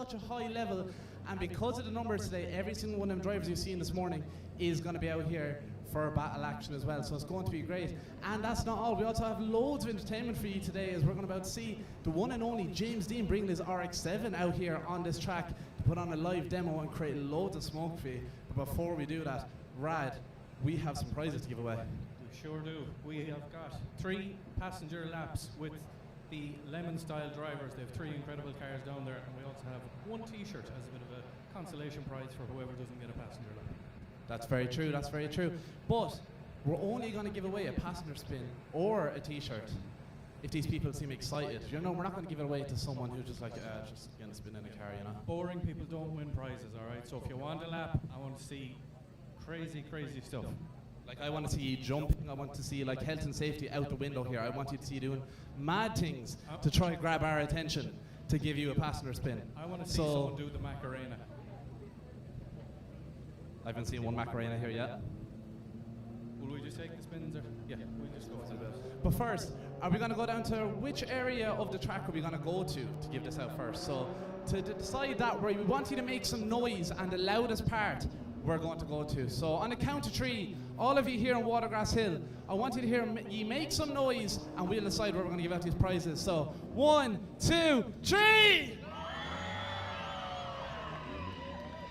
such a high level, and because of the numbers today, every single one of them drivers you've seen this morning is going to be out here for battle action as well, so it's going to be great. And that's not all, we also have loads of entertainment for you today, as we're going to about to see the one and only James Dean bringing his RX-7 out here on this track to put on a live demo and create loads of smoke for you. But before we do that, Rad, we have some prizes to give away. We sure do. We have got 3 passenger laps with the Lemon style drivers. They have 3 incredible cars down there, and we also have 1 t-shirt as a bit of a consolation prize for whoever doesn't get a passenger lap. That's very true, that's very true. But we're only going to give away a passenger spin or a t-shirt if these people seem excited. You know, we're not going to give it away to someone who's just like, just getting a spin in a car, you know. Boring people don't win prizes, all right? So if you want a lap, I want to see crazy, crazy stuff. Like, I want to see you jumping, I want to see like health and safety out the window here. I want you to see you doing mad things to try and grab our attention to give you a passenger spin. I want to see someone do the Macarena. I haven't seen one Macarena here yet. Will we just take the spins, or? Yeah, we'll just go for that. But first, are we going to go down to which area of the track are we going to go to give this out first? So to decide that, we want you to make some noise, and the loudest part we're going to go to. So on the count of 3, all of you here in Watergrasshill, I want you to hear you make some noise, and we'll decide where we're going to give out these prizes. So 1, 2, 3!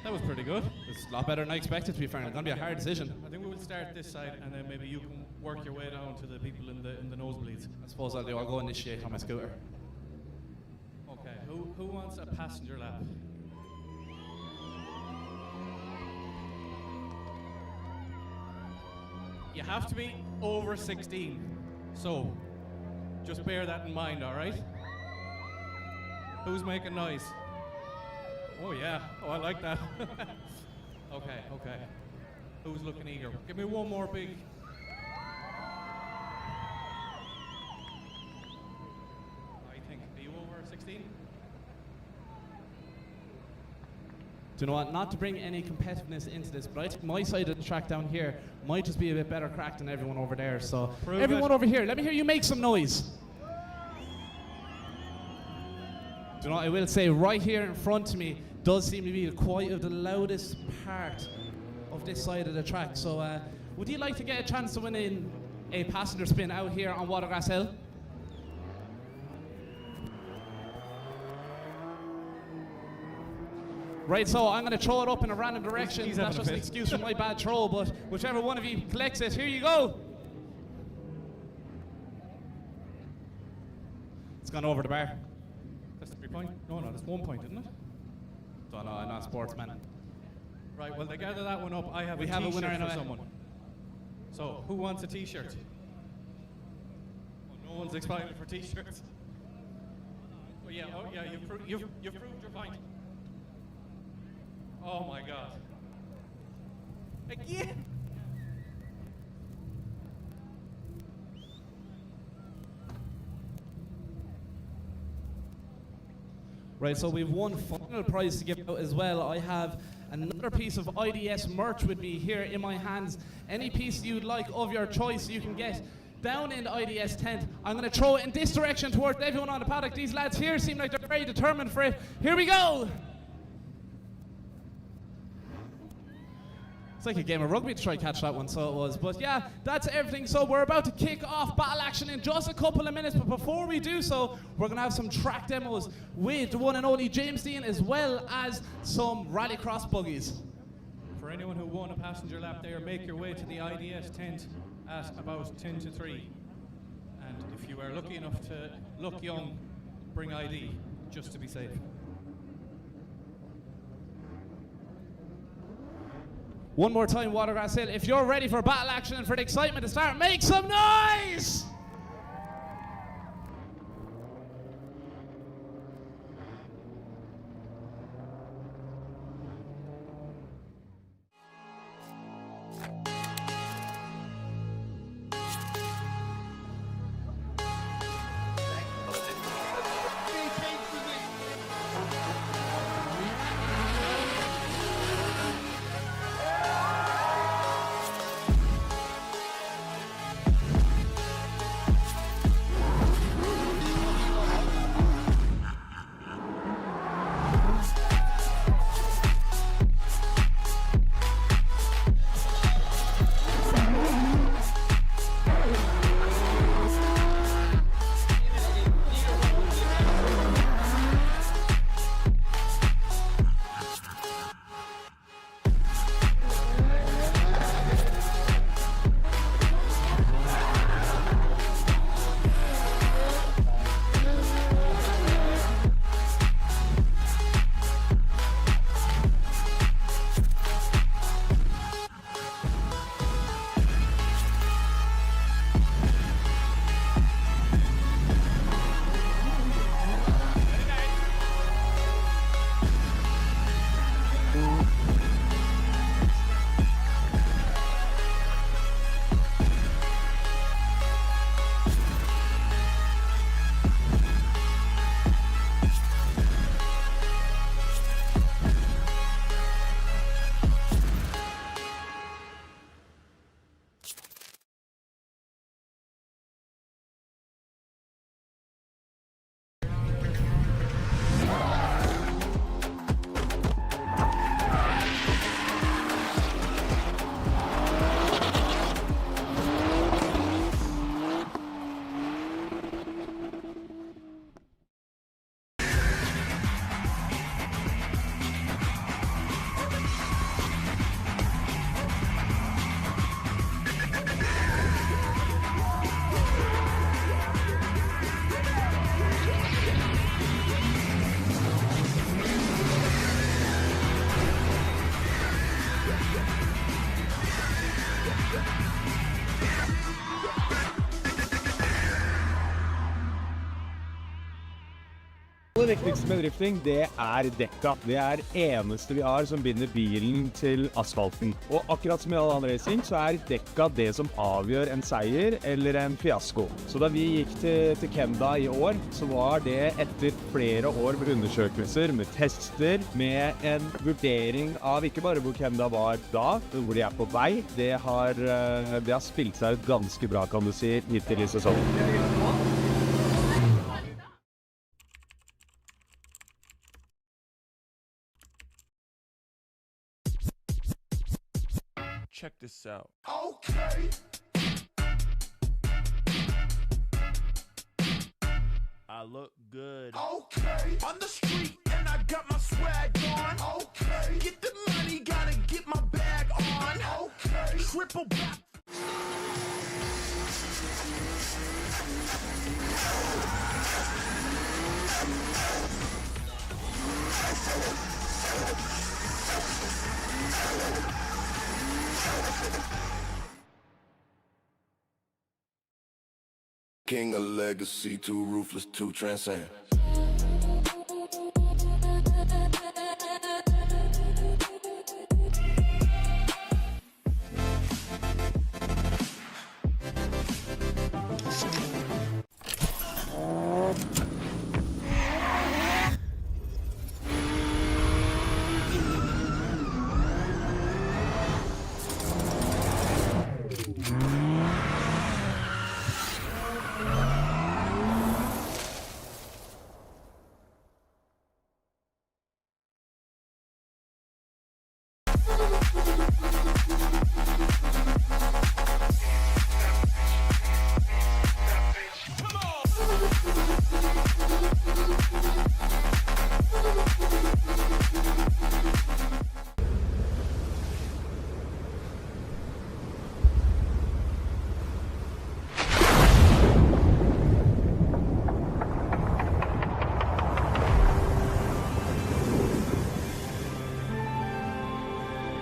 That was pretty good. It's a lot better than I expected, to be fair. It's going to be a hard decision. I think we will start this side, and then maybe you can work your way down to the people in the nosebleeds. I suppose I'll do. I'll go initiate on my scooter. Okay, who wants a passenger lap? You have to be over 16, so just bear that in mind, all right? Who's making noise? Oh yeah, oh I like that. Okay. Who's looking eager? Give me one more big. I think, are you over 16? Do you know what? Not to bring any competitiveness into this, but I think my side of the track down here might just be a bit better cracked than everyone over there. So everyone over here, let me hear you make some noise. Do you know what? I will say right here in front of me does seem to be quite of the loudest part of this side of the track. So would you like to get a chance to win in a passenger spin out here on Watergrasshill? Right, so I'm going to throw it up in a random direction. That's just an excuse for my bad throw, but whichever one of you collects it, here you go. It's gone over the bar. That's 3 points? No, that's 1 point, isn't it? Don't know, I'm not a sportsman. Right, well, they gather that one up. I have a t-shirt for someone. So, who wants a t-shirt? Well, no one's excited for t-shirts. Oh yeah, you've proved your point. Oh my God. Again! Right, so we've one final prize to give out as well. I have another piece of IDS merch with me here in my hands. Any piece you'd like of your choice you can get down in the IDS tent. I'm going to throw it in this direction towards everyone on the paddock. These lads here seem like they're very determined for it. Here we go! It's like a game of rugby to try to catch that one, so it was. But yeah, that's everything. So we're about to kick off battle action in just a couple of minutes. But before we do so, we're going to have some track demos with the one and only James Dean, as well as some rallycross buggies. For anyone who won a passenger lap there, make your way to the IDS tent at about 10 to 3. And if you are lucky enough to look young, bring ID, just to be safe. One more time, Watergrasshill. If you're ready for battle action and for the excitement to start, make some noise! Det viktigste med drifting, det dekka. Det eneste vi har som binder bilen til asfalten. Og akkurat som i all annen racing, så dekka det som avgjør en seier eller en fiasko. Så da vi gikk til Kenda i år, så var det etter flere år med undersøkelser, med tester, med en vurdering av ikke bare hvor Kenda var da, men hvor de på vei. Det har spilt seg ut ganske bra, kan du si, hittil i sesongen. Check this out. Okay. I look good. Okay. On the street and I got my swag on. Okay. Get the money, gotta get my bag on. Okay. Triple back. King of legacy, too ruthless, too transcend.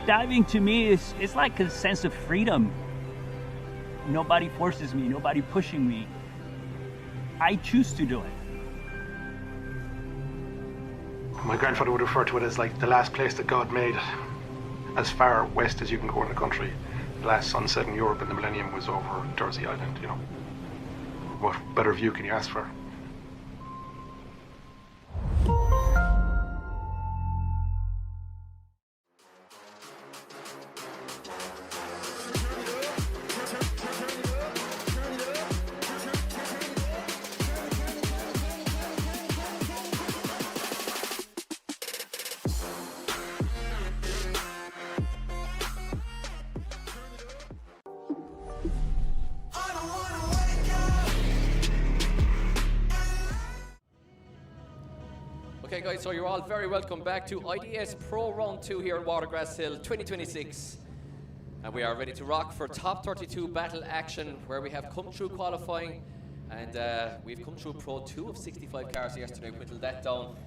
Diving to me is like a sense of freedom. Nobody forces me, nobody pushing me. I choose to do it. My grandfather would refer to it as like the last place that God made, as far west as you can go in the country. The last sunset in Europe in the millennium was over Jersey Island, you know. What better view can you ask for? Okay guys, so you're all very welcome back to IDS Pro Round 2 here at Watergrasshill 2026. And we are ready to rock for Top 32 battle action, where we have come through qualifying and we've come through Pro 2 of 65 cars yesterday, whittled that down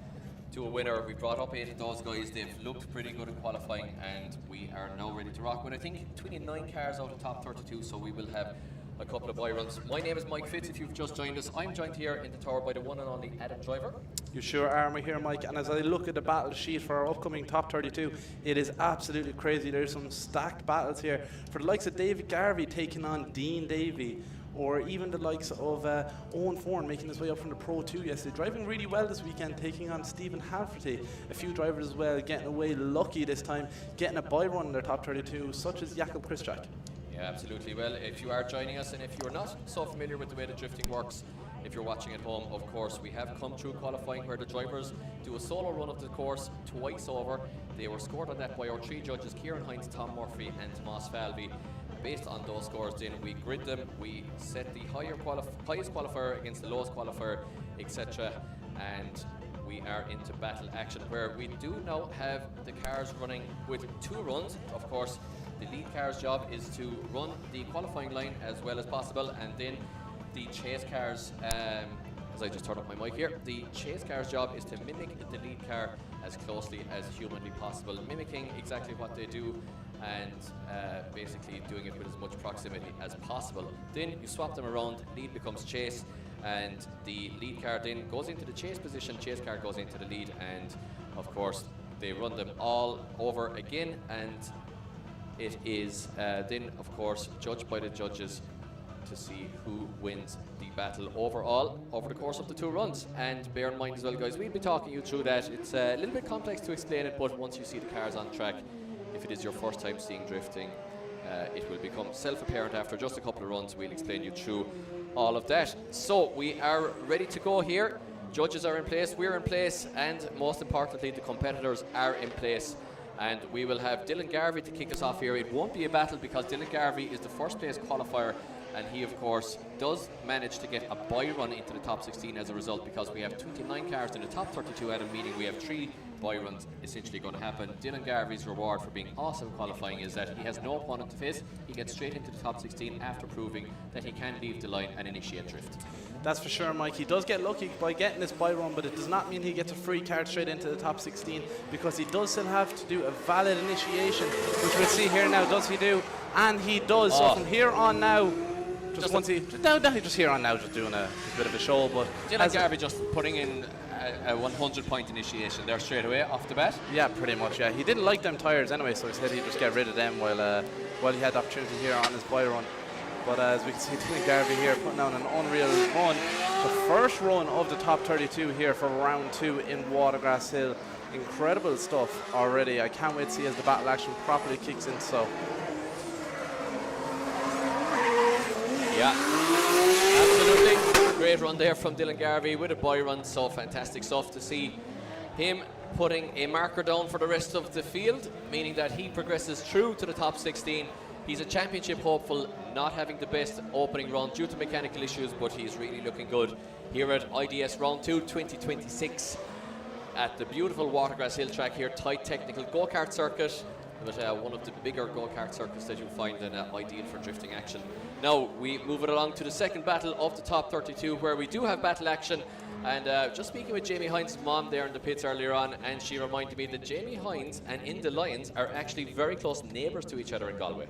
to a winner. We brought up 8 of those guys. They've looked pretty good in qualifying and we are now ready to rock with, I think, 29 cars out of Top 32, so we will have a couple of buy runs. My name is Mike Fitz, if you've just joined us. I'm joined here in the tower by the one and only Adam Driver. You sure are, here, Mike. And as I look at the battle sheet for our upcoming Top 32, it is absolutely crazy. There's some stacked battles here for the likes of David Garvey taking on Dean Davey, or even the likes of Owen Foran making his way up from the Pro 2 yesterday, driving really well this weekend, taking on Stephen Halferty. A few drivers as well getting away lucky this time, getting a buy run in their Top 32, such as Jakob Kriszczak. Yeah, absolutely. Well, if you are joining us and if you're not so familiar with the way the drifting works, if you're watching at home, of course, we have come through qualifying where the drivers do a solo run of the course twice over. They were scored on that by our 3 judges, Kieran Hines, Tom Murphy and Tomas Falvey. Based on those scores, then we grid them, we set the highest qualifier against the lowest qualifier, etc. And we are into battle action, where we do now have the cars running with 2 runs. Of course, the lead car's job is to run the qualifying line as well as possible, and then the chase cars, as I just turned up my mic here, the chase car's job is to mimic the lead car as closely as humanly possible, mimicking exactly what they do and basically doing it with as much proximity as possible. Then you swap them around, lead becomes chase, and the lead car then goes into the chase position, chase car goes into the lead, and of course they run them all over again, and it is then of course judged by the judges to see who wins the battle overall over the course of the 2 runs. And bear in mind as well, guys, we'll be talking you through that. It's a little bit complex to explain it, but once you see the cars on track, if it is your first time seeing drifting, it will become self-apparent after just a couple of runs. We'll explain you through all of that. So we are ready to go here. Judges are in place, we're in place, and most importantly, the competitors are in place. And we will have Dylan Garvey to kick us off here. It won't be a battle because Dylan Garvey is the first place qualifier, and he of course does manage to get a bye run into the top 16 as a result, because we have 29 cars in the top 32 at a meeting. We have 3 bye runs essentially going to happen. Dylan Garvey's reward for being awesome qualifying is that he has no opponent to face. He gets straight into the top 16 after proving that he can leave the line and initiate drift. That's for sure, Mike. He does get lucky by getting this bye run, but it does not mean he gets a free card straight into the top 16, because he does still have to do a valid initiation, which we'll see here now. Does he do? And he does. So from here on now, just here on now, just doing a bit of a show. But Dylan Garvey just putting in a 100-point initiation there straight away off the bat. Yeah, pretty much. Yeah, he didn't like them tires anyway, so he said he'd just get rid of them while he had the opportunity here on his bye run. But as we can see, Dylan Garvey here putting down an unreal run. The first run of the top 32 here for round 2 in Watergrasshill. Incredible stuff already. I can't wait to see as the battle action properly kicks in. So. Yeah, absolutely. Great run there from Dylan Garvey with a bye run. So fantastic stuff to see him putting a marker down for the rest of the field, meaning that he progresses through to the top 16. He's a championship hopeful, not having the best opening run due to mechanical issues, but he's really looking good here at IDS Round 2 2026 at the beautiful Watergrasshill track here, tight technical go-kart circuit, but one of the bigger go-kart circuits that you'll find and ideal for drifting action. Now we move it along to the second battle of the top 32, where we do have battle action. And just speaking with Jamie Hines' mom there in the pits earlier on, and she reminded me that Jamie Hines and In the Lions are actually very close neighbours to each other in Galway.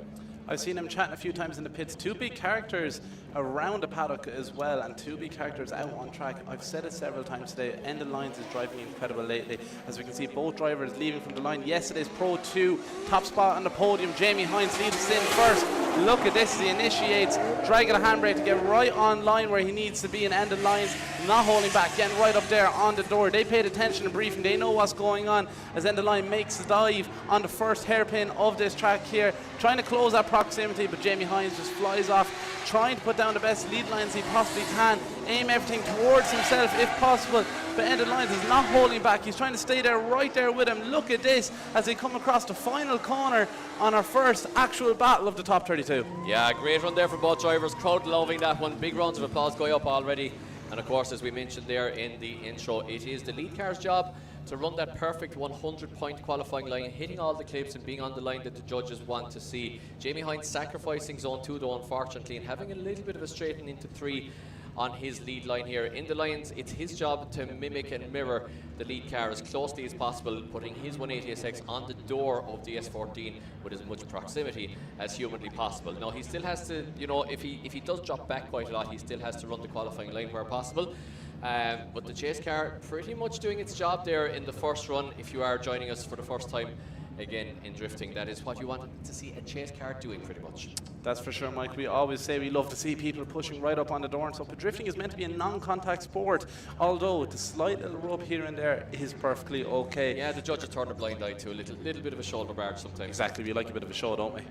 I've seen him chatting a few times in the pits. 2 big characters around the paddock as well, and 2 big characters out on track. I've said it several times today, Enda Lines is driving incredible lately. As we can see, both drivers leaving from the line. Yesterday's Pro 2, top spot on the podium. Jamie Hines leads us in first. Look at this as he initiates, dragging a handbrake to get right on line where he needs to be, and Enda Lines not holding back, getting right up there on the door. They paid attention in briefing, they know what's going on as Enda Line makes the dive on the first hairpin of this track here, trying to close that proximity, but Jamie Hines just flies off, trying to put down the best lead lines he possibly can, aim everything towards himself if possible, but Enda Lines is not holding back. He's trying to stay there, right there with him. Look at this as they come across the final corner on our first actual battle of the top 32. Yeah, great run there for both drivers. Crowd loving that one. Big rounds of applause going up already. And of course, as we mentioned there in the intro, it is the lead car's job to run that perfect 100-point qualifying line, hitting all the clips and being on the line that the judges want to see. Jamie Hines sacrificing zone 2 though, unfortunately, and having a little bit of a straighten into 3 on his lead line here. In the Lions, it's his job to mimic and mirror the lead car as closely as possible, putting his 180SX on the door of the S14 with as much proximity as humanly possible. Now he still has to, you know, if he does drop back quite a lot, he still has to run the qualifying line where possible. But the chase car pretty much doing its job there in the first run. If you are joining us for the first time again in drifting, that is what you want to see a chase car doing pretty much. That's for sure, Mike. We always say we love to see people pushing right up on the door and stuff, but drifting is meant to be a non-contact sport, although the slight little rub here and there is perfectly okay. Yeah, the judges turn a blind eye to a little bit of a shoulder barge sometimes. Exactly, we like a bit of a show, don't we?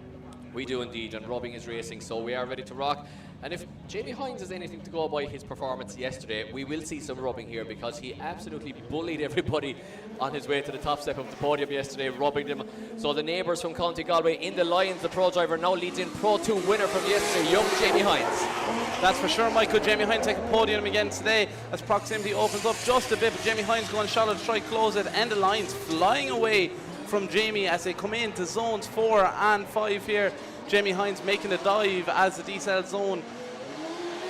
We do indeed, and rubbing is racing, so we are ready to rock. And if Jamie Hines has anything to go by his performance yesterday, we will see some rubbing here, because he absolutely bullied everybody on his way to the top step of the podium yesterday, rubbing them. So the neighbours from County Galway in the Lions, the pro driver now leads in Pro 2 winner from yesterday, young Jamie Hines. That's for sure, Michael. Jamie Hines take a podium again today as proximity opens up just a bit, but Jamie Hines going shallow to try close it, and the Lions flying away from Jamie as they come into zones 4 and 5 here. Jamie Hines making a dive as the decel zone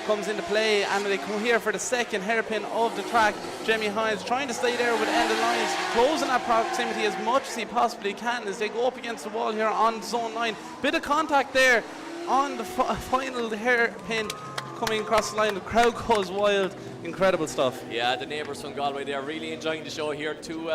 comes into play, and they come here for the second hairpin of the track. Jamie Hines trying to stay there with Enda Lines, closing that proximity as much as he possibly can as they go up against the wall here on zone 9. Bit of contact there on the final hairpin. coming across the line. The crowd goes wild. Incredible stuff. Yeah, the neighbours from Galway, they are really enjoying the show here. Two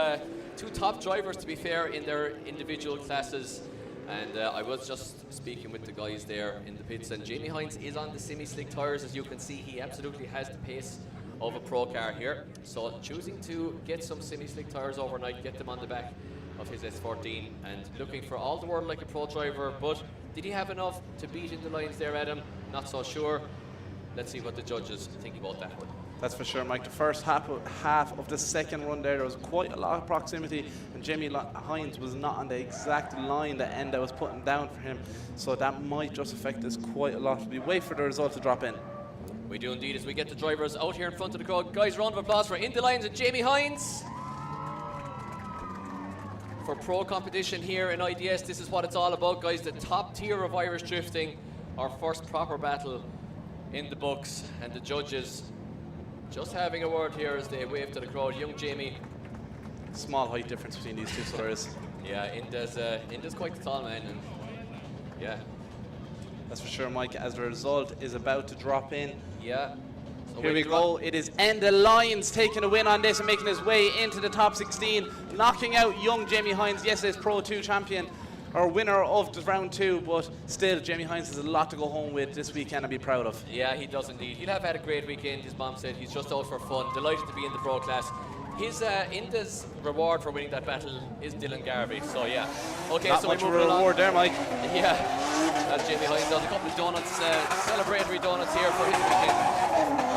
top drivers, to be fair, in their individual classes. And I was just speaking with the guys there in the pits, and Jamie Hines is on the semi-slick tyres. As you can see, he absolutely has the pace of a pro car here. So choosing to get some semi-slick tyres overnight, get them on the back of his S14, and looking for all the world like a pro driver. But did he have enough to beat in the lines there, Adam? Not so sure. Let's see what the judges think about that one. That's for sure, Mike. The first half of the second run there was quite a lot of proximity, and Jamie Hines was not on the exact line the end I was putting down for him, so that might just affect us quite a lot. We wait for the result to drop in. We do indeed, as we get the drivers out here in front of the crowd. Guys, round of applause for In the Lines and Jamie Hines. For pro competition here in IDS, this is what it's all about, guys. The top tier of Irish drifting. Our first proper battle in the books, and the judges just having a word here as they wave to the crowd. Young Jamie. Small height difference between these two, so there is. Yeah, Inda's quite the tall man, and yeah. That's for sure, Mike, as the result is about to drop in. Yeah. So here we go. It is Enda Lyons taking a win on this and making his way into the top 16, knocking out young Jamie Hines, yesterday's Pro 2 champion, or winner of the round 2, but still Jamie Hines has a lot to go home with this weekend and be proud of. Yeah, he does indeed. He'll have had a great weekend. His mom said he's just out for fun, delighted to be in the pro class. His Inda's reward for winning that battle is Dylan Garvey. So yeah, okay. Not so much we of move a reward there, Mike. Yeah, that's Jamie Hines. Does a couple of donuts, celebratory donuts here for his weekend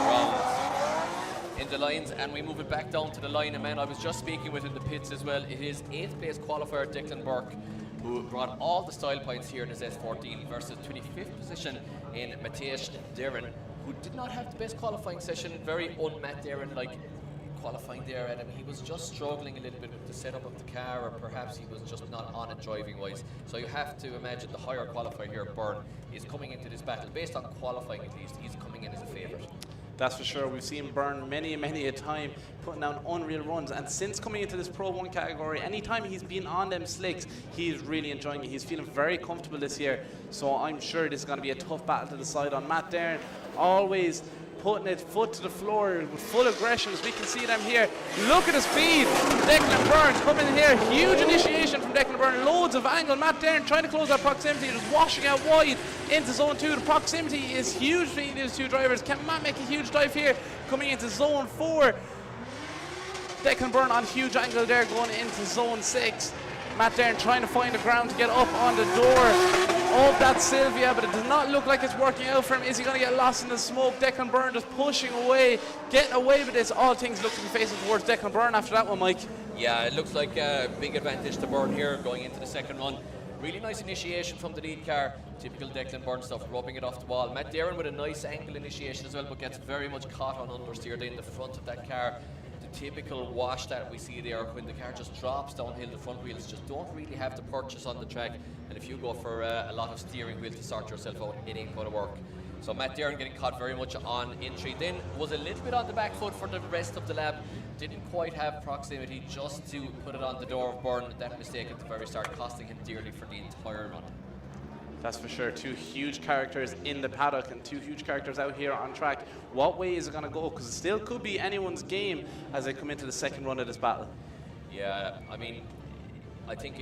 from In the Lines, and we move it back down to the line. And man, I was just speaking with in the pits as well. It is 8th place qualifier Declan Burke, who brought all the style points here in his S14 versus 25th position in Matej Darren, who did not have the best qualifying session. Very un-Matt Darren-like qualifying there, Adam. He was just struggling a little bit with the setup of the car, or perhaps he was just not on it driving-wise. So you have to imagine the higher qualifier here, Byrne, is coming into this battle. Based on qualifying at least, he's coming in as a favourite. That's for sure. We've seen Byrne many a time putting down unreal runs, and since coming into this Pro 1 category, anytime he's been on them slicks, he's really enjoying it. He's feeling very comfortable this year, so I'm sure this is going to be a tough battle to decide on. Matt Darren always putting it foot to the floor with full aggression, as we can see them here. Look at the speed. Declan Byrne coming in here. Huge initiation from Declan Byrne. Loads of angle. Matt Darren trying to close that proximity, just washing out wide into zone 2. The proximity is huge between these two drivers. Can Matt make a huge dive here? Coming into zone 4. Declan Byrne on huge angle there going into zone 6. Matt Darren trying to find the ground to get up on the door of that Sylvia, but it does not look like it's working out for him. Is he going to get lost in the smoke? Declan Byrne just pushing away, getting away with this. All things look to be facing towards Declan Byrne after that one, Mike. Yeah, it looks like a big advantage to Byrne here going into the second run. Really nice initiation from the lead car. Typical Declan Byrne stuff, rubbing it off the wall. Matt Darren with a nice angle initiation as well, but gets very much caught on understeer in the front of that car. The typical wash that we see there when the car just drops downhill, the front wheels just don't really have the purchase on the track, and if you go for a lot of steering wheel to sort yourself out, it ain't going to work. So Matt Darren getting caught very much on entry, then was a little bit on the back foot for the rest of the lap, didn't quite have proximity just to put it on the door of Byrne. That mistake at the very start costing him dearly for the entire run. That's for sure. Two huge characters in the paddock and two huge characters out here on track. What way is it going to go? Because it still could be anyone's game as they come into the second run of this battle. Yeah, I mean, I think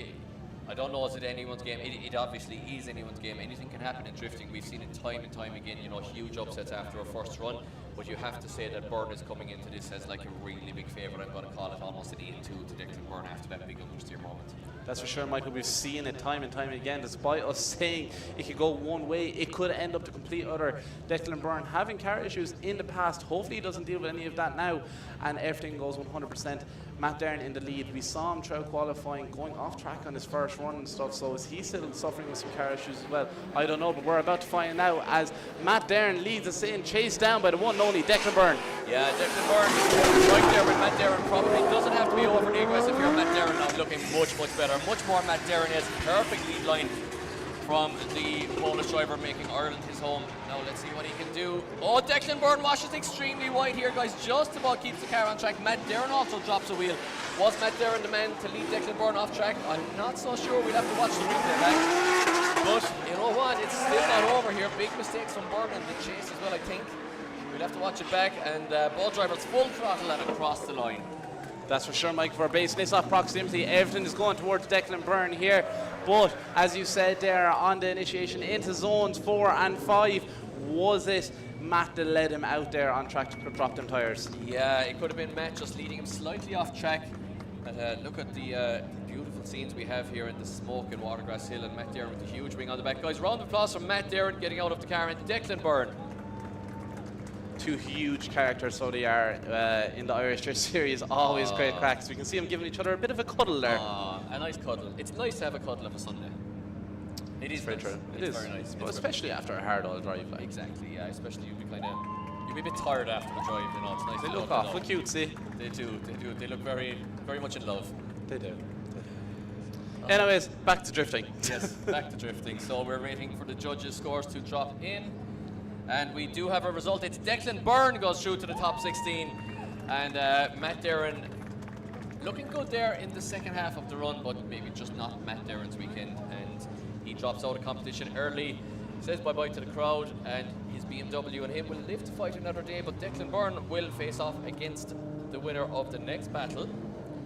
I don't know, is it anyone's game? It obviously is anyone's game. Anything can happen in drifting. We've seen it time and time again, you know, huge upsets after a first run. But you have to say that Byrne is coming into this as like a really big favourite. I'm going to call it almost an 8-2 to Declan Byrne after that big understeer moment. That's for sure, Michael. We've seen it time and time again. Despite us saying it could go one way, it could end up the complete other. Declan Byrne having car issues in the past. Hopefully he doesn't deal with any of that now, and everything goes 100%. Matt Darren in the lead. We saw him throughout qualifying going off track on his first run and stuff, so is he still suffering with some car issues as well? I don't know, but we're about to find out as Matt Darren leads us in, chased down by the one and only Declan Byrne. Yeah, Declan Byrne right there with Matt Darren. Probably doesn't have to be overly aggressive here. Matt Darren now looking much better. Much more Matt Darren has perfect lead line from the Polish driver, making Ireland his home. Now let's see what he can do. Oh, Declan Byrne washes extremely wide here, guys. Just about keeps the car on track. Matt Darren also drops a wheel. Was Matt Darren the man to lead Declan Byrne off track? I'm not so sure. We'll have to watch the replay back. But you know what? It's still not over here. Big mistakes from Byrne in the chase as well, I think. We'll have to watch it back. And both drivers full throttle and across the line. That's for sure, Mike. For basing this off proximity, everything is going towards Declan Byrne here. But as you said there on the initiation into zones 4 and 5, was it Matt that led him out there on track to drop them tyres? Yeah, it could have been Matt just leading him slightly off track. Look at the beautiful scenes we have here in the smoke in Watergrasshill, and Matt Darren with the huge wing on the back. Guys, round of applause from Matt Darren getting out of the car into Declan Byrne. Two huge characters, so they are in the Irish Drift Series. Always great cracks. We can see them giving each other a bit of a cuddle there. A nice cuddle. It's nice to have a cuddle of a Sunday. It is very nice. true. It is very nice. but especially after a hard old drive. Like. Exactly, yeah. Especially you'd be a bit tired after the drive, you know. It's nice. They to look cuddle awful up. cutesy. They do. They look very, very much in love. They do. Anyways, back to drifting. Yes, back to drifting. So we're waiting for the judges' scores to drop in. And we do have a result. It's Declan Byrne goes through to the top 16. And Matt Darren looking good there in the second half of the run, but maybe just not Matt Darren's weekend. And he drops out of competition early, says bye-bye to the crowd, and his BMW and him will live to fight another day. But Declan Byrne will face off against the winner of the next battle,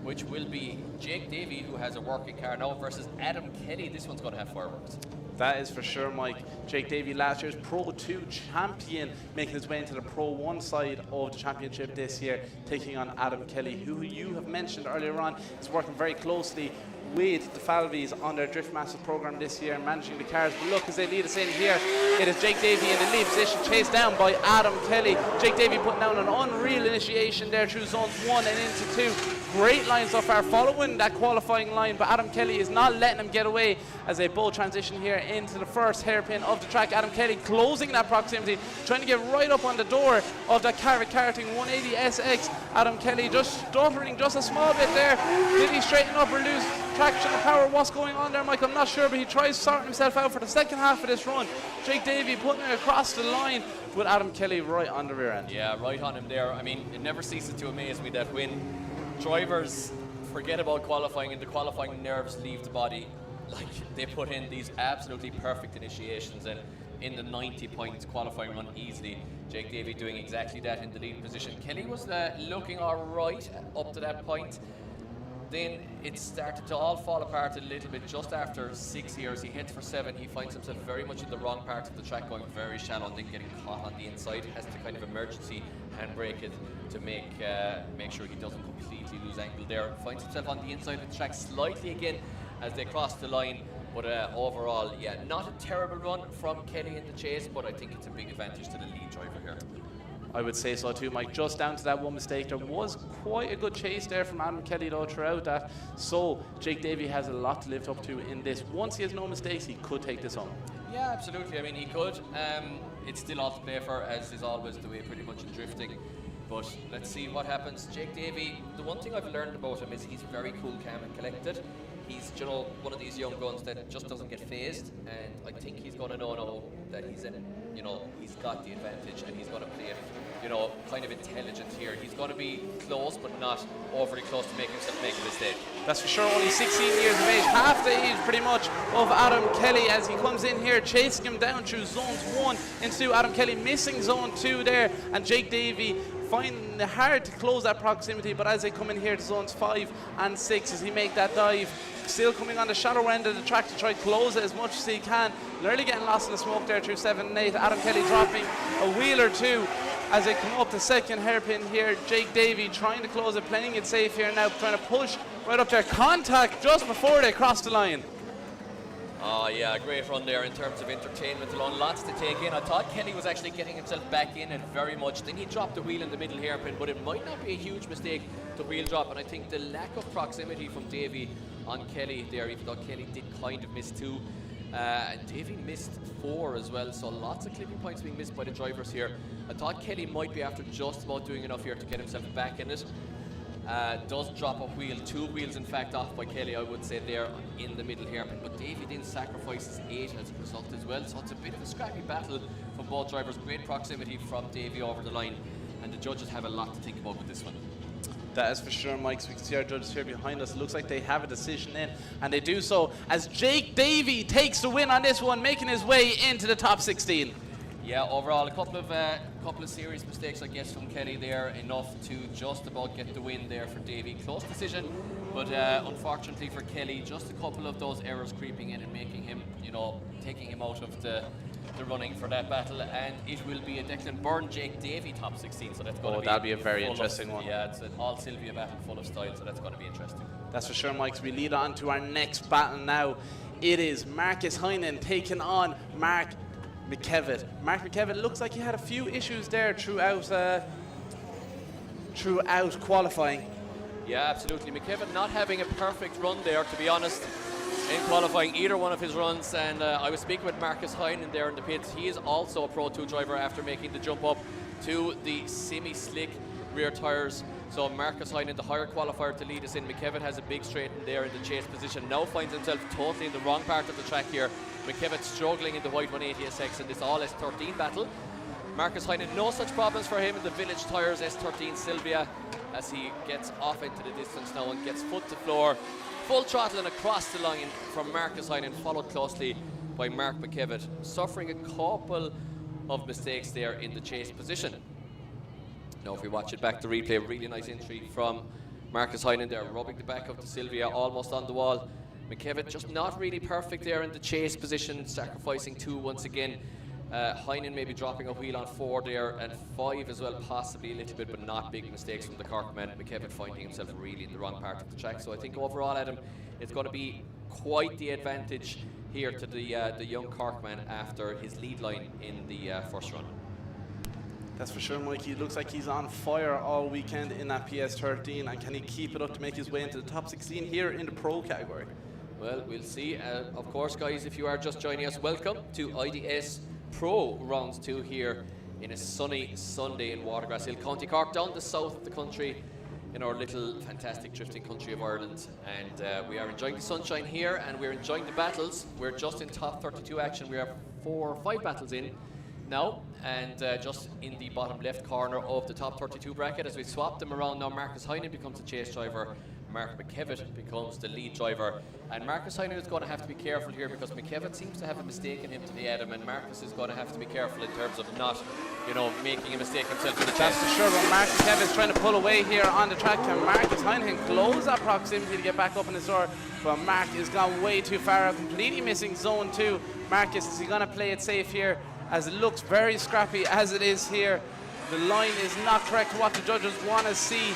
which will be Jake Davey, who has a working car now, versus Adam Kelly. This one's going to have fireworks. That is for sure, Mike. Jake Davey, last year's Pro 2 champion, making his way into the Pro 1 side of the championship this year, taking on Adam Kelly, who you have mentioned earlier on is working very closely with the Falvies on their Drift Masters program this year, managing the cars. But look, as they lead us in here, it is Jake Davey in the lead position, chased down by Adam Kelly. Jake Davey putting down an unreal initiation there through zones 1 and into 2. Great line so far, following that qualifying line, but Adam Kelly is not letting him get away as they both transition here into the first hairpin of the track. Adam Kelly closing that proximity, trying to get right up on the door of that Carrick Karting 180 SX. Adam Kelly just stuttering just a small bit there. Did he straighten up or lose traction or power? What's going on there, Mike? I'm not sure, but he tries sorting himself out for the second half of this run. Jake Davey putting it across the line with Adam Kelly right on the rear end. Yeah, right on him there. I mean, it never ceases to amaze me that when drivers forget about qualifying and the qualifying nerves leave the body, like they put in these absolutely perfect initiations, and in the 90 points qualifying run easily, Jake Davey doing exactly that in the lead position. Kelly was looking all right up to that point. Then it started to all fall apart a little bit just after 6 years. He heads for 7. He finds himself very much in the wrong part of the track, going very shallow and then getting caught on the inside. Has to kind of emergency handbrake it to make sure he doesn't completely lose angle there. Finds himself on the inside of the track slightly again as they cross the line. But overall, yeah, not a terrible run from Kelly in the chase, but I think it's a big advantage to the lead driver here. I would say so too, Mike. Just down to that one mistake. There was quite a good chase there from Adam Kelly though throughout that. So Jake Davey has a lot to live up to in this. Once he has no mistakes, he could take this home. Yeah, absolutely. I mean, he could. It's still all to play for, as is always the way pretty much in drifting. But let's see what happens. Jake Davey, the one thing I've learned about him is he's very cool, calm and collected. He's, you know, one of these young guns that just doesn't get phased, and I think he's going to know now that he's got the advantage, and he's going to play it, you know, kind of intelligent here. He's going to be close, but not overly close to make himself make a mistake. That's for sure. Only 16 years of age, half the age pretty much of Adam Kelly as he comes in here, chasing him down through zones 1 and 2. Adam Kelly missing zone 2 there, and Jake Davey finding it hard to close that proximity, but as they come in here to zones 5 and 6, as he make that dive, still coming on the shallow end of the track to try to close it as much as he can. Nearly getting lost in the smoke there through 7 and 8. Adam Kelly dropping a wheel or two as they come up the second hairpin here. Jake Davey trying to close it, playing it safe here now, trying to push right up there. Contact just before they cross the line. Oh yeah, great run there in terms of entertainment alone. Lots to take in. I thought Kelly was actually getting himself back in it very much. Then he dropped the wheel in the middle hairpin, but it might not be a huge mistake to wheel drop. And I think the lack of proximity from Davey on Kelly there, even though Kelly did kind of miss 2. And Davey missed 4 as well, so lots of clipping points being missed by the drivers here. I thought Kelly might be after just about doing enough here to get himself back in it. Does drop a wheel, 2 wheels in fact off by Kelly, I would say there in the middle hairpin, but Davey then sacrifices 8 as a result as well, so it's a bit of a scrappy battle from both drivers. Great proximity from Davey over the line, and the judges have a lot to think about with this one. That is for sure, Mike. So we can see our judges here behind us. It looks like they have a decision in, and they do so as Jake Davey takes the win on this one, making his way into the top 16. Yeah, overall, a couple of serious mistakes, I guess, from Kelly there, enough to just about get the win there for Davey. Close decision, but unfortunately for Kelly, just a couple of those errors creeping in and making him, taking him out of the running for that battle, and it will be a Declan Byrne Jake Davey top 16, so that's going to be that'll be a very interesting one. Yeah, it's an all Sylvia battle full of style, so that's going to be interesting. That's for sure, Mike. So we lead on to our next battle now. It is Marcus Heinen taking on Mark McKevitt. Mark McKevitt looks like he had a few issues there throughout qualifying. Yeah, absolutely. McKevitt not having a perfect run there, to be honest, in qualifying either one of his runs. And I was speaking with Marcus Heinen there in the pits. He is also a Pro 2 driver after making the jump up to the semi-slick rear tyres. So Marcus Heinen, the higher qualifier to lead us in. McKevitt has a big straight in there in the chase position. Now finds himself totally in the wrong part of the track here. McKevitt struggling in the white 180 SX in this all S13 battle. Marcus Heinen, no such problems for him in the Village Tyres S13 Sylvia, as he gets off into the distance now and gets foot to floor. Full throttle and across the line from Marcus Heinen, followed closely by Mark McKevitt, suffering a couple of mistakes there in the chase position. Now if we watch it back, the replay, really nice entry from Marcus Heinen there, rubbing the back of the Sylvia almost on the wall. McKevitt just not really perfect there in the chase position, sacrificing 2 once again. Heinen maybe dropping a wheel on 4 there, and 5 as well, possibly a little bit, but not big mistakes from the Cork man. McKevitt finding himself really in the wrong part of the track. So I think overall, Adam, it's going to be quite the advantage here to the young Cork man after his lead line in the first run. That's for sure, Mike. He looks like he's on fire all weekend in that PS13, and can he keep it up to make his way into the top 16 here in the Pro category? Well, we'll see. Of course, guys, if you are just joining us, welcome to IDS Pro Round 2 here in a sunny Sunday in Watergrasshill, County Cork, down the south of the country in our little fantastic drifting country of Ireland. And we are enjoying the sunshine here, and we're enjoying the battles. We're just in top 32 action. We have 4 or 5 battles in now, and just in the bottom left corner of the top 32 bracket. As we swap them around now, Marcus Heinen becomes the chase driver, Mark McKevitt becomes the lead driver, and Marcus Heinen is going to have to be careful here because McKevitt seems to have a mistake in him today, Adam, and Marcus is going to have to be careful in terms of not, making a mistake himself in the chase. That's for sure, but Marcus McKevitt is trying to pull away here on the track. Can Marcus Heinen close that proximity to get back up in the store? But Mark has gone way too far, completely missing zone 2. Marcus, is he going to play it safe here, as it looks very scrappy as it is here? The line is not correct to what the judges want to see.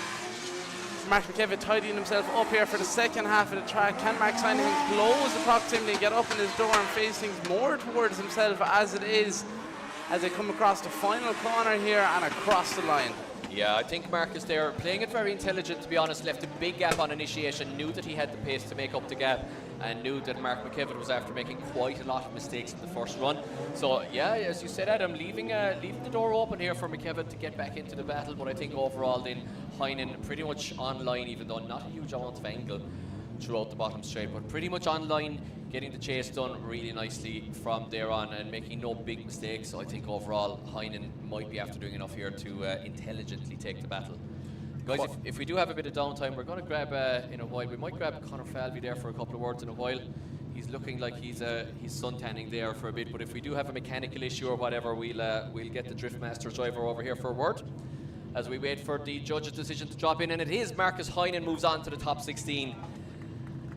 Mark McKevitt tidying himself up here for the second half of the track. Can Mark Heinen close the proximity and get up in his door and face things more towards himself as it is, as they come across the final corner here and across the line? Yeah, I think Marcus there, playing it very intelligent, to be honest, left a big gap on initiation, knew that he had the pace to make up the gap, and knew that Mark McKevitt was after making quite a lot of mistakes in the first run. So yeah, as you said, Adam, leaving the door open here for McKevitt to get back into the battle, but I think overall then Heinen pretty much online, even though not a huge amount of angle throughout the bottom straight, but pretty much online, getting the chase done really nicely from there on and making no big mistakes. So I think overall Heinen might be after doing enough here to intelligently take the battle. Guys, if we do have a bit of downtime, we're going to grab, in a while, we might grab Conor Falvey there for a couple of words in a while. He's looking like he's sun-tanning there for a bit, but if we do have a mechanical issue or whatever, we'll get the Driftmaster driver over here for a word as we wait for the judge's decision to drop in, and it is Marcus Heinen moves on to the top 16.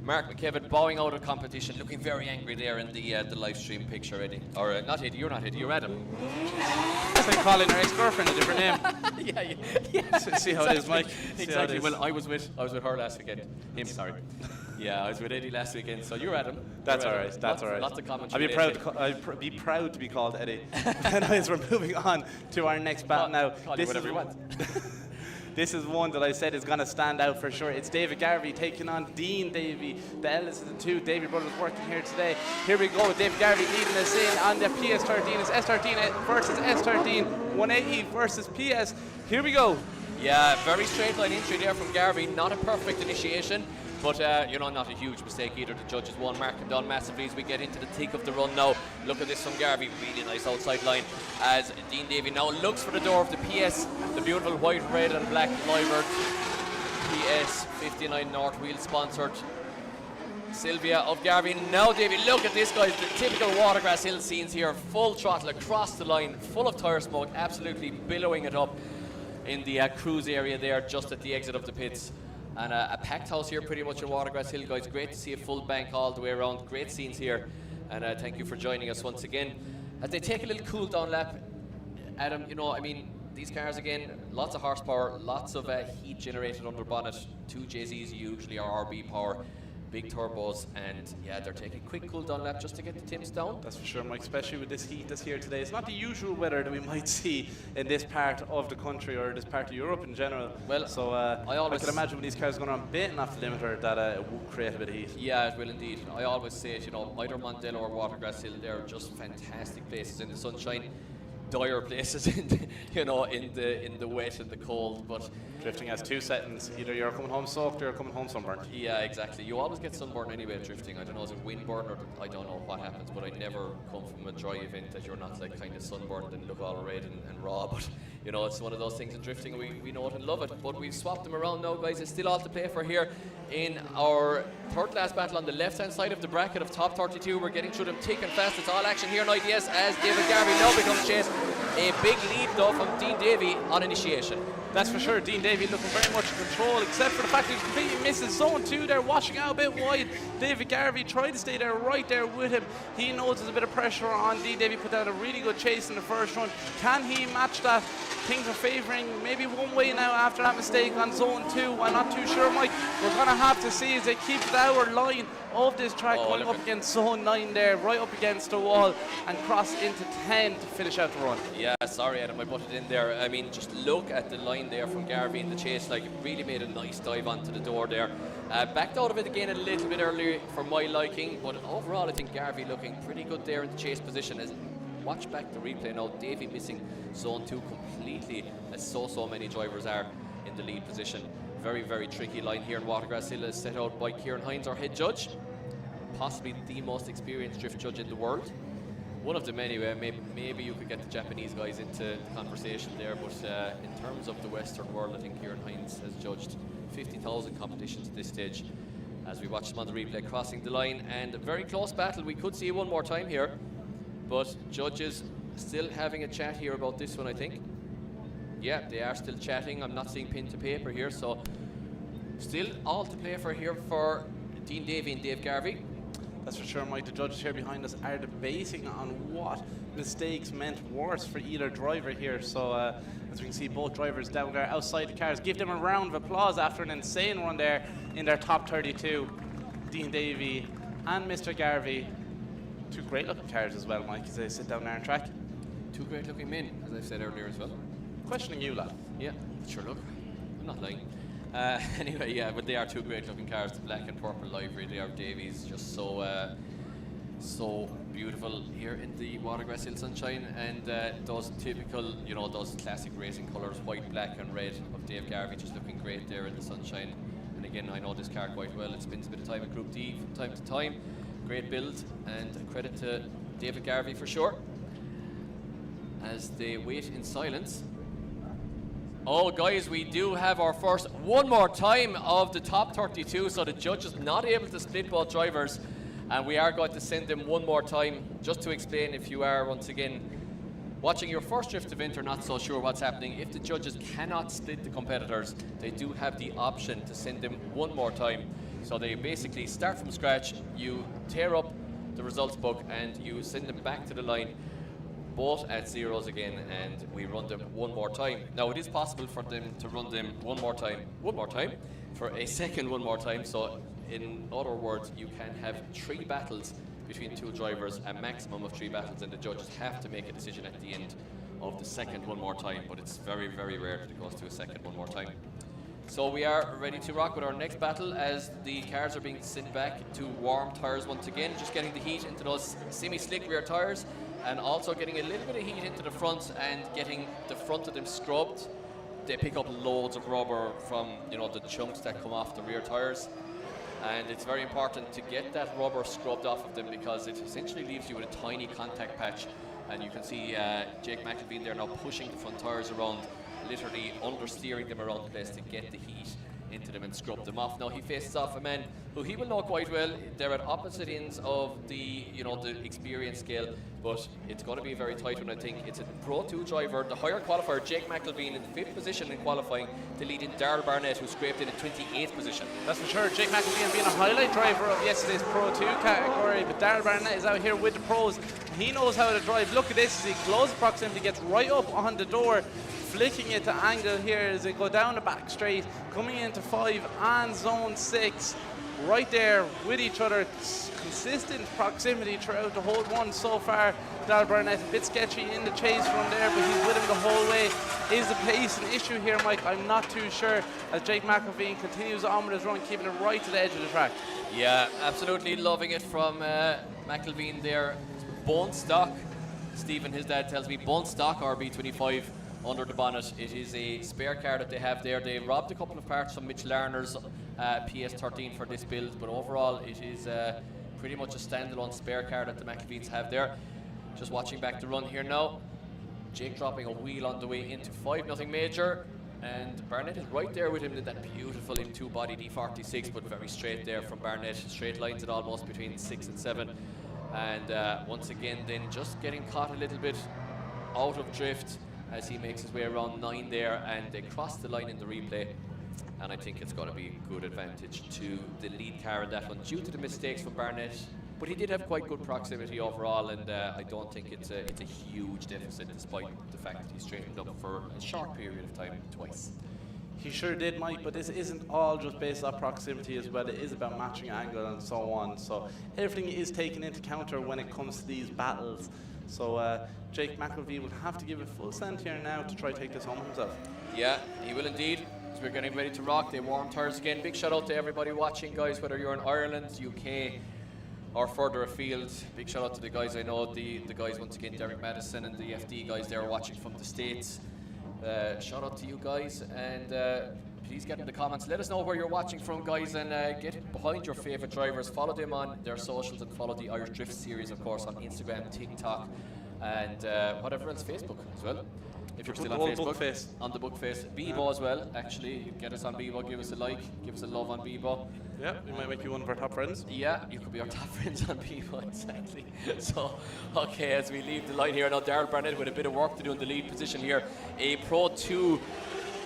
Mark McKevitt bowing out of competition, looking very angry there in the live stream picture, Eddie. Or not Eddie, you're not Eddie, you're Adam. It's like calling her ex-girlfriend a different name. yeah. See how it is, Mike. Exactly. Well, I was with her last weekend. Him, sorry. Yeah, I was with Eddie last weekend. So you're Adam. That's all right. That's all right. Lots of commentary. I'd be proud to be called Eddie. Anyways, we're moving on to our next battle now. Call you whatever you want. This is one that I said is going to stand out for sure. It's David Garvey taking on Dean Davey. The eldest of the two Davey brothers working here today. Here we go. David Garvey leading us in on the PS13. It's S13 versus S13. 180 versus PS. Here we go. Yeah, very straight line entry there from Garvey. Not a perfect initiation, but not a huge mistake either. The judges won Mark him down massively as we get into the thick of the run now. Look at this from Garvey, really nice outside line as Dean Davey now looks for the door of the PS, the beautiful white, red and black Livert IDS 59 North wheel sponsored. Sylvia of Garvey. Now, Davey, look at this, guys. The typical Watergrasshill scenes here. Full throttle across the line, full of tyre smoke, absolutely billowing it up in the cruise area there, just at the exit of the pits. And a packed house here pretty much in Watergrasshill, guys. Great to see a full bank all the way around. Great scenes here. And thank you for joining us once again. As they take a little cool down lap, Adam, you know, I mean, these cars again, lots of horsepower, lots of heat generated under bonnet. 2 JZs usually are RB power. Big turbos, and yeah, they're taking a quick cool down lap just to get the temps down. That's for sure, Mike, especially with this heat that's here today. It's not the usual weather that we might see in this part of the country or this part of Europe in general. Well, so I can imagine when these cars are going on baiting off the limiter that it will create a bit of heat. Yeah, it will indeed. I always say it, you know, either Mondello or Watergrasshill, they're just fantastic places in the sunshine. Dire places in the, you know, in the wet and the cold, but drifting has 2 settings: either you're coming home soaked or you're coming home sunburned. Yeah, exactly. You always get sunburn anyway drifting. I don't know, is it windburn or I don't know what happens, but I never come from a dry event that you're not like kind of sunburned and look all red and raw. But you know, it's one of those things in drifting. We know it and love it. But we've swapped them around now, guys. It's still all to play for here in our third class battle on the left hand side of the bracket of top 32. We're getting through them thick and fast. It's all action here in IDS as David Garvey now becomes chased. A big lead though from Dean Davey on initiation. That's for sure. Dean Davey looking very much in control, except for the fact that he completely misses zone 2 there, washing out a bit wide. David Garvey tried to stay there, right there with him. He knows there's a bit of pressure on Dean Davey, put down a really good chase in the first run. Can he match that? Things are favouring maybe one way now after that mistake on zone 2. I'm not too sure, Mike. We're going to have to see as they keep our line of this track going up against zone 9 there, right up against the wall, and cross into 10 to finish out the run. Yeah, sorry Adam, I put it in there. I mean, just look at the line there from Garvey in the chase, like it really made a nice dive onto the door there. Backed out of it again a little bit earlier for my liking, but overall I think Garvey looking pretty good there in the chase position. As watch back the replay now, Davey missing zone 2 completely, as so many drivers are in the lead position. Very, very tricky line here in Watergrasshill, is set out by Kieran Hines, our head judge. Possibly the most experienced drift judge in the world. One of them anyway. Maybe you could get the Japanese guys into the conversation there, but in terms of the Western world, I think Kieran Hines has judged 50,000 competitions at this stage. As we watch them on the replay crossing the line, and a very close battle. We could see one more time here, but judges still having a chat here about this one, I think. Yeah, they are still chatting. I'm not seeing pen to paper here, so still all to play for here for Dean Davey and Dave Garvey. That's for sure, Mike. The judges here behind us are debating on what mistakes meant worse for either driver here. So as we can see, both drivers down there outside the cars. Give them a round of applause after an insane run there in their top 32. Dean Davey and Mr. Garvey. 2 great looking cars as well, Mike, as they sit down there on track. 2 great looking men, as I said earlier as well. Questioning you, lad. Yeah, sure look. I'm not lying. Anyway, yeah, but they are 2 great looking cars. The black and purple livery, they are Davies, just so beautiful here in the Watergrasshill sunshine, and those typical, you know, those classic racing colours, white, black and red of Dave Garvey, just looking great there in the sunshine. And again, I know this car quite well. It spends a bit of time in Group D from time to time. Great build, and credit to David Garvey for sure. As they wait in silence. Oh, guys, we do have our first one more time of the top 32, so the judge is not able to split both drivers, and we are going to send them one more time. Just to explain, if you are once again watching your first drift event or not so sure what's happening, if the judges cannot split the competitors, they do have the option to send them one more time. So they basically start from scratch, you tear up the results book and you send them back to the line, both at zeros again, and we run them one more time. Now it is possible for them to run them one more time, for a second one more time. So in other words, you can have 3 battles between 2 drivers, a maximum of 3 battles, and the judges have to make a decision at the end of the second one more time, but it's very, very rare that it goes to a second one more time. So we are ready to rock with our next battle as the cars are being sent back to warm tyres once again, just getting the heat into those semi-slick rear tyres, and also getting a little bit of heat into the front and getting the front of them scrubbed. They pick up loads of rubber from, you know, the chunks that come off the rear tyres, and it's very important to get that rubber scrubbed off of them because it essentially leaves you with a tiny contact patch. And you can see Jake McElveen there now pushing the front tyres around, literally understeering them around the place to get the heat into them and scrub them off. Now he faces off a man who he will know quite well. They're at opposite ends of the the experience scale, but it's going to be a very tight one. I think it's a Pro 2 driver, the higher qualifier Jake McElveen in the 5th position in qualifying, to lead in Darryl Barnett, who scraped in at 28th position. That's for sure. Jake McElveen being a highlight driver of yesterday's Pro 2 category, but Darryl Barnett is out here with the pros. He knows how to drive. Look at this as he closes proximity, gets right up on the door, flicking it to angle here as they go down the back straight, coming into 5 and zone 6. Right there with each other, consistent proximity throughout the whole one so far. Darryl Barnett a bit sketchy in the chase from there, but he's with him the whole way. Is the pace an issue here, Mike? I'm not too sure, as Jake McElveen continues on with his run, keeping it right to the edge of the track. Yeah, absolutely loving it from McElveen there. Bone stock, Stephen, his dad tells me, bone stock RB25 under the bonnet. It is a spare car that they have there. They robbed a couple of parts from Mitch Larner's PS13 for this build, but overall it is pretty much a standalone spare car that the McElveens have there. Just watching back the run here now. Jake dropping a wheel on the way into 5-0 major, and Barnett is right there with him in that beautiful M2 body D46, but very straight there from Barnett. Straight lines at almost between 6 and 7. And once again then just getting caught a little bit out of drift as he makes his way around 9 there, and they cross the line in the replay. And I think it's going to be a good advantage to the lead car in that one due to the mistakes from Barnett. But he did have quite good proximity overall, and I don't think it's a huge deficit, despite the fact that he's straightened up for a short period of time twice. He sure did, Mike, but this isn't all just based on proximity as well. It is about matching angle and so on. So everything is taken into counter when it comes to these battles. So Jake McElveen will have to give it full send here now to try to take this home himself. Yeah, he will indeed. As we're getting ready to rock, they warm tires again. Big shout out to everybody watching, guys, whether you're in Ireland, UK, or further afield. Big shout out to the guys I know, the guys once again, Derek Madison and the FD guys there watching from the States. Shout out to you guys, and please get in the comments. Let us know where you're watching from, guys, and get behind your favourite drivers. Follow them on their socials and follow the Irish Drift series, of course, on Instagram, TikTok, and whatever else, Facebook as well. If you're still on Facebook, on the book face, Bebo as well. Actually, get us on Bebo, give us a like, give us a love on Bebo. Yeah, we might make you one of our top friends. Yeah, you could be our top friends on Bebo, exactly. So, okay, as we leave the line here, now Darryl Barnett with a bit of work to do in the lead position here. A Pro 2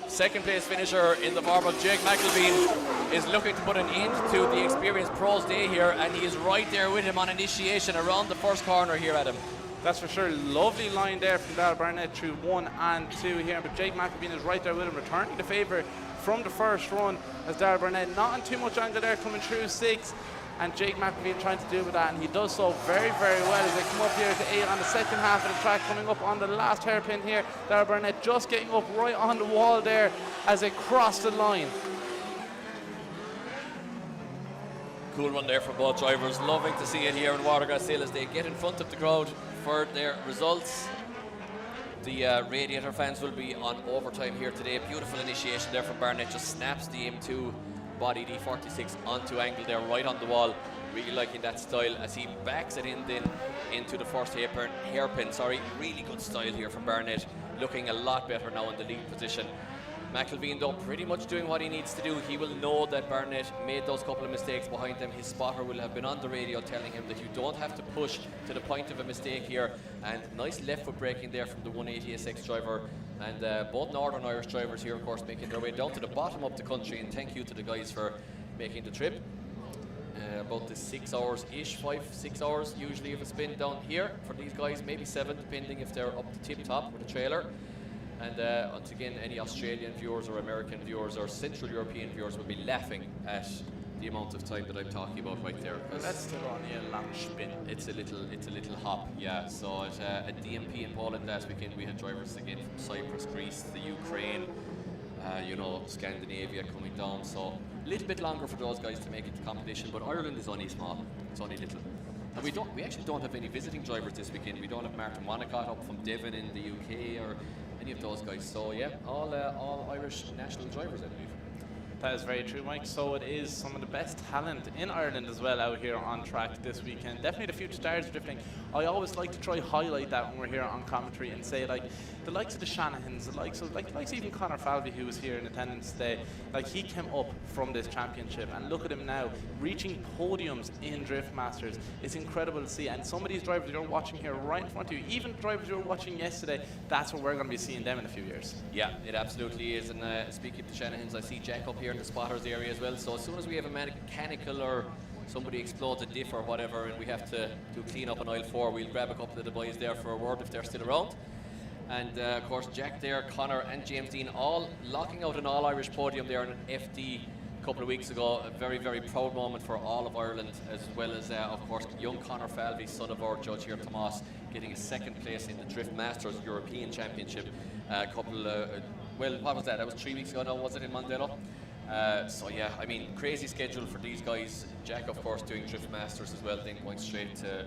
second place finisher in the Marble, Jake McElveen, is looking to put an end to the Experienced Pros day here, and he is right there with him on initiation around the first corner here, Adam. That's for sure. Lovely line there from Darryl Barnett through 1 and 2 here, but Jake McElveen is right there with him, returning the favour from the first run, as Darryl Barnett not on too much angle there, coming through 6, and Jake McElveen trying to deal with that, and he does so very, very well as they come up here to 8 on the second half of the track, coming up on the last hairpin here. Darryl Barnett just getting up right on the wall there as they cross the line. Cool run there from both drivers. Loving to see it here in Watergrasshill as they get in front of the crowd for their results. The Radiator fans will be on overtime here today. Beautiful initiation there from Barnett. Just snaps the M2 body D46 onto angle there, right on the wall. Really liking that style as he backs it in then into the first hairpin. Really good style here from Barnett. Looking a lot better now in the lead position. McElveen, though, pretty much doing what he needs to do. He will know that Barnett made those couple of mistakes behind him. His spotter will have been on the radio telling him that you don't have to push to the point of a mistake here. And nice left foot braking there from the 180SX driver. And both Northern Irish drivers here, of course, making their way down to the bottom of the country. And thank you to the guys for making the trip. About the 6 hours-ish, 5-6 hours usually of a spin down here for these guys. Maybe 7, depending if they're up the tip top with a trailer. And once again, any Australian viewers or American viewers or Central European viewers will be laughing at the amount of time that I'm talking about right there. That's still only a long spin. It's a little hop, yeah. So at DMP in Poland last weekend, we had drivers again from Cyprus, Greece, the Ukraine, Scandinavia coming down. So a little bit longer for those guys to make it to competition. But Ireland is only small. It's only little. And we actually don't have any visiting drivers this weekend. We don't have Martin Wanacott up from Devon in the UK or any of those guys. So yeah, all Irish national drivers, I believe. That is very true, Mike. So it is some of the best talent in Ireland as well out here on track this weekend. Definitely the future stars of drifting. I always like to try highlight that when we're here on commentary and say, like, the likes of the Shanahans, the likes of even Conor Falvey, who was here in attendance today, like, he came up from this championship, and look at him now reaching podiums in Drift Masters. It's incredible to see, and some of these drivers you're watching here right in front of you, even drivers you were watching yesterday, that's what we're going to be seeing them in a few years. Yeah, it absolutely is. And speaking of the Shanahans, I see Jack up here in the spotters area as well. So as soon as we have a mechanical or somebody explodes a diff or whatever and we have to do clean up on aisle 4, we'll grab a couple of the boys there for a word if they're still around. And of course Jack there, Conor and James Dean all locking out an all-Irish podium there in an FD a couple of weeks ago. A very, very proud moment for all of Ireland, as well as of course young Conor Falvey, son of our judge here, Tomas, getting a second place in the Drift Masters European Championship. Well, what was that? That was 3 weeks ago now, was it, in Mondello? So yeah, I mean, crazy schedule for these guys. Jack, of course, doing Drift Masters as well, then going straight to,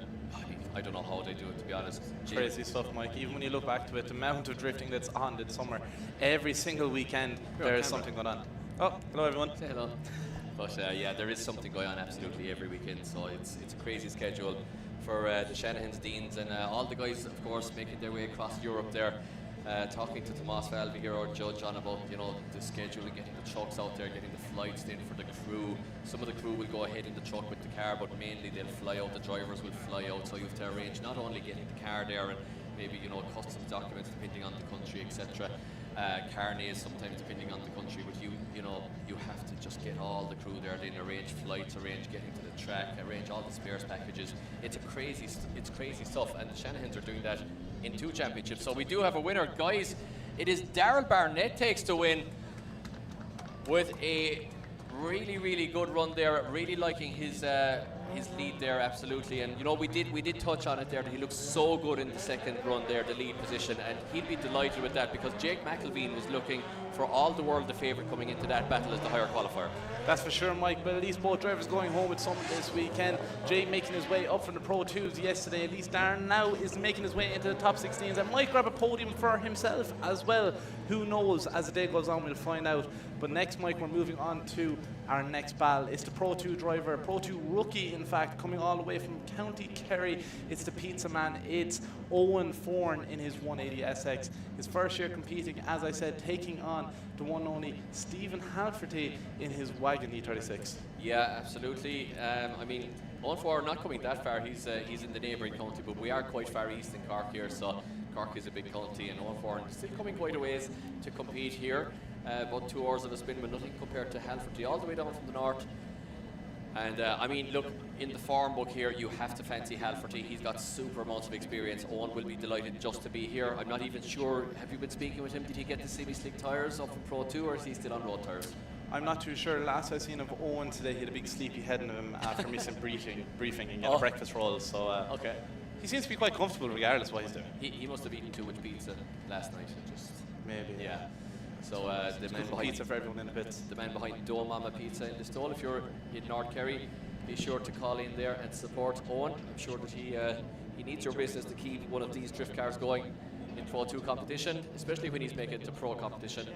I don't know how they do it, to be honest. Crazy stuff, Mike. Even when you look back to it, the amount of drifting that's on this summer, every single weekend there is something going on. Oh, hello everyone. Say hello. But yeah, there is something going on absolutely every weekend, so it's a crazy schedule for the Shanahans, Deans, and all the guys, of course, making their way across Europe there. Talking to Tomas Falvey here, our judge, on about, you know, the schedule and getting the trucks out there, getting the flights in for the crew. Some of the crew will go ahead in the truck with the car, but mainly they'll fly out. The drivers will fly out, so you have to arrange not only getting the car there and maybe, you know, customs documents depending on the country, etc. Carnets sometimes depending on the country, but you know, you have to just get all the crew there, then arrange flights, arrange getting to the track, arrange all the spares packages. It's crazy stuff, and the Shanahans are doing that in 2 championships. So we do have a winner, guys. It is Daryl Barnett takes the win with a really, really good run there. Really liking his lead there, absolutely. And you know, we did touch on it there, that he looks so good in the second run there, the lead position, and he'd be delighted with that because Jake McElveen was looking for all the world the favourite coming into that battle as the higher qualifier. That's for sure, Mike, but at least both drivers going home with something this weekend. Jay making his way up from the Pro 2s yesterday. At least Darren now is making his way into the top 16s and might grab a podium for himself as well. Who knows? As the day goes on, we'll find out. But next, Mike, we're moving on to our next battle. It's the Pro 2 driver, Pro 2 rookie, in fact, coming all the way from County Kerry. It's the pizza man. It's Owen Foran in his 180 SX. His first year competing, as I said, taking on the one and only Stephen Halferty in his Wagon E36. Yeah, absolutely. I mean, Owen Foran not coming that far. He's in the neighbouring county, but we are quite far east in Cork here, so Cork is a big county, and Owen Foran still coming quite a ways to compete here. About 2 hours of a spin, but nothing compared to Halferty all the way down from the north. And I mean, look, in the form book here, you have to fancy Halferty. He's got super amounts of experience. Owen will be delighted just to be here. I'm not even sure, have you been speaking with him? Did he get the semi-slick tyres up in Pro 2, or is he still on road tyres? I'm not too sure. Last I seen of Owen today, he had a big sleepy head in him after missing briefing and getting a breakfast roll. So okay. He seems to be quite comfortable regardless of what he's doing. He must have eaten too much pizza last night. Just maybe. Yeah. So the man behind pizza for everyone in the pits. The man behind Dough Mama Pizza in the stall. If you're in North Kerry, be sure to call in there and support Owen. I'm sure that he needs your business to keep one of these drift cars going in Pro 2 competition, especially when he's making it to Pro competition.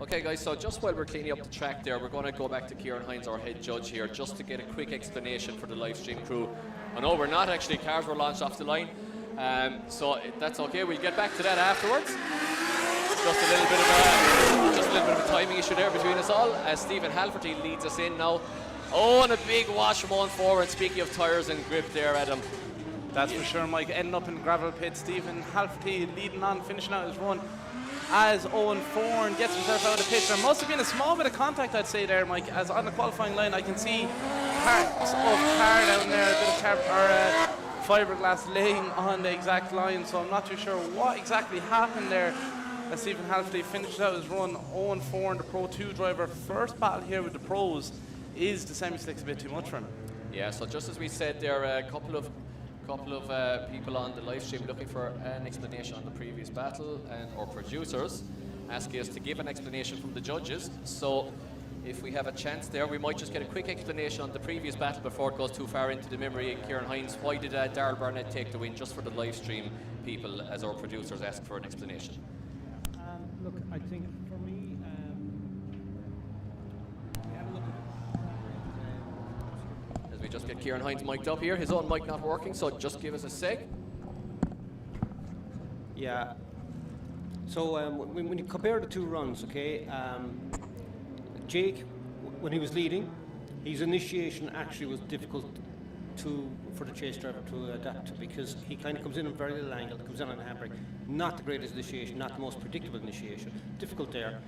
Okay guys, so just while we're cleaning up the track there, we're going to go back to Kieran Hines, our head judge here, just to get a quick explanation for the live stream crew. I know we're not actually, cars were launched off the line, so that's okay, we'll get back to that afterwards. Just a little bit of a timing issue there between us all, as Stephen Halferty leads us in now. Oh, and a big wash from Owen Foran. Speaking of tyres and grip there, Adam. That's for sure, Mike. Ending up in the gravel pit, Stephen Halferty leading on, finishing out his run as Owen Foran gets himself out of the pit. There must have been a small bit of contact, I'd say, there, Mike, as on the qualifying line I can see parts of car down there, a bit of car, fiberglass laying on the exact line, so I'm not too sure what exactly happened there as Stephen Halferty finishes out his run. Owen Foran, the Pro 2 driver, first battle here with the pros. Is the semi-slick's a bit too much for him? Yeah, so just as we said, there are a couple of people on the live stream looking for an explanation on the previous battle, and or producers asking us to give an explanation from the judges. So if we have a chance there, we might just get a quick explanation on the previous battle before it goes too far into the memory. Kieran Hines, why did Darrell Barnett take the win, just for the live stream people, as our producers ask for an explanation? Look, I think for me, we had a look As we just get Kieran Hines mic'd up here, his own mic not working, so just give us a sec. Yeah. So when you compare the two runs, okay, Jake, when he was leading, his initiation actually was difficult for the chase driver to adapt to, because he kind of comes in a very little angle, comes in on a handbrake. Not the greatest initiation, not the most predictable initiation. Difficult there.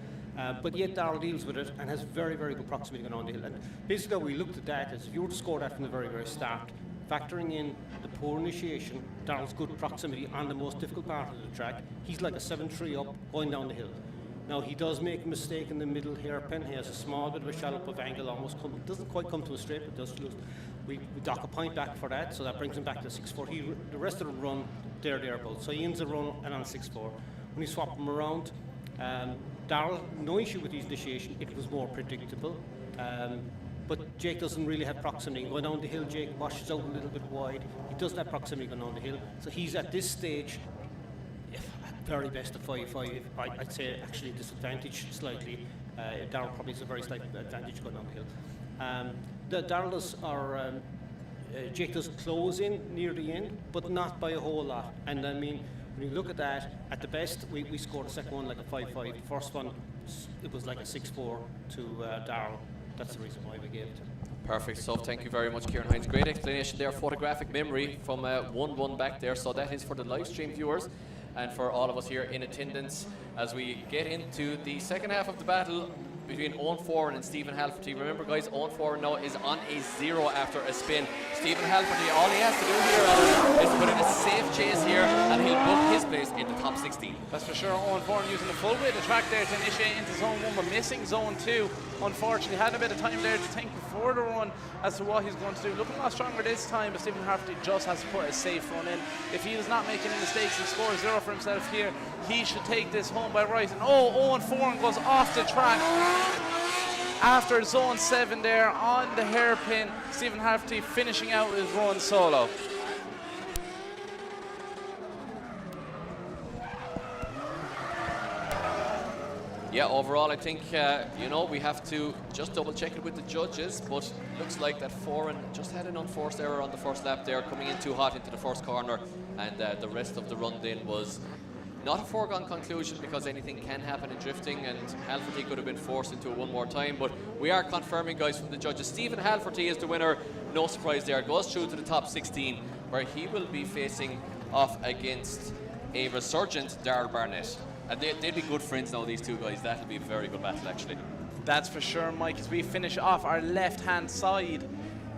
But yet Darrell deals with it and has very, very good proximity going on the hill. And basically we looked at that as if you were to score that from the very, very start, factoring in the poor initiation, Darrell's good proximity on the most difficult part of the track, he's like a 7-3 up going down the hill. Now he does make a mistake in the middle hairpin. He has a small bit of a shallop of angle, doesn't quite come to a straight, but does lose. We dock a point back for that, so that brings him back to 6-4. The rest of the run, thereabouts. So he ends the run and on 6-4. When you swap them around, Darrell, no issue with his initiation. It was more predictable. But Jake doesn't really have proximity. Going down the hill, Jake washes out a little bit wide. He doesn't have proximity going down the hill. So he's at this stage, very best of 5-5. I'd say actually disadvantaged slightly. Darrell probably has a very slight advantage going down the hill. Jake does close in near the end, but not by a whole lot. And I mean, when you look at that, at the best, we scored the second one like a 5-5. The first one, it was like a 6-4 to Darrell. That's the reason why we gave it to him. Perfect stuff. Thank you very much, Kieran Hines. Great explanation there. Photographic memory from 1-1 back there. So that is for the live stream viewers and for all of us here in attendance as we get into the second half of the battle between Owen Foran and Stephen Halferty. Remember, guys, Owen Foran now is on a 0 after a spin. Stephen Halferty, all he has to do here is put in a safe chase here and he'll book his place in the top 16. That's for sure. Owen Foran using the full weight of the track there to initiate into zone 1, but missing zone 2. Unfortunately, had a bit of time there to think before the run as to what he's going to do. Looking a lot stronger this time, but Stephen Halferty just has to put a safe run in. If he is not making any mistakes and scores 0 for himself here, he should take this home by right. And Owen Foran goes off the track after zone 7 there on the hairpin. Stephen Halferty finishing out his run solo. Yeah, overall, I think, we have to just double check it with the judges, but looks like that Foran just had an unforced error on the first lap there, coming in too hot into the first corner, and the rest of the run then was not a foregone conclusion, because anything can happen in drifting, and Halferty could have been forced into it one more time, but we are confirming, guys, from the judges. Stephen Halferty is the winner, no surprise there, goes through to the top 16, where he will be facing off against a resurgent Darrell Barnett. And they'd be good friends now, these two guys. That'll be a very good battle, actually. That's for sure, Mike, as we finish off our left-hand side.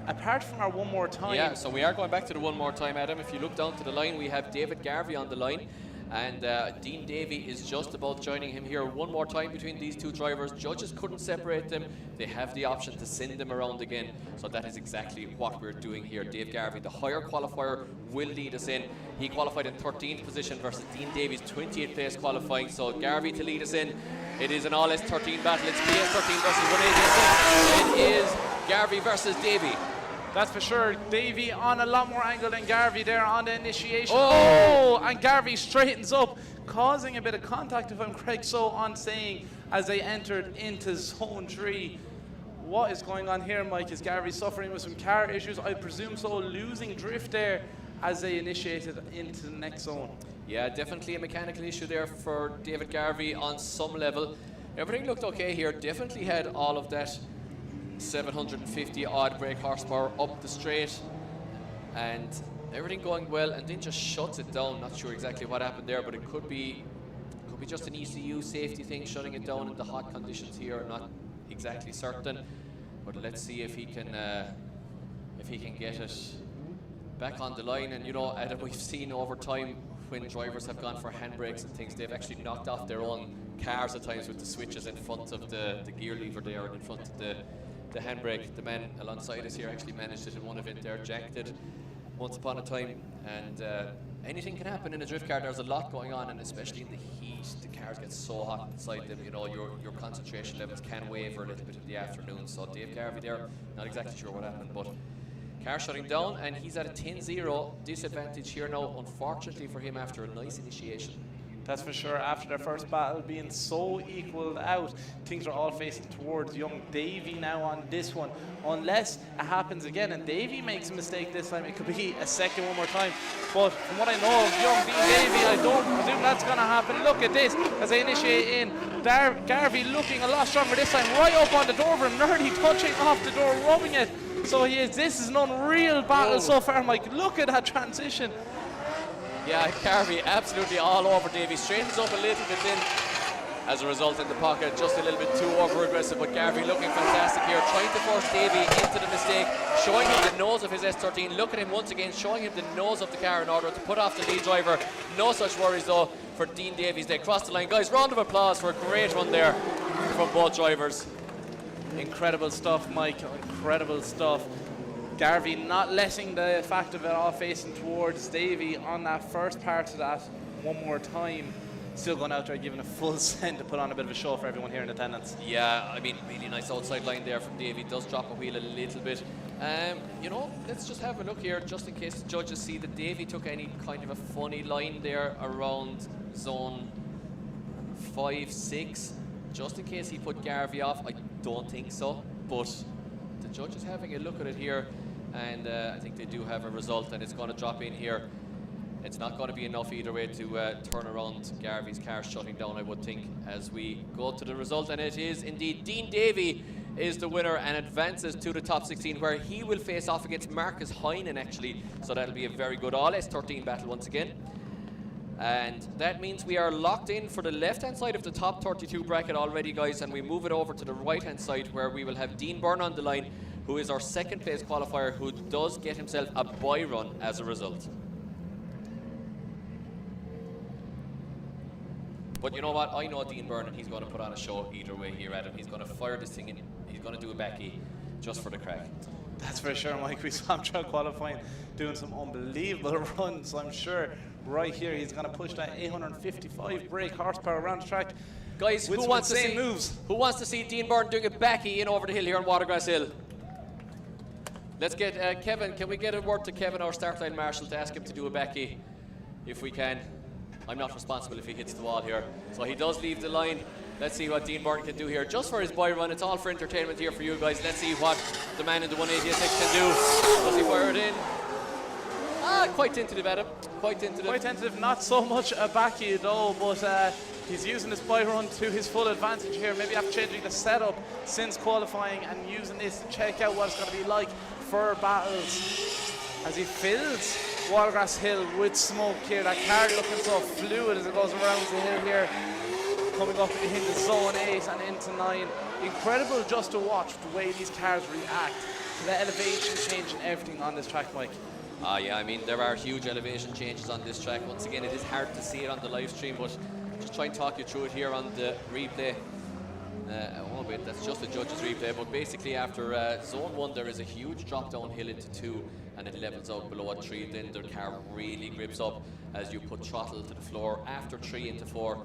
Apart from our one more time. Yeah, so we are going back to the one more time, Adam. If you look down to the line, we have David Garvey on the line. And Dean Davey is just about joining him here one more time between these two drivers. Judges couldn't separate them. They have the option to send them around again. So that is exactly what we're doing here. Dave Garvey, the higher qualifier, will lead us in. He qualified in 13th position versus Dean Davies, 28th place qualifying. So Garvey to lead us in. It is an all S13 battle. It's PS13 versus 188. It is Garvey versus Davey. That's for sure. Davey on a lot more angle than Garvey there on the initiation. Oh, and Garvey straightens up, causing a bit of contact, if I'm correct, so on saying, as they entered into zone 3. What is going on here, Mike? Is Garvey suffering with some car issues? I presume so, losing drift there as they initiated into the next zone. Yeah, definitely a mechanical issue there for David Garvey on some level. Everything looked okay here, definitely had all of that 750 odd brake horsepower up the straight and everything going well, and then just shuts it down. Not sure exactly what happened there, but it could be just an ECU safety thing, shutting it down in the hot conditions here. I'm not exactly certain, but let's see if he can get it back on the line. And Adam, we've seen over time when drivers have gone for handbrakes and things, they've actually knocked off their own cars at times with the switches in front of the gear lever there and in front of the the handbrake. The man alongside us here actually managed it in one event there, Jack did once upon a time, and anything can happen in a drift car. There's a lot going on, and especially in the heat, the cars get so hot inside them, you know, your concentration levels can waver a little bit in the afternoon. So Dave Garvey there, not exactly sure what happened, but car shutting down, and he's at a 10-0 disadvantage here now, unfortunately for him, after a nice initiation. That's for sure. After their first battle being so equalled out, things are all facing towards young Davey now on this one. Unless it happens again and Davey makes a mistake this time, it could be a second one more time. But from what I know of young Dean Davey, I don't presume that's going to happen. Look at this as they initiate in. Garvey looking a lot stronger this time, right up on the door for him, nearly touching off the door, rubbing it. So this is an unreal battle so far, Mike. Look at that transition. Yeah, Garvey absolutely all over Davey. Straightens up a little bit then as a result in the pocket, just a little bit too over aggressive, but Garvey looking fantastic here, trying to force Davey into the mistake, showing him the nose of his S13. Look at him once again, showing him the nose of the car in order to put off the lead driver. No such worries though for Dean Davies. They crossed the line. Guys, round of applause for a great run there from both drivers. Incredible stuff, Mike, incredible stuff. Garvey not letting the fact of it all facing towards Davey on that first part of that one more time. Still going out there giving a full send to put on a bit of a show for everyone here in attendance. Yeah, I mean, really nice outside line there from Davey. Does drop a wheel a little bit. You know, let's just have a look here, just in case the judges see that Davey took any kind of a funny line there around zone 5, 6. Just in case he put Garvey off. I don't think so, but the judge is having a look at it here, and I think they do have a result, and it's going to drop in here. It's not going to be enough either way to turn around Garvey's car shutting down, I would think, as we go to the result, and it is indeed Dean Davey is the winner and advances to the top 16, where he will face off against Marcus Heinen actually, so that'll be a very good all S13 battle once again. And that means we are locked in for the left-hand side of the top 32 bracket already, guys, and we move it over to the right-hand side where we will have Dean Byrne on the line, who is our second place qualifier, who does get himself a bye run as a result. But you know what? I know Dean Byrne, and he's going to put on a show either way here, Adam. He's going to fire this thing in. He's going to do a backy just for the crack. That's for sure, Mike. We saw him try qualifying, doing some unbelievable runs. I'm sure right here he's going to push that 855 brake horsepower around the track. Guys, who wants to see Dean Byrne doing a backy in over the hill here on Watergrasshill? Let's get Kevin. Can we get a word to Kevin, our start line marshal, to ask him to do a backy if we can? I'm not responsible if he hits the wall here. So he does leave the line. Let's see what Dean Byrne can do here. Just for his bye run. It's all for entertainment here for you guys. Let's see what the man in the 180SX can do. Does he fire it in? Quite tentative, Adam. Quite tentative. Quite tentative. Not so much a backy though, but he's using his bye run to his full advantage here. Maybe after changing the setup since qualifying and using this to check out what it's going to be like for battles as he fills Watergrasshill with smoke here. That car looking so fluid as it goes around the hill here, coming up into zone 8 and into 9. Incredible just to watch the way these cars react to the elevation change and everything on this track, Mike. Yeah, I mean, there are huge elevation changes on this track. Once again, it is hard to see it on the live stream, but just try and talk you through it here on the replay. That's just the judge's replay, but basically after zone 1 there is a huge drop downhill into 2 and it levels out below at 3. Then the car really grips up as you put throttle to the floor after 3 into 4,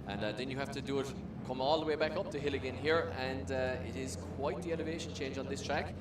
and then you have to do it, come all the way back up the hill again here, and it is quite the elevation change on this track.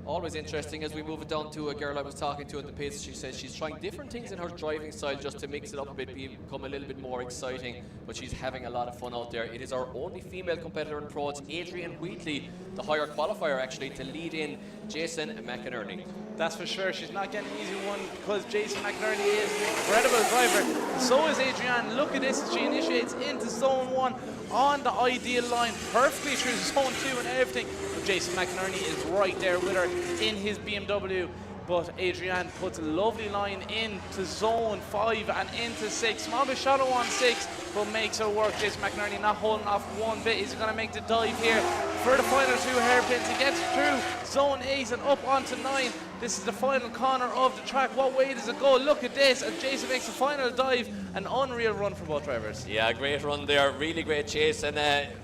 Always interesting as we move it down to a girl I was talking to in the pits. She says she's trying different things in her driving style just to mix it up a bit, become a little bit more exciting, but she's having a lot of fun out there. It is our only female competitor in Pro. It's Adrian Wheatley, the higher qualifier actually, to lead in Jason McInerney. That's for sure. She's not getting an easy one because Jason McInerney is an incredible driver. So is Adrian. Look at this as she initiates into zone 1 on the ideal line, perfectly through zone 2 and everything. But Jason McInerney is right there with her in his BMW. But Adrian puts a lovely line into zone 5 and into 6. Small bit shallow on 6, but makes her work. Jason McInerney not holding off one bit. He's going to make the dive here for the final 2 hairpins. He gets through zone 8 and up onto 9. This is the final corner of the track. What way does it go? Look at this as Jason makes the final dive. An unreal run for both drivers. Yeah, great run there. Really great chase, and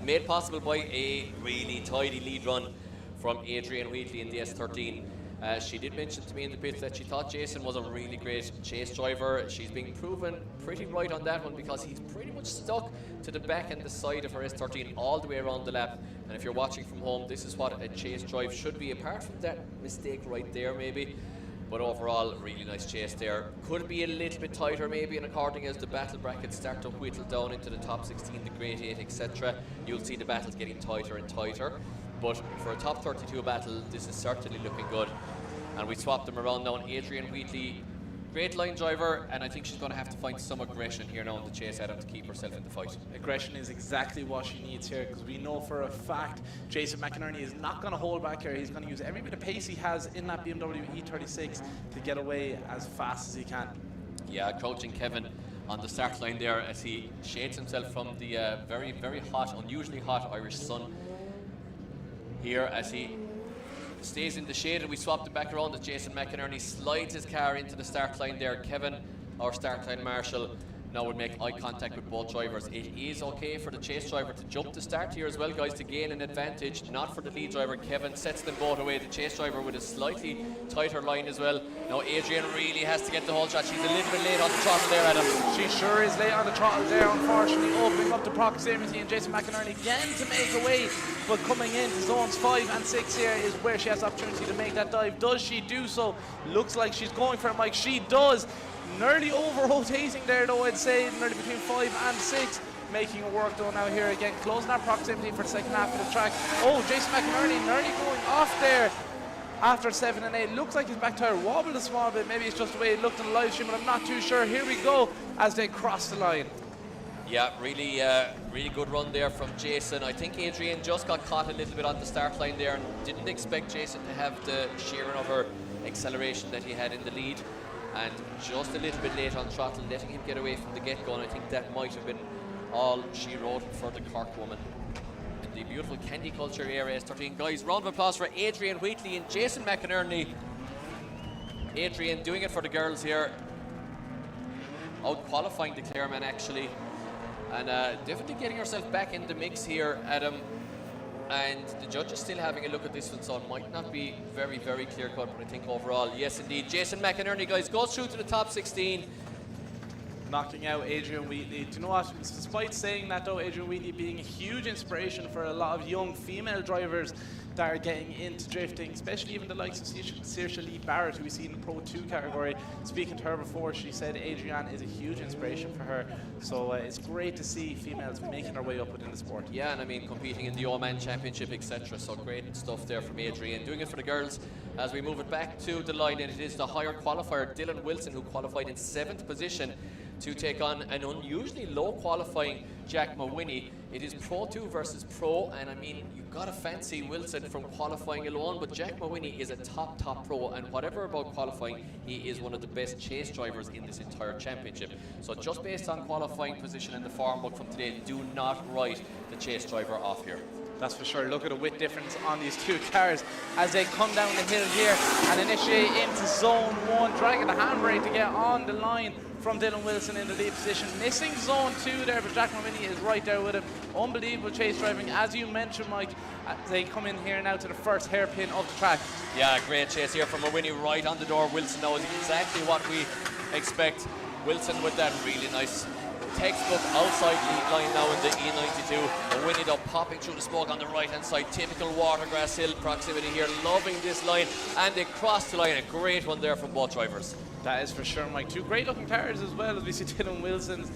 made possible by a really tidy lead run from Adrian Wheatley in the S13. She did mention to me in the pits that she thought Jason was a really great chase driver. She's been proven pretty right on that one because he's pretty much stuck to the back and the side of her S13 all the way around the lap. And if you're watching from home, this is what a chase drive should be, apart from that mistake right there maybe. But overall, really nice chase there. Could be a little bit tighter maybe, and according as the battle brackets start to whittle down into the top 16, the grade 8, etc., you'll see the battles getting tighter and tighter. But for a top 32 battle, this is certainly looking good. And we swapped them around now. Adrian Wheatley, great line driver, and I think she's going to have to find some aggression here now in the chase, Adam, to keep herself in the fight. Aggression is exactly what she needs here, because we know for a fact Jason McInerney is not going to hold back here. He's going to use every bit of pace he has in that BMW E36 to get away as fast as he can. Yeah, crouching Kevin on the start line there as he shades himself from the very, very hot, unusually hot Irish sun here as he stays in the shade, and we swapped it back around as Jason McInerney slides his car into the start line there. Kevin, our start line marshal, now would make eye contact with both drivers. It is okay for the chase driver to jump the start here as well, guys, to gain an advantage, not for the lead driver. Kevin sets them both away. The chase driver with a slightly tighter line as well. Now Adrian really has to get the whole shot. She's a little bit late on the throttle there, Adam. She sure is late on the throttle there, unfortunately, opening up the proximity, and Jason McInerney again to make away. But coming into zones 5 and 6 here is where she has the opportunity to make that dive. Does she do so? Looks like she's going for it, Mike. She does. Nearly over-rotating there, though, I'd say, nearly between 5 and 6. Making it work, though, now here again. Closing our proximity for the second half of the track. Oh, Jason McInerney nearly going off there after 7 and 8. Looks like his back tire wobbled a small bit. Maybe it's just the way it looked in the live stream, but I'm not too sure. Here we go as they cross the line. Yeah, really good run there from Jason. I think Adrian just got caught a little bit on the start line there and didn't expect Jason to have the sheer and utter acceleration that he had in the lead. And just a little bit late on throttle, letting him get away from the get-go, and I think that might have been all she wrote for the Cork woman in the beautiful Candy Culture area. S13, guys, round of applause for Adrian Wheatley and Jason McInerney. Adrian doing it for the girls here, out qualifying the Clareman actually, and definitely getting herself back in the mix here, Adam. And the judges still having a look at this one, so it might not be very, very clear cut, but I think overall, yes indeed. Jason McInerney, guys, goes through to the top 16. Knocking out Adrian Wheatley. Do you know what? Despite saying that, though, Adrian Wheatley being a huge inspiration for a lot of young female drivers that are getting into drifting, especially even the likes of Saoirse Lee Barrett, who we see in the Pro 2 category. Speaking to her before, she said Adrian is a huge inspiration for her. So it's great to see females making their way up within the sport. Yeah, and I mean competing in the All-Man Championship, etc. So great stuff there from Adrian. Doing it for the girls as we move it back to the line, and it is the higher qualifier, Dylan Wilson, who qualified in 7th position to take on an unusually low qualifying Jack Mawhinney. It is Pro 2 versus Pro, and I mean, you've got to fancy Wilson from qualifying alone, but Jack Mawhinney is a top pro, and whatever about qualifying, he is one of the best chase drivers in this entire championship. So just based on qualifying position in the form book from today, do not write the chase driver off here. That's for sure. Look at the width difference on these two cars as they come down the hill here and initiate into zone 1, dragging the handbrake to get on the line from Dylan Wilson in the lead position. Missing zone 2 there, but Jack Mawhinney is right there with him. Unbelievable chase driving, as you mentioned, Mike. They come in here now to the first hairpin of the track. Yeah, great chase here from Mawhinney right on the door. Wilson knows exactly what we expect. Wilson with that really nice textbook outside lead line now in the E92. Mawhinney though popping through the smoke on the right hand side. Typical Watergrasshill proximity here, loving this line, and they cross the line. A great one there from both drivers. That is for sure, Mike. Two great looking cars as well, as we see Dylan Wilson's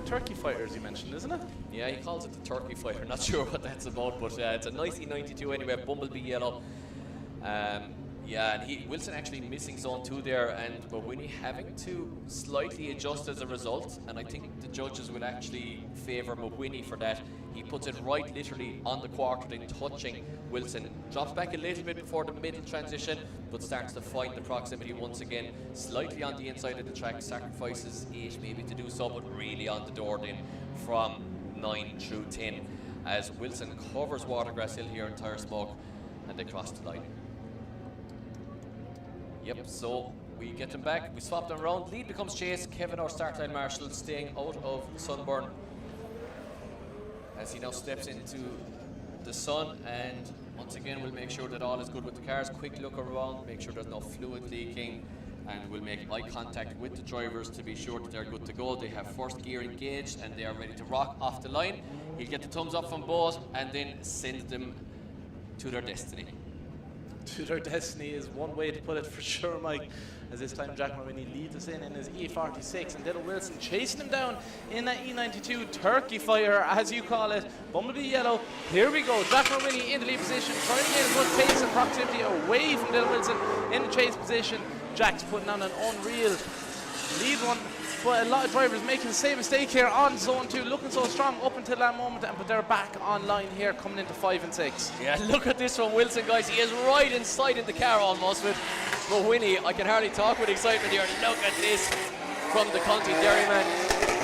Turkey Fighter, as you mentioned, isn't it? Yeah, he calls it the Turkey Fighter. Not sure what that's about, but it's a nice E92 anyway, bumblebee yellow. Yeah, and Wilson actually missing zone 2 there, and Mawhinney having to slightly adjust as a result, and I think the judges will actually favour Mawhinney for that. He puts it right literally on the quarter, then touching Wilson. Drops back a little bit before the middle transition, but starts to find the proximity once again. Slightly on the inside of the track, sacrifices 8 maybe to do so, but really on the door then from 9 through 10. As Wilson covers Watergrasshill here in tire smoke, and they cross the line. Yep, so we get them back, we swap them around. Lead becomes chase. Kevin, our start line marshal, staying out of sunburn as he now steps into the sun, and Once again, we'll make sure that all is good with the cars. Quick look around, make sure there's no fluid leaking, and we'll make eye contact with the drivers to be sure that they're good to go. They have first gear engaged and they are ready to rock off the line. He'll get the thumbs up from both and then send them to their destiny. To their destiny is one way to put it for sure, Mike. As this time Jack Marini leads us in his E46 and Dylan Wilson chasing him down in that E92 turkey fire, as you call it. Bumblebee yellow. Here we go. Jack Marini in the lead position, trying to get as much pace and proximity away from Dylan Wilson in the chase position. Jack's putting on an unreal lead one, but a lot of drivers making the same mistake here on zone 2, looking so strong up until that moment, but they're back online here coming into 5 and 6. Yeah, look at this from Wilson, guys. He is right inside in the car almost with Winnie. I can hardly talk with excitement here. Look at this from the Conti Dairyman.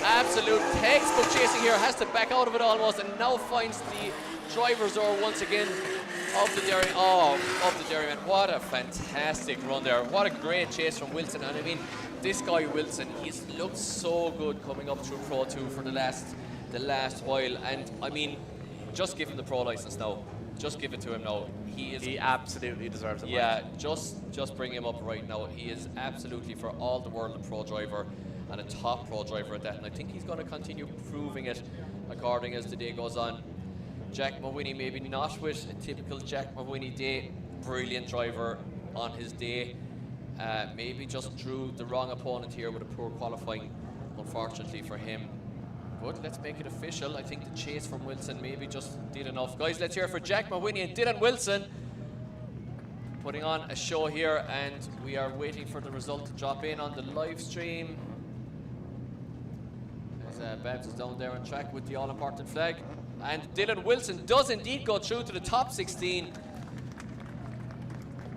Absolute textbook chasing here. Has to back out of it almost and now finds the driver's door once again of the Dairyman. What a fantastic run there. What a great chase from Wilson. And I mean, this guy Wilson, he's looked so good coming up through Pro 2 for the last while. And I mean, just give him the pro license now. Just give it to him now. He absolutely deserves it. Yeah, just bring him up right now. He is absolutely, for all the world, a pro driver and a top pro driver at that. And I think he's going to continue proving it according as the day goes on. Jack Mawhinney, maybe not with a typical Jack Mawhinney day. Brilliant driver on his day. Maybe just drew the wrong opponent here with a poor qualifying, unfortunately for him. But let's make it official. I think the chase from Wilson maybe just did enough. Guys, let's hear it for Jack Mawhinney and Dylan Wilson putting on a show here, and we are waiting for the result to drop in on the live stream. As Babs is down there on track with the all-important flag. And Dylan Wilson does indeed go through to the top 16.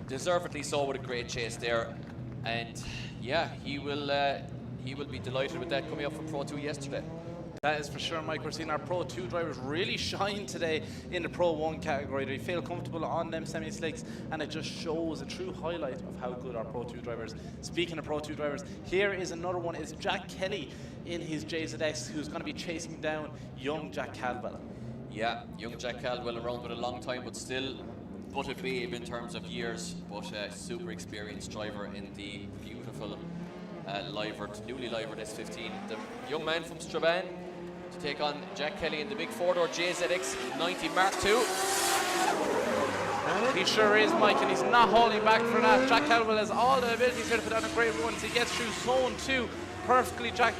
Deservedly so, with a great chase there. And yeah, he will be delighted with that coming up from Pro 2 yesterday. That is for sure, Mike. We're seeing our Pro 2 drivers really shine today in the Pro 1 category. They feel comfortable on them semi-slicks, and it just shows a true highlight of how good our Pro 2 drivers. Speaking of Pro 2 drivers, here is another one. Is Jack Kelly in his JZX, who's going to be chasing down young Jack Caldwell. Yeah, young Jack Caldwell around with a long time, but still but a babe in terms of years, but a super experienced driver in the beautiful newly livered S15. The young man from Strabane to take on Jack Kelly in the big four-door JZX 90 Mark II. He sure is, Mike, and he's not holding back for that. Jack Caldwell has all the abilities here to put on a great run. He gets through zone 2 perfectly. Jack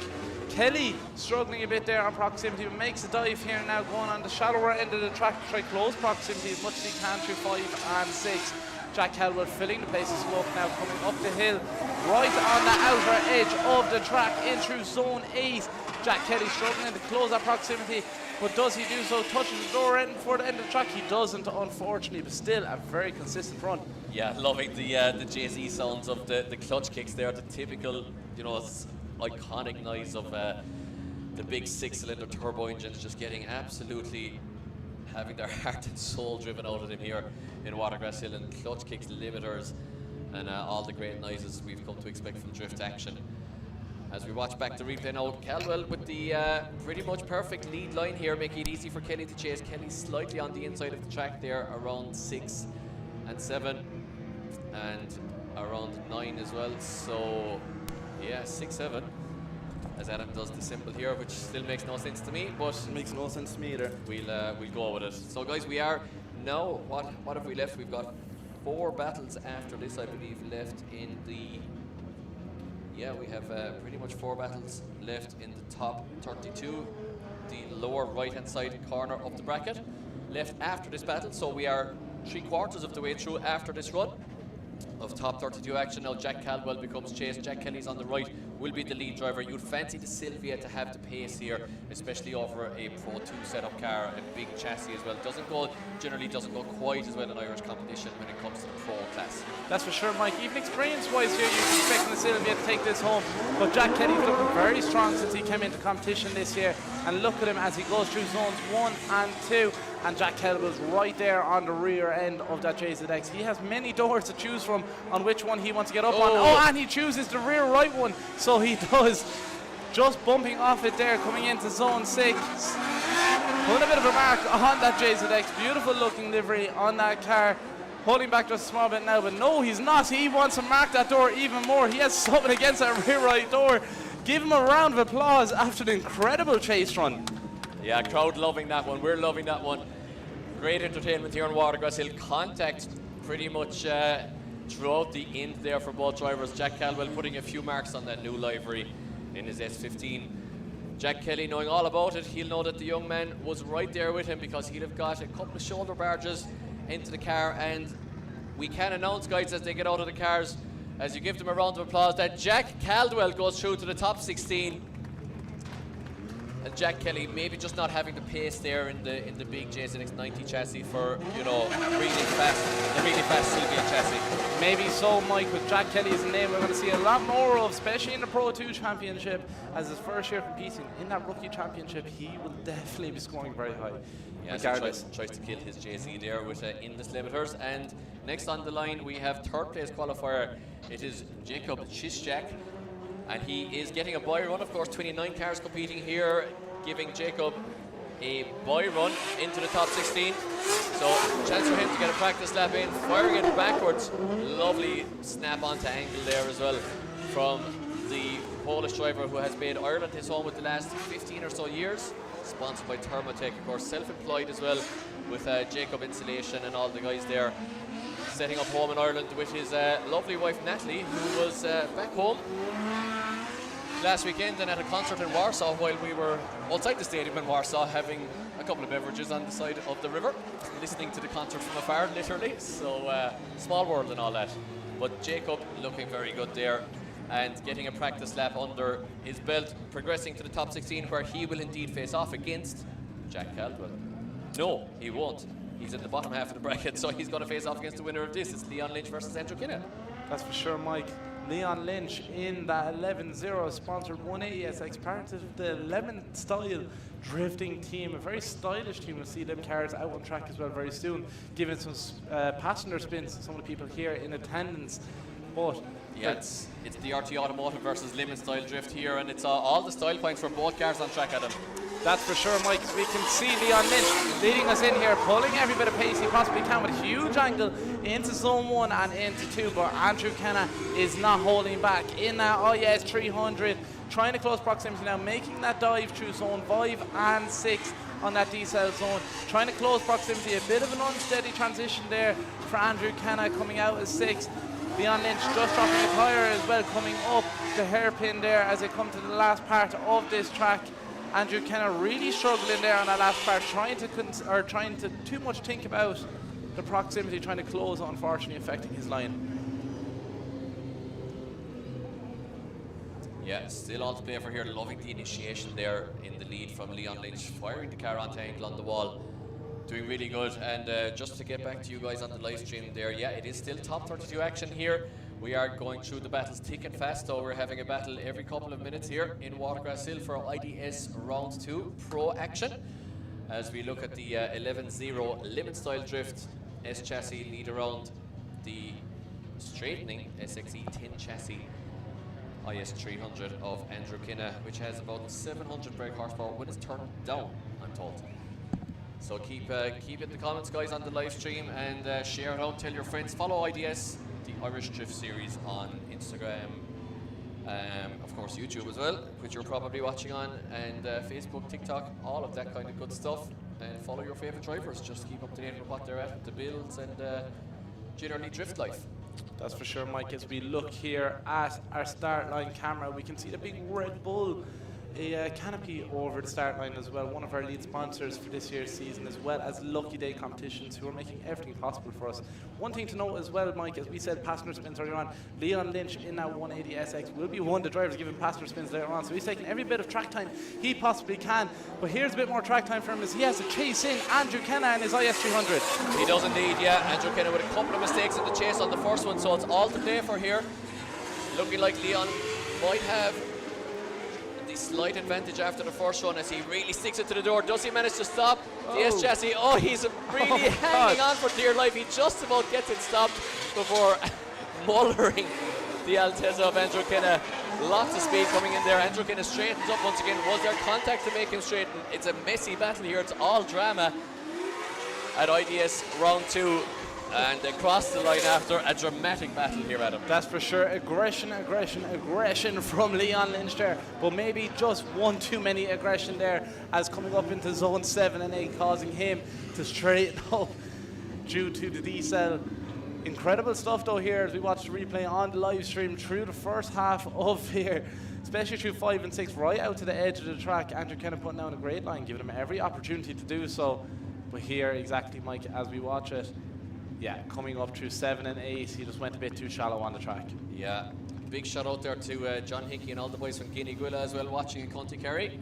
Kelly struggling a bit there on proximity, but makes a dive here now, going on the shallower end of the track to try close proximity as much as he can through 5 and 6. Jack Caldwell filling the place of smoke now, coming up the hill, right on the outer edge of the track, in through zone 8. Jack Kelly struggling to close that proximity, but does he do so? Touches the door end before the end of the track. He doesn't, unfortunately, but still a very consistent run. Yeah, loving the JZ sounds of the clutch kicks there, the typical, iconic noise of the big 6-cylinder turbo engines just getting absolutely having their heart and soul driven out of them here in Watergrasshill, and clutch kicks, limiters, and all the great noises we've come to expect from drift action. As we watch back the replay now, Caldwell with the pretty much perfect lead line here, making it easy for Kelly to chase. Kelly slightly on the inside of the track there, around 6 and 7 and around 9 as well. So yeah, 6, 7. As Adam does the symbol here, which still makes no sense to me, but it makes no sense to me either. We'll go with it. So guys, we are now, what have we left? We've got 4 battles after this, I believe, left in the, we have pretty much 4 battles left in the top 32, the lower right hand side corner of the bracket, left after this battle. So we are 3/4 of the way through after this run of top 32 action. Now Jack Caldwell becomes chase. Jack Kelly's on the right, will be the lead driver. You'd fancy the Sylvia to have the pace here, especially over a Pro 2 setup car, a big chassis as well. Generally doesn't go quite as well in Irish competition when it comes to the Pro class. That's for sure, Mike. Even experience-wise here, you're expecting the Sylvia to take this home. But Jack Kelly's looking very strong since he came into competition this year. And look at him as he goes through zones 1 and 2. And Jack Caldwell's right there on the rear end of that JZX. He has many doors to choose from on which one he wants to get up on. Oh, and he chooses the rear right one. So he does. Just bumping off it there, coming into zone 6. Put a bit of a mark on that JZX. Beautiful looking livery on that car. Holding back just a small bit now, but no, he's not. He wants to mark that door even more. He has something against that rear right door. Give him a round of applause after the incredible chase run. Yeah, crowd loving that one. We're loving that one. Great entertainment here on Watergrasshill. Contact pretty much throughout the end there for both drivers. Jack Caldwell putting a few marks on that new livery in his S15. Jack Kelly knowing all about it. He'll know that the young man was right there with him because he'll have got a couple of shoulder barges into the car, and we can announce, guys, as they get out of the cars, as you give them a round of applause, that Jack Caldwell goes through to the top 16. And Jack Kelly maybe just not having the pace there in the big JZX 90 chassis for, you know, the really fast Sylvia chassis. Maybe so, Mike, with Jack Kelly as a name, we're going to see a lot more of, especially in the Pro 2 Championship. As his first year competing in that Rookie Championship, he will definitely be scoring very high. Yeah, so tries to kill his JZ there with Indus Limiters. And next on the line, we have third place qualifier. It is Jacob Shishjak. And he is getting a boy run, of course, 29 cars competing here, giving Jacob a boy run into the top 16. So, chance for him to get a practice lap in, firing it backwards. Lovely snap onto angle there as well from the Polish driver who has made Ireland his home with the last 15 or so years. Sponsored by Thermotech, of course, self-employed as well with Jacob Insulation and all the guys there. Setting up home in Ireland with his lovely wife Natalie, who was back home last weekend and at a concert in Warsaw while we were outside the stadium in Warsaw having a couple of beverages on the side of the river, listening to the concert from afar, literally. So small world and all that. But Jacob looking very good there and getting a practice lap under his belt, progressing to the top 16 where he will indeed face off against Jack Caldwell. No, he won't. He's in the bottom half of the bracket, so he's going to face off against the winner of this. It's Leon Lynch versus Andrew Kinnan. That's for sure, Mike. Leon Lynch in that 11-0 sponsored 180SX, part of the Lemon Style drifting team, a very stylish team. We'll see them cars out on track as well very soon, giving some passenger spins to some of the people here in attendance. But yeah, it's the RT Automotive versus Lemon Style drift here, and it's all the style points for both cars on track, Adam. That's for sure, Mike. We can see Leon Lynch leading us in here, pulling every bit of pace he possibly can with a huge angle into zone 1 and into 2. But Andrew Kenna is not holding back in that IDS 300, trying to close proximity now, making that dive through zone 5 and 6 on that decel zone, trying to close proximity. A bit of an unsteady transition there for Andrew Kenna coming out as 6. Leon Lynch just dropping a tyre as well, coming up the hairpin there as they come to the last part of this track. Andrew Kenna really struggling there on that last part, trying to too much think about the proximity, trying to close, unfortunately affecting his line. Yeah, still on to play for here. Loving the initiation there in the lead from Leon Lynch, firing the car onto angle on the wall. Doing really good. And just to get back to you guys on the live stream there, yeah, it is still top 32 action here. We are going through the battles thick and fast, so we're having a battle every couple of minutes here in Watergrasshill for IDS Round 2 Pro action. As we look at the 11-0 Lemon Style Drift S chassis lead around the straightening SXE 10 chassis IS 300 of Andrew Kinna, which has about 700 brake horsepower when it's turned down, I'm told. So keep in the comments, guys, on the live stream, and share it out, tell your friends, follow IDS, the Irish Drift Series, on Instagram, of course YouTube as well, which you're probably watching on, and Facebook, TikTok, all of that kind of good stuff. And follow your favourite drivers, just keep up to date with what they're at, the builds, and generally drift life. That's for sure, Mike. As we look here at our start line camera, we can see the big Red Bull canopy over the start line as well, one of our lead sponsors for this year's season, as well as Lucky Day Competitions, who are making everything possible for us. One thing to note as well, Mike, as we said, passenger spins earlier on, Leon Lynch in that 180SX will be one of the drivers giving passenger spins later on, so he's taking every bit of track time he possibly can. But here's a bit more track time for him as he has to chase in Andrew Kenna in his IS 300. He does indeed, yeah. Andrew Kenna with a couple of mistakes in the chase on the first one, so it's all to play for here. Looking like Leon might have the slight advantage after the first run as he really sticks it to the door. Does he manage to stop the S chassis? Oh, he's really hanging on for dear life. He just about gets it stopped before mollering the Altezza of Andrew Kenna. Lots of speed coming in there. Andrew Kinna straightens up once again. Was there contact to make him straighten? It's a messy battle here. It's all drama at IDS round 2. And they cross the line after a dramatic battle here, Adam. That's for sure. Aggression from Leon Lynch there. But maybe just one too many aggression there as coming up into zone 7 and 8, causing him to straighten up due to the decel. Incredible stuff though here as we watch the replay on the live stream through the first half of here, especially through 5 and 6, right out to the edge of the track. Andrew Kennan putting down a great line, giving him every opportunity to do so. But here, exactly, Mike, as we watch it, yeah, coming up through 7 and 8, he just went a bit too shallow on the track. Yeah, big shout out there to John Hickey and all the boys from Guinea Gwilla as well, watching in County Kerry.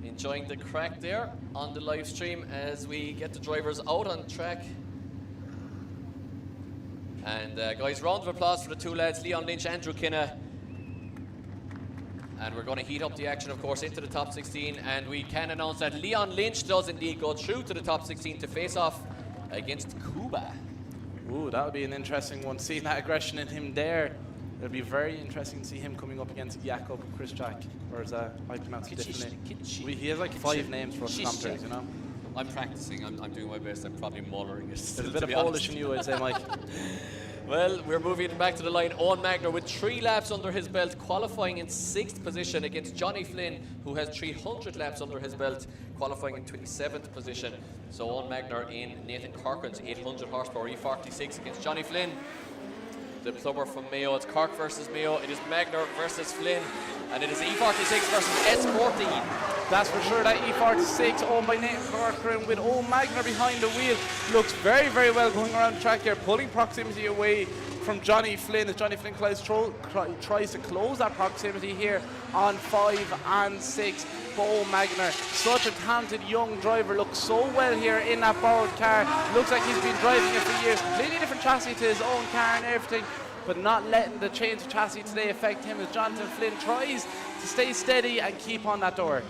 Enjoying the crack there on the live stream as we get the drivers out on track. And guys, round of applause for the two lads, Leon Lynch, Andrew Kinna. And we're going to heat up the action, of course, into the top 16. And we can announce that Leon Lynch does indeed go through to the top 16 to face off against Cuba. Ooh, that would be an interesting one. Seeing that aggression in him there, it'll be very interesting to see him coming up against Jakob Krzyzak, or is that I pronounce it differently? He has like 5 names for us commentators, you know. I'm practicing. I'm doing my best. I'm probably muttering it. There's a bit of Polish in you, I'd say, Mike. Well, we're moving back to the line. Owen Magner with 3 laps under his belt, qualifying in 6th position against Johnny Flynn, who has 300 laps under his belt, qualifying in 27th position. So Owen Magner in Nathan Corcoran's 800 horsepower E46 against Johnny Flynn. The plumber from Mayo. It's Cork versus Mayo. It is Magner versus Flynn. And it is E46 versus S14. That's for sure. That E46 owned by Nathan Corcoran with Owen Magner behind the wheel. Looks very, very well going around the track here, pulling proximity away from Johnny Flynn as Johnny Flynn tries to close that proximity here on 5 and 6. But Owen Magner, such a talented young driver, looks so well here in that borrowed car. Looks like he's been driving it for years. Completely different chassis to his own car and everything, but not letting the change of chassis today affect him as Jonathan Flynn tries to stay steady and keep on that door.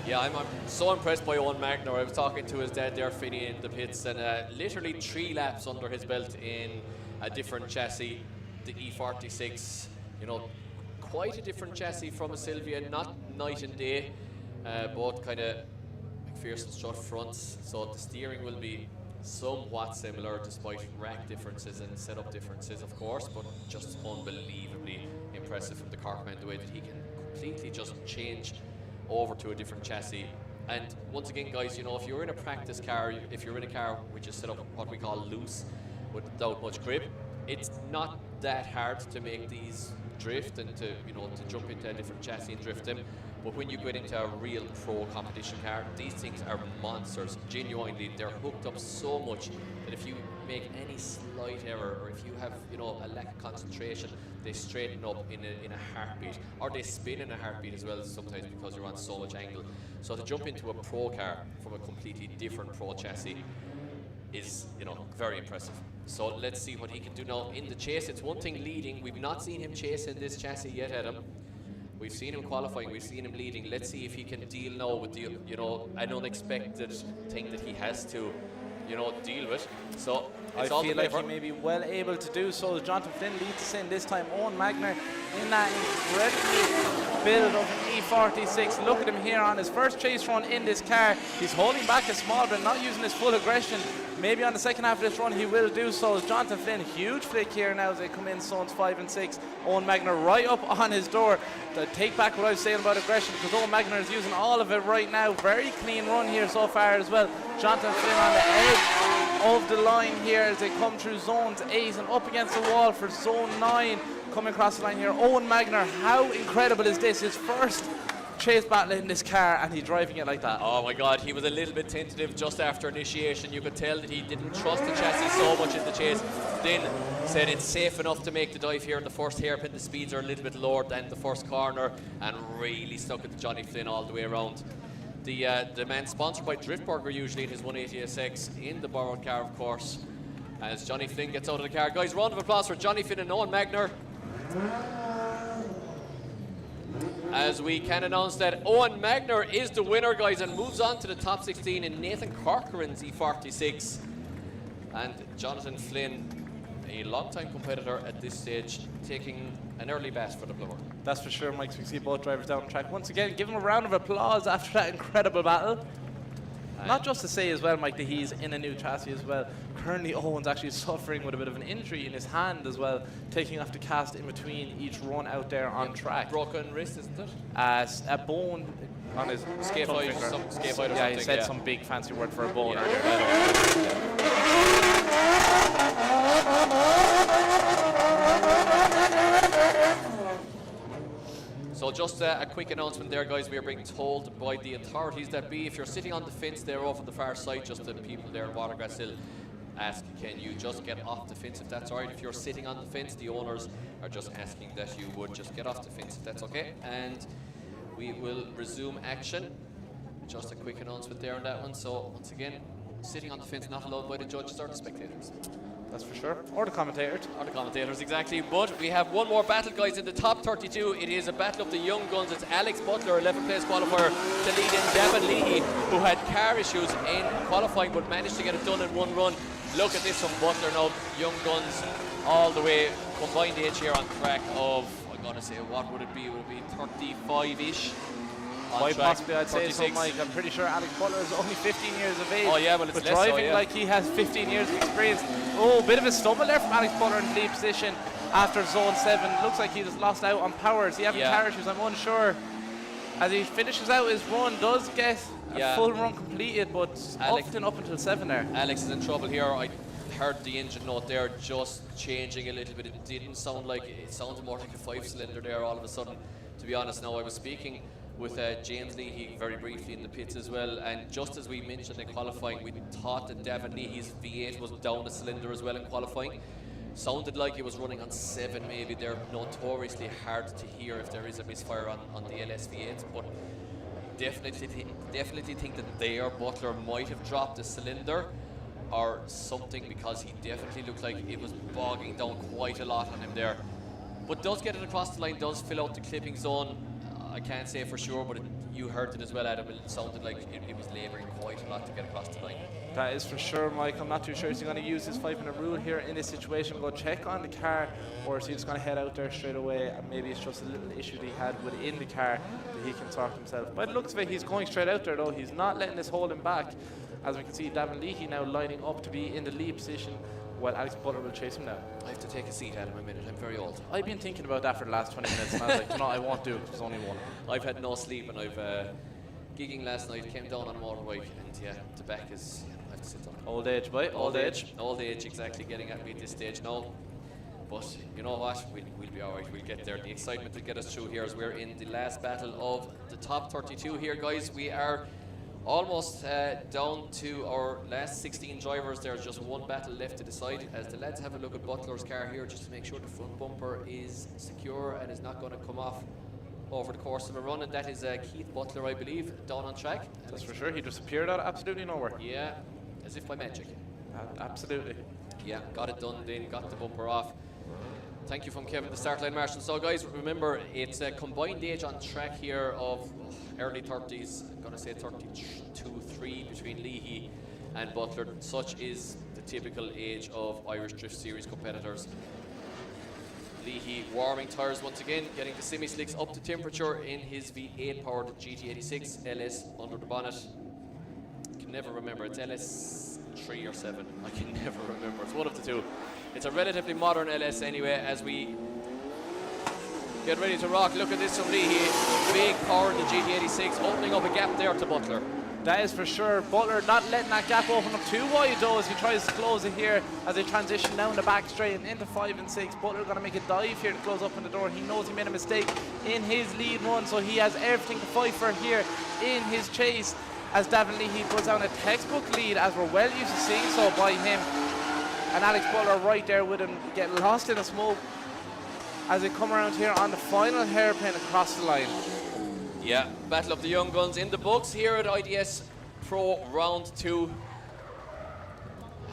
Yeah, I'm so impressed by Owen Magner. I was talking to his dad there, Finney, in the pits, and literally 3 laps under his belt in a different chassis, the E46. You know, quite a different chassis from a Sylvia, not night and day, both kind of McPherson strut fronts, so the steering will be somewhat similar despite rack differences and setup differences, of course, but just unbelievably impressive from the Cork man, the way that he can completely just change over to a different chassis. And once again, guys, you know, if you're in a practice car, if you're in a car which is set up what we call loose without much grip, it's not that hard to make these drift and to, you know, to jump into a different chassis and drift them. But when you get into a real pro competition car, these things are monsters. Genuinely, they're hooked up so much that if you make any slight error, or if you have, you know, a lack of concentration, they straighten up in a heartbeat, or they spin in a heartbeat as well sometimes because you're on so much angle. So to jump into a pro car from a completely different pro chassis is, you know, very impressive. So let's see what he can do now in the chase. It's one thing leading. We've not seen him chase in this chassis yet, Adam. We've seen him qualifying, we've seen him leading. Let's see if he can deal now with the, you know, an unexpected thing that he has to, you know, deal with. So it's I feel like he may be well able to do so. Jonathan Flynn leads us in this time. Owen Magner in that incredible build of an E46. Look at him here on his first chase run in this car. He's holding back a small bit, not using his full aggression. Maybe on the second half of this run he will do so. Jonathan Flynn, huge flick here now as they come in zones 5 and 6. Owen Magner right up on his door. To take back what I was saying about aggression, because Owen Magner is using all of it right now. Very clean run here so far as well. Jonathan Flynn on the edge of the line here as they come through zones 8 and up against the wall for zone 9. Coming across the line here, Owen Magner, how incredible is this? His first chase battle in this car and he's driving it like that. Oh my God, he was a little bit tentative just after initiation. You could tell that he didn't trust the chassis so much in the chase. Then said it's safe enough to make the dive here in the first hairpin. The speeds are a little bit lower than the first corner, and really stuck it to Johnny Flynn all the way around. The man sponsored by Driftburger usually in his 180SX in the borrowed car, of course, as Johnny Flynn gets out of the car. Guys, round of applause for Johnny Flynn and Owen Magner, as we can announce that Owen Magner is the winner, guys, and moves on to the top 16 in Nathan Corcoran's E46. And Jonathan Flynn a long-time competitor at this stage, taking an early bat for the blower. That's for sure, Mike. So we see both drivers down the track. Once again, give him a round of applause after that incredible battle. Not just to say as well, Mike, that he's in a new chassis as well. Currently, Owen's actually suffering with a bit of an injury in his hand as well, taking off the cast in between each run out there on track. Broken wrist, isn't it? A bone on his Scaphoid, thumb finger. some scaphoid or Yeah, he something, said yeah. some big fancy word for a bone Yeah. earlier. So just a quick announcement there, guys. We are being told by the authorities that if you're sitting on the fence there off on the far side, just the people there in Watergrasshill ask, can you just get off the fence if that's all right? If you're sitting on the fence, the owners are just asking that you would just get off the fence if that's okay. And we will resume action. Just a quick announcement there on that one. So once again, sitting on the fence not allowed by the judges or the spectators. That's for sure. Or the commentators. Or the commentators, exactly. But we have one more battle, guys, in the top 32. It is a battle of the young guns. It's Alex Butler, 11th place qualifier, to lead in Devin Leahy, who had car issues in qualifying but managed to get it done in one run. Look at this from Butler now. Young guns all the way. Combined age here on track of, I'm going to say, what would it be? Would it be 35-ish? Quite possibly, I'd say so, Mike. I'm pretty sure Alex Butler is only 15 years of age. Oh, yeah, well, it's but less driving so, yeah. like he has 15 years of experience. Oh, bit of a stumble there from Alex Butler in the lead position after zone 7. Looks like he just lost out on power. Is he having car issues? I'm unsure. As he finishes out his run, does get a full run completed, but often up until 7 there. Alex is in trouble here. I heard the engine note there just changing a little bit. It didn't sound like, it sounded more like a 5-cylinder there all of a sudden. To be honest, now I was speaking with James Leahy very briefly in the pits as well, and just as we mentioned in qualifying, we thought that Devin Leahy's V8 was down a cylinder as well in qualifying. Sounded like it was running on 7 maybe. They're notoriously hard to hear if there is a misfire on the LS V8s, but definitely think that their Butler might have dropped a cylinder or something, because he definitely looked like it was bogging down quite a lot on him there. But does get it across the line, does fill out the clipping zone. I can't say for sure, but you heard it as well, Adam. It sounded like it was labouring quite a lot to get across the line. That is for sure, Mike. I'm not too sure. Is he going to use his 5-minute rule here in this situation, go check on the car, or is he just going to head out there straight away, and maybe it's just a little issue that he had within the car that he can sort himself. By the looks of it, he's going straight out there though. He's not letting this hold him back. As we can see, Devin Leahy now lining up to be in the lead position, while Alex Butler will chase him down. I have to take a seat, Adam, a minute. I'm very old. I've been thinking about that for the last 20 minutes, and I was like, you know, I won't do it. There's only one. I've had no sleep, and I've gigging last night, came down on a motorbike, and yeah, the back is, I have to sit down. Old age, boy. Old age. Old age, exactly, getting at me at this stage now. But you know what? We'll be all right. We'll get there. The excitement will get us through here as we're in the last battle of the top 32 here, guys. We are almost down to our last 16 drivers. There's just one battle left to decide, as the lads have a look at Butler's car here just to make sure the front bumper is secure and is not going to come off over the course of a run, and that is Keith Butler, I believe, down on track. That's for sure. He just appeared out of absolutely nowhere. Yeah, as if by magic. Absolutely. Yeah, got it done then, got the bumper off. Thank you from Kevin, the start line marshal. So guys, remember, it's a combined age on track here of early 30s, I'm going to say 32-3 between Leahy and Butler. Such is the typical age of Irish Drift Series competitors. Leahy warming tyres once again, getting the semi-slicks up to temperature in his V8 powered GT86 LS under the bonnet. I can never remember, it's LS3 or 7, I can never remember, it's one of the two. It's a relatively modern LS anyway, as we get ready to rock. Look at this from Leahy, big power in the GT86, opening up a gap there to Butler. That is for sure. Butler not letting that gap open up too wide though, as he tries to close it here as they transition down the back straight and into 5 and 6. Butler going to make a dive here to close up in the door. He knows he made a mistake in his lead run, so he has everything to fight for here in his chase, as Devin Leahy puts down a textbook lead, as we're well used to seeing so by him. And Alex Butler right there with him, getting lost in the smoke as they come around here on the final hairpin across the line. Yeah, Battle of the Young Guns in the books here at IDS Pro Round 2.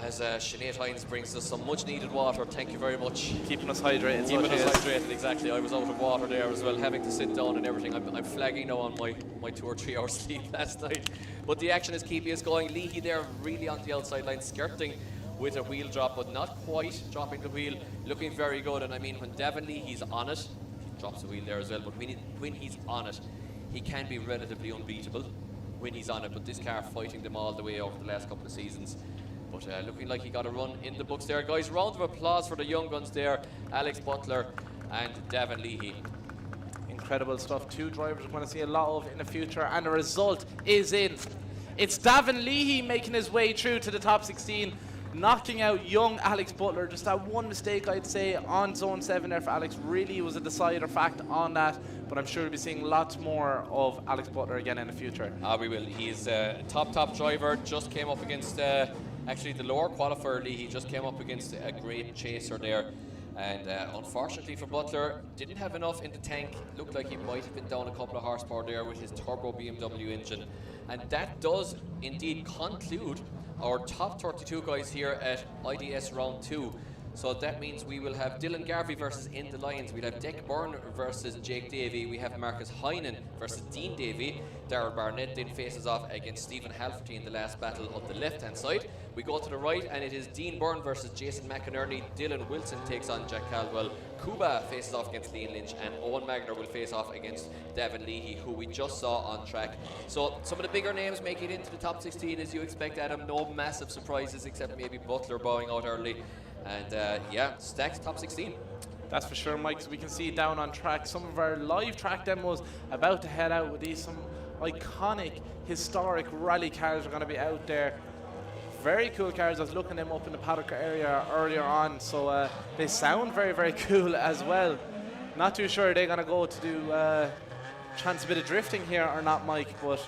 As Sinead Hines brings us some much needed water, thank you very much. Keeping us hydrated. Keeping us hydrated, exactly. I was out of water there as well, having to sit down and everything. I'm flagging now on my 2 or 3 hours sleep last night. But the action is keeping us going. Leahy there really on the outside line, skirting with a wheel drop, but not quite dropping the wheel, looking very good. And I mean, when Devon Leahy's on it, he drops the wheel there as well, but when he's on it, he can be relatively unbeatable when he's on it. But this car fighting them all the way over the last couple of seasons. But looking like he got a run in the books there. Guys, round of applause for the young guns there, Alex Butler and Devon Leahy. Incredible stuff. Two drivers we're going to see a lot of in the future, and the result is in. It's Devon Leahy making his way through to the top 16, knocking out young Alex Butler. Just that one mistake, I'd say, on zone 7 there for Alex really was a decider fact on that, but I'm sure we'll be seeing lots more of Alex Butler again in the future. We will. He's a top driver. Just came up against actually the lower qualifier. He just came up against a great chaser there. And unfortunately for Butler, didn't have enough in the tank. Looked like he might have been down a couple of horsepower there with his turbo BMW engine. And that does indeed conclude our top 32 guys here at IDS round 2. So that means we will have Dylan Garvey versus In the Lions. We'll have Dick Byrne versus Jake Davey. We have Marcus Heinen versus Dean Davey. Darrell Barnett then faces off against Stephen Halferty in the last battle of the left-hand side. We go to the right, and it is Dean Byrne versus Jason McInerney. Dylan Wilson takes on Jack Caldwell. Kuba faces off against Liam Lynch, and Owen Magner will face off against Devon Leahy, who we just saw on track. So some of the bigger names making it into the top 16 as you expect, Adam. No massive surprises except maybe Butler bowing out early. And yeah, stacked top 16. That's for sure, Mike. So we can see down on track some of our live track demos about to head out with these. Some iconic, historic rally cars are going to be out there. Very cool cars. I was looking them up in the paddock area earlier on, so they sound very, very cool as well. Not too sure they're going to go to do chance a bit of drifting here or not, Mike, but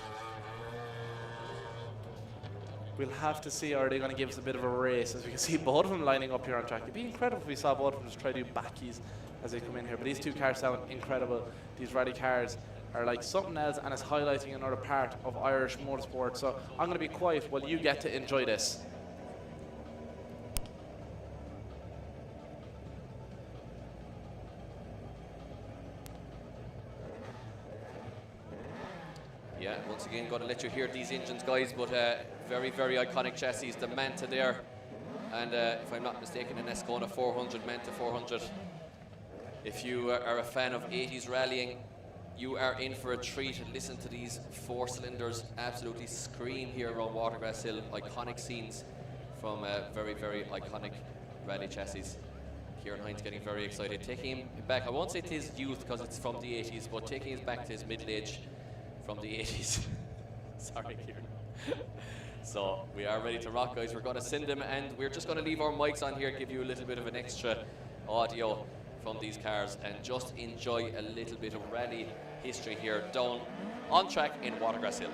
we'll have to see. Are they going to give us a bit of a race? As we can see both of them lining up here on track. It'd be incredible if we saw both of them just try to do backies as they come in here. But these two cars sound incredible. These rally cars are like something else, and it's highlighting another part of Irish motorsport. So I'm going to be quiet while you get to enjoy this. Yeah, once again, going to let you hear these engines, guys, but very, very iconic chassis. The Manta there, and if I'm not mistaken, an Escona 400, Manta 400. If you are a fan of 80s rallying, you are in for a treat. Listen to these 4 cylinders absolutely scream here around Watergrasshill. Iconic scenes from very, very iconic rally chassis. Kieran Hines getting very excited, taking him back. I won't say to his youth because it's from the 80s, but taking him back to his middle age from the 80s. Sorry, Kieran. So we are ready to rock, guys. We're going to send them, and we're just going to leave our mics on here, give you a little bit of an extra audio from these cars, and just enjoy a little bit of rally history here down on track in Watergrasshill.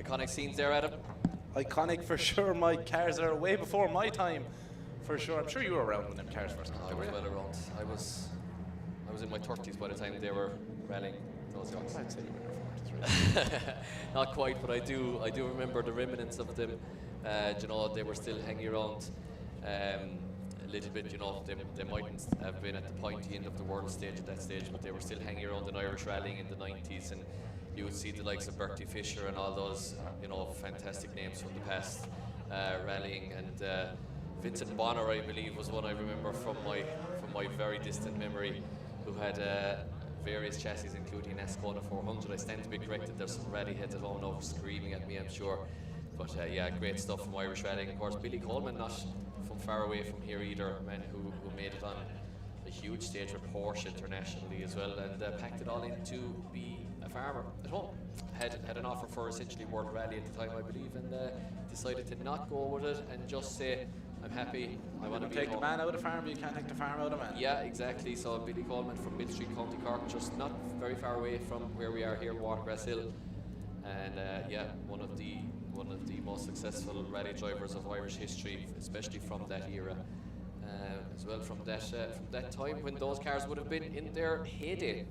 iconic scenes there, Adam. Iconic for sure, Mike. Cars that are way before my time, for sure. I'm sure you were around when them cars first came I out, was were you? well around. I was in my 30s by the time they were rallying those guys. I'd say you were in your 40s, really. Not quite, but I do remember the remnants of them. You know, they were still hanging around a little bit. You know, they mightn't have been at the pointy end of the world stage at that stage, but they were still hanging around in Irish rallying in the 90s, and you would see the likes of Bertie Fisher and all those, you know, fantastic names from the past rallying. And Vincent Bonner, I believe, was one I remember from my very distant memory, who had various chassis, including an Ascona 400. I stand to be corrected. There's some rally heads at home now screaming at me, I'm sure. But yeah, great stuff from Irish rallying. Of course, Billy Coleman, not from far away from here either, a man who made it on a huge stage with Porsche internationally as well, and packed it all in to be a farmer at home. Had an offer for essentially World Rally at the time, I believe, and decided to not go with it and just say, I'm happy, I want to be take at home. the man out of the farm, but you can't take the farm out of man. Yeah, exactly. So Billy Coleman from Mill Street, County Cork, just not very far away from where we are here, Watergrasshill, and yeah, one of the most successful rally drivers of Irish history, especially from that era, as well from that time when those cars would have been in their heyday.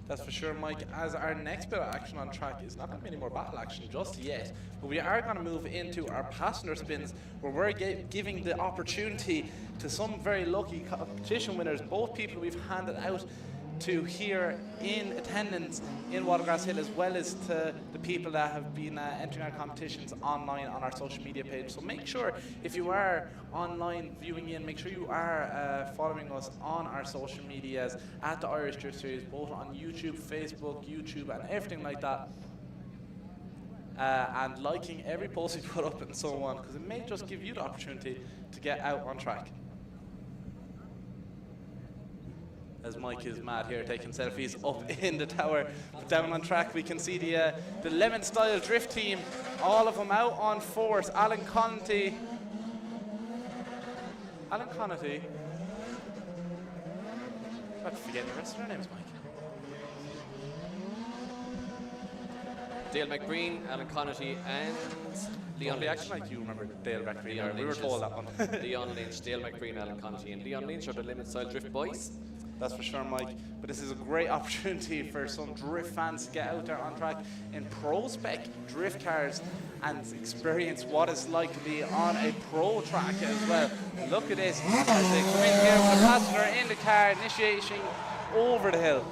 That's for sure, Mike. As our next bit of action on track is not going to be any more battle action just yet, but we are going to move into our passenger spins, where we're giving the opportunity to some very lucky competition winners, both people we've handed out to here in attendance in Watergrasshill, as well as to the people that have been entering our competitions online on our social media page. So make sure, if you are online viewing in, make sure you are following us on our social medias at the Irish Drift Series, both on YouTube, Facebook, YouTube, and everything like that. And liking every post we put up and so on, because it may just give you the opportunity to get out on track. As Mike is mad here taking selfies up in the tower. But down on track we can see the Lemon Style Drift team, all of them out on force. Alan Conity. I'm forgetting the rest of their names, Mike. Dale McBreen, Alan Conity, and Leon Lynch. Actually, like you remember Dale McBreen. We were told that one. Leon Lynch, Dale McBreen, Alan Conity, and Leon Lynch are the Lemon Style Drift boys. That's for sure, Mike. But this is a great opportunity for some drift fans to get out there on track in pro-spec drift cars and experience what it's like to be on a pro track as well. Look at this as they come in here with the passenger in the car, initiating over the hill.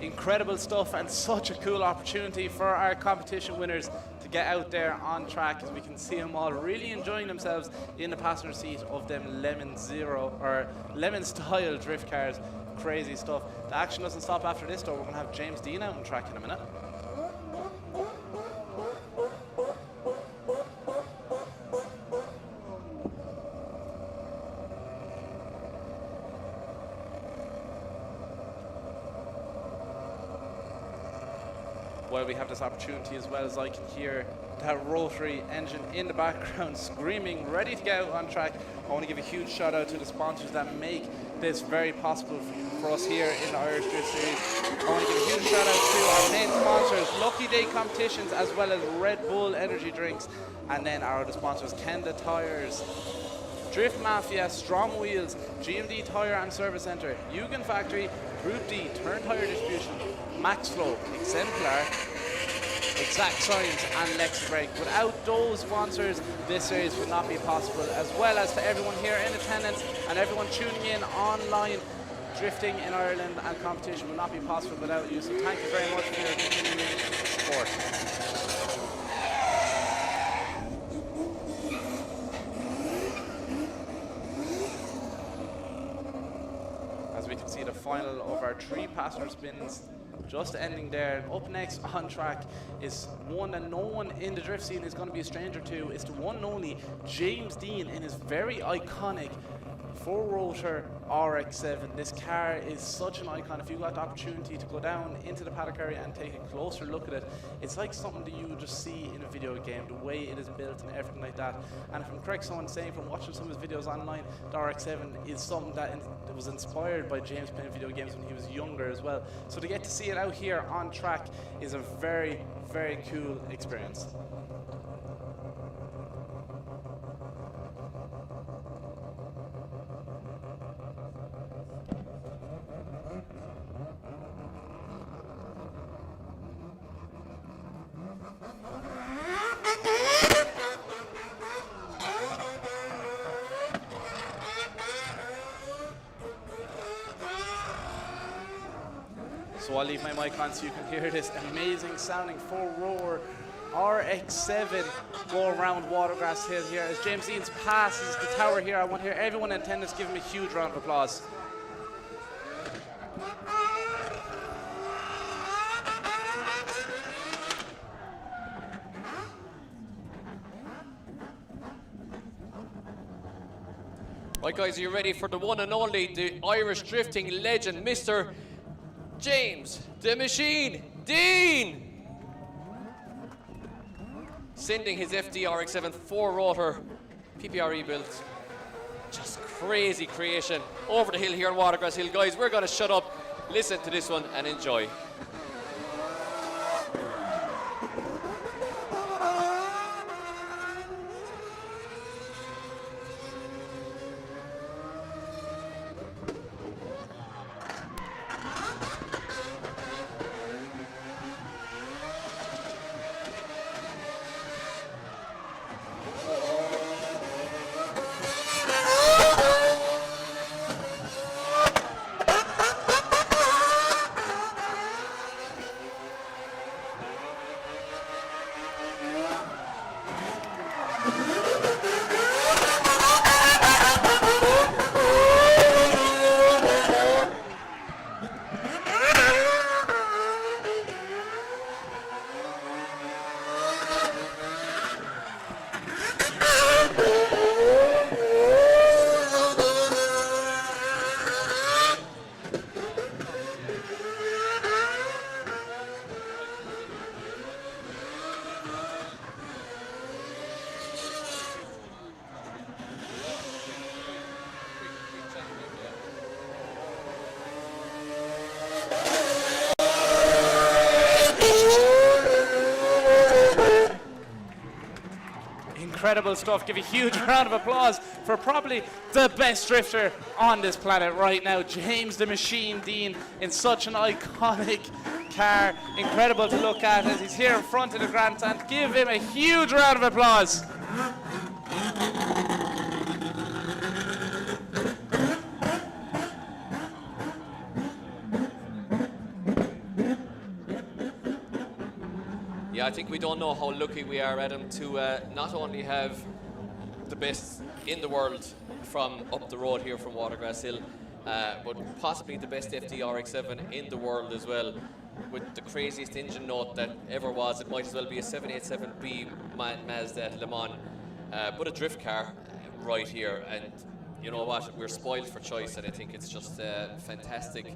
Incredible stuff, and such a cool opportunity for our competition winners to to get out there on track, as we can see them all really enjoying themselves in the passenger seat of them lemon style drift cars. Crazy stuff. The action doesn't stop after this though. We're going to have James Dean out on track in a minute. While we have this opportunity, as well as I can hear that rotary engine in the background screaming, ready to get out on track, I want to give a huge shout out to the sponsors that make this very possible for us here in the Irish Drift Series. I want to give a huge shout out to our main sponsors, Lucky Day Competitions, as well as Red Bull Energy Drinks, and then our other sponsors, Kenda Tires, Drift Mafia, Strong Wheels, GMD Tire and Service Centre, Eugen Factory, Group D, Turn Tire Distribution, Max Flow, Exemplar, Exact Science and Lex Brake. Without those sponsors, this series would not be possible, as well as to everyone here in attendance and everyone tuning in online. Drifting in Ireland and competition would not be possible without you, so thank you very much for your continuing support. As we can see, the final of our 3 passenger spins just ending there. Up next on track is one that no one in the drift scene is going to be a stranger to. It's the one and only James Dean in his very iconic 4-rotor RX-7. This car is such an icon. If you got the opportunity to go down into the paddock area and take a closer look at it, it's like something that you would just see in a video game, the way it is built and everything like that. And if I'm correct, someone saying from watching some of his videos online, the RX-7 is something that was inspired by James playing video games when he was younger as well. So to get to see it out here on track is a very, very cool experience. So I'll leave my mic on so you can hear this amazing sounding 4-rotor RX-7 go around Watergrasshill here. As James Dean passes the tower here, I want to hear everyone in attendance give him a huge round of applause. Right guys, are you ready for the one and only, the Irish drifting legend, Mr. James the Machine Dean, sending his FDRX7 4-rotor PPRE built, just crazy creation over the hill here in Watergrasshill. Guys, we're going to shut up, listen to this one and enjoy. Incredible stuff. Give a huge round of applause for probably the best drifter on this planet right now, James the Machine Dean, in such an iconic car. Incredible to look at as he's here in front of the grandstand. Give him a huge round of applause. I think we don't know how lucky we are, Adam, to not only have the best in the world from up the road here from Watergrasshill, but possibly the best FD-RX-7 in the world as well, with the craziest engine note that ever was. It might as well be a 787B Mazda Le Mans, but a drift car right here. And you know what, we're spoiled for choice, and I think it's just a fantastic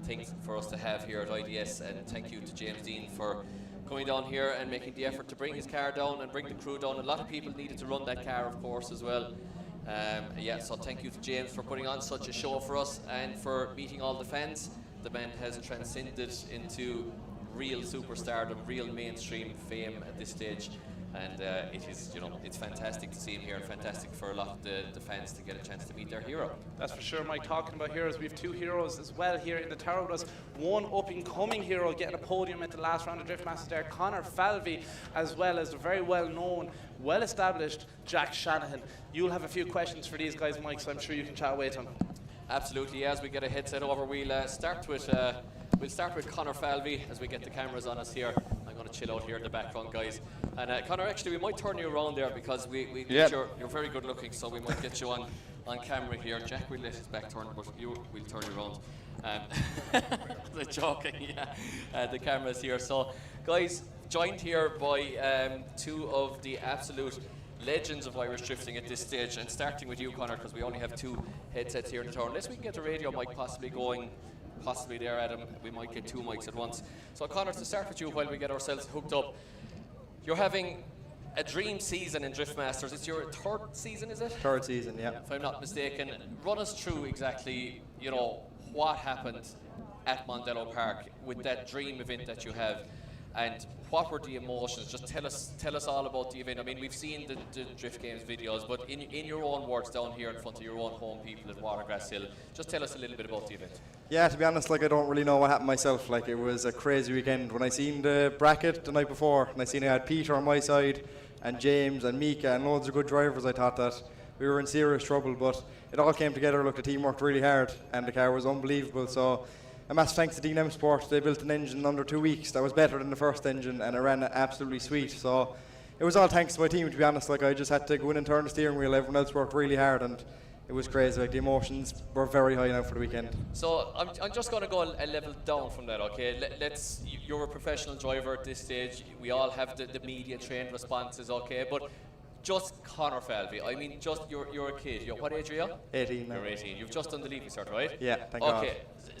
thing for us to have here at IDS. And thank you to James Dean for coming down here and making the effort to bring his car down and bring the crew down. A lot of people needed to run that car, of course, as well. So thank you to James for putting on such a show for us and for meeting all the fans. The band has transcended into real superstardom, real mainstream fame at this stage, and it is, it's fantastic to see him here, and fantastic for a lot of the fans to get a chance to meet their hero. That's for sure, Mike. Talking about heroes, we have two heroes as well here in the tower with us. One up-and-coming hero getting a podium at the last round of Drift Masters there, Conor Falvey, as well as the very well-known, well-established Jack Shanahan. You'll have a few questions for these guys, Mike, so I'm sure you can chat away to them. Absolutely. As we get a headset over, we'll start with Conor Falvey as we get the cameras on us here. I'm going to chill out here in the background, guys. And Conor, actually, we might turn you around there because you're very good looking, so we might get you on camera here. Jack will let his back turn, but we'll turn you around. The joking, yeah. The cameras here. So, guys, joined here by two of the absolute legends of Irish drifting at this stage, and starting with you, Conor, because we only have two headsets here in the tower. Unless we can get the radio mic possibly going, possibly there, Adam, we might get two mics at once. So, Conor, to start with you while we get ourselves hooked up, you're having a dream season in Drift Masters. It's your third season, is it? Third season, yeah. If I'm not mistaken. Run us through exactly, what happened at Mondello Park with that dream event that you have, and what were the emotions? Just tell us all about the event. I mean, we've seen the Drift Games videos, but in your own words down here in front of your own home people at Watergrasshill, just tell us a little bit about the event. Yeah, to be honest, I don't really know what happened myself. It was a crazy weekend. When I seen the bracket the night before, and I seen I had Peter on my side, and James and Mika and loads of good drivers, I thought that we were in serious trouble, but it all came together. Look, the team worked really hard, and the car was unbelievable. So a massive thanks to D&M Sport. They built an engine in under 2 weeks that was better than the first engine, and it ran absolutely sweet. So it was all thanks to my team, to be honest. I just had to go in and turn the steering wheel. Everyone else worked really hard, and it was crazy. The emotions were very high now for the weekend. So I'm just going to go a level down from that, okay? You're a professional driver at this stage. We all have the media trained responses, okay? But just Conor Falvey, I mean, just you're a kid. What age are you? 18 now. You're 18. You've just done the leaving cert, right? Yeah, thank God.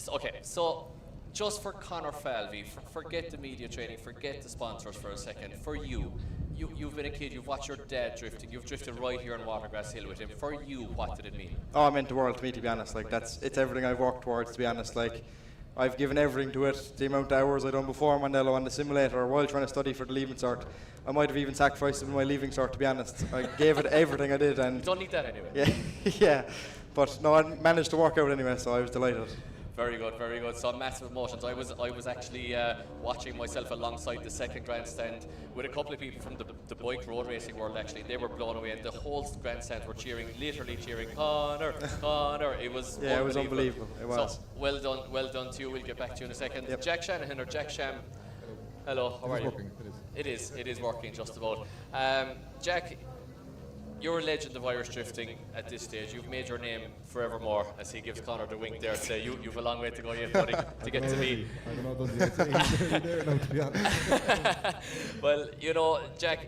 Okay, so just for Conor Falvey, forget the media training, forget the sponsors for a second. For you've been a kid, you've watched your dad drifting, you've drifted right here in Watergrasshill with him. For you, what did it mean? Oh, it meant the world to me, to be honest. It's everything I've worked towards, to be honest. I've given everything to it. The amount of hours I've done before Mondello on the simulator while trying to study for the leaving cert. I might have even sacrificed my leaving cert, to be honest. I gave it everything I did. And you don't need that anyway. Yeah. But no, I managed to work out anyway, so I was delighted. Very good, very good. So massive emotions. I was actually watching myself alongside the second grandstand with a couple of people from the bike road racing world. Actually, they were blown away, and the whole grandstand were literally cheering, Conor, Conor. It was it was unbelievable. It was. So well done to you. We'll get back to you in a second. Yep. Jack Shanahan or Jack Sham. Hello, how are you? It is working just about. Jack, you're a legend of Irish drifting at this stage. You've made your name forevermore, as he gives Conor the wink there to say you've a long way to go yet, buddy, to get to me. I don't know, there now, to be honest. Well, Jack,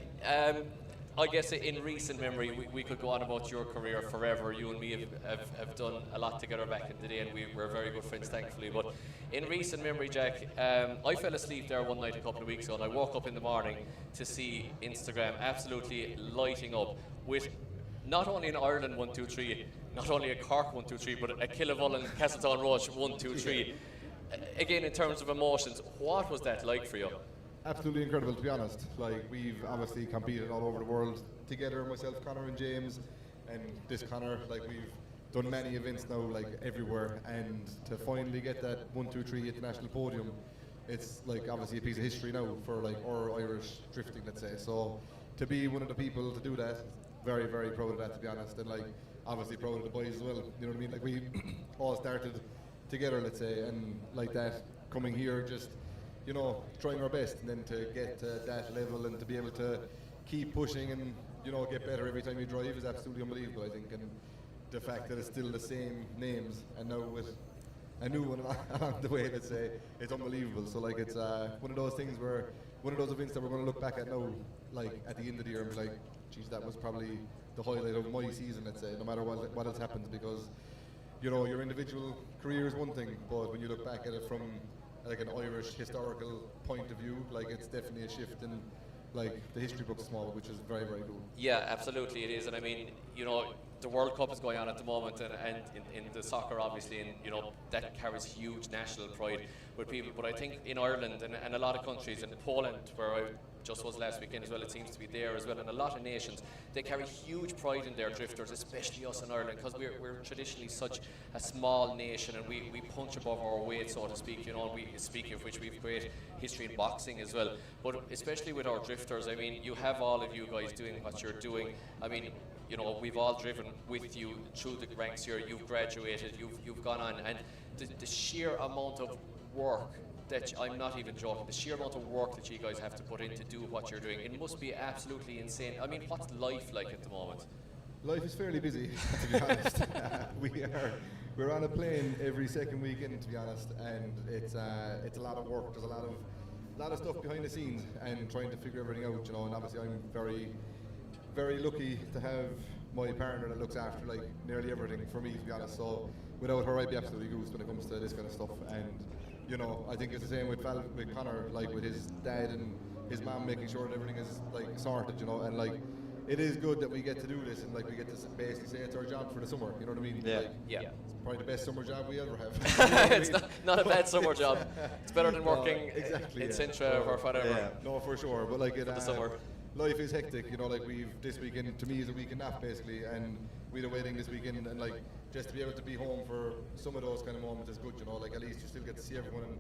I guess in recent memory, we could go on about your career forever. You and me have done a lot together back in the day, and we're very good friends, thankfully. But in recent memory, Jack, I fell asleep there one night a couple of weeks ago, and I woke up in the morning to see Instagram absolutely lighting up with not only an Ireland 1, 2, 3, not only a Cork 1, 2, 3, but a Killavullen Castletown Roche 1, 2, 3. Again, in terms of emotions, what was that like for you? Absolutely incredible, to be honest. We've obviously competed all over the world together, myself, Conor and James, and this Conor, we've done many events now, everywhere, and to finally get that 1, 2, 3 international podium, it's obviously a piece of history now for our Irish drifting, let's say. So to be one of the people to do that, very, very proud of that, to be honest, and obviously proud of the boys as well. You know what I mean? We all started together, let's say, and that coming here, just you know, trying our best, and then to get to that level and to be able to keep pushing and, you know, get better every time you drive is absolutely unbelievable, I think. And the fact that it's still the same names, and now with a new one along the way, let's say, it's unbelievable. So like it's one of those things where, one of those events that we're going to look back at now, like at the end of the year, and be like, geez, that was probably the highlight of my season, let's say, no matter what else happens, because, you know, your individual career is one thing, but when you look back at it from like an Irish historical point of view, like it's definitely a shift in like the history books small, which is very, very cool. Yeah, absolutely it is. And I mean, you know, the World Cup is going on at the moment, and in the soccer, obviously, and you know, that carries huge national pride with people. But I think in Ireland and a lot of countries, and Poland, where I just was last weekend as well, it seems to be there as well, and a lot of nations, they carry huge pride in their drifters, especially us in Ireland, because we're traditionally such a small nation, and we punch above our weight, so to speak, you know, and speaking of which, we've great history in boxing as well, but especially with our drifters, I mean, you have all of you guys doing what you're doing. I mean, you know, we've all driven with you through the ranks here, you've graduated, you've gone on, and the sheer amount of work that I'm not even joking, the sheer amount of work that you guys have to put in to do what you're doing, it must be absolutely insane. I mean, what's life like at the moment? Life is fairly busy, to be honest. We're on a plane every second weekend, to be honest, and it's a lot of work. There's a lot of stuff behind the scenes and trying to figure everything out, you know. And obviously, I'm very, very lucky to have my partner that looks after like nearly everything for me, to be honest. So without her, I'd be absolutely goose when it comes to this kind of stuff. And you know, I think it's the same with Connor, like with his dad and his mom making sure that everything is like sorted, you know, and like it is good that we get to do this and like we get to basically say it's our job for the summer, you know what I mean? Yeah. Like, Yeah. It's probably the best summer job we ever have. It's not a bad summer job. It's better than working exactly, in yeah. Sintra or whatever. Yeah, no, for sure. But like the summer. Life is hectic, you know, like this weekend to me is a weekend off basically, and we had a wedding this weekend, and like just to be able to be home for some of those kind of moments is good, you know, like at least you still get to see everyone and,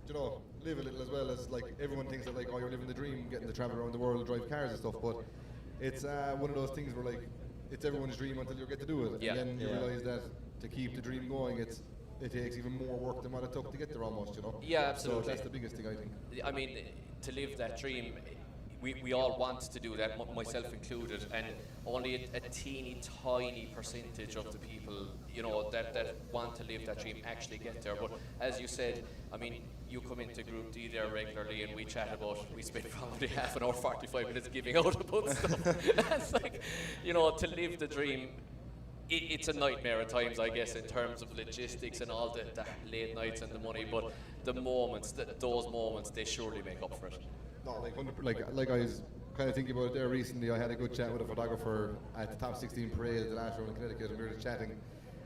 you know, live a little, as well as like everyone thinks that like, oh, you're living the dream, getting to travel around the world, drive cars and stuff, but it's one of those things where like it's everyone's dream until you get to do it, and then you realise that to keep the dream going, it takes even more work than what it took to get there almost, you know. Yeah, absolutely. So that's the biggest thing, I think. I mean, to live that dream, we all want to do that, myself included, and only a teeny tiny percentage of the people, you know, that want to live that dream actually get there. But as you said, I mean, you come into Group D there regularly, and we chat we spend probably half an hour, 45 minutes giving out about stuff. That's like, you know, to live the dream, it's a nightmare at times, I guess, in terms of logistics and all the late nights and the money, but the moments, those moments, they surely make up for it. No, like I was kind of thinking about it there recently. I had a good chat with a photographer at the Top 16 parade at the last round in Connecticut, and we were just chatting,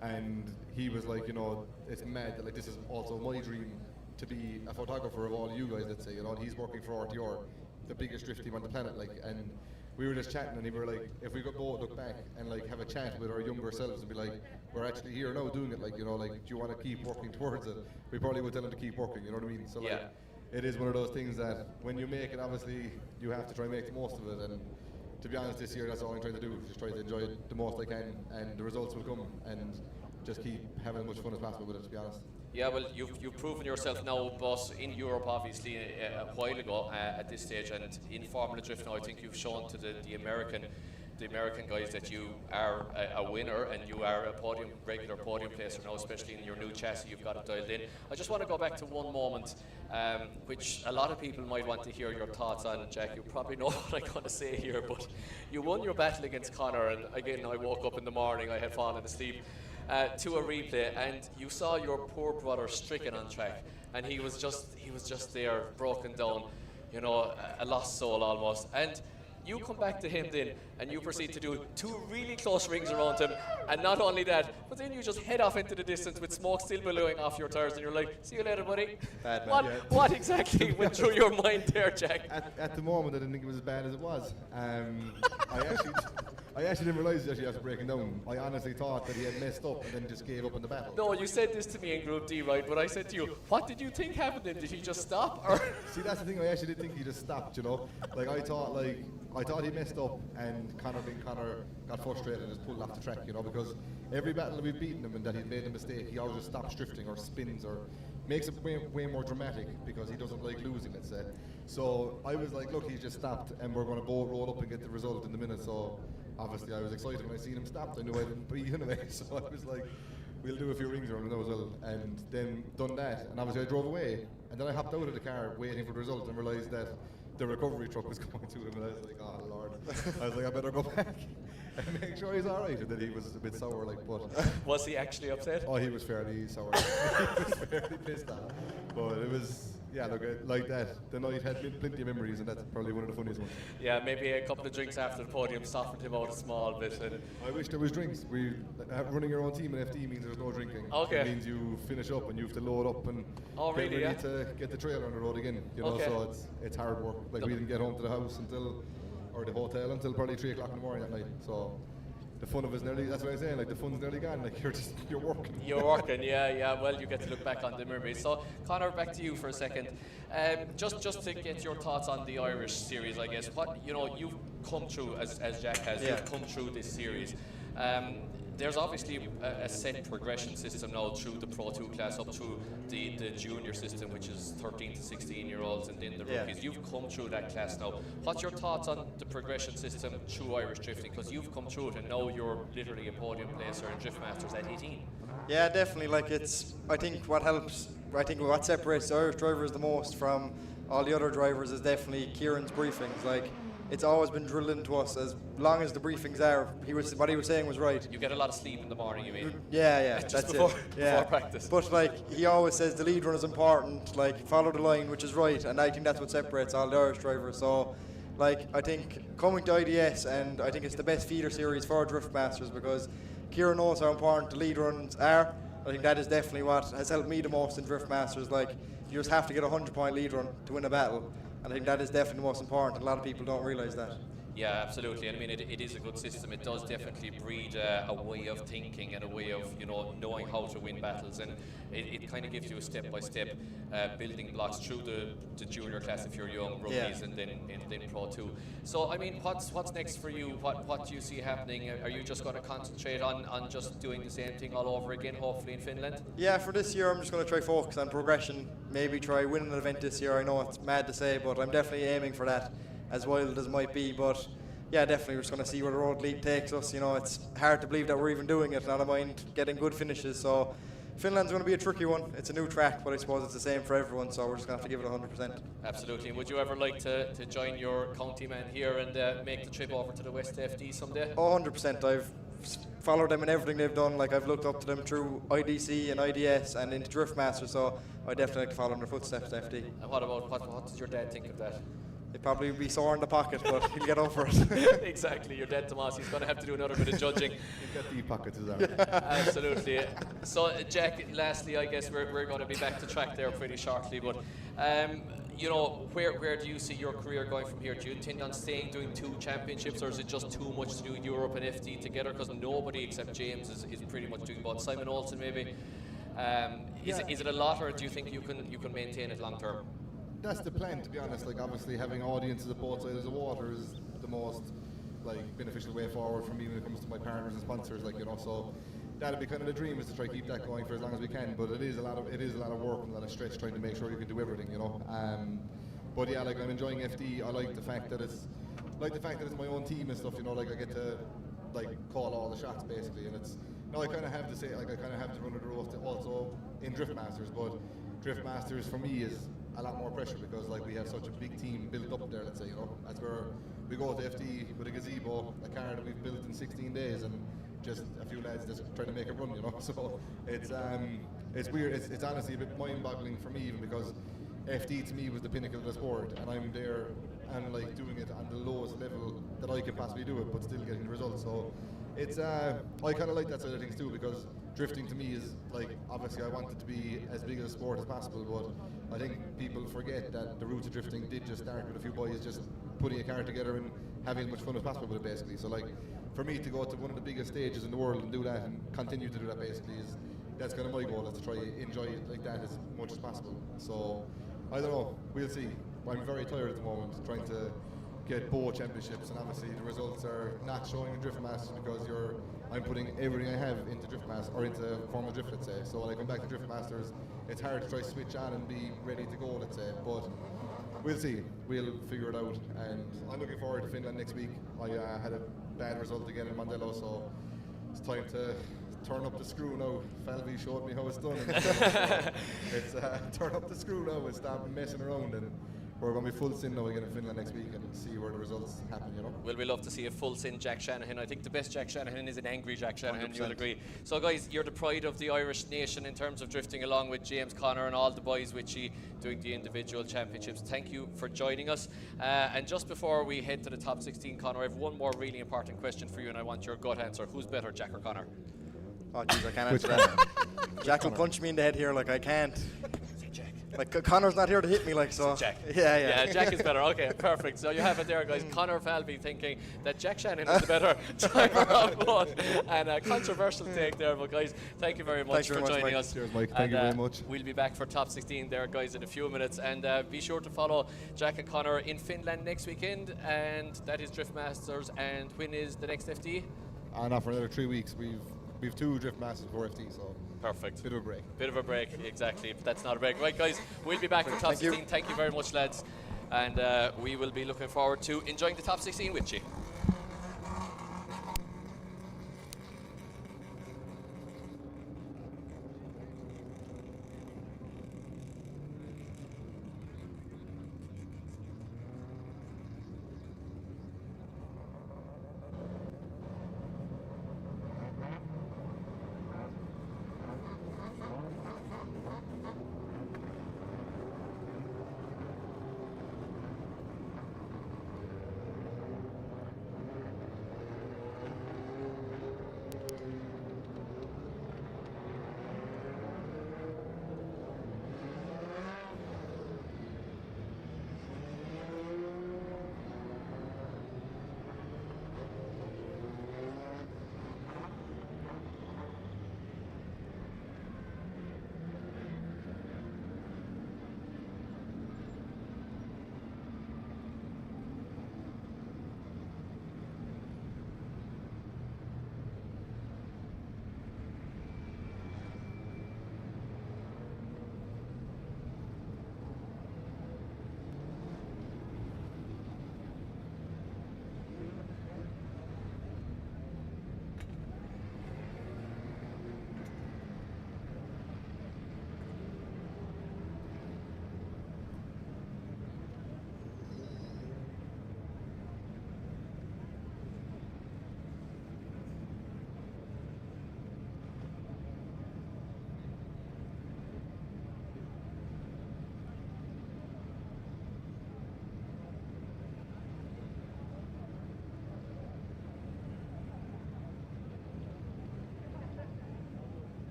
and he was like, you know, it's mad that like this is also my dream to be a photographer of all you guys, let's say, you know, and he's working for RTR, the biggest drift team on the planet, like, and we were just chatting, and we were like, if we could both look back and like have a chat with our younger selves and be like, we're actually here now doing it, like, you know, like, do you want to keep working towards it? We probably would tell him to keep working, you know what I mean? So like, it is one of those things that when you make it, obviously you have to try and make the most of it, and to be honest, this year that's all I'm trying to do, just try to enjoy it the most I can, and the results will come, and just keep having as much fun as possible with it, to be honest. Yeah, well, you've proven yourself now, boss, in Europe, obviously, a while ago at this stage, and in Formula Drift now, I think you've shown to the American guys that you are a winner, and you are a regular podium placer now, especially in your new chassis. You've got it dialed in. I just want to go back to one moment, which a lot of people might want to hear your thoughts on, Jack. You probably know what I'm going to say here, but you won your battle against Connor, and again, I woke up in the morning, I had fallen asleep to a replay, and you saw your poor brother stricken on track, and he was just there, broken down, you know, a lost soul almost. And you come back to him then, and you proceed to do 2 really close rings around him, and not only that, but then you just head off into the distance with smoke still billowing off your tires, and you're like, see you later, buddy. Bad, what exactly went through your mind there, Jack? At the moment, I didn't think it was as bad as it was. I actually didn't realise that he was breaking down. I honestly thought that he had messed up and then just gave up in the battle. No, you said this to me in Group D, right? But I said to you, what did you think happened then? Did he just stop? Or see, that's the thing. I actually did think he just stopped. You know, like I thought he messed up, and Connor got frustrated and just pulled off the track. You know, because every battle that we've beaten him and that he'd made a mistake, he always just stops drifting or spins or makes it way more dramatic because he doesn't like losing, let's say. So I was like, look, he's just stopped and we're going to both roll up and get the result in the minute. So obviously I was excited when I seen him stopped. I knew I didn't beat anyway. So I was like, we'll do a few rings around him as well. And then done that. And obviously I drove away. And then I hopped out of the car waiting for the result and realised that the recovery truck was going to him. And I was like, oh Lord. I was like, I better go back and make sure he's alright. And then he was a bit sour, like, but... Was he actually upset? Oh, he was fairly sour. He was fairly pissed off. But it was... Yeah, look, like that. The night had plenty of memories, and that's probably one of the funniest ones. Yeah, maybe a couple of drinks after the podium softened him out a small bit. And I wish there was drinks. Running your own team in FD means there's no drinking. Okay. It means you finish up and you have to load up and get ready to get the trailer on the road again. You know, so it's hard work. Like we didn't get home to the house or the hotel until probably 3 o'clock in the morning that night. So the fun of it's nearly, that's what I'm saying, like the fun's nearly gone, like you're working. You're working, yeah, well you get to look back on the memories. So Conor, back to you for a second. Just to get your thoughts on the Irish series, I guess. What, you know, you've come through, as Jack has, you've come through this series. There's obviously a set progression system now through the Pro 2 class up through the junior system, which is 13 to 16 year olds and then the rookies. You've come through that class now. What's your thoughts on the progression system through Irish drifting? Because you've come through it and now you're literally a podium placer in Drift Masters at 18. Yeah, definitely. Like I think what separates the Irish drivers the most from all the other drivers is definitely Kieran's briefings. Like, it's always been drilled into us as long as the briefings are. What he was saying was right. You get a lot of sleep in the morning, you mean? Yeah, Just that's before practice. But like he always says, the lead run is important. Like follow the line, which is right, and I think that's what separates all the Irish drivers. So, like I think coming to IDS, and I think it's the best feeder series for Drift Masters because Kieran knows how important the lead runs are. I think that is definitely what has helped me the most in Drift Masters. Like you just have to get a 100-point lead run to win a battle. And I think that is definitely the most important. A lot of people don't realise that. Yeah, absolutely. I mean, it is a good system. It does definitely breed a way of thinking and a way of, you know, knowing how to win battles. And it kind of gives you a step-by-step building blocks through the junior class if you're young, rookies, and then Pro 2. So, I mean, what's next for you? What do you see happening? Are you just going to concentrate on just doing the same thing all over again, hopefully in Finland? Yeah, for this year, I'm just going to try focus on progression. Maybe try winning an event this year. I know it's mad to say, but I'm definitely aiming for that, as wild as it might be. But yeah, definitely we're just going to see where the road league takes us. You know, it's hard to believe that we're even doing it. I don't mind getting good finishes. So Finland's going to be a tricky one. It's a new track, but I suppose it's the same for everyone. So we're just going to have to give it 100%. Absolutely. And would you ever like to join your county man here and make the trip over to the West FD someday? Oh, 100%. I've followed them in everything they've done. Like I've looked up to them through IDC and IDS and into Drift Master. So I definitely like to follow in their footsteps to FD. And what does your dad think of that? He'd probably be sore in the pocket, but he'll get over it. Exactly, your dad Tomas, he's going to have to do another bit of judging. He'll get deep pockets as well. Absolutely. So, Jack, lastly, I guess we're going to be back to track there pretty shortly, but you know, where do you see your career going from here? Do you intend on staying doing 2 championships, or is it just too much to do Europe and FD together? Because nobody except James is pretty much doing both. Simon Olsen, maybe. Is it a lot, or do you think you can maintain it long term? That's the plan, to be honest. Like obviously having audiences at both sides of the water is the most beneficial way forward for me when it comes to my partners and sponsors. Like, you know, so that'd be kind of the dream, is to try to keep that going for as long as we can. But it is a lot of work and a lot of stretch trying to make sure you can do everything, you know. But yeah, like I'm enjoying FD. I like the fact that it's my own team and stuff. You know, like I get to call all the shots basically, and it's I kind of have to say I kind of have to run the roast also in Drift Masters. But Drift Masters for me is a lot more pressure because we have such a big team built up there. Let's say, you know, that's where we go to FD with a gazebo, a car that we've built in 16 days, and just a few lads just trying to make it run, you know. So it's weird. It's honestly a bit mind-boggling for me, even because FD to me was the pinnacle of the sport, and I'm there and doing it on the lowest level that I can possibly do it, but still getting the results. So it's I kind of like that side of things too, because drifting to me is obviously I want it to be as big a sport as possible, but I think people forget that the roots of drifting did just start with a few boys just putting a car together and having as much fun as possible with it basically. So for me to go to one of the biggest stages in the world and do that and continue to do that basically that's kind of my goal, is to try to enjoy it like that as much as possible. So I don't know, we'll see. I'm very tired at the moment trying to get both championships, and obviously the results are not showing in Drift Masters because I'm putting everything I have into Drift Masters, or into Formula Drift, let's say. So when I come back to Drift Masters, it's hard to try to switch on and be ready to go, let's say. But we'll see. We'll figure it out, and I'm looking forward to Finland next week. I had a bad result again in Mondello, so it's time to turn up the screw now. Falvey showed me how it's done. It's turn up the screw now and stop messing around, and we're going to be full sin now again in Finland next week and see where the results happen, you know. Well, we love to see a full sin Jack Shanahan. I think the best Jack Shanahan is an angry Jack Shanahan, 100%. you'll agree. So guys, you're the pride of the Irish nation in terms of drifting, along with James Connor and all the boys with you doing the individual championships. Thank you for joining us. And just before we head to the top 16, Connor, I have one more really important question for you, and I want your gut answer. Who's better, Jack or Connor? Oh, jeez, I can't answer that. Jack will punch me in the head here, like, I can't. Like, Connor's not here to hit me, like, so. Jack. Yeah. Jack is better. Okay, perfect. So you have it there, guys. Connor Falvey thinking that Jack Shannon is the better driver of both. And a controversial take there, but guys, thank you very much for joining us. Cheers, Mike. Thank you very much. We'll be back for top 16 there, guys, in a few minutes. And be sure to follow Jack and Connor in Finland next weekend. And that is Drift Masters. And when is the next FD? Not for another 3 weeks. We've 2 Drift Masters for FD, so. Perfect. Bit of a break. Bit of a break, exactly. But that's not a break. Right, guys, we'll be back for top 16. Thank you very much, lads. And we will be looking forward to enjoying the top 16 with you.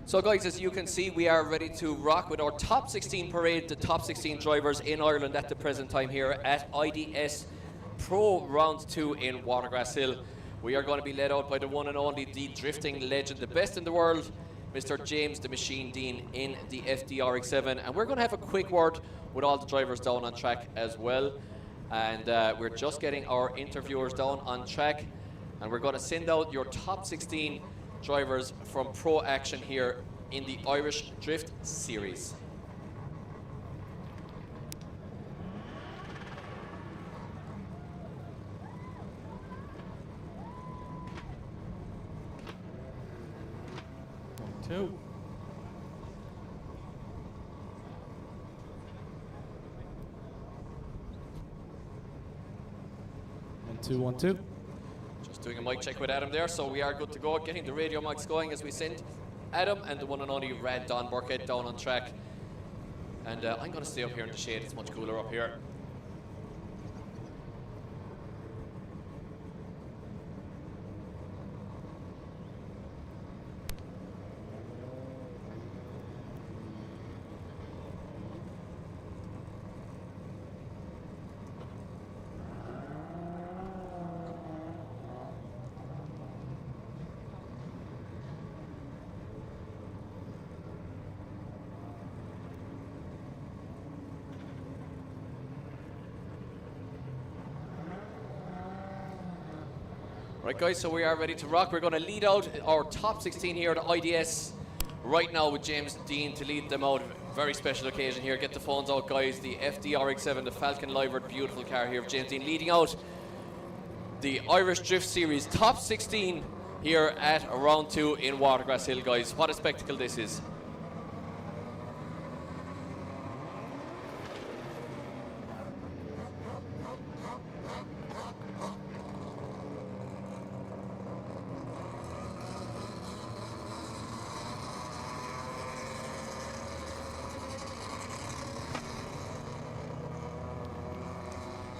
So guys, as you can see, we are ready to rock with our top 16 parade, the top 16 drivers in Ireland at the present time here at IDS Pro Round 2 in Watergrasshill. We are going to be led out by the one and only, the drifting legend, the best in the world, Mr. James the Machine Dean in the FDRX7. And we're going to have a quick word with all the drivers down on track as well. And we're just getting our interviewers down on track. And we're going to send out your top 16 drivers from Pro Action here in the Irish Drift Series. Two. 1, 2, 1, 2. Just doing a mic check with Adam there, so we are good to go. Getting the radio mics going as we send Adam and the one and only Red Don Burkhead down on track. And I'm going to stay up here in the shade. It's much cooler up here. Right, guys, so we are ready to rock. We're going to lead out our top 16 here at IDS right now with James Dean to lead them out. Very special occasion here. Get the phones out, guys. The FDRX7, the Falcon Livert, beautiful car here of James Dean, leading out the Irish Drift Series top 16 here at round 2 in Watergrasshill, guys. What a spectacle this is.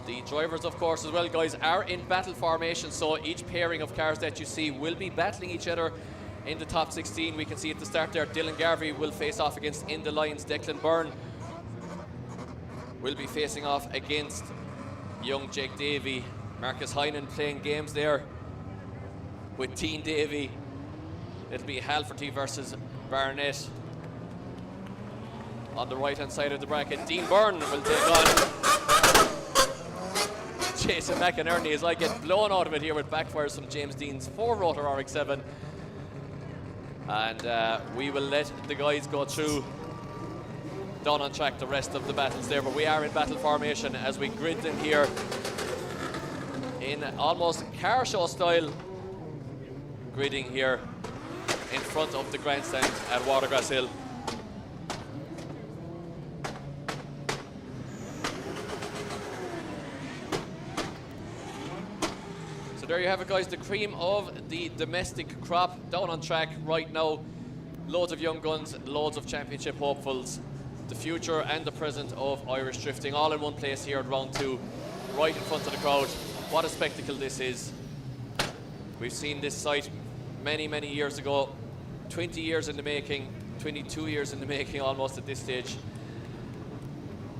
The drivers, of course, as well, guys, are in battle formation, so each pairing of cars that you see will be battling each other in the top 16. We can see at the start there, Dylan Garvey will face off against In the Lions. Declan Byrne will be facing off against young Jake Davey. Marcus Heinen playing games there with Teen Davey. It'll be Halferty versus Barnett. On the right-hand side of the bracket, Dean Byrne will take on Jason McInerney, as I get blown out of it here with backfires from James Dean's 4-rotor RX-7. And we will let the guys go through down on track the rest of the battles there, but we are in battle formation as we grid them here in almost car show style gridding here in front of the grandstand at Watergrasshill. So there you have it, guys, the cream of the domestic crop down on track right now. Loads of young guns, loads of championship hopefuls. The future and the present of Irish drifting all in one place here at round 2, right in front of the crowd. What a spectacle this is. We've seen this site many, many years ago, 20 years in the making, 22 years in the making almost at this stage.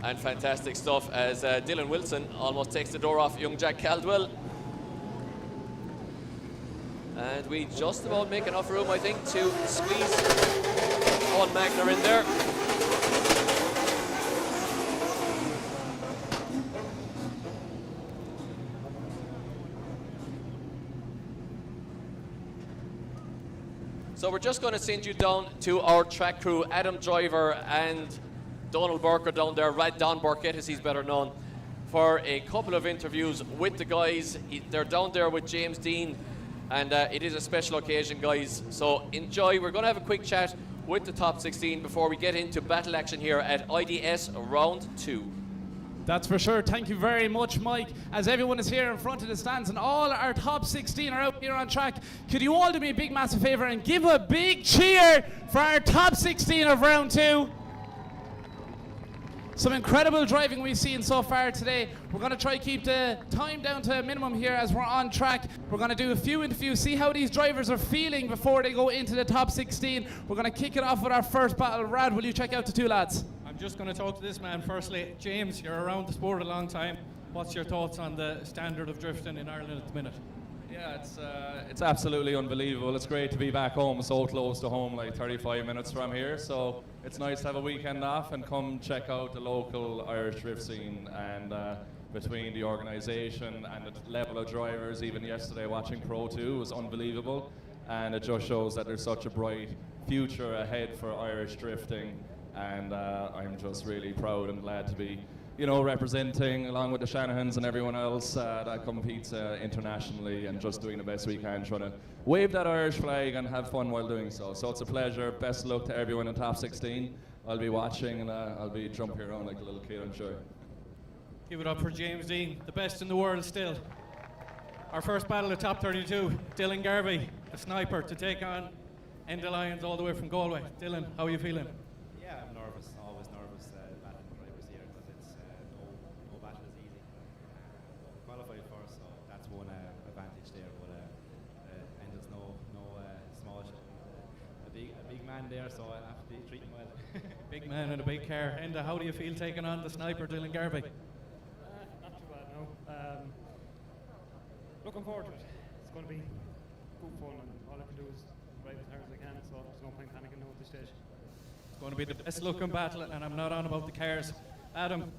And fantastic stuff as Dylan Wilson almost takes the door off young Jack Caldwell. And we just about make enough room, I think, to squeeze Owen Magner in there. So we're just going to send you down to our track crew, Adam Driver and Donald Burke are down there, Don Burkett as he's better known, for a couple of interviews with the guys. They're down there with James Dean, and it is a special occasion, guys, so enjoy. We're going to have a quick chat with the top 16 before we get into battle action here at IDS round 2. That's for sure. Thank you very much, Mike. As everyone is here in front of the stands and all our top 16 are out here on track, could you all do me a big massive favor and give a big cheer for our top 16 of round 2? Some incredible driving we've seen so far today. We're going to try to keep the time down to a minimum here as we're on track. We're going to do a few interviews, see how these drivers are feeling before they go into the top 16. We're going to kick it off with our first battle. Rad, will you check out the two lads? I'm just going to talk to this man firstly. James, you're around the sport a long time. What's your thoughts on the standard of drifting in Ireland at the minute? Yeah, it's absolutely unbelievable. It's great to be back home, so close to home, like 35 minutes from here. So it's nice to have a weekend off and come check out the local Irish drift scene. And between the organisation and the level of drivers, even yesterday watching Pro 2 was unbelievable. And it just shows that there's such a bright future ahead for Irish drifting. And I'm just really proud and glad to be, you know, representing along with the Shanahans and everyone else that competes internationally and just doing the best we can, trying to wave that Irish flag and have fun while doing so. So it's a pleasure. Best of luck to everyone in top 16. I'll be watching and I'll be jumping around like a little kid, I'm sure. Give it up for James Dean, the best in the world still. Our first battle at top 32, Dylan Garvey, the sniper, to take on End the Lions all the way from Galway. Dylan, how are you feeling? Yeah, I'm nervous, always nervous battling drivers here because it's no battle is easy. Qualified first, so that's one advantage there. But and there's no small, a big man there, so I have to treat him well. Big man in a big car. Enda, how do you feel taking on the sniper, Dylan Garvey? Not too bad, no. Looking forward to it. It's going to be good fun, and all I can do is drive as hard as I can. So there's no point panicking now at this stage. It's going to be the best looking battle, and I'm not on about the cars. Adam,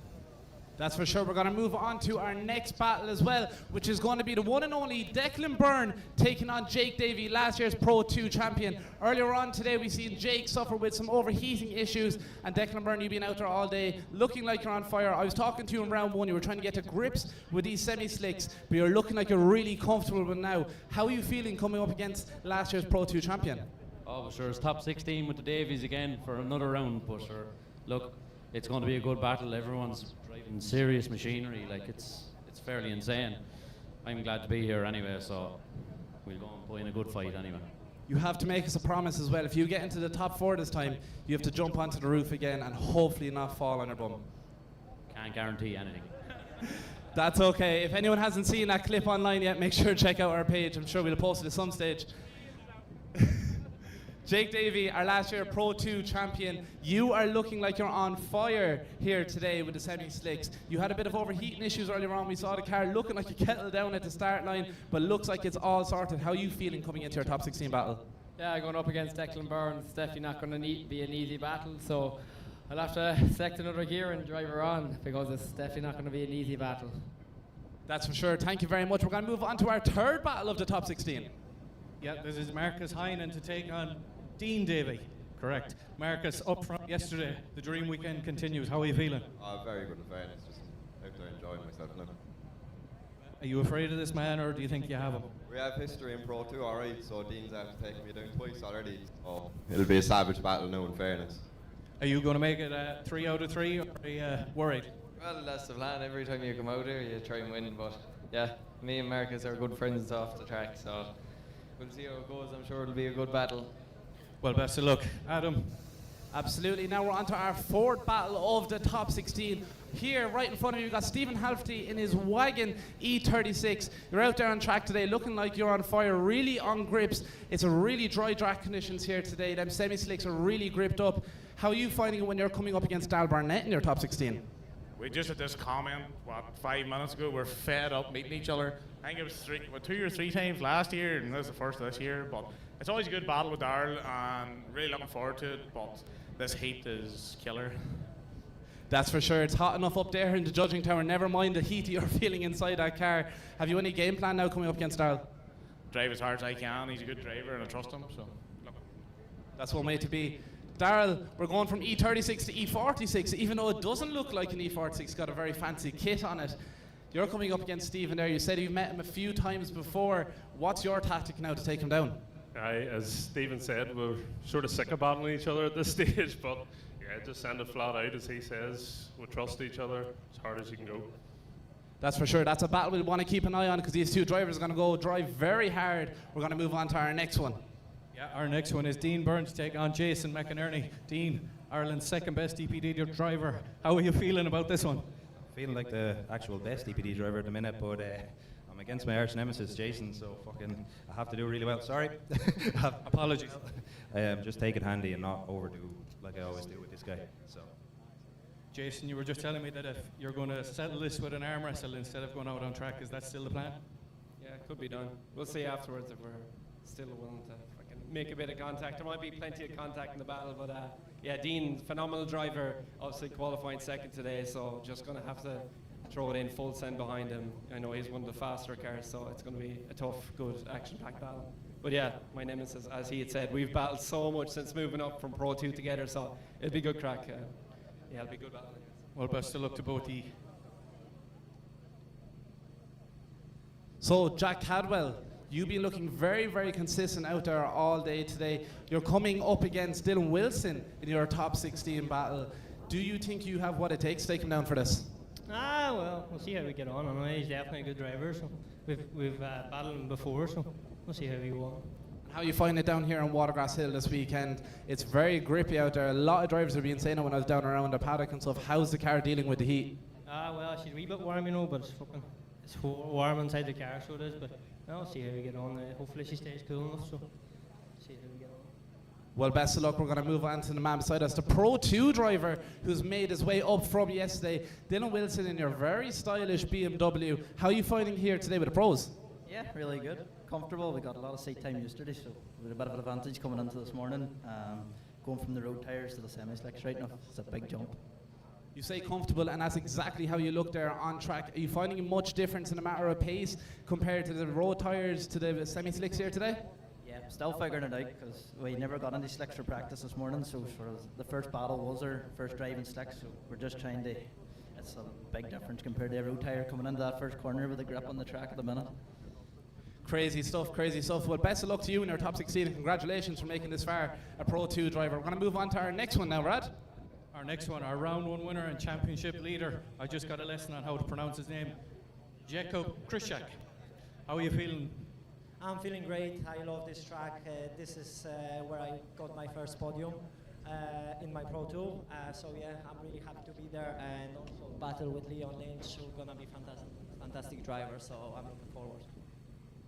That's for sure. We're going to move on to our next battle as well, which is going to be the one and only Declan Byrne taking on Jake Davey, last year's Pro 2 champion. Earlier on today, we've seen Jake suffer with some overheating issues, and Declan Byrne, you've been out there all day looking like you're on fire. I was talking to you in round one. You were trying to get to grips with these semi-slicks, but you're looking like you're really comfortable with now. How are you feeling coming up against last year's Pro 2 champion? Oh, sure, it's top 16 with the Davies again for another round, but sure, look, it's going to be a good battle. Everyone's driving serious machinery, like it's fairly insane. I'm glad to be here anyway, so we'll go and put in a good fight anyway. You have to make us a promise as well. If you get into the top 4 this time, you have to jump onto the roof again and hopefully not fall on your bum. Can't guarantee anything. That's okay. If anyone hasn't seen that clip online yet, make sure to check out our page. I'm sure we'll post it at some stage. Jake Davey, our last year Pro 2 champion, you are looking like you're on fire here today with the semi-slicks. You had a bit of overheating issues earlier on. We saw the car looking like a kettle down at the start line, but looks like it's all sorted. How are you feeling coming into your top 16 battle? Yeah, going up against Declan Byrne, it's definitely not going to be an easy battle, so I'll have to select another gear and drive her on, because it's definitely not going to be an easy battle. That's for sure. Thank you very much. We're going to move on to our third battle of the top 16. Yeah, this is Marcus Heinen to take on Dean Davey. Correct. Marcus, up front yesterday. The dream weekend continues. How are you feeling? Very good in fairness. Just out there enjoying myself now. Are you afraid of this man, or do you think you have him? We have history in Pro 2, alright, so Dean's after taking me down twice already. So it'll be a savage battle now, in fairness. Are you going to make it 3 out of 3, or are you worried? Well, that's the plan. Every time you come out here, you try and win, but yeah, me and Marcus are good friends off the track, so we'll see how it goes. I'm sure it'll be a good battle. Well, best of luck. Adam. Absolutely. Now we're on to our fourth battle of the top 16. Here, right in front of you, we've got Stephen Halfty in his wagon E36. You're out there on track today looking like you're on fire, really on grips. It's a really dry track conditions here today. Them semi-slicks are really gripped up. How are you finding it when you're coming up against Dal Barnett in your top 16? We just had this comment, 5 minutes ago, we're fed up meeting each other. I think it was 2 or 3 times last year, and this is the first this year, but it's always a good battle with Darrell, and really looking forward to it, but this heat is killer. That's for sure. It's hot enough up there in the judging tower, never mind the heat you're feeling inside that car. Have you any game plan now coming up against Darrell? Drive as hard as I can, he's a good driver and I trust him, so look. That's one way to be. Darrell, we're going from E36 to E46, even though it doesn't look like an E46, it's got a very fancy kit on it. You're coming up against Stephen there. You said you've met him a few times before. What's your tactic now to take him down? As Stephen said, we're sort of sick of battling each other at this stage, but yeah, just send it flat out as he says. We trust each other as hard as you can go. That's for sure. That's a battle we'll want to keep an eye on, because these two drivers are going to go drive very hard. We're going to move on to our next one. Yeah, our next one is Dean Byrne to take on Jason McInerney. Dean, Ireland's second best DPD driver. How are you feeling about this one? Feeling like the actual best DPD driver at the minute, but I'm against my arch nemesis, Jason, so fucking I have to do really well. Sorry. Apologies. Just take it handy and not overdo like I always do with this guy. So. Jason, you were just telling me that if you're going to settle this with an arm wrestle instead of going out on track, is that still the plan? Yeah, it could be done. We'll see afterwards if we're still willing to make a bit of contact. There might be plenty of contact in the battle, but yeah, Dean, phenomenal driver, obviously qualifying second today, so just going to have to throw it in full send behind him. I know he's one of the faster cars, so it's going to be a tough, good, action-packed battle. But yeah, my nemesis, as he had said, we've battled so much since moving up from Pro 2 together, so it'll be good crack. Yeah, it'll be good battle. Well, best of luck to both of you. So, Jack Cadwell, you've been looking very, very consistent out there all day today. You're coming up against Dylan Wilson in your top 16 battle. Do you think you have what it takes to take him down for this? Well, we'll see how we get on. I know he's definitely a good driver, so we've battled him before, so we'll see how we go on. How you find it down here on Watergrasshill this weekend? It's very grippy out there. A lot of drivers are being saying when I was down around the paddock and stuff. How's the car dealing with the heat? Well, she's a wee bit warm, you know, but it's warm inside the car, so it is. But I'll see how we get on. Hopefully she stays cool enough, so see how we get on. Well, best of luck. We're going to move on to the man beside us, the Pro 2 driver who's made his way up from yesterday. Dylan Wilson in your very stylish BMW. How are you finding here today with the pros? Yeah, really good. Comfortable. We got a lot of seat time yesterday, so we had a bit of an advantage coming into this morning. Going from the road tyres to the semi-slicks right now, it's a big jump. You say comfortable, and that's exactly how you look there on track. Are you finding much difference in a matter of pace compared to the road tyres to the semi-slicks here today? Yeah, still figuring it out because we never got any slicks for practice this morning. So for us, the first battle was our first driving slicks. So we're just trying to. It's a big difference compared to a road tyre coming into that first corner with a grip on the track at the minute. Crazy stuff, crazy stuff. Well, best of luck to you in your top 16, and congratulations for making this far a Pro 2 driver. We're going to move on to our next one now, Brad. Our next one, our round 1 winner and championship leader. I just got a lesson on how to pronounce his name. Jacob Krzyzak. How are you feeling? I'm feeling great. I love this track. This is where I got my first podium in my Pro 2. So yeah, I'm really happy to be there and also battle with Leon Lynch, who's gonna be fantastic driver. So I'm looking forward.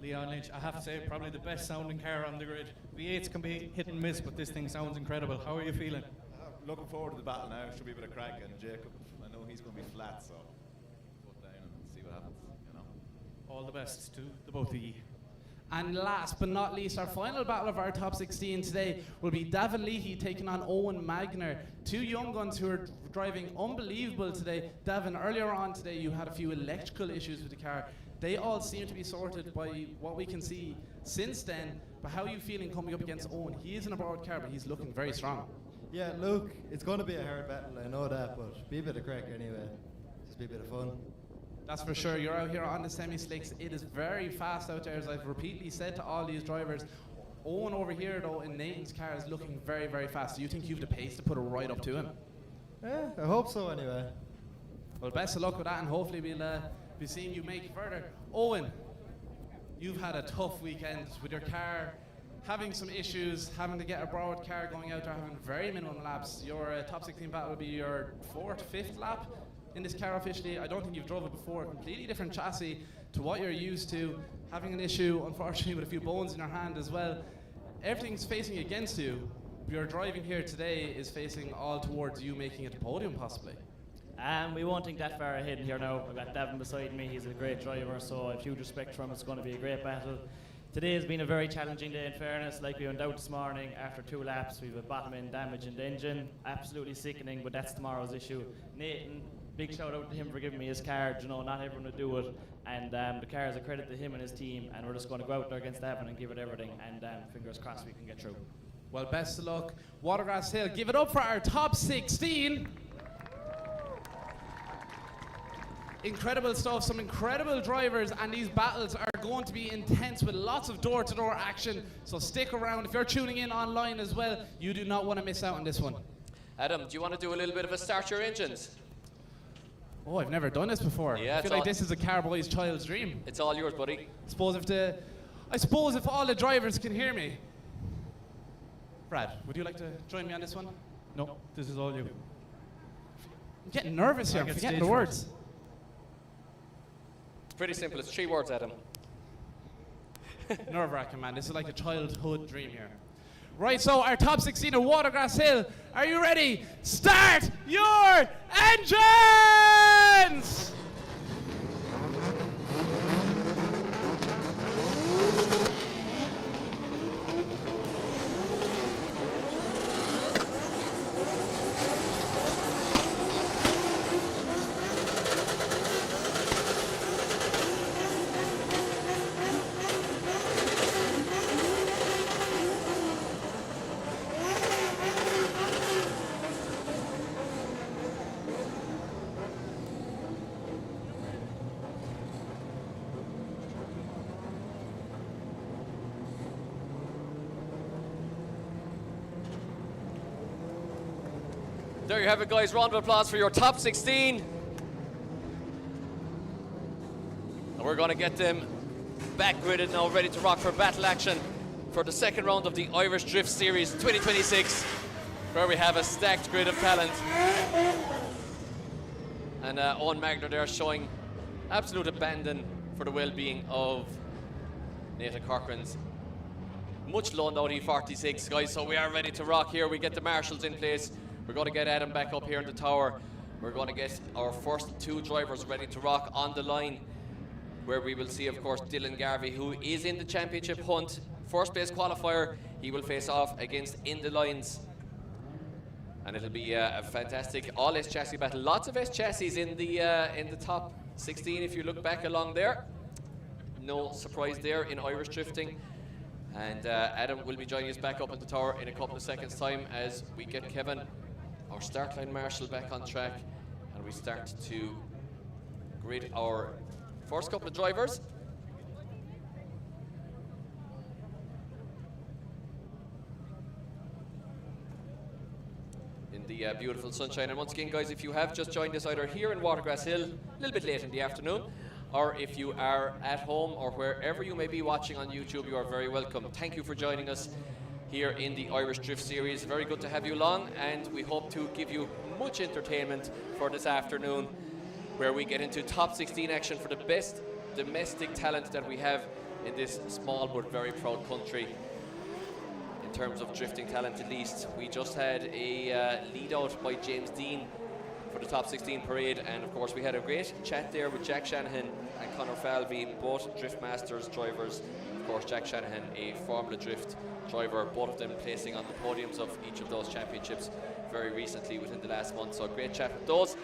Leon Lynch, I have to say, probably the best sounding car on the grid. V8s can be hit and miss, but this thing sounds incredible. How are you feeling? Looking forward to the battle now. Should be a bit of crack, and Jacob, I know he's going to be flat, so put down and see what happens. You know. All the best to the both of you. And last but not least, our final battle of our top 16 today will be Davin Leahy taking on Owen Magner. Two young guns who are driving unbelievable today. Davin, earlier on today you had a few electrical issues with the car. They all seem to be sorted by what we can see since then. But how are you feeling coming up against Owen? He is in a borrowed car, but he's looking very strong. Yeah, look, it's going to be a hard battle, I know that, but be a bit of crack anyway. Just be a bit of fun. That's for sure. You're out here on the semi-slicks. It is very fast out there, as I've repeatedly said to all these drivers. Owen over here, though, in Nathan's car is looking very, very fast. Do you think you have the pace to put it right up to him? Yeah, I hope so anyway. Well, best of luck with that, and hopefully we'll be seeing you make it further. Owen, you've had a tough weekend with your car having some issues, having to get a borrowed car going out there, having very minimum laps. Your top 16 battle will be your 4th, 5th lap in this car officially. I don't think you've drove it before. Completely different chassis to what you're used to. Having an issue, unfortunately, with a few bones in your hand as well. Everything's facing against you. Your driving here today is facing all towards you making it to podium, possibly. We won't think that far ahead here now. I've got Davin beside me. He's a great driver, so I have huge respect for him. It's going to be a great battle. Today has been a very challenging day, in fairness. Like we went out this morning after 2 laps, we have a bottom end damage in the engine. Absolutely sickening, but that's tomorrow's issue. Nathan, big shout out to him for giving me his card. You know, not everyone would do it, and the car is a credit to him and his team. And we're just going to go out there against Davin and give it everything. And fingers crossed we can get through. Well, best of luck, Watergrasshill. Give it up for our top 16. Incredible stuff, some incredible drivers, and these battles are going to be intense with lots of door-to-door action, so stick around. If you're tuning in online as well, you do not want to miss out on this one. Adam, do you want to do a little bit of a start your engines? Oh, I've never done this before. Yeah, I feel like this is a car boy's child's dream. It's all yours, buddy. I suppose if all the drivers can hear me. Brad, would you like to join me on this one? No, this is all you. I'm getting nervous here, I'm forgetting the words. Pretty simple. It's 3 words, Adam. Nerve-wracking, man. This is like a childhood dream here. Right, so our top 16 of Watergrasshill. Are you ready? Start your engines! There you have it, guys. Round of applause for your top 16. And we're going to get them back gridded now, ready to rock for battle action for the second round of the Irish Drift Series 2026, where we have a stacked grid of talent. And Owen Magner there showing absolute abandon for the well-being of Nathan Corcoran's much loaned out E46, guys. So we are ready to rock here. We get the marshals in place. We're going to get Adam back up here in the tower. We're going to get our first 2 drivers ready to rock on the line, where we will see, of course, Dylan Garvey, who is in the championship hunt. First place qualifier. He will face off against In the Lines. And it'll be a fantastic all S chassis battle. Lots of S chassis in the top 16 if you look back along there. No surprise there in Irish drifting. And Adam will be joining us back up at the tower in a couple of seconds time as we get Kevin, our start line marshal, back on track, and we start to grid our first couple of drivers. In the beautiful sunshine. And once again, guys, if you have just joined us either here in Watergrasshill, a little bit late in the afternoon, or if you are at home or wherever you may be watching on YouTube, you are very welcome. Thank you for joining us here in the Irish Drift Series. Very good to have you along, and we hope to give you much entertainment for this afternoon, where we get into top 16 action for the best domestic talent that we have in this small but very proud country. In terms of drifting talent, at least. We just had a lead out by James Dean for the top 16 parade, and of course we had a great chat there with Jack Shanahan and Conor Falvey, both Drift Masters drivers. Of course, Jack Shanahan, a Formula Drift driver, both of them placing on the podiums of each of those championships very recently within the last month. So a great chat with those.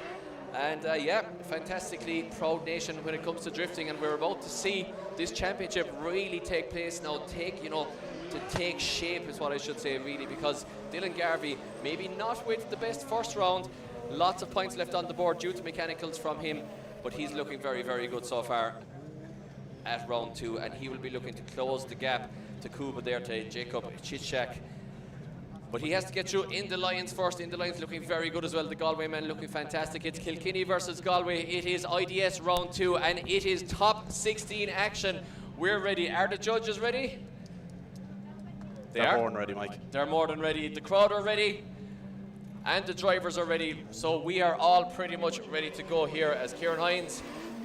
And yeah, fantastically proud nation when it comes to drifting, and we're about to see this championship really take place now, to take shape is what I should say, really, because Dylan Garvey, maybe not with the best first round, lots of points left on the board due to mechanicals from him, but he's looking very, very good so far at round 2, and he will be looking to close the gap to Kuba there, to Jacob Chichak. But he has to get through In the Lions first. In the Lions looking very good as well. The Galway men looking fantastic. It's Kilkenny versus Galway. It is IDS round 2, and it is top 16 action. We're ready. Are the judges ready? They're more than ready, Mike. They're more than ready. The crowd are ready, and the drivers are ready. So we are all pretty much ready to go here, as Kieran Hines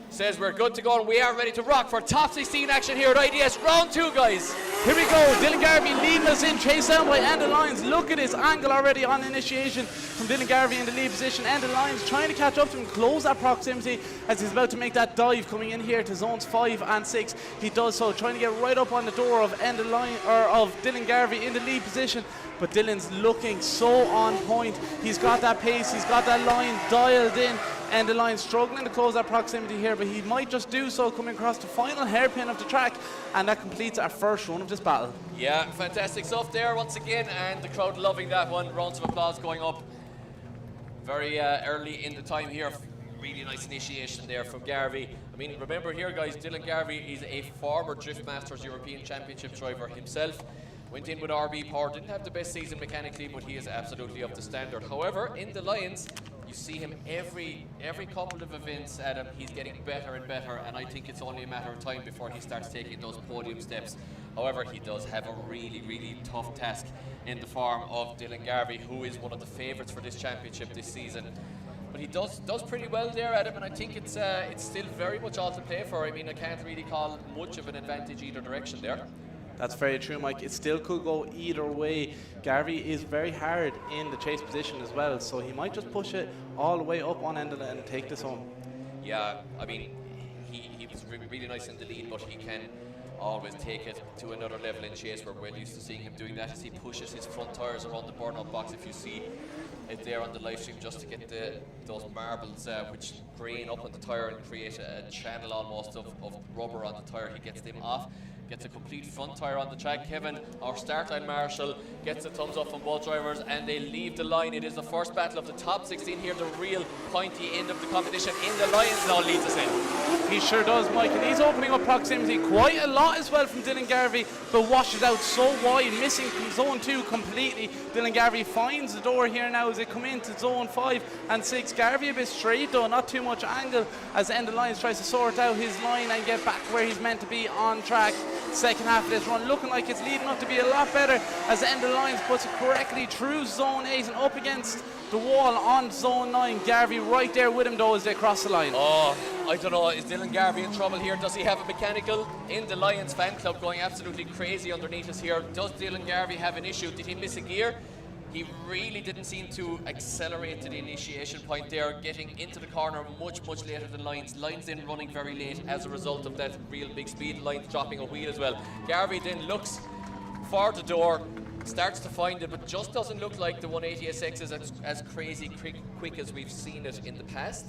says we're good to go, and we are ready to rock for top 16 action here at IDS round 2, guys. Here we go. Dylan Garvey leading us in, chased down by Enda Lyons. Look at his angle already on initiation from Dylan Garvey in the lead position. Enda Lyons trying to catch up to him, close that proximity as he's about to make that dive coming in here to zones 5 and 6. He does so, trying to get right up on the door of Dylan Garvey in the lead position. But Dylan's looking so on point. He's got that pace, he's got that line dialed in. And the line struggling to close that proximity here, but he might just do so coming across the final hairpin of the track, and that completes our first run of this battle. Yeah, fantastic stuff there once again, and the crowd loving that one. Rounds of applause going up very early in the time here. Really nice initiation there from Garvey. I mean, remember here, guys, Dylan Garvey is a former Drift Masters European Championship driver himself. Went in with RB Power, didn't have the best season mechanically, but he is absolutely up to standard. However, in the Lions, you see him every couple of events, Adam. He's getting better and better, and I think it's only a matter of time before he starts taking those podium steps. However, he does have a really, really tough task in the form of Dylan Garvey, who is one of the favourites for this championship this season. But he does pretty well there, Adam, and I think it's still very much all to play for. I mean, I can't really call much of an advantage either direction there. That's very true, Mike. It still could go either way. Garvey is very hard in the chase position as well, so he might just push it all the way up on Endela and take this home. Yeah, I mean, he was really nice in the lead, but he can always take it to another level in chase. We're well used to seeing him doing that as he pushes his front tyres around the burnout box. If you see it there on the live stream, just to get those marbles which grain up on the tyre and create a channel almost of rubber on the tyre, he gets them off. Gets a complete front tyre on the track. Kevin, our start line marshal, gets a thumbs up from both drivers, and they leave the line. It is the first battle of the top 16 here, the real pointy end of the competition. In the Lions now leads us in. He sure does, Mike, and he's opening up proximity quite a lot as well from Dylan Garvey, but washes out so wide, missing zone 2 completely. Dylan Garvey finds the door here now as they come into zone 5 and 6. Garvey a bit straight though, not too much angle, as Enda Lyons tries to sort out his line and get back where he's meant to be on track. Second half of this run looking like it's leading up to be a lot better, as Enda Lyons puts it correctly through zone 8 and up against the wall on zone 9. Garvey right there with him though as they cross the line. Oh, I don't know, is Dylan Garvey in trouble here? Does he have a mechanical? In the Lions fan club going absolutely crazy underneath us here. Does Dylan Garvey have an issue? Did he miss a gear? He really didn't seem to accelerate to the initiation point there, getting into the corner much later than Lyons. Lyons then running very late as a result of that real big speed. Lyons dropping a wheel as well. Garvey then looks for the door, starts to find it, but just doesn't look like the 180SX is as crazy quick as we've seen it in the past.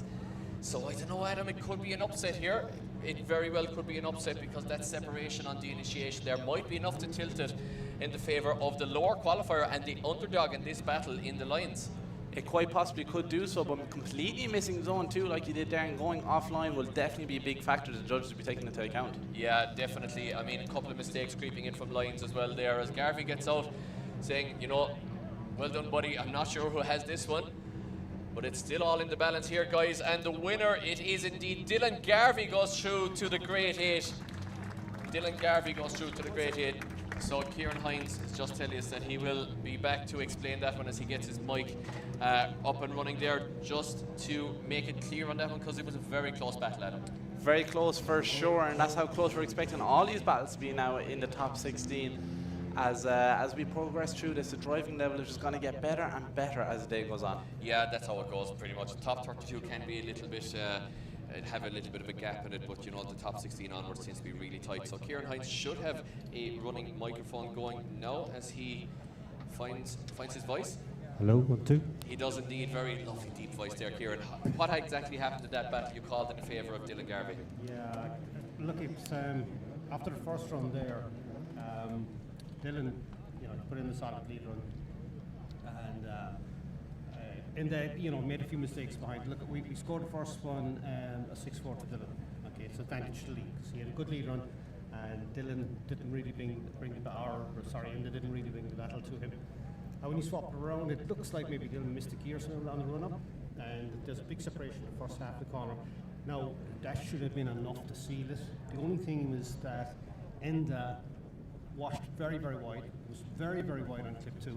So I don't know, Adam, it could be an upset here. It very well could be an upset because that separation on the initiation there might be enough to tilt it in the favour of the lower qualifier and the underdog in this battle in the Lions. It quite possibly could do so, but completely missing zone 2 like you did there and going offline will definitely be a big factor the judges will be taking into account. Yeah, definitely. I mean, a couple of mistakes creeping in from Lions as well there as Garvey gets out saying, you know, well done, buddy. I'm not sure who has this one. But it's still all in the balance here, guys. And the winner, it is indeed Dylan Garvey goes through to the Great 8. Dylan Garvey goes through to the Great 8. So Kieran Hines is just telling us that he will be back to explain that one as he gets his mic up and running there, just to make it clear on that one, because it was a very close battle, Adam. Very close for sure, and that's how close we're expecting all these battles to be now in the top 16. As we progress through this, the driving level is just going to get better and better as the day goes on. Yeah, that's how it goes pretty much. The top 32 can be a little bit, have a little bit of a gap in it, but you know, the top 16 onwards seems to be really tight. So Kieran Hines should have a running microphone going now as he finds his voice. Hello, 1, 2. He does indeed, very lovely deep voice there, Kieran. What exactly happened in that battle you called in favour of Dylan Garvey? Yeah, look, it's after the first run there, Dylan, put in the solid lead run, and in that, made a few mistakes behind. Look, we scored the first one, a 6-4 to Dylan. Okay, it's advantage to lead. So he had a good lead run, and Dylan didn't really didn't really bring the battle to him. When he swapped around, it looks like maybe Dylan missed the gears on the run up, and there's a big separation in the first half of the corner. Now, that should have been enough to seal it. The only thing was that Enda washed very, very wide. It was very, very wide on clip 2.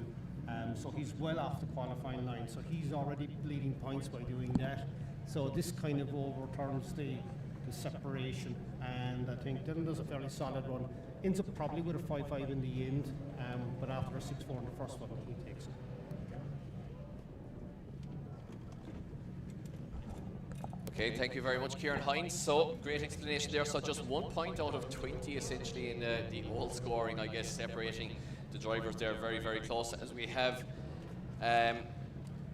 So he's well off the qualifying line. So he's already bleeding points by doing that. So this kind of overturns the separation. And I think Dylan does a fairly solid run. Ends up probably with a 5-5 in the end. But after a 6-4 in the first one, he takes it. Okay, thank you very much, Kieran Hines. So, great explanation there. So, just 1 point out of 20 essentially in the old scoring, I guess, separating the drivers there very, very close. As we have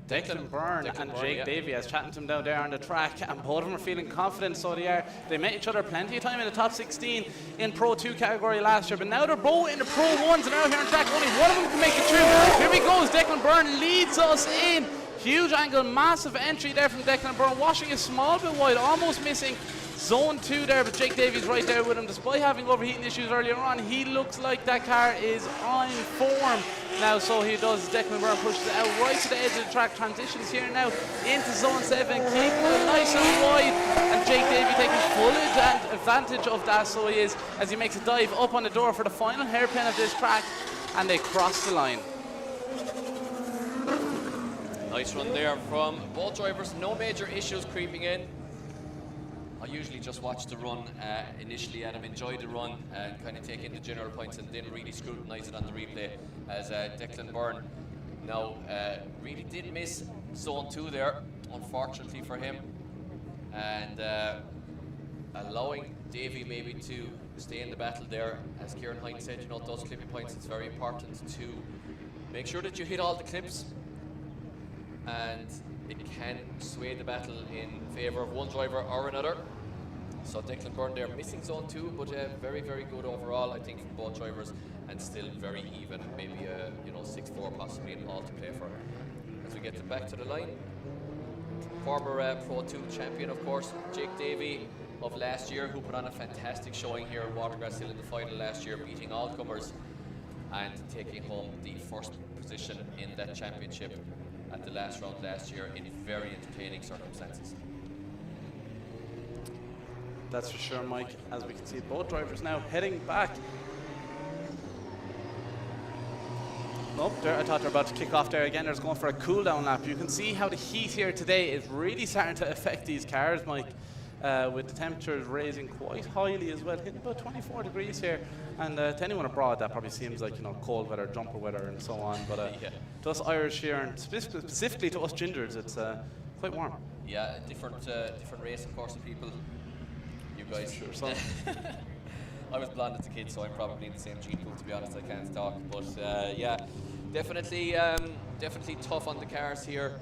Declan Byrne and Jake Davey, I was chatting to him down there on the track, and both of them are feeling confident, so they are. They met each other plenty of time in the top 16 in Pro 2 category last year, but now they're both in the Pro 1s, and out here on track, only one of them can make it through. Here he goes, Declan Byrne leads us in. Huge angle, massive entry there from Declan Byrne, washing a small bit wide, almost missing zone 2 there, but Jake Davies right there with him. Despite having overheating issues earlier on, he looks like that car is on form now, so he does. Declan Byrne pushes it out right to the edge of the track, transitions here now into zone 7, keeping it nice and wide, and Jake Davies taking full advantage of that, so he is, as he makes a dive up on the door for the final hairpin of this track, and they cross the line. Nice run there from both drivers, no major issues creeping in. I usually just watch the run initially, Adam, enjoy the run and kind of take in the general points and then really scrutinise it on the replay, as Declan Byrne now really did miss zone 2 there, unfortunately for him, and allowing Davey maybe to stay in the battle there. As Kieran Hines said, you know, those clipping points, it's very important to make sure that you hit all the clips, and it can sway the battle in favour of one driver or another. So Declan Byrne there missing zone 2, but very, very good overall, I think, from both drivers, and still very even. Maybe a 6-4 possibly in all to play for. As we get back to the line, former Pro 2 champion, of course, Jake Davey of last year, who put on a fantastic showing here at Watergrasshill in the final last year, beating all comers and taking home the first position in that championship at the last round last year in very entertaining circumstances. That's for sure, Mike, as we can see both drivers now heading back. Nope, I thought they were about to kick off there again. They're just going for a cool down lap. You can see how the heat here today is really starting to affect these cars, Mike, with the temperatures raising quite highly as well, hitting about 24 degrees here. And to anyone abroad, that probably seems like, cold weather, jumper weather, and so on. But to us Irish here, and specifically to us gingers, it's quite warm. Yeah, different race, of course, of people. You guys. Sure, so. I was blonde as a kid, so I'm probably in the same gene pool, to be honest. I can't talk. But yeah, definitely tough on the cars here.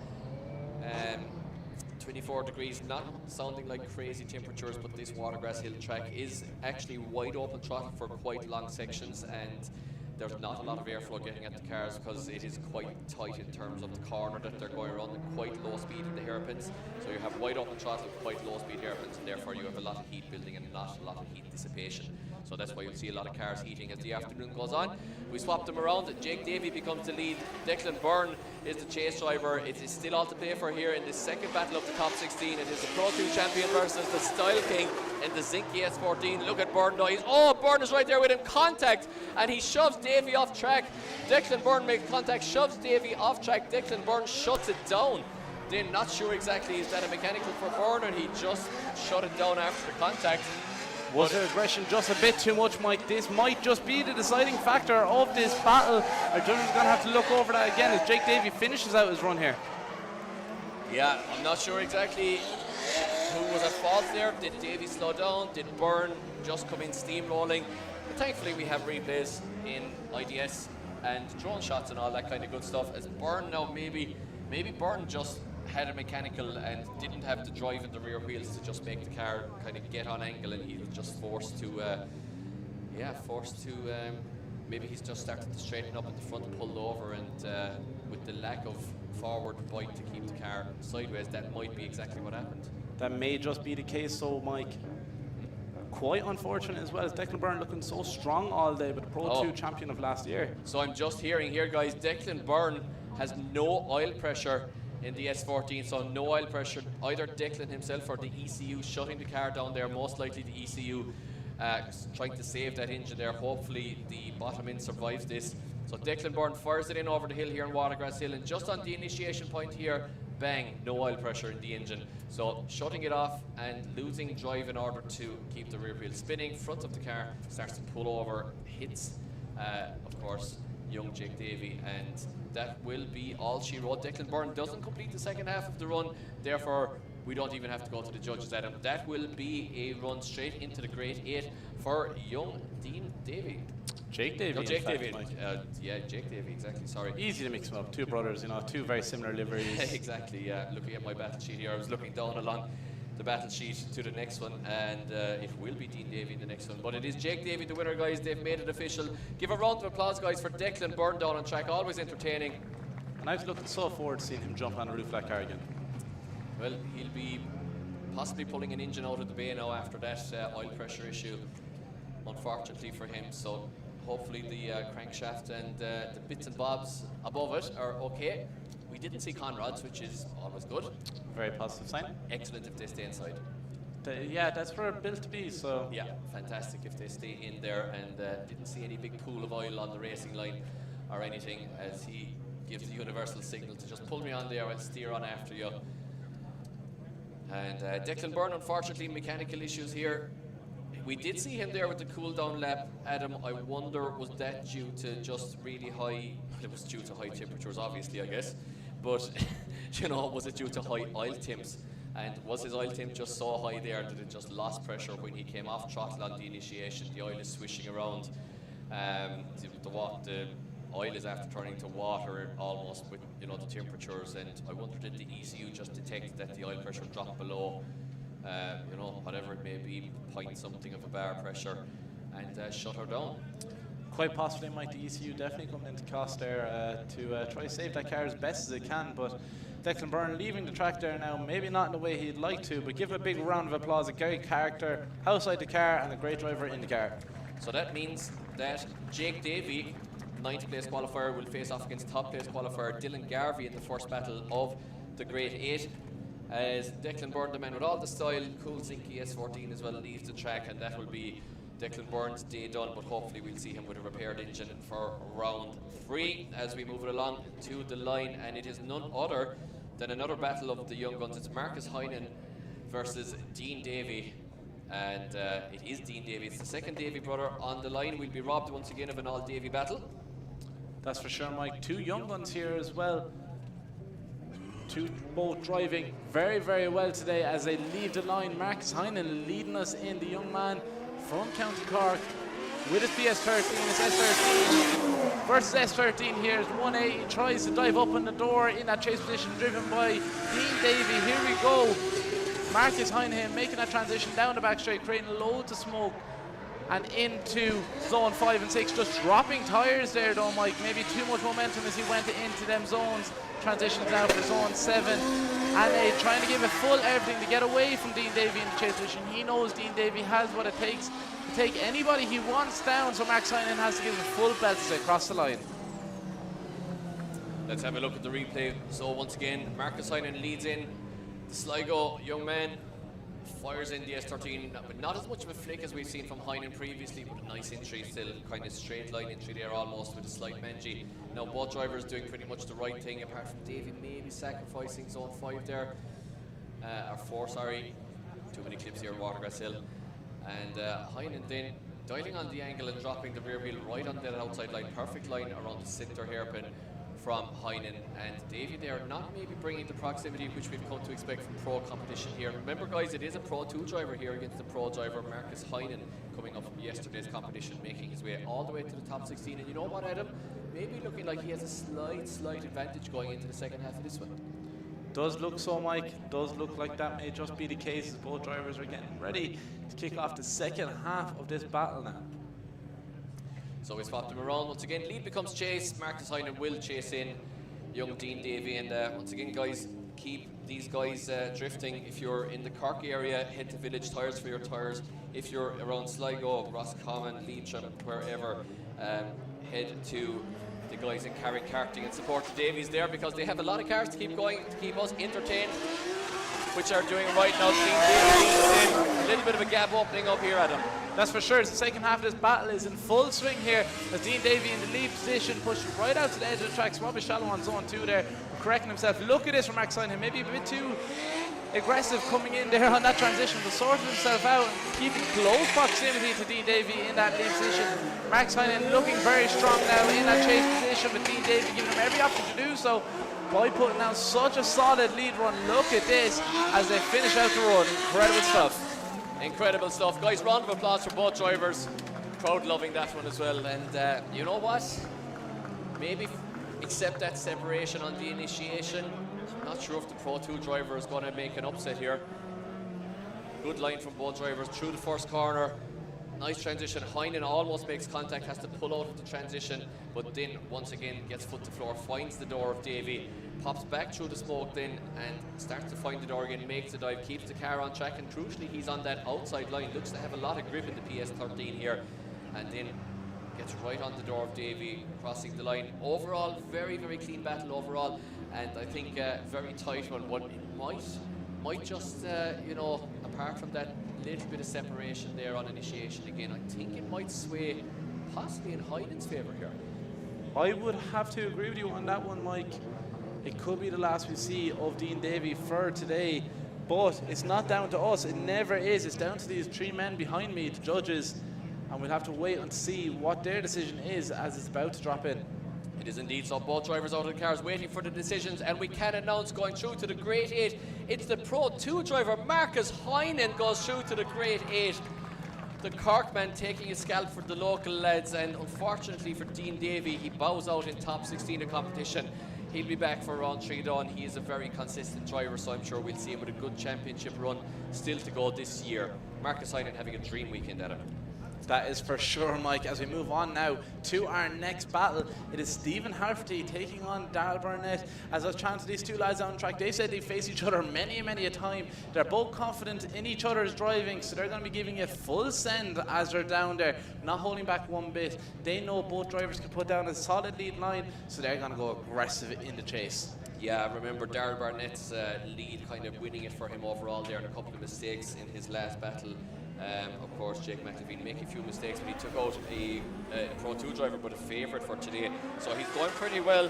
24 degrees, not sounding like crazy temperatures, but this Watergrasshill track is actually wide open throttle for quite long sections, and there's not a lot of airflow getting at the cars because it is quite tight in terms of the corner that they're going around, and quite low speed in the hairpins. So you have wide open throttle, quite low speed hairpins, and therefore you have a lot of heat building and not a lot of heat dissipation. So that's why you'll see a lot of cars heating as the afternoon goes on. We swap them around. Jake Davey becomes the lead. Declan Byrne is the chase driver. It is still all to play for here in the second battle of the top 16. It is the Pro 2 champion versus the Style King in the Zinky S14. Look at Byrne now. Byrne is right there with him. Contact, and he shoves Davey off track. Declan Byrne makes contact, shoves Davey off track. Declan Byrne shuts it down. Then not sure exactly, is that a mechanical for Byrne, or he just shut it down after the contact. Was the aggression just a bit too much, Mike? This might just be the deciding factor of this battle. Our judges are going to have to look over that again as Jake Davey finishes out his run here. Yeah, I'm not sure exactly who was at fault there. Did Davey slow down? Did Byrne just come in steamrolling? But thankfully we have replays in IDS and drone shots and all that kind of good stuff. As Byrne now, maybe Byrne just had a mechanical and didn't have to drive in the rear wheels to just make the car kind of get on angle, and he was just forced to maybe he's just started to straighten up at the front, pulled over, and with the lack of forward bite to keep the car sideways, that might be exactly what happened. That may just be the case, so Mike. Quite unfortunate as well, as Declan Byrne looking so strong all day, but the Pro 2 champion of last year. So I'm just hearing here, guys, Declan Byrne has no oil pressure in the S14, so no oil pressure, either Declan himself or the ECU shutting the car down there, most likely the ECU trying to save that engine there. Hopefully the bottom end survives this. So Declan Byrne fires it in over the hill here in Watergrasshill, and just on the initiation point here, bang, no oil pressure in the engine. So shutting it off and losing drive in order to keep the rear wheel spinning. Front of the car starts to pull over, hits, of course, young Jake Davey, and that will be all she wrote. Declan Byrne doesn't complete the second half of the run, therefore we don't even have to go to the judges, Adam. That will be a run straight into the Grade 8 for young Dean Davey. Jake Davey. No, Jake Davey. Yeah, Jake Davey, exactly, sorry. Easy to mix them up. Two brothers, two very similar liveries. Exactly, yeah. Looking at my battle sheet here, I was looking down along the battle sheet to the next one, and it will be Dean Davey in the next one, but it is Jake Davey the winner, guys. They've made it official. Give a round of applause, guys, for Declan Byrne down on track, always entertaining. And I was looking so forward to seeing him jump on the roof like car again. Well, he'll be possibly pulling an engine out of the bay now after that oil pressure issue, unfortunately for him. So hopefully the crankshaft and the bits and bobs above it are okay. We didn't see conrods, which is always good. Very positive sign. Excellent if they stay inside. Yeah, that's where it's built to be, so. Yeah, fantastic if they stay in there, and didn't see any big pool of oil on the racing line or anything, as he gives the universal signal to just pull me on there and steer on after you. And Declan Byrne, unfortunately, mechanical issues here. We did see him there with the cool down lap, Adam. I wonder, was that due to just really high, it was due to high temperatures, obviously, I guess. But, was it due to high oil temps? And was his oil temp just so high there that it just lost pressure when he came off throttle on the initiation? The oil is swishing around. The oil is after turning to water almost with the temperatures, and I wonder, did the ECU just detect that the oil pressure dropped below whatever it may be, point something of a bar pressure, and shut her down? Quite possibly, Mike, the ECU definitely coming into cost there to try to save that car as best as it can, but Declan Byrne leaving the track there now, maybe not in the way he'd like to, but give a big round of applause. A great character outside the car and a great driver in the car. So that means that Jake Davey, 9th place qualifier, will face off against top place qualifier Dylan Garvey in the first battle of the Grade 8. As Declan Byrne, the man with all the style, cool Zinky S14 as well, leaves the track, and that will be Declan Byrne's day done, but hopefully we'll see him with a repaired engine for round 3 as we move it along to the line. And it is none other than another battle of the young guns. It's Marcus Heinen versus Dean Davey, and it is Dean Davey. It's the second Davey brother on the line. We'll be robbed once again of an all Davey battle. That's for sure, Mike. Two young guns here as well. Both driving very, very well today as they leave the line. Marcus Heinen leading us in, the young man from County Cork with his PS13, his S13 versus S13 here. Is 180, tries to dive up on the door in that chase position, driven by Dean Davey. Here we go. Marcus Heinheim making that transition down the back straight, creating loads of smoke and into zone 5 and 6, just dropping tyres there though, Mike. Maybe too much momentum as he went into them zones. Transitions now for zone 7, and they trying to give it full everything to get away from Dean Davey in the chase position. He knows Dean Davey has what it takes to take anybody he wants down, so Marcus Heinheim has to give it full belt as they cross the line. Let's have a look at the replay. So once again, Marcus Heinheim leads in. The Sligo young man fires in the S13, but not as much of a flick as we've seen from Heinlein previously, but a nice entry, still kind of straight line entry there almost with a slight Benji. Now both drivers doing pretty much the right thing, apart from Davey maybe sacrificing zone 5 there, or 4, sorry. Too many clips here at Watergrasshill. And Heinlein then dialing on the angle and dropping the rear wheel right on that outside line, perfect line around the centre hairpin from Heinlein, and Davey there not maybe bringing the proximity which we've come to expect from pro competition here. Remember guys, it is a Pro 2 driver here against the pro driver Marcus Heinlein, coming up from yesterday's competition, making his way all the way to the top 16. And you know what, Adam? Maybe looking like he has a slight advantage going into the second half of this one. Does look so, Mike. Does look like that may just be the case as both drivers are getting ready to kick off the second half of this battle now. So we swap them around once again. Lead becomes chase. Marcus Heinlein will chase in young Dean Davey, and once again, guys, keep these guys drifting. If you're in the Cork area, head to Village Tyres for your tyres. If you're around Sligo, Roscommon, Leitrim, wherever, head to the guys in Carrick Karting and support the Davies there, because they have a lot of cars to keep going, to keep us entertained, which are doing right now. Dean Davey, a little bit of a gap opening up here, Adam. That's for sure. The second half of this battle is in full swing here as Dean Davey in the lead position, pushed right out to the edge of the track. Robbie Shallow on zone 2 there, correcting himself. Look at this from Max Heinlein, maybe a bit too aggressive coming in there on that transition, but sorting himself out and keeping close proximity to Dean Davey in that lead position. Max Heinlein looking very strong now in that chase position, with Dean Davey giving him every option to do so by putting down such a solid lead run. Look at this as they finish out the run. Incredible stuff. Incredible stuff. Guys, round of applause for both drivers. Crowd loving that one as well. And you know what? Maybe accept that separation on the initiation. Not sure if the Pro 2 driver is going to make an upset here. Good line from both drivers through the first corner. Nice transition. Heinlein almost makes contact, has to pull out of the transition, but then once again gets foot to floor, finds the door of Davey, pops back through the smoke then and starts to find the door again, makes the dive, keeps the car on track, and crucially he's on that outside line. Looks to have a lot of grip in the PS13 here, and then gets right on the door of Davey, crossing the line. Overall, very, very clean battle overall, and I think very tight one. But it might just, you know, apart from that little bit of separation there on initiation again, I think it might sway possibly in Heinlein's favour here. I would have to agree with you on that one, Mike. It could be the last we see of Dean Davey for today, but it's not down to us. It never is. It's down to these three men behind me, the judges, and we'll have to wait and see what their decision is as it's about to drop in. It is indeed. So both drivers out of the cars waiting for the decisions, and we can announce going through to the Grade 8. It's the Pro 2 driver Marcus Heinlein goes through to the Grade 8. The Cork man taking a scalp for the local lads, and unfortunately for Dean Davey, he bows out in top 16 of competition. He'll be back for round 3 done. He is a very consistent driver, so I'm sure we'll see him with a good championship run still to go this year. Marcus Heinlein having a dream weekend at him. That is for sure, Mike. As we move on now to our next battle, it is Stephen Harferty taking on Darryl Burnett. As I was chatting to these two lads on track, they said they face each other many a time. They're both confident in each other's driving, so they're going to be giving it full send as they're down there, not holding back one bit. They know both drivers can put down a solid lead line, so they're going to go aggressive in the chase. Yeah, remember Darryl Barnett's lead kind of winning it for him overall there, and a couple of mistakes in his last battle. Of course, Jake McLeveen making a few mistakes, but he took out a Pro 2 driver, but a favourite for today. So he's going pretty well.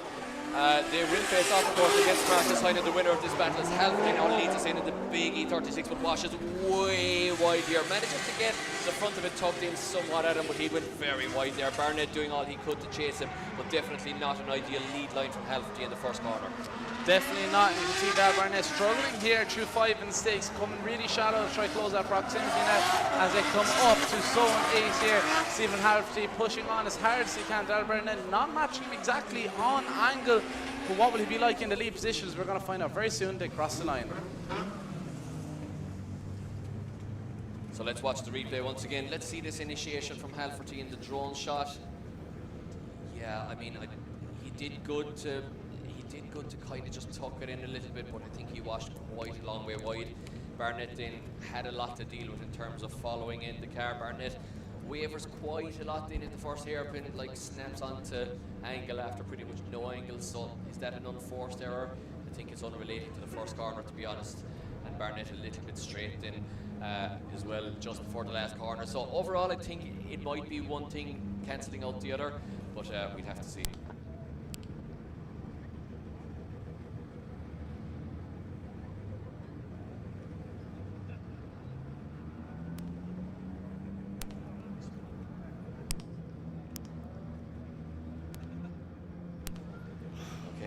They will face off, of course, against Marcus Heinlein. The winner of this battle is Halfrey now leads us in the big E36, but washes way wide here. Manages to get the front of it, tugged in somewhat at him, but he went very wide there. Barnett doing all he could to chase him, but definitely not an ideal lead line from Halverty in the first corner. Definitely not. You can see that Barnett struggling here through 5 mistakes, coming really shallow to try to close that proximity now as they come up to zone 8 here. Stephen Halverty pushing on as hard as he can. Daryl Barnett not matching him exactly on angle, but what will he be like in the lead positions? We're going to find out very soon. They cross the line. So let's watch the replay once again. Let's see this initiation from Halverty in the drone shot. Yeah, I mean, he did good to kind of just tuck it in a little bit, but I think he washed quite a long way wide. Barnett then had a lot to deal with in terms of following in the car. Barnett wavers quite a lot then in the first hairpin, like snaps onto angle after pretty much no angle. So is that an unforced error? I think it's unrelated to the first corner, to be honest. And Barnett a little bit straight then as well just before the last corner. So overall, I think it might be one thing cancelling out the other, but we'd have to see.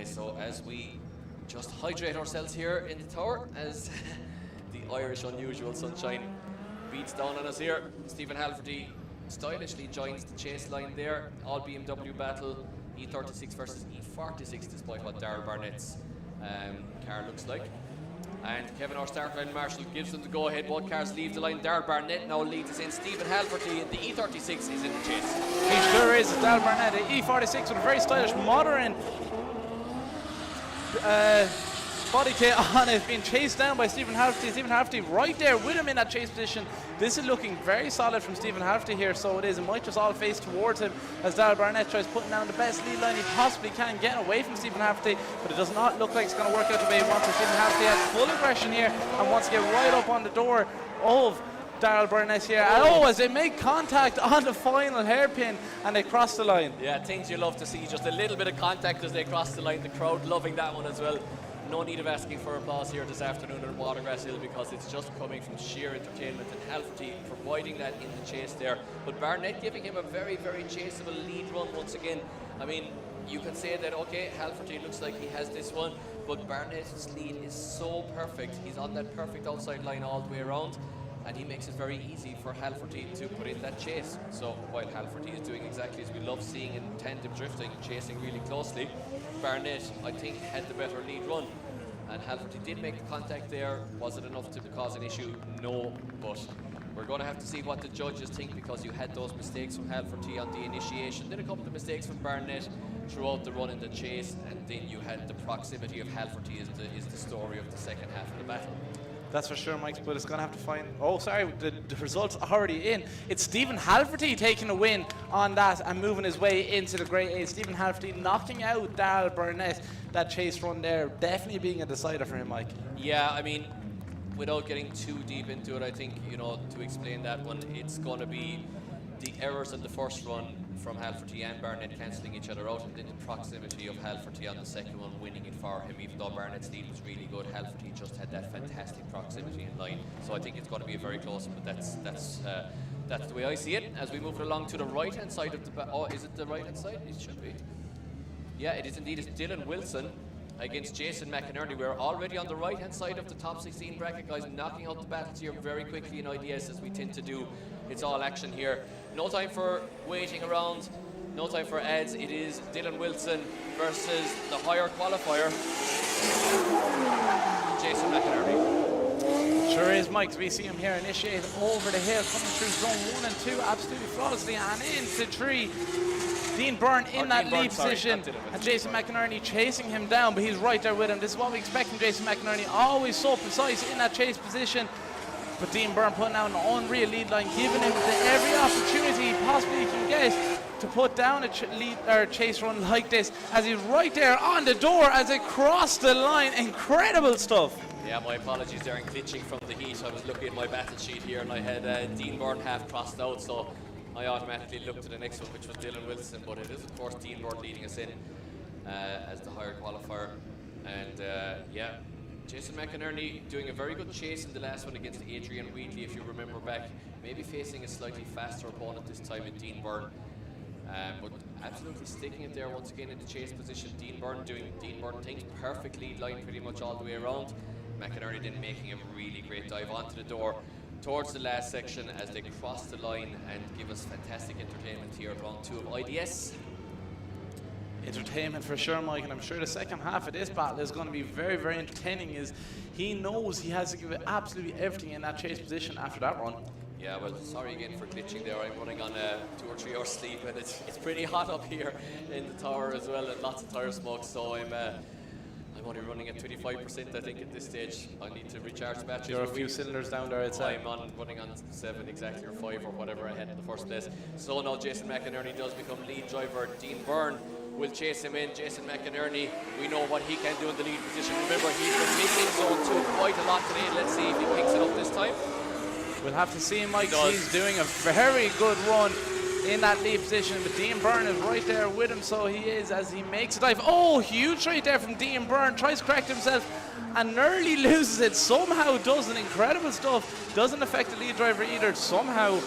So as we just hydrate ourselves here in the tower, as the Irish unusual sunshine beats down on us here, Stephen Halverty stylishly joins the chase line there. All BMW battle, E36 versus E46, despite what Daryl Barnett's car looks like. And Kevin, our start line marshal, gives them the go-ahead. Both cars leave the line. Daryl Barnett now leads us in. Stephen Halverty in the E36 is in the chase. He sure is. Daryl Barnett, the E46 with a very stylish modern body kit on it, being chased down by Stephen Halverty. Stephen Halverty right there with him in that chase position. This is looking very solid from Stephen Halverty here, so it is. It might just all face towards him as Daryl Barnett tries putting down the best lead line he possibly can, getting away from Stephen Halverty, but it does not look like it's going to work out the way he wants. Stephen Halverty has full aggression here and wants to get right up on the door of Daryl Barnett here. And as they make contact on the final hairpin and they cross the line. Yeah, things you love to see, just a little bit of contact as they cross the line. The crowd loving that one as well. No need of asking for applause here this afternoon at Watergrasshill, because it's just coming from sheer entertainment, and Halverty providing that in the chase there. But Barnett giving him a very, very chaseable lead run once again. I mean, you can say that, okay, Halverty looks like he has this one, but Barnett's lead is so perfect. He's on that perfect outside line all the way around, and he makes it very easy for Halverty to put in that chase. So while Halverty is doing exactly as we love seeing in tandem drifting, chasing really closely, Barnett, I think, had the better lead run. And Halverty did make the contact there. Was it enough to cause an issue? No, but we're going to have to see what the judges think, because you had those mistakes from Halverty on the initiation, then a couple of mistakes from Barnett throughout the run in the chase, and then you had the proximity of Halverty is the story of the second half of the battle. That's for sure, Mike, but it's going to have to find... Oh, sorry, the result's already in. It's Stephen Halverty taking a win on that and moving his way into the Grade 8. Stephen Halverty knocking out Daryl Barnett. That chase run there definitely being a decider for him, Mike. Yeah, I mean, without getting too deep into it, I think, you know, to explain that one, it's going to be the errors in the first run from Halverty and Barnett cancelling each other out, and then the proximity of Halverty on the second one winning it for him. Even though Barnett's lead was really good, Halverty just had that fantastic proximity in line. So I think it's going to be a very close one, but that's the way I see it. As we move along to the right-hand side of the... Oh, is it the right-hand side? It should be. Yeah, it is indeed. It's Dylan Wilson against Jason McInerney. We're already on the right-hand side of the top 16 bracket, guys, knocking out the battles here very quickly in IDS, as we tend to do. It's all action here. No time for waiting around, no time for ads. It is Dylan Wilson versus the higher qualifier, Jason McInerney. Sure is, Mike. We see him here initiate over the hill, coming through zone 1 and 2 absolutely flawlessly, and into 3. Dean Byrne in that lead position, and Jason McInerney chasing him down, but he's right there with him. This is what we expect from Jason McInerney, always so precise in that chase position. But Dean Byrne putting out an unreal lead line, giving him every opportunity he possibly can get to put down a chase run like this, as he's right there on the door as they cross the line. Incredible stuff. Yeah, my apologies there, and glitching from the heat. I was looking at my battle sheet here, and I had Dean Byrne half crossed out, so I automatically looked to the next one, which was Dylan Wilson, but it is, of course, Dean Byrne leading us in as the higher qualifier. And yeah, Jason McInerney doing a very good chase in the last one against Adrian Wheatley, if you remember back. Maybe facing a slightly faster opponent this time in Dean Byrne. But absolutely sticking it there once again in the chase position. Dean Byrne doing Dean Byrne things, perfect lead line pretty much all the way around. McInerney then making a really great dive onto the door towards the last section as they cross the line and give us fantastic entertainment here at round 2 of IDS. Entertainment for sure, Mike, and I'm sure the second half of this battle is going to be very, very entertaining, as he knows he has to give it absolutely everything in that chase position after that run. Yeah, well, sorry again for glitching there. I'm running on 2 or 3 hours sleep, and it's pretty hot up here in the tower as well, and lots of tire smoke, so I'm only running at 25%, I think, at this stage. I need to recharge the battery. You're a few cylinders down there, I'd say. I'm running on 7 exactly, or 5 or whatever I had in the first place. So now Jason McInerney does become lead driver. Dean Byrne will chase him in. Jason McInerney, we know what he can do in the lead position. Remember, he's been missing zone 2 quite a lot today. Let's see if he picks it up this time. We'll have to see, Mike. He's doing a very good run in that lead position, but Dean Byrne is right there with him, so he is, as he makes a dive. Oh, huge right there from Dean Byrne. Tries to correct himself and nearly loses it. Somehow does an incredible stuff. Doesn't affect the lead driver either. Somehow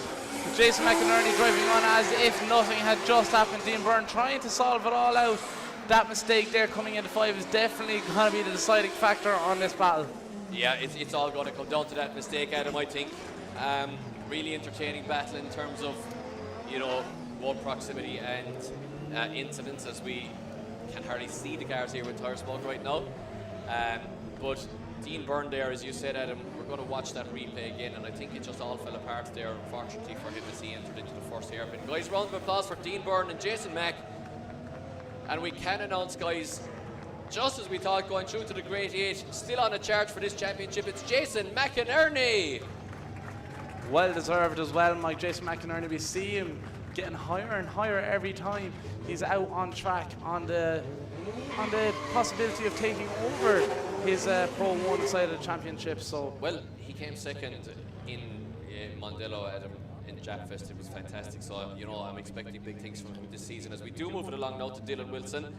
Jason McInerney driving on as if nothing had just happened. Dean Byrne trying to solve it all out. That mistake there coming into 5 is definitely going to be the deciding factor on this battle. Yeah, it's all going to come down to that mistake, Adam, I think. Really entertaining battle in terms of, you know, road proximity and incidents, as we can hardly see the cars here with tire smoke right now. But Dean Byrne there, as you said, Adam, we're going to watch that replay again, and I think it just all fell apart there, unfortunately, for him as he entered into the first hairpin. Guys, round of applause for Dean Byrne and Jason Mack. And we can announce, guys, just as we thought, going through to the Great 8, still on a charge for this championship, it's Jason McInerney. Well deserved as well, Mike. Jason McInerney, we see him getting higher and higher every time he's out on track on the possibility of taking over his Pro 1 side of the championship. So well, he came second in Mondello, Adam, in Japfest. It was fantastic. So, you know, I'm expecting big things from him this season. As we do move it along now to Dylan Wilson,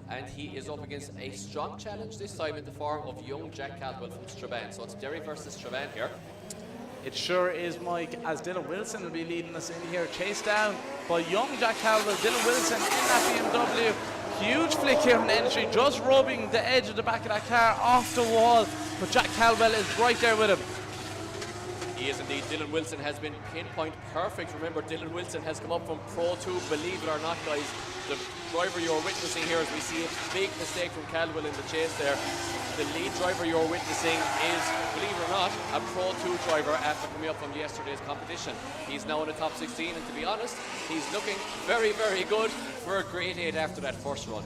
and he is up against a strong challenge this time in the form of young Jack Caldwell from Strabane. So it's Derry versus Strabane here. It sure is, Mike, as Dylan Wilson will be leading us in here. Chased down by young Jack Caldwell. Dylan Wilson in that BMW. Huge flick here on the entry, just rubbing the edge of the back of that car off the wall. But Jack Caldwell is right there with him. He is indeed. Dylan Wilson has been pinpoint perfect. Remember, Dylan Wilson has come up from Pro 2, believe it or not, guys. The driver you're witnessing here, as we see a big mistake from Caldwell in the chase there. The lead driver you're witnessing is, believe it or not, a Pro 2 driver after coming up from yesterday's competition. He's now in the top 16, and to be honest, he's looking very, very good for a Grade 8 after that first run.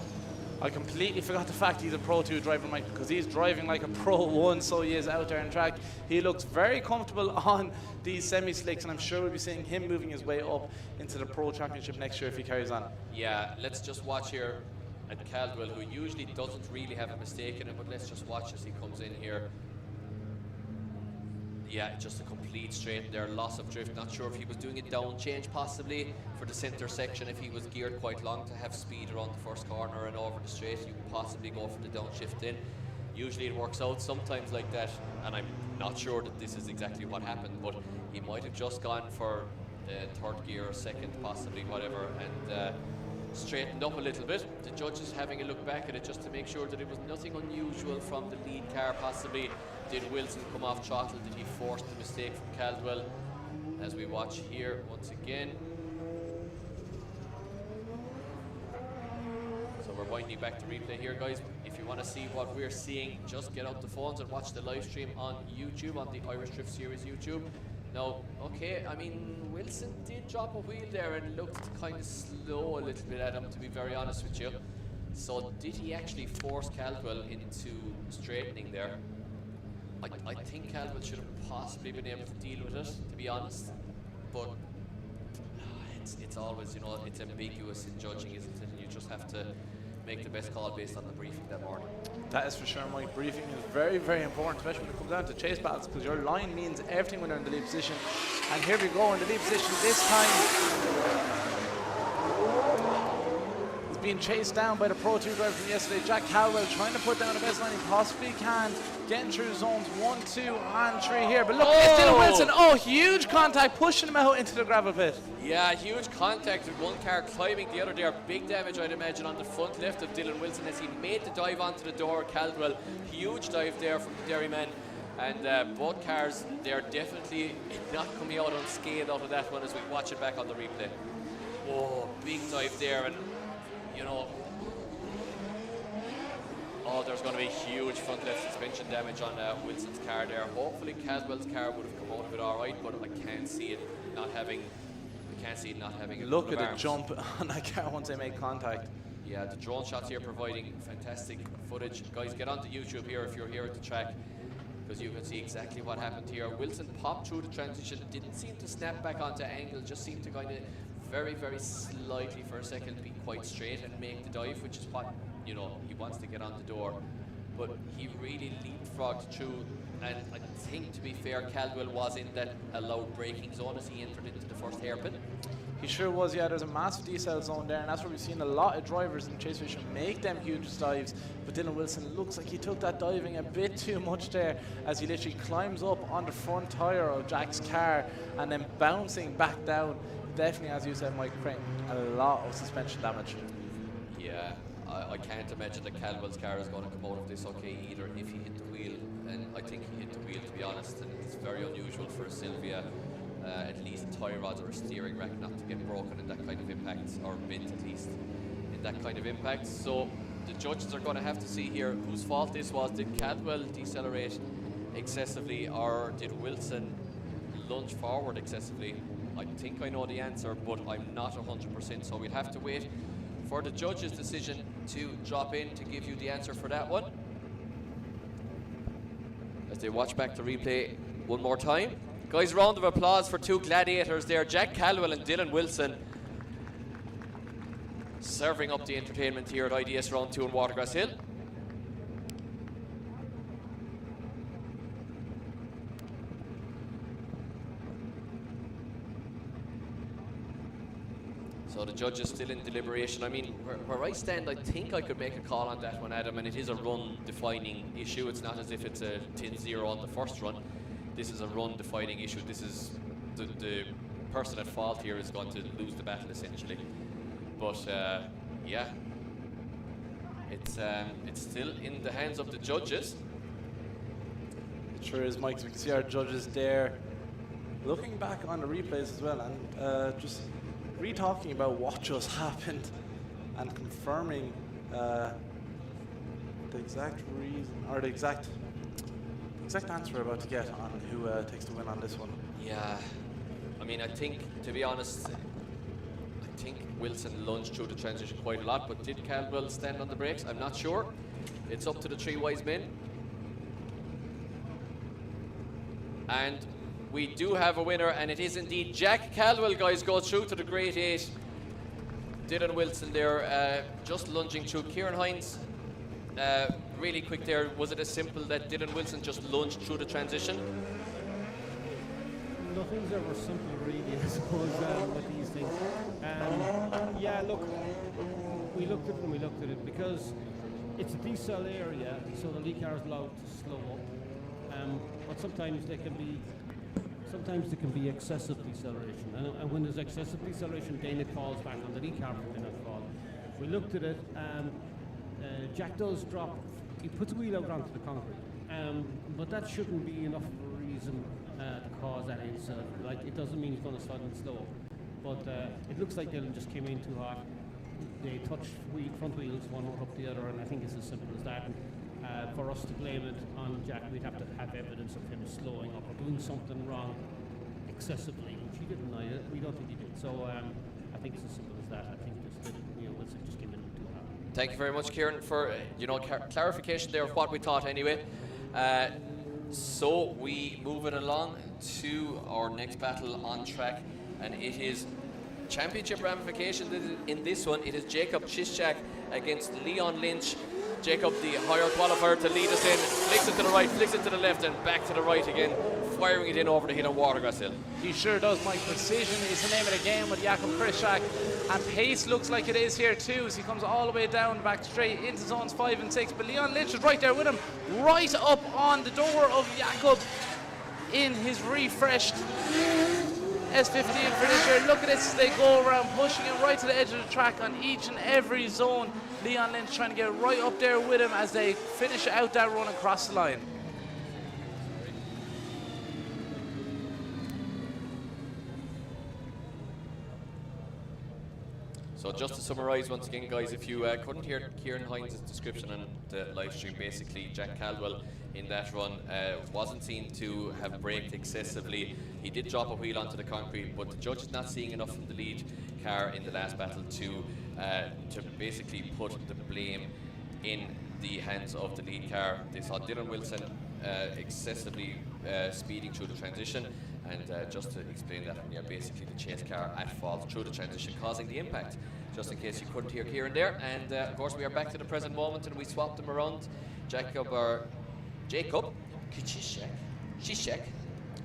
I completely forgot the fact he's a Pro 2 driver, Mike, because he's driving like a Pro 1, so he is out there on track. He looks very comfortable on these semi-slicks, and I'm sure we'll be seeing him moving his way up into the Pro Championship next year if he carries on. Yeah, let's just watch here at Caldwell, who usually doesn't really have a mistake in it, but let's just watch as he comes in here. Yeah, just a complete straight there, loss of drift. Not sure if he was doing a down change possibly for the center section. If he was geared quite long to have speed around the first corner and over the straight, you could possibly go for the downshift in. Usually it works out sometimes like that, and I'm not sure that this is exactly what happened, but he might have just gone for the third gear or second, possibly, whatever, and straightened up a little bit. The judges having a look back at it just to make sure that it was nothing unusual from the lead car, possibly. Did Wilson come off throttle? Did he force the mistake from Caldwell? As we watch here once again. So we're winding back to replay here, guys. If you want to see what we're seeing, just get out the phones and watch the live stream on YouTube, on the Irish Drift Series YouTube. Now, okay, I mean, Wilson did drop a wheel there and looked kind of slow a little bit at him, to be very honest with you. So did he actually force Caldwell into straightening there? I think Caldwell should have possibly been able to deal with it, to be honest. But it's always, you know, it's ambiguous in judging, isn't it? And you just have to make the best call based on the briefing that morning. That is for sure, Mike. Briefing is very, very important, especially when it comes down to chase battles, because your line means everything when they're in the lead position. And here we go in the lead position this time. It's being chased down by the Pro 2 driver from yesterday, Jack Caldwell, trying to put down the best line he possibly can, getting through zones 1, 2, and 3 here. But look at Dylan Wilson. Oh, huge contact, pushing him out into the gravel pit. Yeah, huge contact with one car climbing the other there. Big damage, I'd imagine, on the front left of Dylan Wilson as he made the dive onto the door. Caldwell, huge dive there from the Derryman. And both cars, they're definitely not coming out unscathed out of that one as we watch it back on the replay. Oh, big dive there, and you know, oh, there's going to be huge front left suspension damage on Wilson's car there. Hopefully Caldwell's car would have come out of it all right, but I can't see it not having. I can't see it not having a Look couple at of the arms. jump on that car once they make contact. Yeah, the drone shots here providing fantastic footage. Guys, get onto YouTube here if you're here at the track, because you can see exactly what happened here. Wilson popped through the transition, didn't seem to snap back onto angle, just seemed to kind of very, very slightly for a second be quite straight and make the dive, which is what, you know, he wants to get on the door. But he really leapfrogged through, and I think, to be fair, Caldwell was in that allowed braking zone as he entered into the first hairpin. He sure was, yeah. There's a massive decel zone there, and that's where we've seen a lot of drivers in Chase Fisher make them huge dives. But Dylan Wilson looks like he took that diving a bit too much there, as he literally climbs up on the front tire of Jack's car and then bouncing back down. Definitely, as you said, Mike, creating a lot of suspension damage. Yeah, I can't imagine that Caldwell's car is going to come out of this okay either if he hit the wheel. And I think he hit the wheel, to be honest, and it's very unusual for a Sylvia, at least tie rods or a steering rack, not to get broken in that kind of impact, or bent at least in that kind of impact. So the judges are going to have to see here whose fault this was. Did Caldwell decelerate excessively, or did Wilson lunge forward excessively? I think I know the answer, but I'm not 100%, so we'll have to wait for the judge's decision to drop in to give you the answer for that one. As they watch back the replay one more time. Guys, round of applause for two gladiators there, Jack Caldwell and Dylan Wilson, serving up the entertainment here at IDS Round 2 in Watergrasshill. So the judge is still in deliberation. I mean, where I stand, I think I could make a call on that one, Adam, and it is a run-defining issue. It's not as if it's a 10-0 on the first run. This is a run-defining issue. This is the person at fault here is going to lose the battle, essentially. But yeah, it's still in the hands of the judges. It sure is, Mike. So we can see our judges there looking back on the replays as well, and just re-talking about what just happened and confirming the exact reason, or the exact answer we're about to get on who takes the win on this one. Yeah, I mean, I think, to be honest, I think Wilson lunged through the transition quite a lot, but did Caldwell stand on the brakes? I'm not sure. It's up to the three wise men. And we do have a winner, and it is indeed Jack Caldwell, guys, goes through to the Great 8. Dylan Wilson there, just lunging through. Kieran Hines, really quick there, was it as simple that Dylan Wilson just lunged through the transition? Nothing's ever simple, really, I suppose, with these things. Yeah, look, we looked at it because it's a decel area, so the lead car is allowed to slow up. But sometimes there can be excessive deceleration, and when there's excessive deceleration, then it falls back on the lead car for that fall. We looked at it. Jack does drop. He puts the wheel out onto the concrete, but that shouldn't be enough of a reason to cause that incident. Like, it doesn't mean he's going to suddenly slow, but it looks like Dylan just came in too hot. They touched front wheels, one up the other, and I think it's as simple as that. For us to blame it on Jack, we'd have to have evidence of him slowing up or doing something wrong excessively, which he didn't. We don't think he did. So I think it's as simple as that. I think Wilson just came in too hard. Thank you very much, Kieran, for clarification there of what we thought anyway. So we move it along to our next battle on track, and it is championship ramification. In this one, it is Jacob Chischak against Leon Lynch. Jacob, the higher qualifier, to lead us in. Flicks it to the right, flicks it to the left, and back to the right again, firing it in over the hill on Watergrasshill. He sure does, Mike. Precision is the name of the game with Jakob Krishak. And pace looks like it is here too, as he comes all the way down, back straight into zones 5 and 6. But Leon Lynch is right there with him, right up on the door of Jakob in his refreshed S15 for this year. Look at this, they go around pushing him right to the edge of the track on each and every zone. Leon Lynch trying to get right up there with him as they finish out that run and cross the line. So just to summarise once again, guys, if you couldn't hear Kieran Hines' description on the live stream, basically Jack Caldwell in that run wasn't seen to have braked excessively. He did drop a wheel onto the concrete, but the judge is not seeing enough from the lead car in the last battle to basically put the blame in the hands of the lead car. They saw Dylan Wilson excessively speeding through the transition. And just to explain that, yeah, basically the chase car at fault through the transition, causing the impact, just in case you couldn't hear Kieran there. And of course we are back to the present moment, and we swapped them around. Jacob Krishak,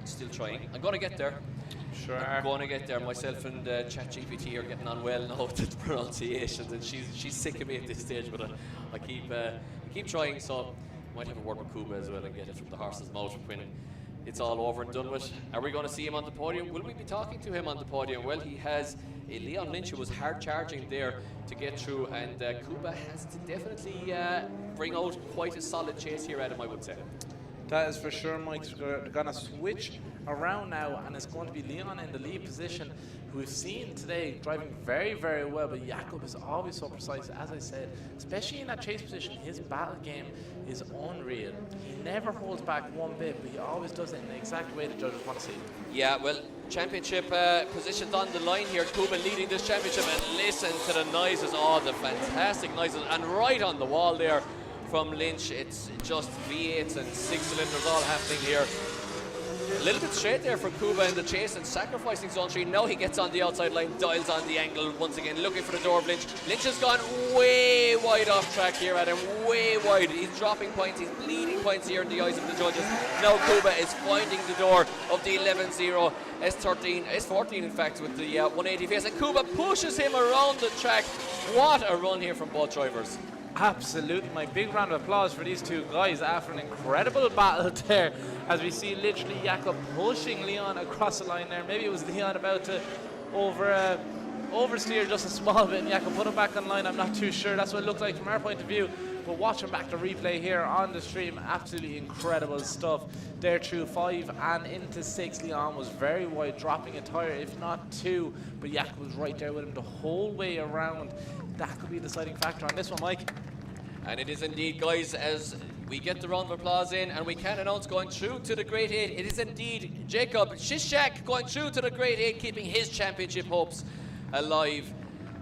still trying. I'm going to get there. Sure. I'm going to get there. Myself and ChatGPT are getting on well now with the pronunciations, and she's sick of me at this stage, but I keep trying, so might have a word with Kuba as well and get it from the horse's mouth when it's all over and done with. Are we going to see him on the podium? Will we be talking to him on the podium? Well, he has a Leon Lynch who was hard charging there to get through, and Kuba has to definitely bring out quite a solid chase here at him, I would say. That is for sure, Mike. They're going to switch around now, and it's going to be Leon in the lead position, who we've seen today driving very, very well. But Jakob is always so precise, as I said, especially in that chase position. His battle game is unreal. He never holds back one bit, but he always does it in the exact way the judges want to see. Yeah, well, championship positions on the line here. Kuba leading this championship, and listen to the noises, all the fantastic noises, and right on the wall there from Lynch. It's just V8s and 6 cylinders all happening here. A little bit straight there for Kuba in the chase and sacrificing zone 3. Now he gets on the outside line, dials on the angle once again, looking for the door of Lynch. Lynch has gone way wide off track here at him, way wide. He's dropping points, he's bleeding points here in the eyes of the judges. Now Kuba is finding the door of the 11-0 S14 in fact, with the 180 face, and Kuba pushes him around the track. What a run here from both drivers. Absolutely, my big round of applause for these two guys after an incredible battle there, as we see literally Jakob pushing Leon across the line there. Maybe it was Leon about to oversteer just a small bit, and Jakob put him back on line. I'm not too sure. That's what it looked like from our point of view. But watching back the replay here on the stream, absolutely incredible stuff. There through 5 and into 6, Leon was very wide, dropping a tyre, if not 2. But Jakob was right there with him the whole way around. That could be the deciding factor on this one, Mike. And it is indeed, guys, as we get the round of applause in, and we can announce going through to the Great 8. It is indeed Jacob Krishak going through to the Great 8, keeping his championship hopes alive.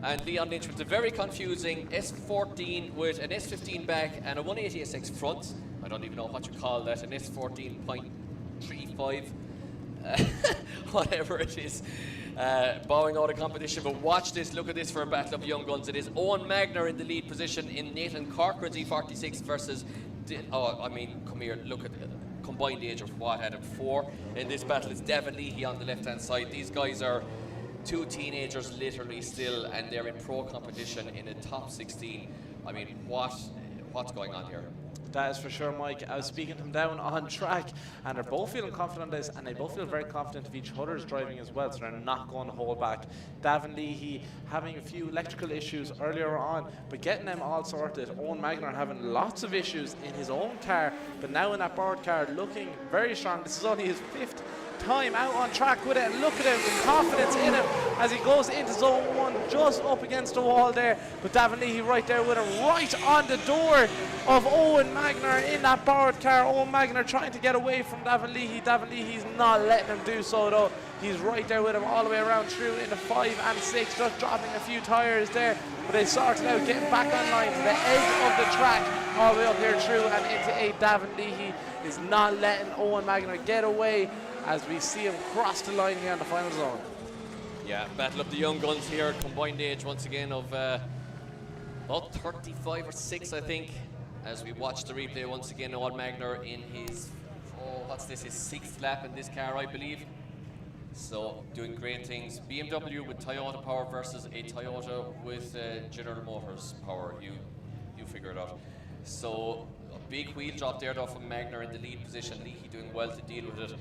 And Leon Lynch with the very confusing S14 with an S15 back and a 180 SX front. I don't even know what you call that, an S14.35, whatever it is. Bowing out of competition, but watch this, look at this for a battle of young guns. It is Owen Magner in the lead position in Nathan Corcoran's E46 versus, come here, look at the combined age of what, Adam? 4 in this battle. It's Devin Leahy on the left hand side. These guys are 2 teenagers literally still, and they're in pro competition in a top 16. I mean, what's going on here? That is for sure, Mike. I was speaking to them down on track, and they're both feeling confident on this, and they both feel very confident of each other's driving as well, so they're not going to hold back. Davin Leahy having a few electrical issues earlier on, but getting them all sorted. Owen Magner having lots of issues in his own car, but now in that borrowed car looking very strong. This is only his 5th time out on track with it, and look at him, the confidence in him as he goes into zone 1, just up against the wall there. But Davin Leahy right there with him, right on the door of Owen Magner in that borrowed car. Owen Magner trying to get away from Davin Leahy. Davin Leahy's not letting him do so though. He's right there with him all the way around through into 5 and 6, just dropping a few tyres there. But they sorted out getting back online to the edge of the track, all the way up here through and into 8. Davin Leahy is not letting Owen Magner get away, as we see him cross the line here in the final zone. Yeah, battle of the young guns here. Combined age once again of about 35 or 6, I think. as we watch the replay once again. Old Magner in his, his 6th lap in this car, I believe. So doing great things. BMW with Toyota power versus a Toyota with General Motors power. You figure it out. So a big wheel drop there though from Magner in the lead position. Leahy doing well to deal with it.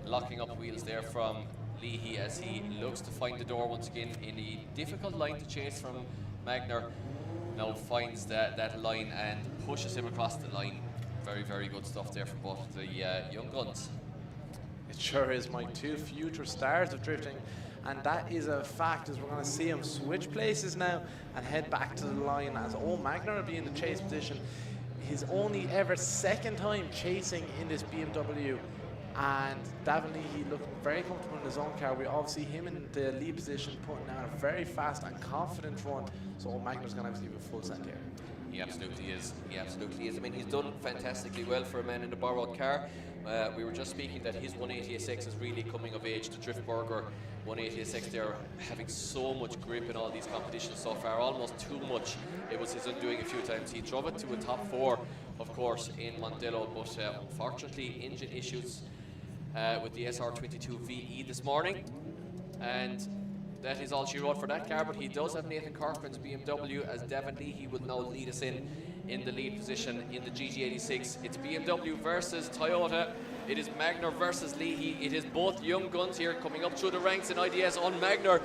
Locking up wheels there from Leahy as he looks to find the door once again in a difficult line to chase from Magner. Now finds that line and pushes him across the line. Very, very good stuff there from both the young guns. It sure is, Mike. 2 future stars of drifting, and that is a fact, as we're going to see him switch places now and head back to the line as Old Magner will be in the chase position. His only ever 2nd time chasing in this BMW, and Davin Leahy looking very comfortable in his own car. We obviously him in the lead position putting down a very fast and confident run, so Old Magner's going to have to give a full set here. He absolutely is. He absolutely is. I mean, he's done fantastically well for a man in a borrowed car. We were just speaking that his 180SX is really coming of age. The Drift Burger 180SX, they're having so much grip in all these competitions so far, almost too much. It was his undoing a few times. He drove it to a top 4, of course, in Mondello, but unfortunately engine issues with the SR22 VE this morning, and that is all she wrote for that car. But he does have Nathan Corcoran's BMW, as Davin Leahy will now lead us in the lead position in the GT86. It's BMW versus Toyota. It is Magner versus Leahy. It is both young guns here coming up through the ranks in IDS. On Magner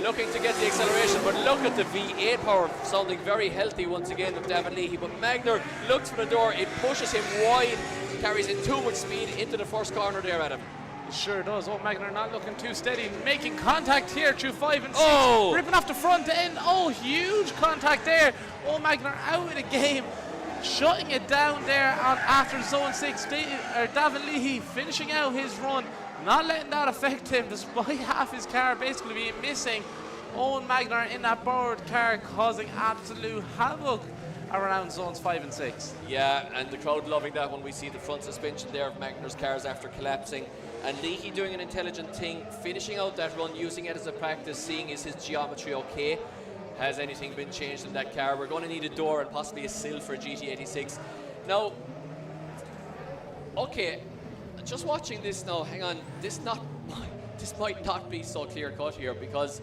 looking to get the acceleration, but look at the V8 power sounding very healthy once again of Davin Leahy. But Magner looks for the door, it pushes him wide, carries in too much speed into the first corner there, Adam. Sure does. Old Magner not looking too steady, making contact here through 5 and 6. Oh! Ripping off the front end. Oh, huge contact there. Old Magner out of the game, shutting it down there after zone 6. Davin Leahy finishing out his run, not letting that affect him despite half his car basically being missing. Owen Magner in that borrowed car causing absolute havoc around zones 5 and 6. Yeah, and the crowd loving that when we see the front suspension there of Magner's cars after collapsing. And Leahy doing an intelligent thing, finishing out that run, using it as a practice, seeing is his geometry okay? Has anything been changed in that car? We're going to need a door and possibly a sill for a GT86. Now, okay, just watching this now, hang on, this might not be so clear cut here, because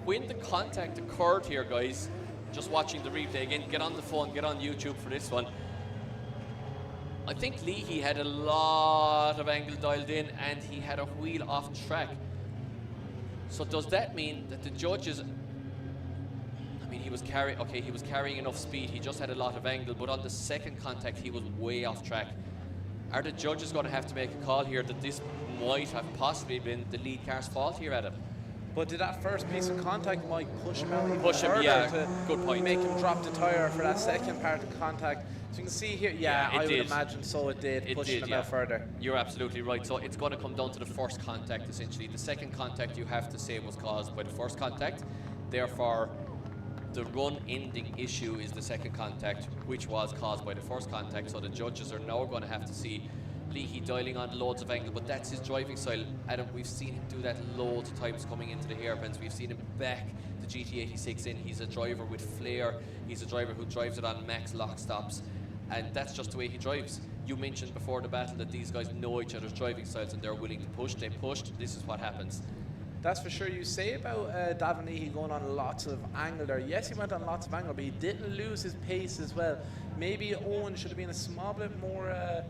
when the contact occurred here, guys, just watching the replay again, get on the phone, get on YouTube for this one. I think Leahy had a lot of angle dialed in and he had a wheel off track. So does that mean that the judges, I mean, he was carrying enough speed, he just had a lot of angle, but on the second contact he was way off track. Are the judges going to have to make a call here that this might have possibly been the lead car's fault here, Adam? But did that first piece of contact might push him out even Push him, further yeah, to good point. make him drop the tyre for that second part of contact? So you can see here, I would imagine so it did, pushing him out further. You're absolutely right. So it's going to come down to the first contact, essentially. The second contact, you have to say, was caused by the first contact. Therefore, the run-ending issue is the second contact, which was caused by the first contact. So the judges are now going to have to see Leahy dialing on loads of angle, but that's his driving style. Adam, we've seen him do that loads of times coming into the hairpins. We've seen him back the GT86 in. He's a driver with flair. He's a driver who drives it on max lock stops, and that's just the way he drives. You mentioned before the battle that these guys know each other's driving styles and they're willing to push. They pushed. This is what happens. That's for sure. You say about Davin Leahy going on lots of angle there. Yes, he went on lots of angle, but he didn't lose his pace as well. Maybe Owen should have been a small bit more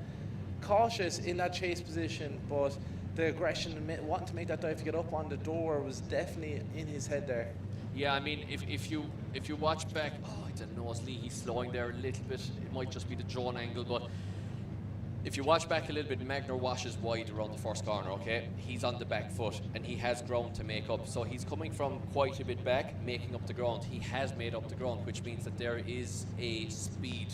cautious in that chase position, but the aggression and wanting to make that dive to get up on the door was definitely in his head there. Yeah, I mean, if you watch back, I don't know, is Leahy slowing there a little bit? It might just be the drone angle, but if you watch back a little bit, Magner washes wide around the first corner, okay? He's on the back foot, and he has ground to make up. So he's coming from quite a bit back, making up the ground. He has made up the ground, which means that there is a speed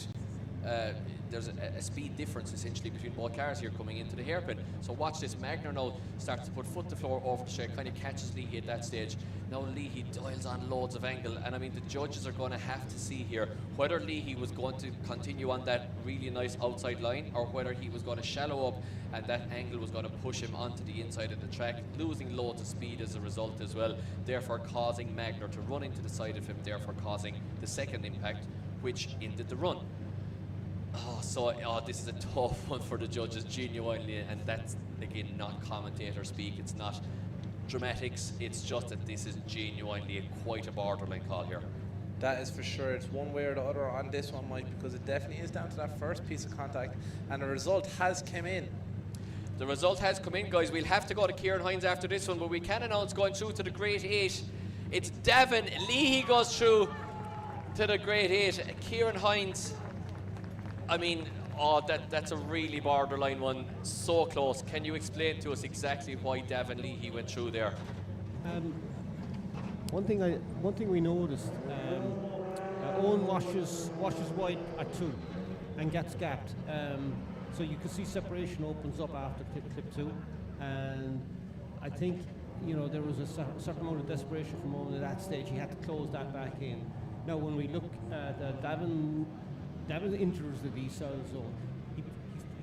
there's a speed difference essentially between both cars here coming into the hairpin. So watch this, Magner now starts to put foot to floor over the straight, kind of catches Leahy at that stage. Now Leahy dials on loads of angle, and I mean the judges are going to have to see here whether Leahy was going to continue on that really nice outside line or whether he was going to shallow up and that angle was going to push him onto the inside of the track, losing loads of speed as a result as well, therefore causing Magner to run into the side of him, therefore causing the second impact, which ended the run. This is a tough one for the judges, genuinely, and that's again not commentator speak. It's not dramatics. It's just that this is genuinely quite a borderline call here. That is for sure. It's one way or the other on this one, Mike, because it definitely is down to that first piece of contact, and the result has come in. The result has come in, guys. We'll have to go to Kieran Hines after this one, but we can announce going through to the Great 8. It's Davin Leahy goes through to the Great 8. Kieran Hines, I mean, that's a really borderline one. So close. Can you explain to us exactly why Davin Leahy went through there? One thing we noticed, Owen washes wide at 2 and gets gapped. So you can see separation opens up after clip 2, and I think there was a certain amount of desperation from Owen at that stage. He had to close that back in. Now when we look at Davin enters the decel zone.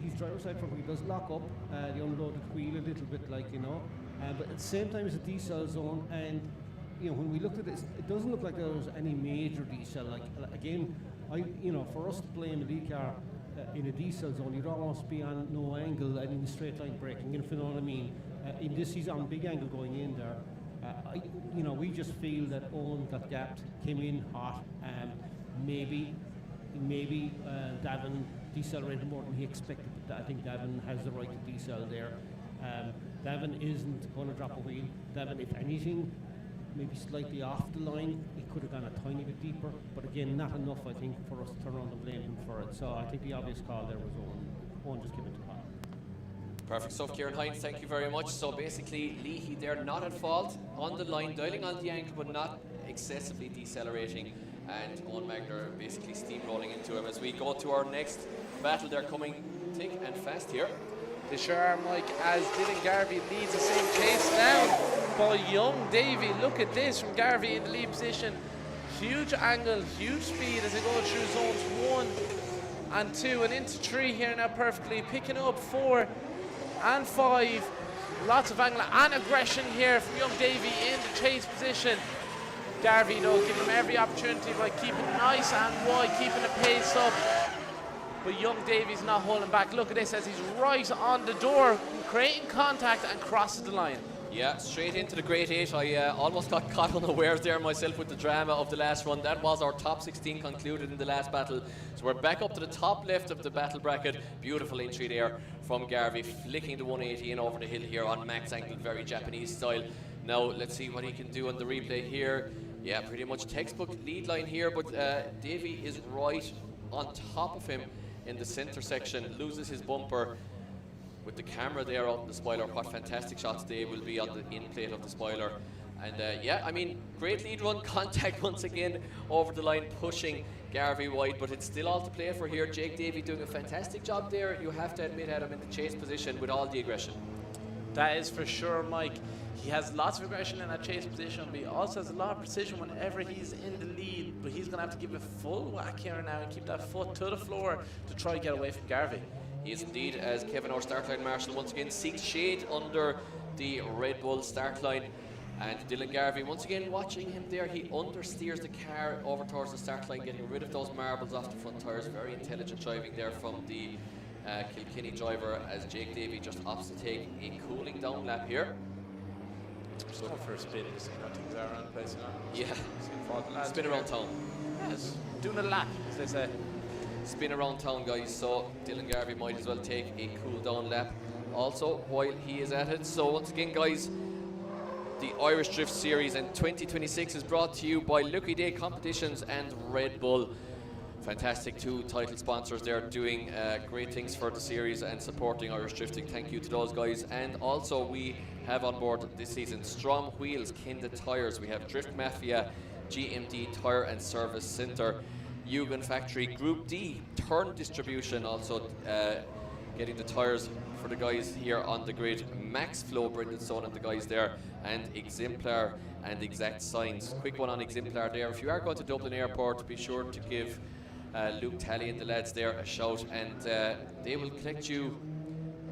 He's driver's side front. He does lock up the unloaded wheel a little bit, but at the same time it's a decel zone, and when we looked at this, it doesn't look like there was any major decel. Again, for us to blame a lead car in a decel zone, you'd almost be on no angle and in a straight line braking. If you know what I mean. In this, he's on big angle going in there. We just feel that Owen got gapped, came in hot, maybe Davin decelerated more than he expected, but I think Davin has the right to decel there. Davin isn't going to drop a wheel. Davin, if anything, maybe slightly off the line. He could have gone a tiny bit deeper, but again, not enough, I think, for us to turn around and blame him for it. So I think the obvious call there was Owen. Owen just gave it to Pat. Perfect stuff, Kieran Hines. Thank you very much. So basically, Leahy there not at fault, on the line, dialing on the ankle, but not excessively decelerating. And Owen Magner basically steamrolling into him. As we go to our next battle, they're coming thick and fast here. They sure are, Mike, as Dylan Garvey leads the same chase down by Young Davy. Look at this from Garvey in the lead position. Huge angle, huge speed as they go through zones 1 and 2 and into 3 here now perfectly. Picking up 4 and 5. Lots of angle and aggression here from Young Davy in the chase position. Garvey, though, giving him every opportunity by keeping nice and wide, keeping the pace up. But Young Davy's not holding back. Look at this as he's right on the door, creating contact and crosses the line. Yeah, straight into the Great 8. I almost got caught unawares there myself with the drama of the last run. That was our top 16 concluded in the last battle. So we're back up to the top left of the battle bracket. Beautiful entry there from Garvey, flicking the 180 in over the hill here on max angle, very Japanese style. Now let's see what he can do on the replay here. Yeah, pretty much textbook lead line here, but Davy is right on top of him in the center section, loses his bumper with the camera there on the spoiler. What fantastic shots they will be on the in plate of the spoiler. And yeah, I mean, great lead run, contact once again over the line, pushing Garvey wide, but it's still all to play for here. Jake Davy doing a fantastic job there, you have to admit, Adam, in the chase position with all the aggression. That is for sure, Mike. He has lots of aggression in that chase position, but he also has a lot of precision whenever he's in the lead. But he's going to have to give a full whack here now and keep that foot to the floor to try to get away from Garvey. He is indeed, as Kevin, our start line marshal, once again seeks shade under the Red Bull start line. And Dylan Garvey, once again watching him there, he understeers the car over towards the start line, getting rid of those marbles off the front tyres. Very intelligent driving there from the Kilkenny driver, as Jake Davy just opts to take a cooling down lap here. So the first spin, just seeing how things are around the place now. Yeah, spin around town. Yes, doing a lap, as they say. Spin around town, guys, so Dylan Garvey might as well take a cool down lap also while he is at it. So once again, guys, the Irish Drift Series in 2026 is brought to you by Lucky Day Competitions and Red Bull. Fantastic two title sponsors there, doing great things for the series and supporting Irish drifting. Thank you to those guys. And also we have on board this season Strom Wheels, Kinda Tires. We have Drift Mafia, GMD Tire and Service Centre, Yugan Factory, Group D, Turn Distribution, also getting the tyres for the guys here on the grid. Max Flow, Brendan Stone and the guys there, and Exemplar and Exact Signs. Quick one on Exemplar there. If you are going to Dublin Airport, be sure to give Luke Talley and the lads there a shout, and they will collect you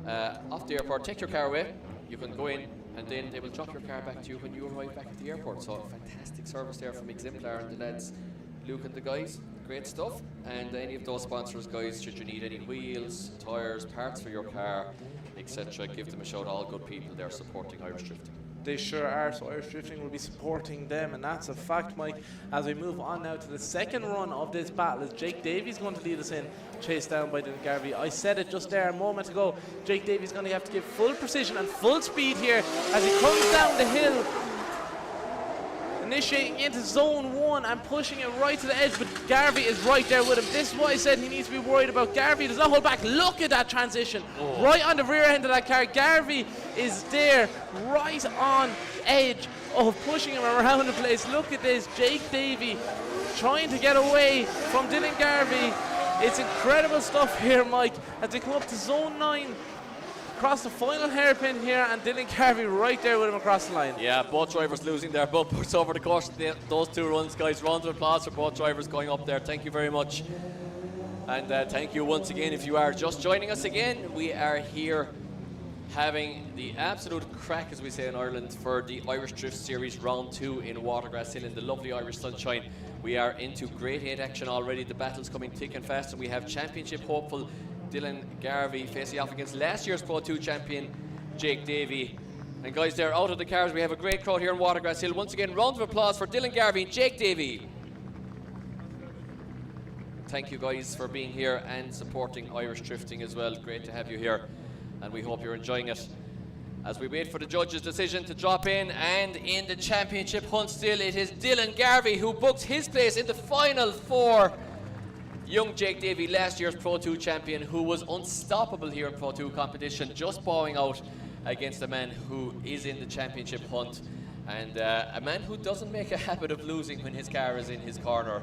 off the airport, take your car away, you can go in, and then they will drop your car back to you when you arrive back at the airport. So fantastic service there from Exemplar and the lads, Luke and the guys. Great stuff. And any of those sponsors, guys, should you need any wheels, tyres, parts for your car, etc., give them a shout. All good people, they're supporting Irish drifting. They sure are, so Irish Drifting will be supporting them, and that's a fact, Mike. As we move on now to the second run of this battle, as Jake Davies going to lead us in, chased down by Dylan Garvey. I said it just there a moment ago, Jake Davies going to have to give full precision and full speed here as he comes down the hill, initiating into zone 1 and pushing it right to the edge, but Garvey is right there with him. This is what I said he needs to be worried about. Garvey does not hold back. Look at that transition. Right on the rear end of that car. Garvey is there, right on edge of pushing him around the place. Look at this. Jake Davey trying to get away from Dylan Garvey. It's incredible stuff here, Mike, as they come up to zone 9. Across the final hairpin here, and Dylan Garvey right there with him across the line. Yeah, both drivers losing their bumpers over the course of those 2 runs, guys. Round of applause for both drivers going up there. Thank you very much. And thank you once again if you are just joining us again. We are here having the absolute crack, as we say in Ireland, for the Irish Drift Series Round 2 in Watergrasshill in the lovely Irish sunshine. We are into Grade 8 action already. The battle's coming thick and fast, and we have championship hopeful Dylan Garvey facing off against last year's Pro 2 champion Jake Davey. And guys, they're out of the cars. We have a great crowd here in Watergrasshill. Once again, round of applause for Dylan Garvey and Jake Davey. Thank you guys for being here and supporting Irish drifting as well. Great to have you here, and we hope you're enjoying it. As we wait for the judge's decision to drop in, and in the championship hunt still, it is Dylan Garvey who books his place in the final for young Jake Davey, last year's Pro 2 champion, who was unstoppable here in Pro 2 competition, just bowing out against a man who is in the championship hunt, and a man who doesn't make a habit of losing when his car is in his corner.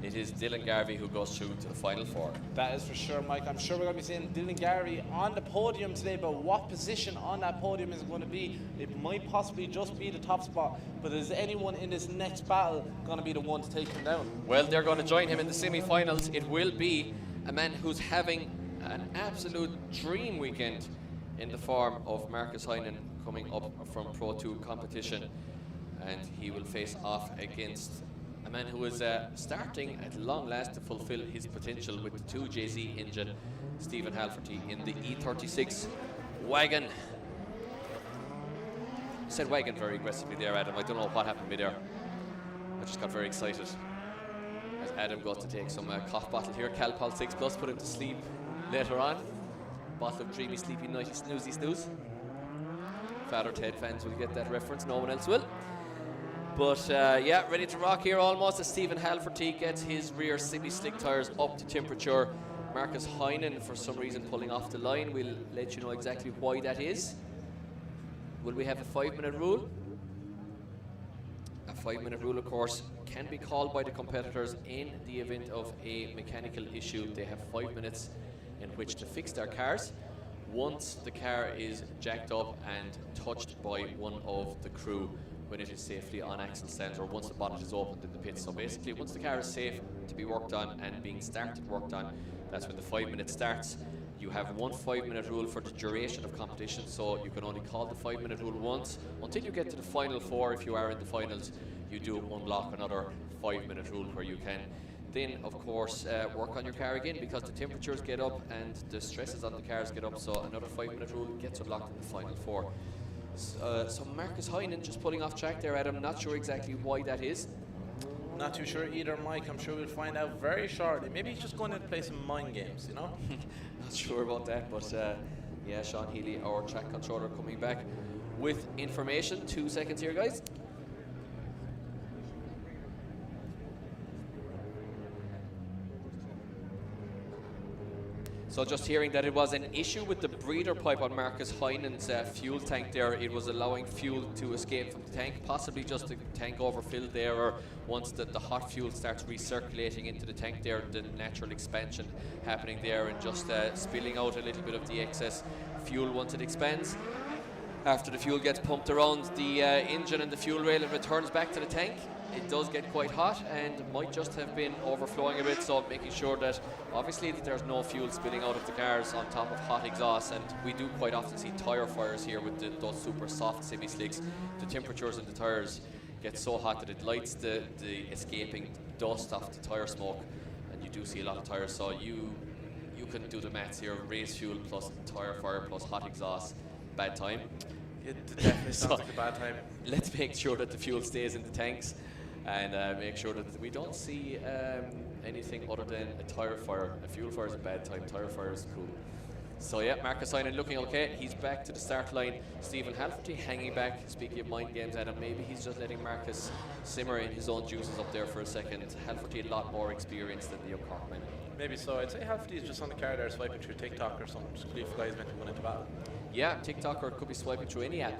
It is Dylan Garvey who goes through to the final 4. That is for sure, Mike. I'm sure we're going to be seeing Dylan Garvey on the podium today, but what position on that podium is going to be? It might possibly just be the top spot, but is anyone in this next battle going to be the one to take him down? Well, they're going to join him in the semi-finals. It will be a man who's having an absolute dream weekend in the form of Marcus Heinen, coming up from Pro 2 competition, and he will face off against a man who is starting at long last to fulfill his potential with the 2JZ engine, Stephen Halferty, in the E36 wagon. I said wagon very aggressively there, Adam. I don't know what happened to me there. I just got very excited as Adam goes to take some cough bottle here, Calpol 6 Plus, put him to sleep later on. Bottle of dreamy, sleepy, nighty, snoozy snooze. Father Ted fans will get that reference, no one else will. But yeah, ready to rock here almost as Stephen Halferty gets his rear semi-slick tyres up to temperature. Marcus Heinen, for some reason, pulling off the line. We'll let you know exactly why that is. Will we have a 5-minute rule? A 5-minute rule, of course, can be called by the competitors in the event of a mechanical issue. They have 5 minutes in which to fix their cars. Once the car is jacked up and touched by one of the crew, when it is safely on axle stands, or once the bonnet is opened in the pits. So basically, once the car is safe to be worked on and being worked on, that's when the 5 minutes starts. You have one 5-minute rule for the duration of competition, so you can only call the 5-minute rule once. Until you get to the final 4, if you are in the finals, you do unlock another 5-minute rule where you can then, of course, work on your car again, because the temperatures get up and the stresses on the cars get up, so another 5-minute rule gets unlocked in the final 4. So Marcus Heinen just pulling off track there, Adam. Not sure exactly why that is. Not too sure either, Mike. I'm sure we'll find out very shortly. Maybe he's just going in to play some mind games, you know? Not sure about that, but yeah, Sean Healy, our track controller, coming back with information. 2 seconds here, guys. So just hearing that it was an issue with the breather pipe on Marcus Heinen's fuel tank there. It was allowing fuel to escape from the tank, possibly just the tank overfilled there, or once the hot fuel starts recirculating into the tank there, the natural expansion happening there and just spilling out a little bit of the excess fuel once it expands. After the fuel gets pumped around the engine and the fuel rail, it returns back to the tank. It does get quite hot and might just have been overflowing a bit, so making sure that obviously that there's no fuel spilling out of the cars on top of hot exhaust. And we do quite often see tyre fires here with those super soft semi-slicks. The temperatures in the tyres get so hot that it lights the escaping dust off the tyre smoke do see a lot of tyres, so you can do the maths here. Race fuel plus tyre fire plus hot exhaust, bad time. It definitely sounds like a bad time. Let's make sure that the fuel stays in the tanks, and make sure that we don't see anything other than a tyre fire. A fuel fire is a bad time, tyre fire is cool. So yeah, Marcus Heinen looking okay. He's back to the start line. Stephen Halferty hanging back. Speaking of mind games, Adam, maybe he's just letting Marcus simmer in his own juices up there for a second. Halferty a lot more experience than the Cork man. Maybe so. I'd say Halferty is just on the car there swiping through TikTok or something. Just believe the guy's meant to win into battle. Yeah, TikTok, or it could be swiping through any app.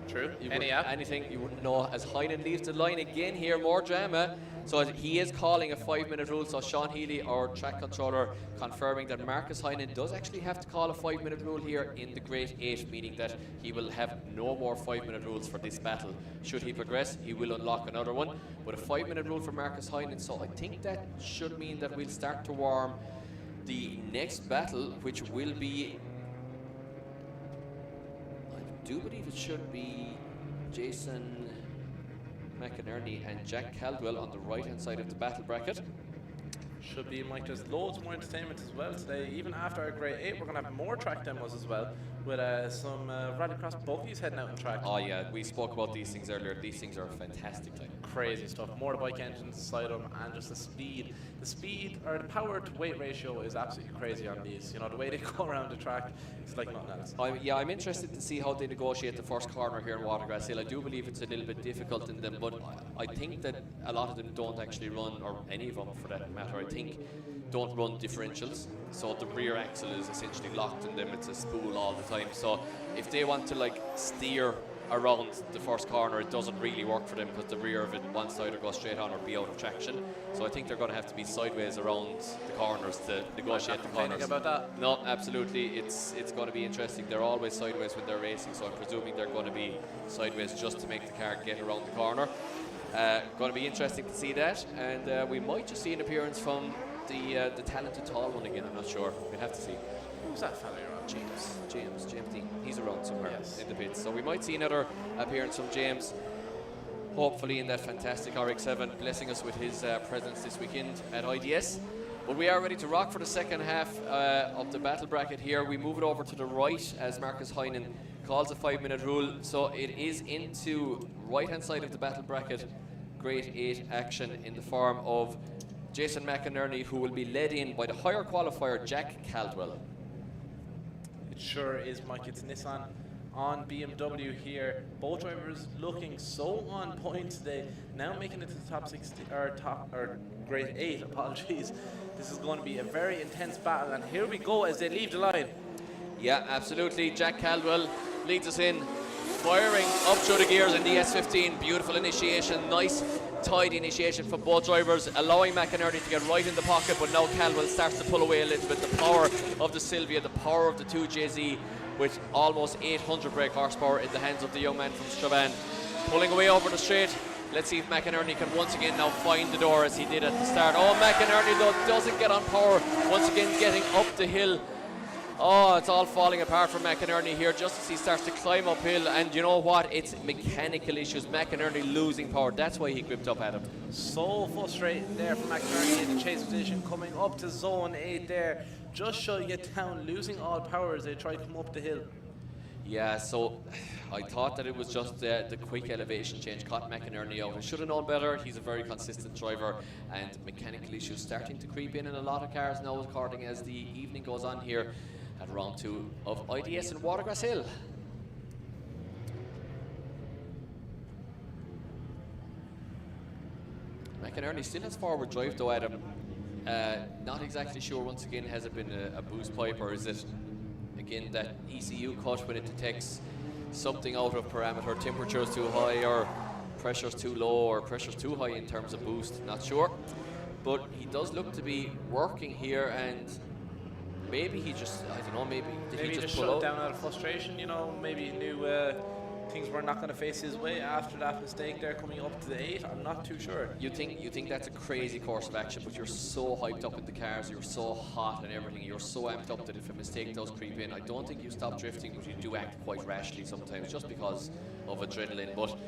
True. Any app? Anything you wouldn't know. As Heinen leaves the line again here, more drama. So he is calling a 5-minute rule. So Sean Healy, our track controller, confirming that Marcus Heinen does actually have to call a 5-minute rule here in the Grade 8, meaning that he will have no more 5-minute rules for this battle. Should he progress, he will unlock another one. But a 5-minute rule for Marcus Heinen. So I think that should mean that we'll start to warm the next battle, which will be, I do believe it should be Jason McInerney and Jack Caldwell on the right-hand side of the battle bracket. Should be, Mike. There's loads more entertainment as well today. Even after our Grade 8, we're going to have more track demos as well, with some rallycross buggies heading out on track. Oh yeah, we spoke about these things earlier. These things are fantastic. Like crazy stuff. Motorbike engines inside them, and just the speed. The speed, or the power to weight ratio is absolutely crazy on these. You know, the way they go around the track, it's like nothing else. I'm interested to see how they negotiate the first corner here in Watergrasshill. I do believe it's a little bit difficult in them, but I think that a lot of them don't actually run, or any of them for that matter, I think, don't run differentials. So the rear axle is essentially locked in them. It's a spool all the time. So if they want to like steer around the first corner, it doesn't really work for them because the rear of it wants to either go straight on or be out of traction. So I think they're going to have to be sideways around the corners to negotiate the corners. About that? No, absolutely. It's going to be interesting. They're always sideways when they're racing, so I'm presuming they're going to be sideways just to make the car get around the corner. Going to be interesting to see that, and we might just see an appearance from the talented tall one again. I'm not sure. We'll have to see. Who's that fella you're on? James Dean. He's around somewhere in the pits. So we might see another appearance from James, hopefully in that fantastic RX-7, blessing us with his presence this weekend at IDS. But we are ready to rock for the second half of the battle bracket here. We move it over to the right as Marcus Heinen calls a 5-minute rule. So it is into right-hand side of the battle bracket, Grade 8 action in the form of Jason McInerney, who will be led in by the higher qualifier Jack Caldwell. It sure is, Mike. It's Nissan on BMW here. Both drivers looking so on point today. Now making it to the top 60 or Grade 8. Apologies. This is going to be a very intense battle, and here we go as they leave the line. Yeah, absolutely. Jack Caldwell leads us in, firing up through the gears in the S15. Beautiful initiation, nice tidy initiation from both drivers, allowing McInerney to get right in the pocket, but now Caldwell starts to pull away a little bit. The power of the Sylvia, the power of the 2JZ, with almost 800 brake horsepower in the hands of the young man from Strabane. Pulling away over the straight. Let's see if McInerney can once again now find the door as he did at the start. Oh, McInerney though doesn't get on power, once again getting up the hill. Oh, it's all falling apart for McInerney here just as he starts to climb uphill, and you know what? It's mechanical issues. McInerney losing power. That's why he gripped up at him. So frustrating there for McInerney in the chase position, coming up to zone 8 there, just shutting it down, losing all power as they try to come up the hill. Yeah, so I thought that it was just the quick elevation change caught McInerney out. I should have known better. He's a very consistent driver, and mechanical issues starting to creep in a lot of cars now, according as the evening goes on here at round 2 of IDS in Watergrasshill. McInerney still has forward drive though, Adam. Not exactly sure once again, has it been a boost pipe, or is it again that ECU cut when it detects something out of parameter, temperature's too high or pressure's too low or pressure's too high in terms of boost, not sure. But he does look to be working here, and maybe he just, I don't know, maybe Maybe he just shut it down out of frustration, you know, maybe he knew markings were not going to face his way after that mistake there coming up to the 8. I'm not too sure. You think that's a crazy course of action, but you're so hyped up with the cars, you're so hot and everything, you're so amped up that if a mistake does creep in, I don't think you stop drifting, but you do act quite rashly sometimes just because of adrenaline. But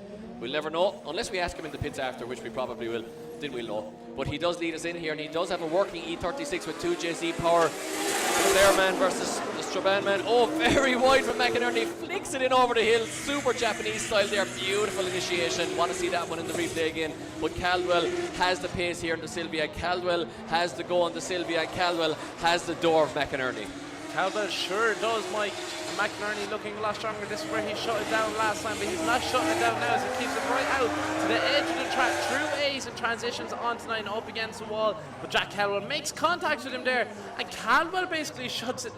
we'll never know, unless we ask him in the pits after, which we probably will, then we'll know. But he does lead us in here, and he does have a working E36 with 2 JZ power. The Bearman versus the Strabane man. Oh, very wide from McInerney, flicks it in over the hill, super Japanese style there, beautiful initiation. Want to see that one in the replay again. But Caldwell has the pace here in the Sylvia, Caldwell has the go on the Sylvia, Caldwell has the door of McInerney. Caldwell sure does, Mike. McInerney looking a lot stronger. This is where he shut it down last time, but he's not shutting it down now as he keeps it right out to the edge of the track, through 8 and transitions onto 9 up against the wall. But Jack Caldwell makes contact with him there, and Caldwell basically shuts it.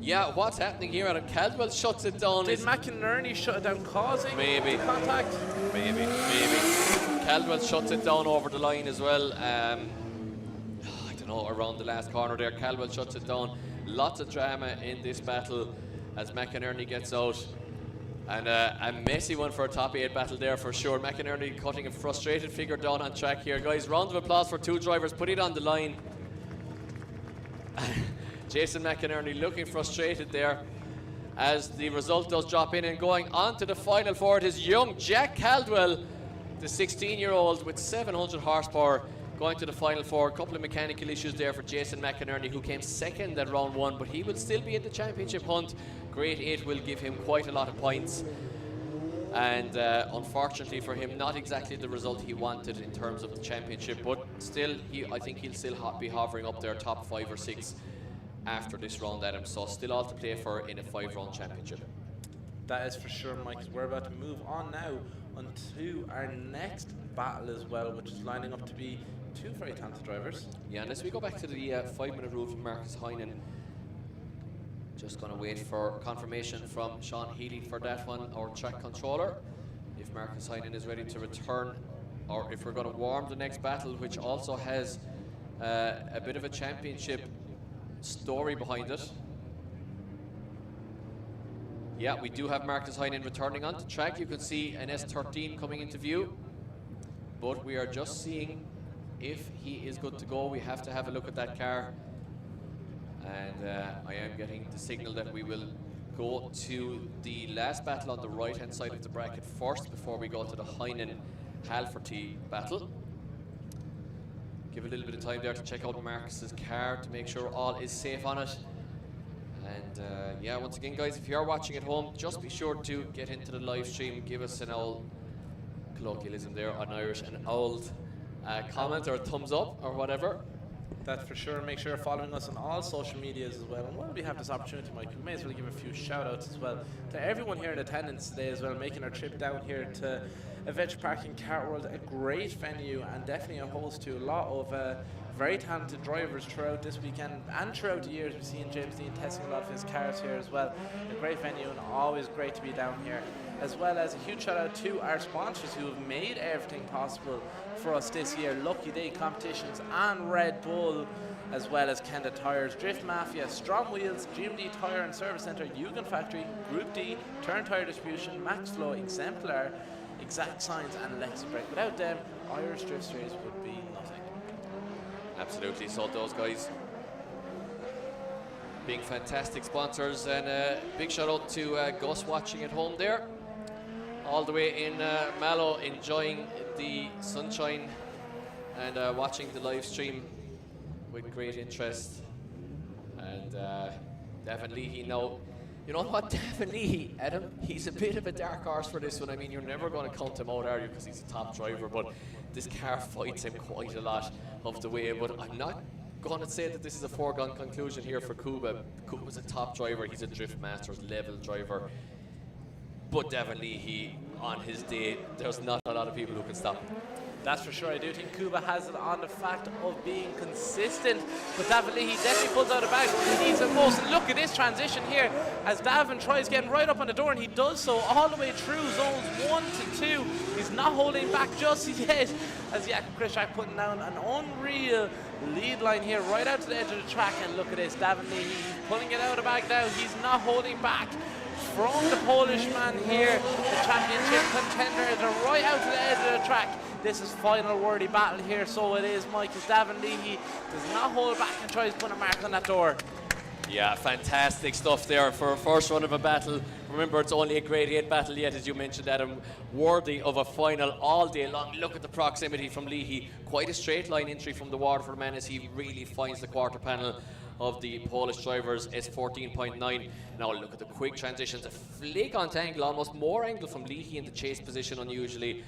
Yeah, what's happening here, Adam? Caldwell shuts it down. Did McInerney shut it down, causing maybe contact? Maybe. Caldwell shuts it down over the line as well. I don't know, around the last corner there, Caldwell shuts it down. Lots of drama in this battle as McInerney gets out. And a messy one for a top 8 battle there for sure. McInerney cutting a frustrated figure down on track here. Guys, round of applause for 2 drivers. Put it on the line. Jason McInerney looking frustrated there as the result does drop in, and going on to the final 4, it is young Jack Caldwell, the 16-year-old with 700 horsepower, going to the final 4. A couple of mechanical issues there for Jason McInerney, who came second at round 1, but he will still be in the championship hunt. Grade 8 will give him quite a lot of points, and unfortunately for him, not exactly the result he wanted in terms of the championship, but still, I think he'll still be hovering up there top 5 or 6 after this round, Adam. So still all to play for in a 5-round championship. That is for sure, Mike. We're about to move on now onto our next battle as well, which is lining up to be 2 very talented drivers. Yeah, unless we go back to the 5-minute rule from Marcus Heinen. Just going to wait for confirmation from Sean Healy for that one, our track controller. If Marcus Heinen is ready to return, or if we're going to warm the next battle, which also has a bit of a championship story behind it. Yeah, we do have Marcus Heinen returning onto track. You can see an S13 coming into view, but we are just seeing if he is good to go. We have to have a look at that car, and I am getting the signal that we will go to the last battle on the right hand side of the bracket first before we go to the Heinen-Halferty battle. Give a little bit of time there to check out Marcus's car to make sure all is safe on it. And yeah, once again, guys, if you are watching at home, just be sure to get into the live stream, give us an old colloquialism there on Irish, an old comment or a thumbs up or whatever. That's for sure. Make sure you're following us on all social medias as well. And while we have this opportunity, Mike, we may as well give a few shout outs as well to everyone here in attendance today as well, making our trip down here to Adventure Park in Cartworld, a great venue and definitely a host to a lot of very talented drivers throughout this weekend and throughout the years. We've seen James Dean testing a lot of his cars here as well. A great venue and always great to be down here. As well as a huge shout out to our sponsors who have made everything possible for us this year. Lucky Day Competitions and Red Bull, as well as Kenda Tires, Drift Mafia, Strong Wheels, GMD Tire and Service Centre, Yugen Factory, Group D, Turn Tire Distribution, Max Flow, Exemplar, Exact Signs and LexiBrake. Without them, Irish Drift Series would be nothing. Absolutely, so those guys being fantastic sponsors, and a big shout out to Gus watching at home there, all the way in Mallow, enjoying the sunshine and watching the live stream with great interest. And Davin Leahy, now, you know what, Davin Leahy, Adam, he's a bit of a dark horse for this one. I mean, you're never going to count him out, are you, because he's a top driver, but this car fights him quite a lot of the way. But I'm not going to say that this is a foregone conclusion here for Kuba. Kuba's a top driver, he's a Drift Masters level driver. But Davin Leahy, on his day, there's not a lot of people who can stop him. That's for sure. I do think Kuba has it on the fact of being consistent. But Davin Leahy definitely pulls out a bag. He needs the most. And look at this transition here as Davin tries getting right up on the door, and he does so all the way through zones 1 to 2. He's not holding back just yet as Jakob Krishak putting down an unreal lead line here right out to the edge of the track. And look at this, Davin Leahy pulling it out of the bag now. He's not holding back. from the Polish man here, the championship contender, is right out to the edge of the track. This is final wordy battle here, so it is, Mike, as Davin Leahy does not hold back and tries to put a mark on that door. Yeah, fantastic stuff there for a first run of a battle. Remember, it's only a grade 8 battle yet, as you mentioned, Adam. Worthy of a final all day long. Look at the proximity from Leahy. Quite a straight line entry from the Waterford man as he really finds the quarter panel of the Polish drivers. S14.9. Now look at the quick transitions. A flick onto angle, almost more angle from Leahy in the chase position unusually,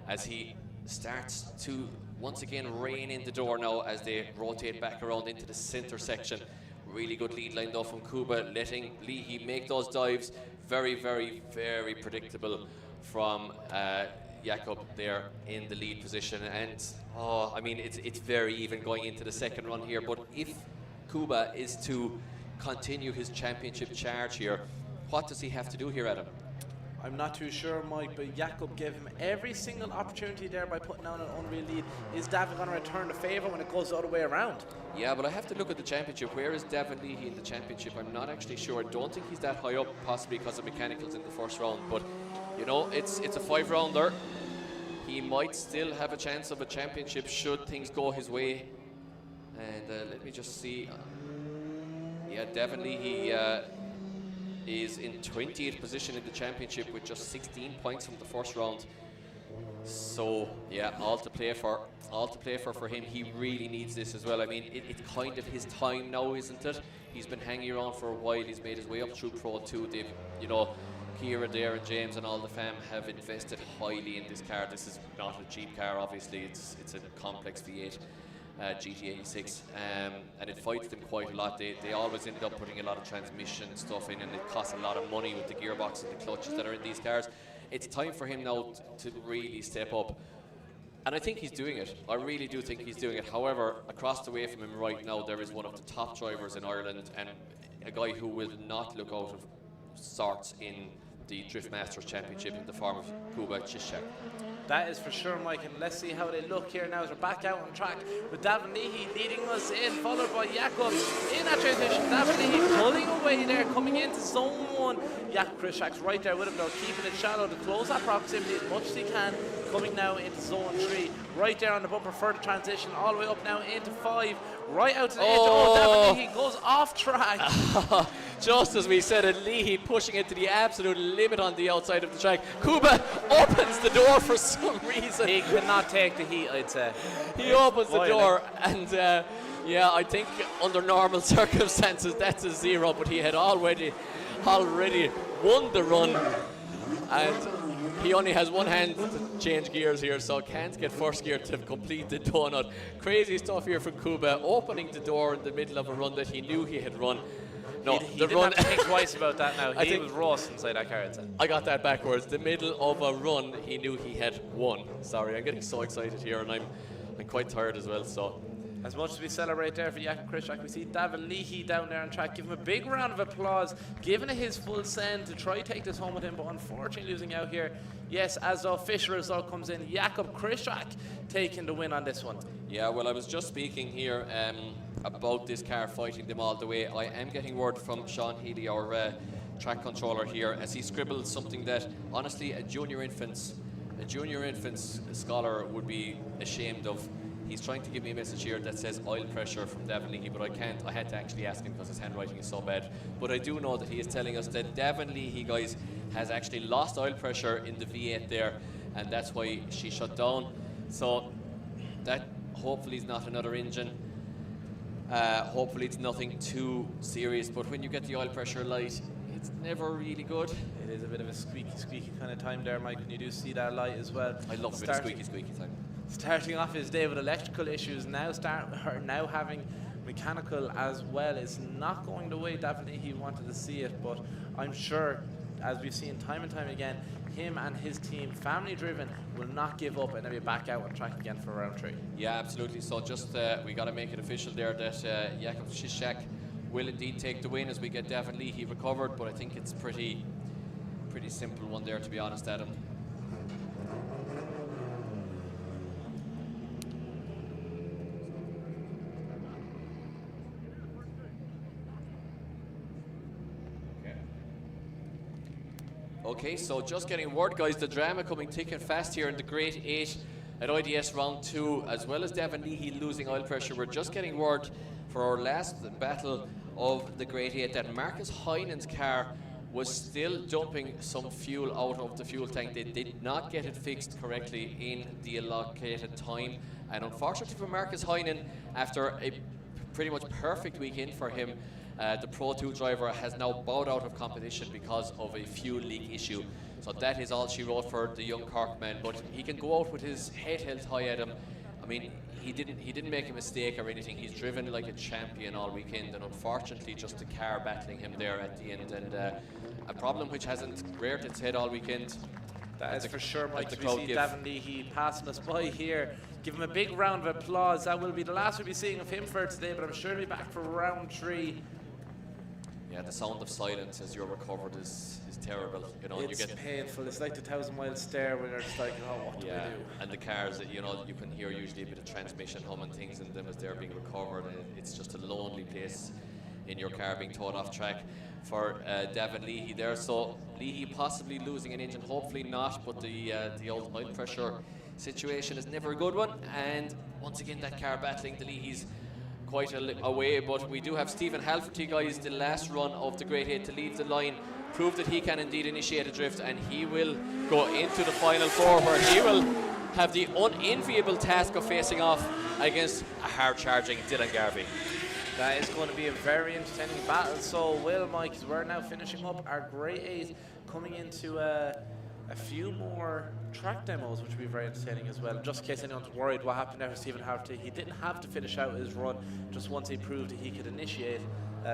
as he starts to once again rein in the door now as they rotate back around into the center section. Really good lead line though from Kuba, letting Leahy make those dives. Very, very, very predictable from Jakob there in the lead position. And I mean, it's very even going into the second run here. But if Kuba is to continue his championship charge here, what does he have to do here, Adam? I'm not too sure, Mike, but Jakob gave him every single opportunity there by putting down an unreal lead. Is Davin going to return the favour when it goes the other way around? Yeah, but I have to look at the championship. Where is Davin Leahy in the championship? I'm not actually sure. I don't think he's that high up, possibly because of mechanicals in the first round. But, you know, it's a 5-rounder. He might still have a chance of a championship should things go his way. And let me just see. Yeah, Davin Leahy is in 20th position in the championship with just 16 points from the first round. So yeah, all to play for for him. He really needs this as well. I mean, it's kind of his time now, isn't it? He's been hanging around for a while. He's made his way up through Pro 2. They've, you know, Kira, Darren, James and all the fam have invested highly in this car. This is not a cheap car, obviously. It's a complex V8 GT86, and it fights them quite a lot. They always end up putting a lot of transmission stuff in, and it costs a lot of money with the gearbox and the clutches that are in these cars. It's time for him now to really step up, and I think he's doing it. I really do think he's doing it. However, across the way from him right now, there is one of the top drivers in Ireland, and a guy who will not look out of sorts in the Drift Masters Championship in the form of Kuba Chiszek. That is for sure, Mike, and let's see how they look here now as we're back out on track with Davin Leahy leading us in, followed by Jakob in that transition. Davin Leahy pulling away there, coming into zone 1. Jakob Krzyszak's right there with him though, keeping it shallow to close that proximity as much as he can, coming now into zone 3. Right there on the bumper for the transition, all the way up now into 5, right out to the edge. Davin Leahy goes off track. Just as we said it, Leahy pushing it to the absolute limit on the outside of the track. Kuba opens the door for some reason. He cannot take the heat, I'd say. He opens the door, and yeah, I think under normal circumstances that's a 0, but he had already won the run, and he only has one hand to change gears here, so can't get first gear to complete the donut. Crazy stuff here from Kuba, opening the door in the middle of a run that he knew he had run. No, he didn't have to think twice about that now. He was Ross inside that car, I'd say. I got that backwards. The middle of a run, he knew he had won. Sorry, I'm getting so excited here, and I'm quite tired as well, so. As much as we celebrate there for Jakob Krzyszak, we see Davin Leahy down there on track. Give him a big round of applause, giving it his full send to try take this home with him, but unfortunately losing out here. Yes, as the official result comes in, Jakob Krzyszak taking the win on this one. Yeah, well, I was just speaking here about this car fighting them all the way. I am getting word from Sean Healy, our track controller here, as he scribbled something that, honestly, a junior infants scholar would be ashamed of. He's trying to give me a message here that says oil pressure from Davin Leahy, but I can't. I had to actually ask him because his handwriting is so bad. But I do know that he is telling us that Davin Leahy, guys, has actually lost oil pressure in the V8 there, and that's why she shut down. So that hopefully is not another engine. Hopefully it's nothing too serious, but when you get the oil pressure light, it's never really good. It is a bit of a squeaky kind of time there, Mike, and you do see that light as well. I love a bit of squeaky time. Starting off his day with electrical issues, now having mechanical as well. It's not going the way definitely he wanted to see it, but I'm sure, as we've seen time and time again, him and his team, family driven, will not give up and they'll be back out on track again for round 3. Yeah, absolutely. So just we got to make it official there that Jakob Krzyszak will indeed take the win as we get Davin Leahy recovered, but I think it's pretty simple one there, to be honest, Adam. Okay, so just getting word, guys, the drama coming thick and fast here in the Great 8 at IDS round 2, as well as Devon Leahy losing oil pressure. We're just getting word for our last battle of the Great 8 that Marcus Heinen's car was still dumping some fuel out of the fuel tank. They did not get it fixed correctly in the allocated time, and unfortunately for Marcus Heinen, after a pretty much perfect weekend for him, the Pro 2 driver has now bowed out of competition because of a fuel leak issue. So that is all she wrote for the young Cork man, but he can go out with his head held high at him. I mean, he didn't make a mistake or anything. He's driven like a champion all weekend, and unfortunately just the car battling him there at the end, and a problem which hasn't reared its head all weekend. That is for sure, Mike. We see Devon Leahy passing us by here. Give him a big round of applause. That will be the last we'll be seeing of him for today, but I'm sure he'll be back for round 3. Yeah, the sound of silence as you're recovered is terrible. You know, it's painful. It's like the 1,000-mile stare when you're just like, oh, what do we do? And the cars, you know, you can hear usually a bit of transmission hum and things in them as they're being recovered. And it's just a lonely place in your car being towed off track for Devon Leahy there. So Leahy possibly losing an engine, hopefully not, but the old oil pressure situation is never a good one. And once again, that car battling the Leahys quite a way, but we do have Stephen Halferty, guys, the last run of the Great 8 to leave the line, prove that he can indeed initiate a drift, and he will go into the final 4 where he will have the unenviable task of facing off against a hard-charging Dylan Garvey. That is going to be a very entertaining battle. So, Mike, we're now finishing up our Great 8, coming into a few more track demos, which will be very entertaining as well. Just in case anyone's worried what happened there for Stephen Halferty, he didn't have to finish out his run. Just once he proved that he could initiate,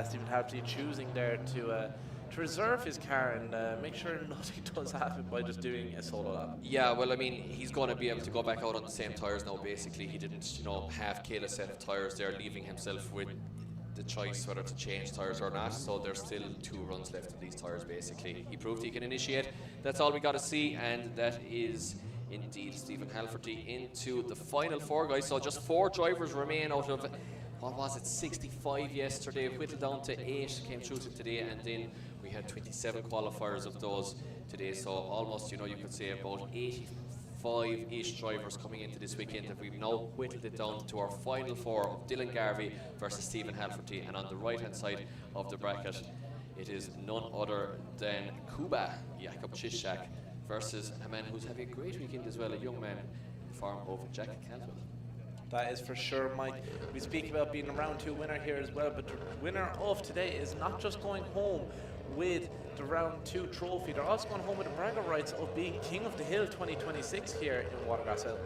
Stephen Halferty choosing there to reserve his car and make sure nothing does happen by just doing a solo lap. Yeah, well, I mean, he's going to be able to go back out on the same tyres now, basically. He didn't, you know, half kill a set of tyres there, leaving himself with the choice whether to change tyres or not. So there's still 2 runs left of these tyres, basically. He proved he can initiate. That's all we got to see, and that is indeed Stephen Halferty into the final 4, guys. So just 4 drivers remain out of, what was it, 65 yesterday, whittled down to 8 came through to today, and then we had 27 qualifiers of those today. So almost, you know, you could say about 85-ish drivers coming into this weekend, that we've now whittled it down to our final 4 of Dylan Garvey versus Stephen Halferty. And on the right hand side of the bracket, it is none other than Kuba Jakub Chiszak versus a man who's having a great weekend as well, a young man in the form of Jack Caldwell. That is for sure, Mike. We speak about being a round 2 winner here as well, but the winner of today is not just going home with the round 2 trophy, they're also going home with the bragging rights of being King of the Hill 2026 here in Watergrasshill.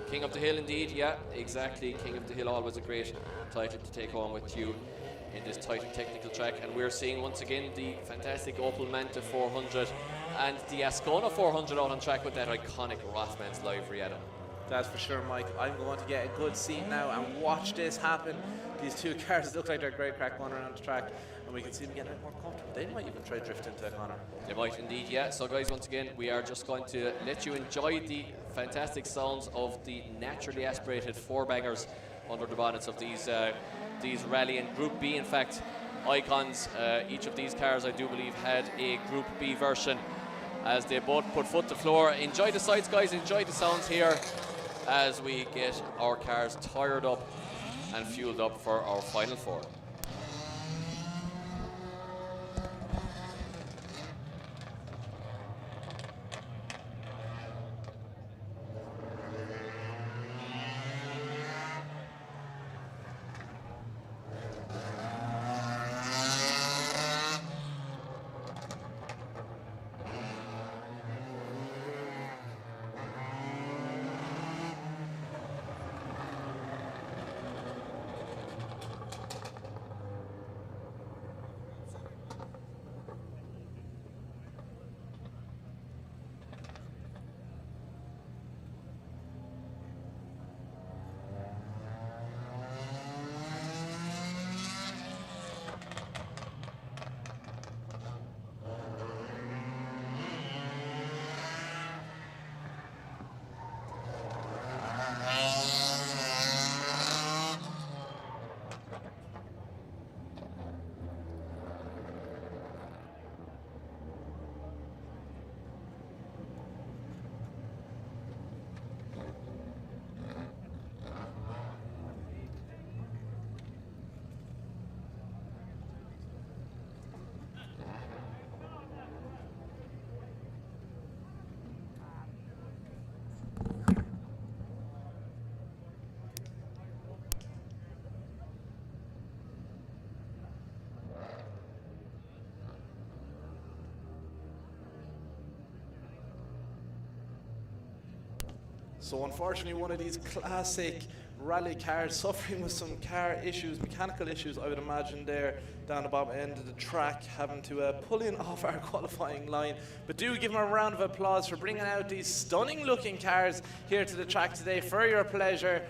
King of the Hill indeed, yeah, exactly. King of the Hill, always a great title to take home with you in this tight technical track. And we're seeing once again the fantastic Opel Manta 400 and the Ascona 400 out on track with that iconic Rothmans livery at him. That's for sure, Mike. I'm going to get a good seat now and watch this happen. These 2 cars look like they're great crack going around the track, and we can see them getting a bit more comfortable. They might even try to drift into that corner. They might indeed, yeah. So guys, once again, we are just going to let you enjoy the fantastic sounds of the naturally aspirated 4-bangers under the bonnets of these Rally and Group B, in fact, icons. Each of these cars, I do believe, had a Group B version as they both put foot to floor. Enjoy the sights, guys. Enjoy the sounds here as we get our cars tired up and fueled up for our final 4. So unfortunately, one of these classic rally cars suffering with some car issues, mechanical issues, I would imagine, there down the bottom end of the track, having to pull in off our qualifying line. But do give them a round of applause for bringing out these stunning looking cars here to the track today for your pleasure.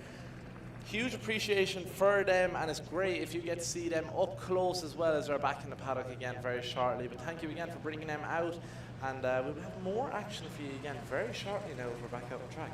Huge appreciation for them, and it's great if you get to see them up close as well, as they're back in the paddock again very shortly. But thank you again for bringing them out, and we'll have more action for you again very shortly now as we're back out on track.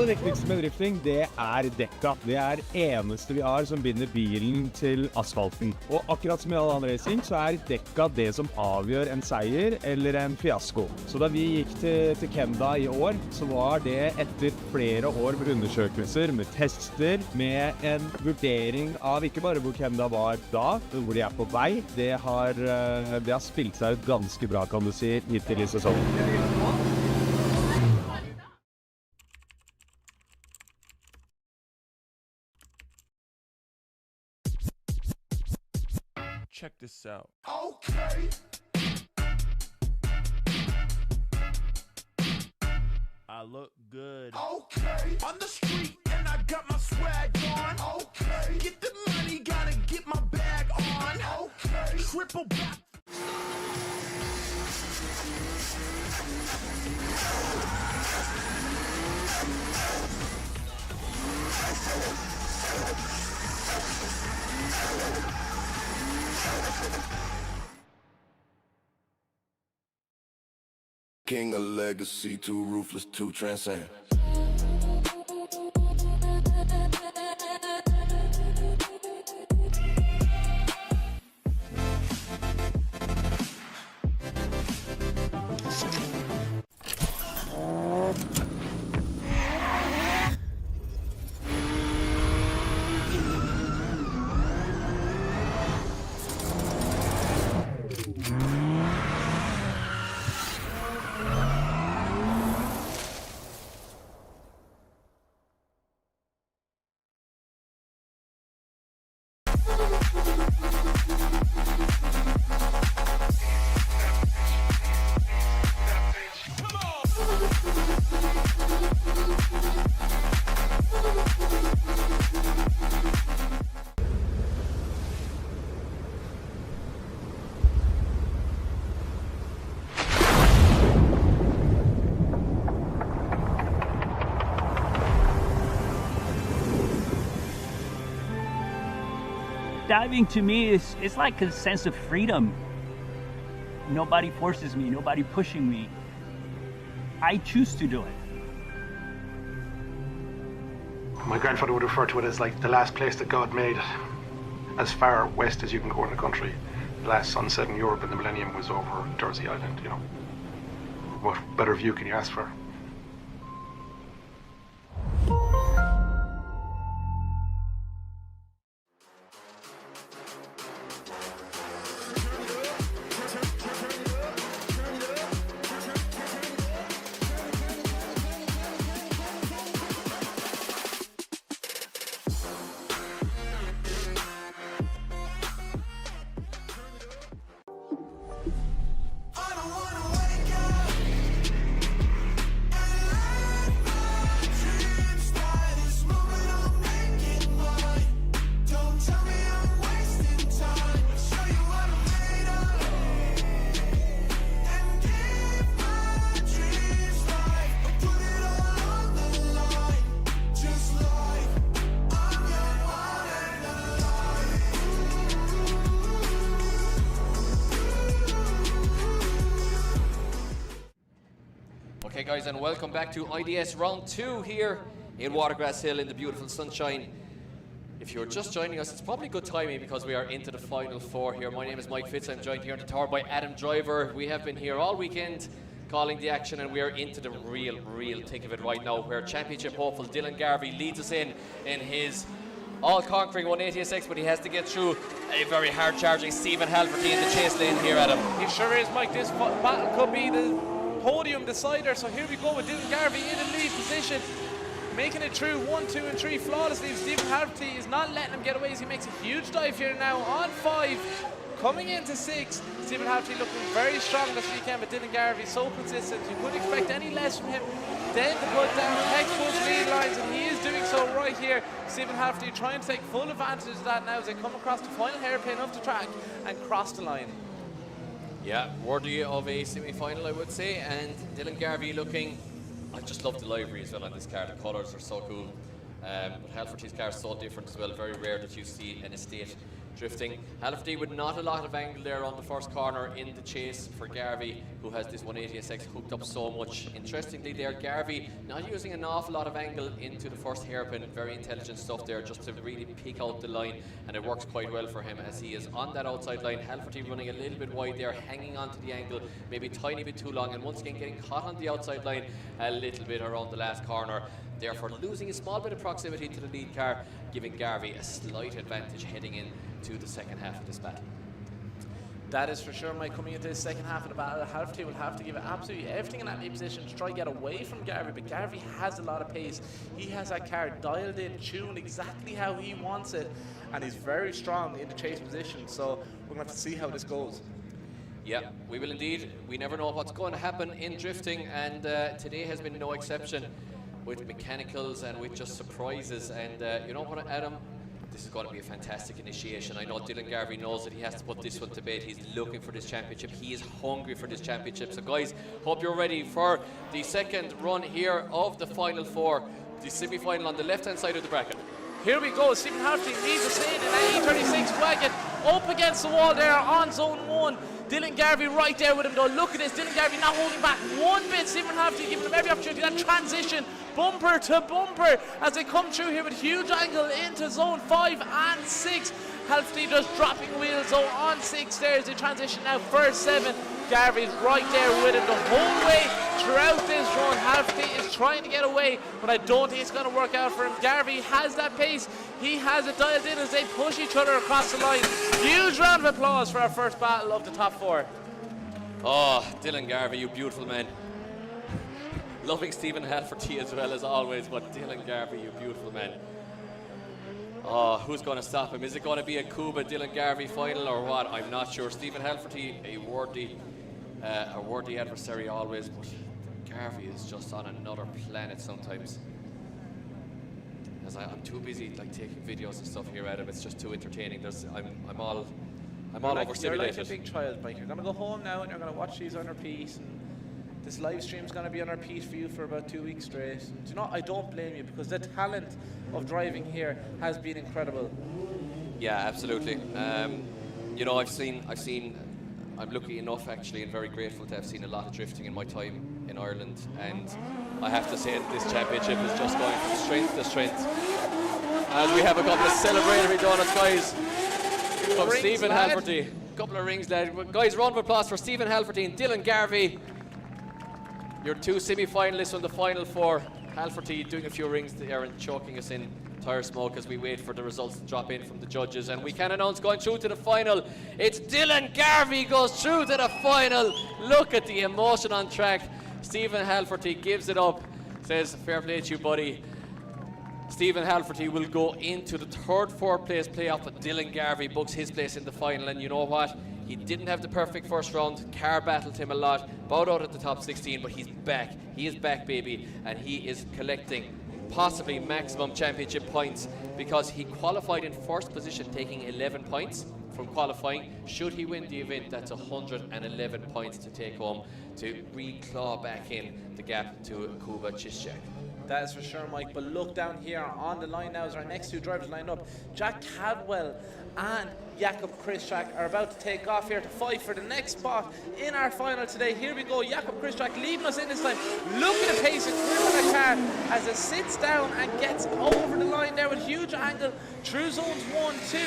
Det viktigste med drifting, det er dekka. Det er eneste vi har som binder bilen til asfalten. Og akkurat som i all annen racing, så er dekka det som avgjør en seier eller en fiasko. Så da vi gikk til Kenda i år, så var det etter flere år med undersøkelser, med tester, med en vurdering av ikke bare hvor Kenda var da, hvor de er på vei. Det har spilt seg ut ganske bra, kan du si, hittil i sesongen. Check this out. Okay. I look good. Okay. On the street and I got my swag on. Okay. Get the money, gotta get my bag on. Okay. Triple back. king, a legacy, too ruthless to transcend. Diving to me is it's like a sense of freedom. Nobody forces me, nobody pushing me. I choose to do it. My grandfather would refer to it as like the last place that God made, as far west as you can go in the country. The last sunset in Europe in the millennium was over Jersey Island, you know. What better view can you ask for? Okay guys, and welcome back to IDS round 2 here in Watergrasshill in the beautiful sunshine. If you're just joining us, it's probably good timing because we are into the final 4 here. My name is Mike Fitz. I'm joined here in the tower by Adam Driver. We have been here all weekend calling the action, and we are into the real thick of it right now, where championship hopeful Dylan Garvey leads us in his all-conquering 180SX, but he has to get through a very hard-charging Stephen Halverty in the chase lane here, Adam. He sure is, Mike. This battle could be the podium decider. So here we go with Dylan Garvey in the lead position, making it through 1, 2 and 3 flawlessly. Stephen Halverty is not letting him get away as he makes a huge dive here now on 5. Coming into 6, Stephen Halverty looking very strong this weekend, but Dylan Garvey so consistent. You wouldn't expect any less from him than to put down textbook lead lines, and he is doing so right here. Stephen Halverty trying to take full advantage of that now as they come across the final hairpin of the track and cross the line. Yeah, worthy of a semi-final, I would say. And Dylan Garvey looking, I just love the livery as well on this car. The colours are so cool. But Halverty's car is so different as well. Very rare that you see an estate drifting. Halverty with not a lot of angle there on the first corner in the chase for Garvey, who has this 180SX hooked up so much. Interestingly there, Garvey not using an awful lot of angle into the first hairpin. Very intelligent stuff there just to really pick out the line, and it works quite well for him as he is on that outside line. Halverty running a little bit wide there, hanging on to the angle, maybe a tiny bit too long, and once again getting caught on the outside line a little bit around the last corner. Therefore losing a small bit of proximity to the lead car, giving Garvey a slight advantage heading in to the second half of this battle. That is for sure, Mike. Coming into the second half of the battle, Halverty will have to give it absolutely everything in that lead position to try to get away from Garvey, but Garvey has a lot of pace. He has that car dialed in, tuned exactly how he wants it, and he's very strong in the chase position, so we're going to have to see how this goes. Yeah, we will indeed. We never know what's going to happen in drifting, and today has been no exception, with mechanicals and with just surprises. And you know what, Adam? This is going to be a fantastic initiation. I know Dylan Garvey knows that he has to put this one to bed. He's looking for this championship. He is hungry for this championship. So guys, hope you're ready for the second run here of the final 4, the semi-final on the left-hand side of the bracket. Here we go. Stephen Halfty leads us in an E36 wagon up against the wall there on zone 1. Dylan Garvey right there with him though. Look at this. Dylan Garvey not holding back one bit. Stephen Halfty giving him every opportunity. That transition bumper to bumper as they come through here with huge angle into zone 5 and 6. Halfty just dropping wheels so on 6 there as they transition now first 7. Garvey's right there with him the whole way throughout this run. Halfty is trying to get away, but I don't think it's going to work out for him. Garvey has that pace. He has it dialed in as they push each other across the line. Huge round of applause for our first battle of the top 4. Oh, Dylan Garvey, you beautiful man. Loving Stephen Halferty as well as always, but Dylan Garvey, you beautiful man. Oh, who's going to stop him? Is it going to be a Cuba Dylan Garvey final or what? I'm not sure. Stephen Halferty, a worthy adversary always, but Garvey is just on another planet sometimes. As I'm too busy like taking videos and stuff here, Adam. It's just too entertaining. I'm all overstimulated. You're like a big child, Mike. You're going to go home now and you're going to watch these on repeat. And this live stream's going to be on repeat for you for about 2 weeks straight. Do you know, I don't blame you because the talent of driving here has been incredible. Yeah, absolutely. You know, I'm lucky enough actually and very grateful to have seen a lot of drifting in my time in Ireland, and I have to say that this championship is just going from strength to strength. As we have a couple of celebratory donuts, guys, from Stephen Halferty. A couple of rings, lad. Guys, round of applause for Stephen Halferty and Dylan Garvey. Your 2 semi-finalists from the final 4. Halferty doing a few rings there and choking us in tire smoke as we wait for the results to drop in from the judges. And we can announce going through to the final. It's Dylan Garvey goes through to the final. Look at the emotion on track. Stephen Halferty gives it up. Says, fair play to you, buddy. Stephen Halferty will go into the 3rd, 4th place playoff, but Dylan Garvey books his place in the final. And you know what? He didn't have the perfect first round. Carr battled him a lot. Bowed out at the top 16, but he's back. He is back, baby. And he is collecting possibly maximum championship points because he qualified in 1st position, taking 11 points from qualifying. Should he win the event, that's 111 points to take home to re-claw back in the gap to Kuba Chischak. That is for sure, Mike. But look down here on the line now as our next 2 drivers line up. Jack Cadwell and Jakob Krischak are about to take off here to fight for the next spot in our final today. Here we go. Jakob Krischak leading us in this time. Look at the pace of the car as it sits down and gets over the line there with huge angle through zones 1, 2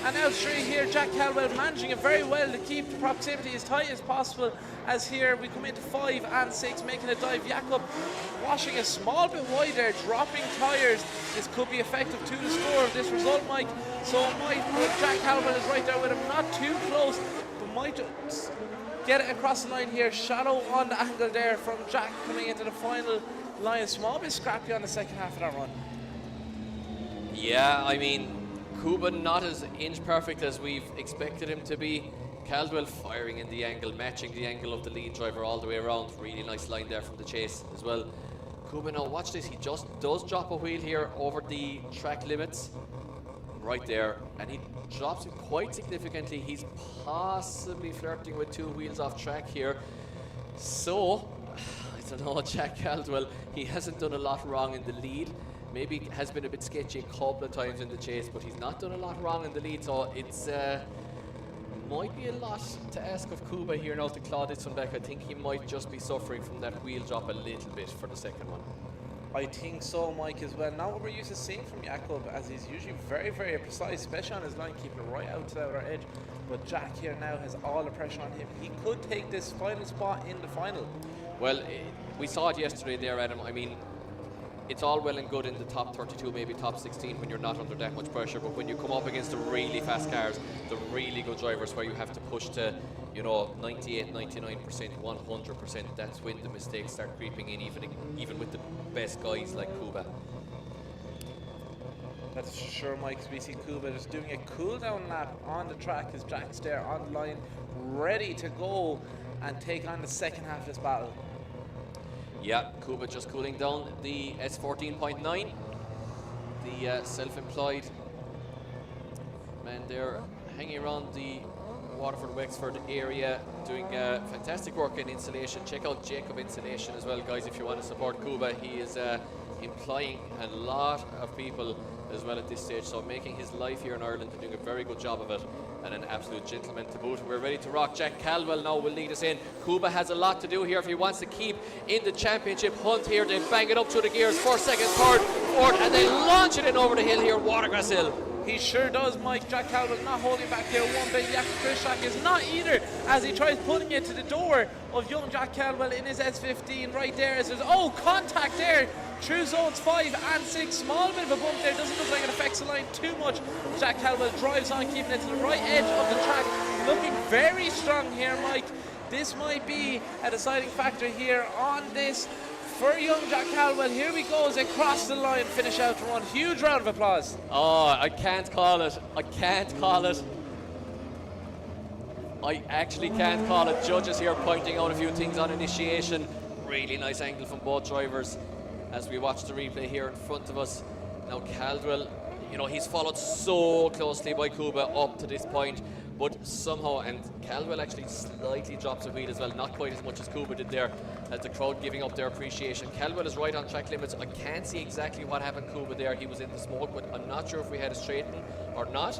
and now 3 here. Jack Cadwell managing it very well to keep the proximity as tight as possible as here we come into 5 and 6 making a dive. Jakob washing a small bit wide there, dropping tyres. This could be effective to the score of this result, Mike. So Jack Cadwell is right there with him, not too close, but might just get it across the line here. Shadow on the angle there from Jack coming into the final line. Small bit scrappy on the second half of that run. Yeah, I mean, Kuba not as inch perfect as we've expected him to be. Caldwell firing in the angle, matching the angle of the lead driver all the way around. Really nice line there from the chase as well. Kuba, now watch this, he just does drop a wheel here over the track limits. Right there, and he drops it quite significantly. He's possibly flirting with 2 wheels off track here. So, I don't know, Jack Caldwell, he hasn't done a lot wrong in the lead. Maybe has been a bit sketchy a couple of times in the chase, but he's not done a lot wrong in the lead, so it's might be a lot to ask of Kuba here now to claw this one back. I think he might just be suffering from that wheel drop a little bit for the second one. I think so, Mike, as well. Not what we're used to seeing from Jakob, as he's usually very, very precise, especially on his line, keeping it right out to the outer edge. But Jack here now has all the pressure on him. He could take this final spot in the final. Well, we saw it yesterday there, Adam. I mean, it's all well and good in the top 32, maybe top 16 when you're not under that much pressure, but when you come up against the really fast cars, the really good drivers where you have to push to, you know, 98, 99%, 100%, that's when the mistakes start creeping in, even with the best guys like Kuba. That's for sure, Mike. We see Kuba just doing a cool down lap on the track as Jack's there on the line, ready to go and take on the second half of this battle. Yeah, Kuba just cooling down the S14.9. The self-employed man there hanging around the Waterford-Wexford area doing fantastic work in installation. Check out Jacob Installation as well, guys, if you want to support Kuba. He is employing a lot of people as well at this stage, so making his life here in Ireland and doing a very good job of it, and an absolute gentleman to boot. We're ready to rock. Jack Caldwell now will lead us in. Kuba has a lot to do here if he wants to keep in the championship hunt here. They bang it up through the gears, first, second, third, fourth, and they launch it in over the hill here, Watergrasshill. He sure does, Mike. Jack Caldwell not holding back here one bit. Jakob Krishak is not either, as he tries putting it to the door of young Jack Caldwell in his S15 right there. As there's, contact there through zones 5 and 6. Small bit of a bump there. Doesn't look like it affects the line too much. Jack Caldwell drives on, keeping it to the right edge of the track. Looking very strong here, Mike. This might be a deciding factor here on this for young Jack Caldwell. Here he goes across the line, finish out to run. Huge round of applause. Oh, I can't call it. I can't call it. I actually can't call it. Judges here pointing out a few things on initiation. Really nice angle from both drivers as we watch the replay here in front of us. Now Caldwell, you know, he's followed so closely by Kuba up to this point, but somehow, and Caldwell actually slightly drops a wheel as well, not quite as much as Kuba did there, as the crowd giving up their appreciation. Caldwell is right on track limits. I can't see exactly what happened Kuba there. He was in the smoke, but I'm not sure if we had a straighten or not.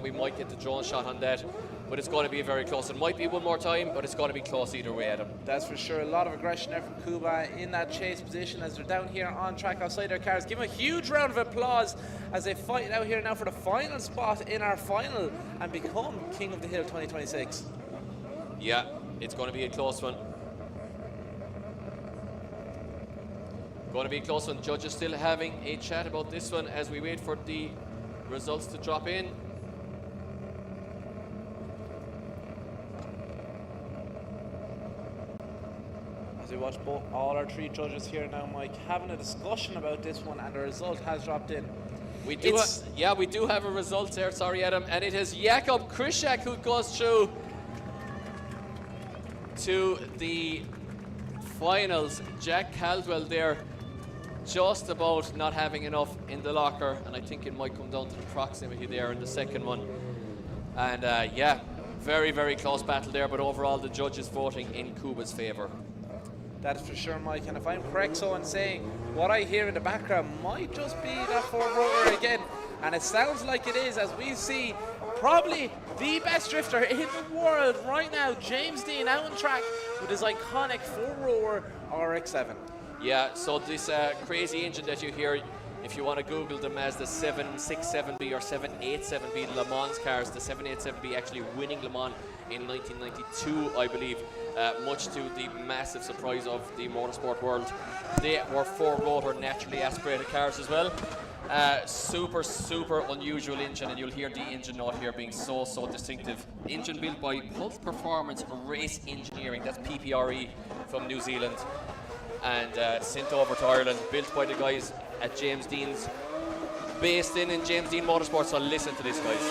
We might get the drone shot on that, but it's going to be very close. It might be one more time, but it's going to be close either way, Adam. That's for sure. A lot of aggression there from Kuba in that chase position as they're down here on track outside their cars. Give them a huge round of applause as they fight out here now for the final spot in our final and become King of the Hill 2026. Yeah, it's going to be a close one. Going to be a close one. Judges still having a chat about this one as we wait for the results to drop in. As we watch all our three judges here now, Mike, having a discussion about this one, and the result has dropped in. We do have a result there, sorry Adam, and it is Jakob Krishak who goes through to the finals. Jack Caldwell there just about not having enough in the locker, and I think it might come down to the proximity there in the second one. And yeah, very, very close battle there, but overall the judges voting in Kuba's favour. That is for sure, Mike, and if I'm correct so in saying, what I hear in the background might just be that four-rower again, and it sounds like it is, as we see probably the best drifter in the world right now, James Dean, out on track with his iconic four-rower RX-7. Yeah, so this crazy engine that you hear, if you want to Google them as the 767B or 787B Le Mans cars, the 787B actually winning Le Mans in 1992, I believe, much to the massive surprise of the motorsport world. They were four-rotor naturally aspirated cars as well. Super, super unusual engine, and you'll hear the engine note here being so distinctive. Engine built by Pulse Performance Race Engineering, that's PPRE from New Zealand, and sent over to Ireland, built by the guys at James Dean's, based in James Dean Motorsport. So listen to this, guys.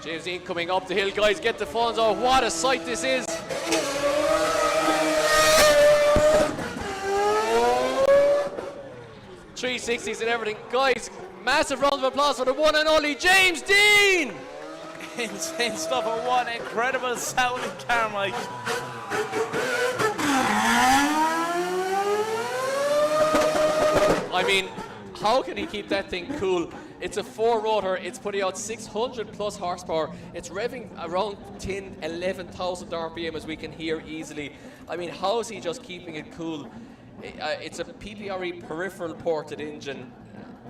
James Dean coming up the hill, guys, get the phones out. What a sight this is. .360s and everything. Guys, massive round of applause for the one and only James Dean. Insane stuff, and what incredible sounding car, Mike. I mean, how can he keep that thing cool? It's a 4-rotor. It's putting out 600 plus horsepower. It's revving around 11,000 RPM, as we can hear easily. I mean, how is he just keeping it cool? It's a PPRE peripheral ported engine.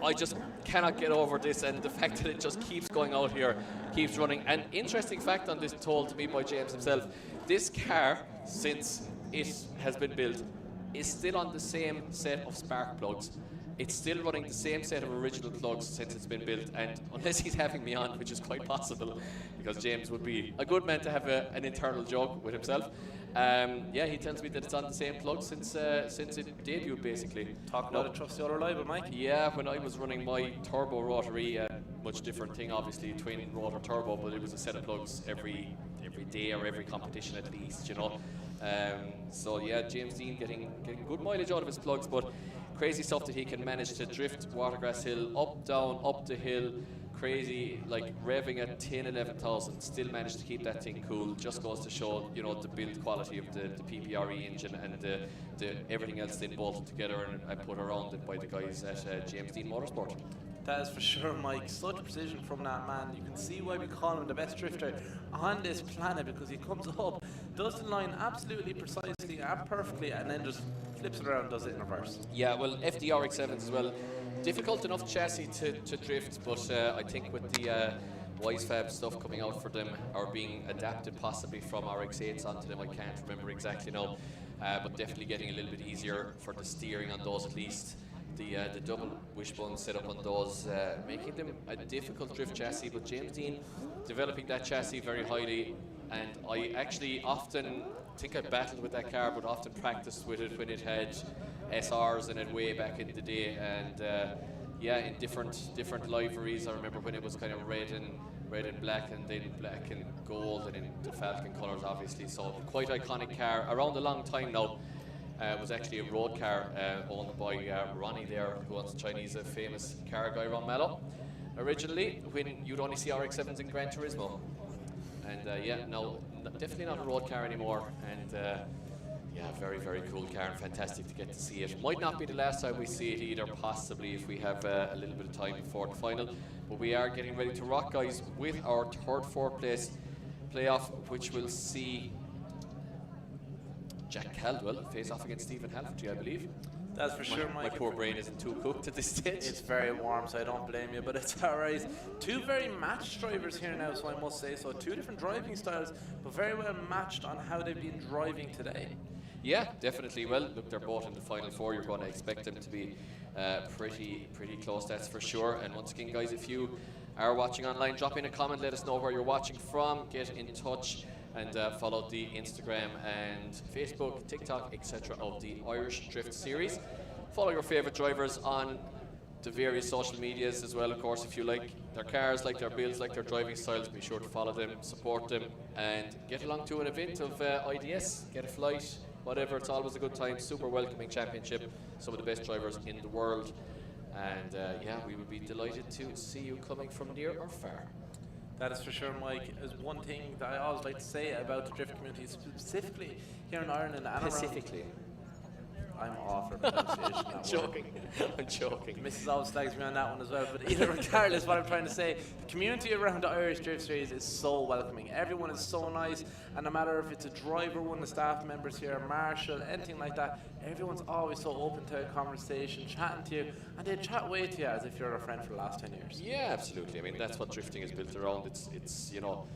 I just cannot get over this, and the fact that it just keeps going out here, keeps running. An interesting fact on this, told to me by James himself, this car, since it has been built, is still on the same set of spark plugs. It's still running the same set of original plugs since it's been built, and unless he's having me on, which is quite possible, because James would be a good man to have an internal joke with himself. Yeah, he tells me that it's on the same plug since it debuted, basically. Talk about a trusty or reliable, Mike. Yeah, when I was running my turbo rotary, much different thing, obviously, twin rotor turbo, but it was a set of plugs every day or every competition at least, you know. So yeah, James Dean getting good mileage out of his plugs, but crazy stuff that he can manage to drift Watergrasshill up, down, up the hill, crazy, like revving at 10-11,000, still managed to keep that thing cool. Just goes to show, you know, the build quality of the PPRE engine and the everything else they bolted together and put around it by the guys at James Dean Motorsport. That is for sure, Mike. Such precision from that man. You can see why we call him the best drifter on this planet, because he comes up, does the line absolutely precisely and perfectly, and then just flips it around and does it in reverse. Yeah, well, FDRX7s as well. Difficult enough chassis to drift, but I think with the Wisefab stuff coming out for them, or being adapted possibly from RX8s onto them, I can't remember exactly now, but definitely getting a little bit easier for the steering on those at least. The double wishbone setup on those, making them a difficult drift chassis, but James Dean developing that chassis very highly, and I actually often think I battled with that car, but often practiced with it when it had SRs in it way back in the day, and yeah, in different liveries. I remember when it was kind of red and black, and then black and gold, and in the Falcon colours, obviously. So quite iconic car. Around a long time now. It was actually a road car owned by Ronnie there, who owns Chinese, a famous car guy, Ron Mallow. Originally, when you'd only see RX-7s in Gran Turismo. And yeah, no, definitely not a road car anymore. And yeah, very, very cool car, and fantastic to get to see it. Might not be the last time we see it either, possibly if we have a little bit of time before the final. But we are getting ready to rock, guys, with our third, fourth place playoff, which will see Jack Caldwell face off against Stephen Halford, I believe. That's for sure, Mike. My poor brain isn't too cooked at this stage. It's very warm, so I don't blame you, but it's alright. Two very matched drivers here now, so I must say so. Two different driving styles, but very well matched on how they've been driving today. Yeah, definitely. Well, look, they're both in the final four. You're going to expect them to be pretty close, that's for sure. And once again, guys, if you are watching online, drop in a comment, let us know where you're watching from, get in touch, and follow the Instagram and Facebook, TikTok, etc. of the Irish Drift Series. Follow your favourite drivers on the various social medias as well, of course. If you like their cars, like their builds, like their driving styles, be sure to follow them, support them, and get along to an event of IDS, get a flight, whatever. It's always a good time. Super welcoming championship, some of the best drivers in the world. And yeah, we would be delighted to see you coming from near or far. That is for sure, Mike. Is one thing that I always like to say about the drift community, specifically here in Ireland and Specifically. I'm off for pronunciation. I'm joking. I'm joking. Mrs. always slags me on that one as well. But either regardless, what I'm trying to say, the community around the Irish Drift Series is so welcoming. Everyone is so nice, and no matter if it's a driver, one of the staff members here, a marshal, anything like that, everyone's always so open to a conversation, chatting to you, and they chat away to you as if you're a friend for the last 10 years. Yeah, absolutely. I mean, that's what drifting is built around. It's you know,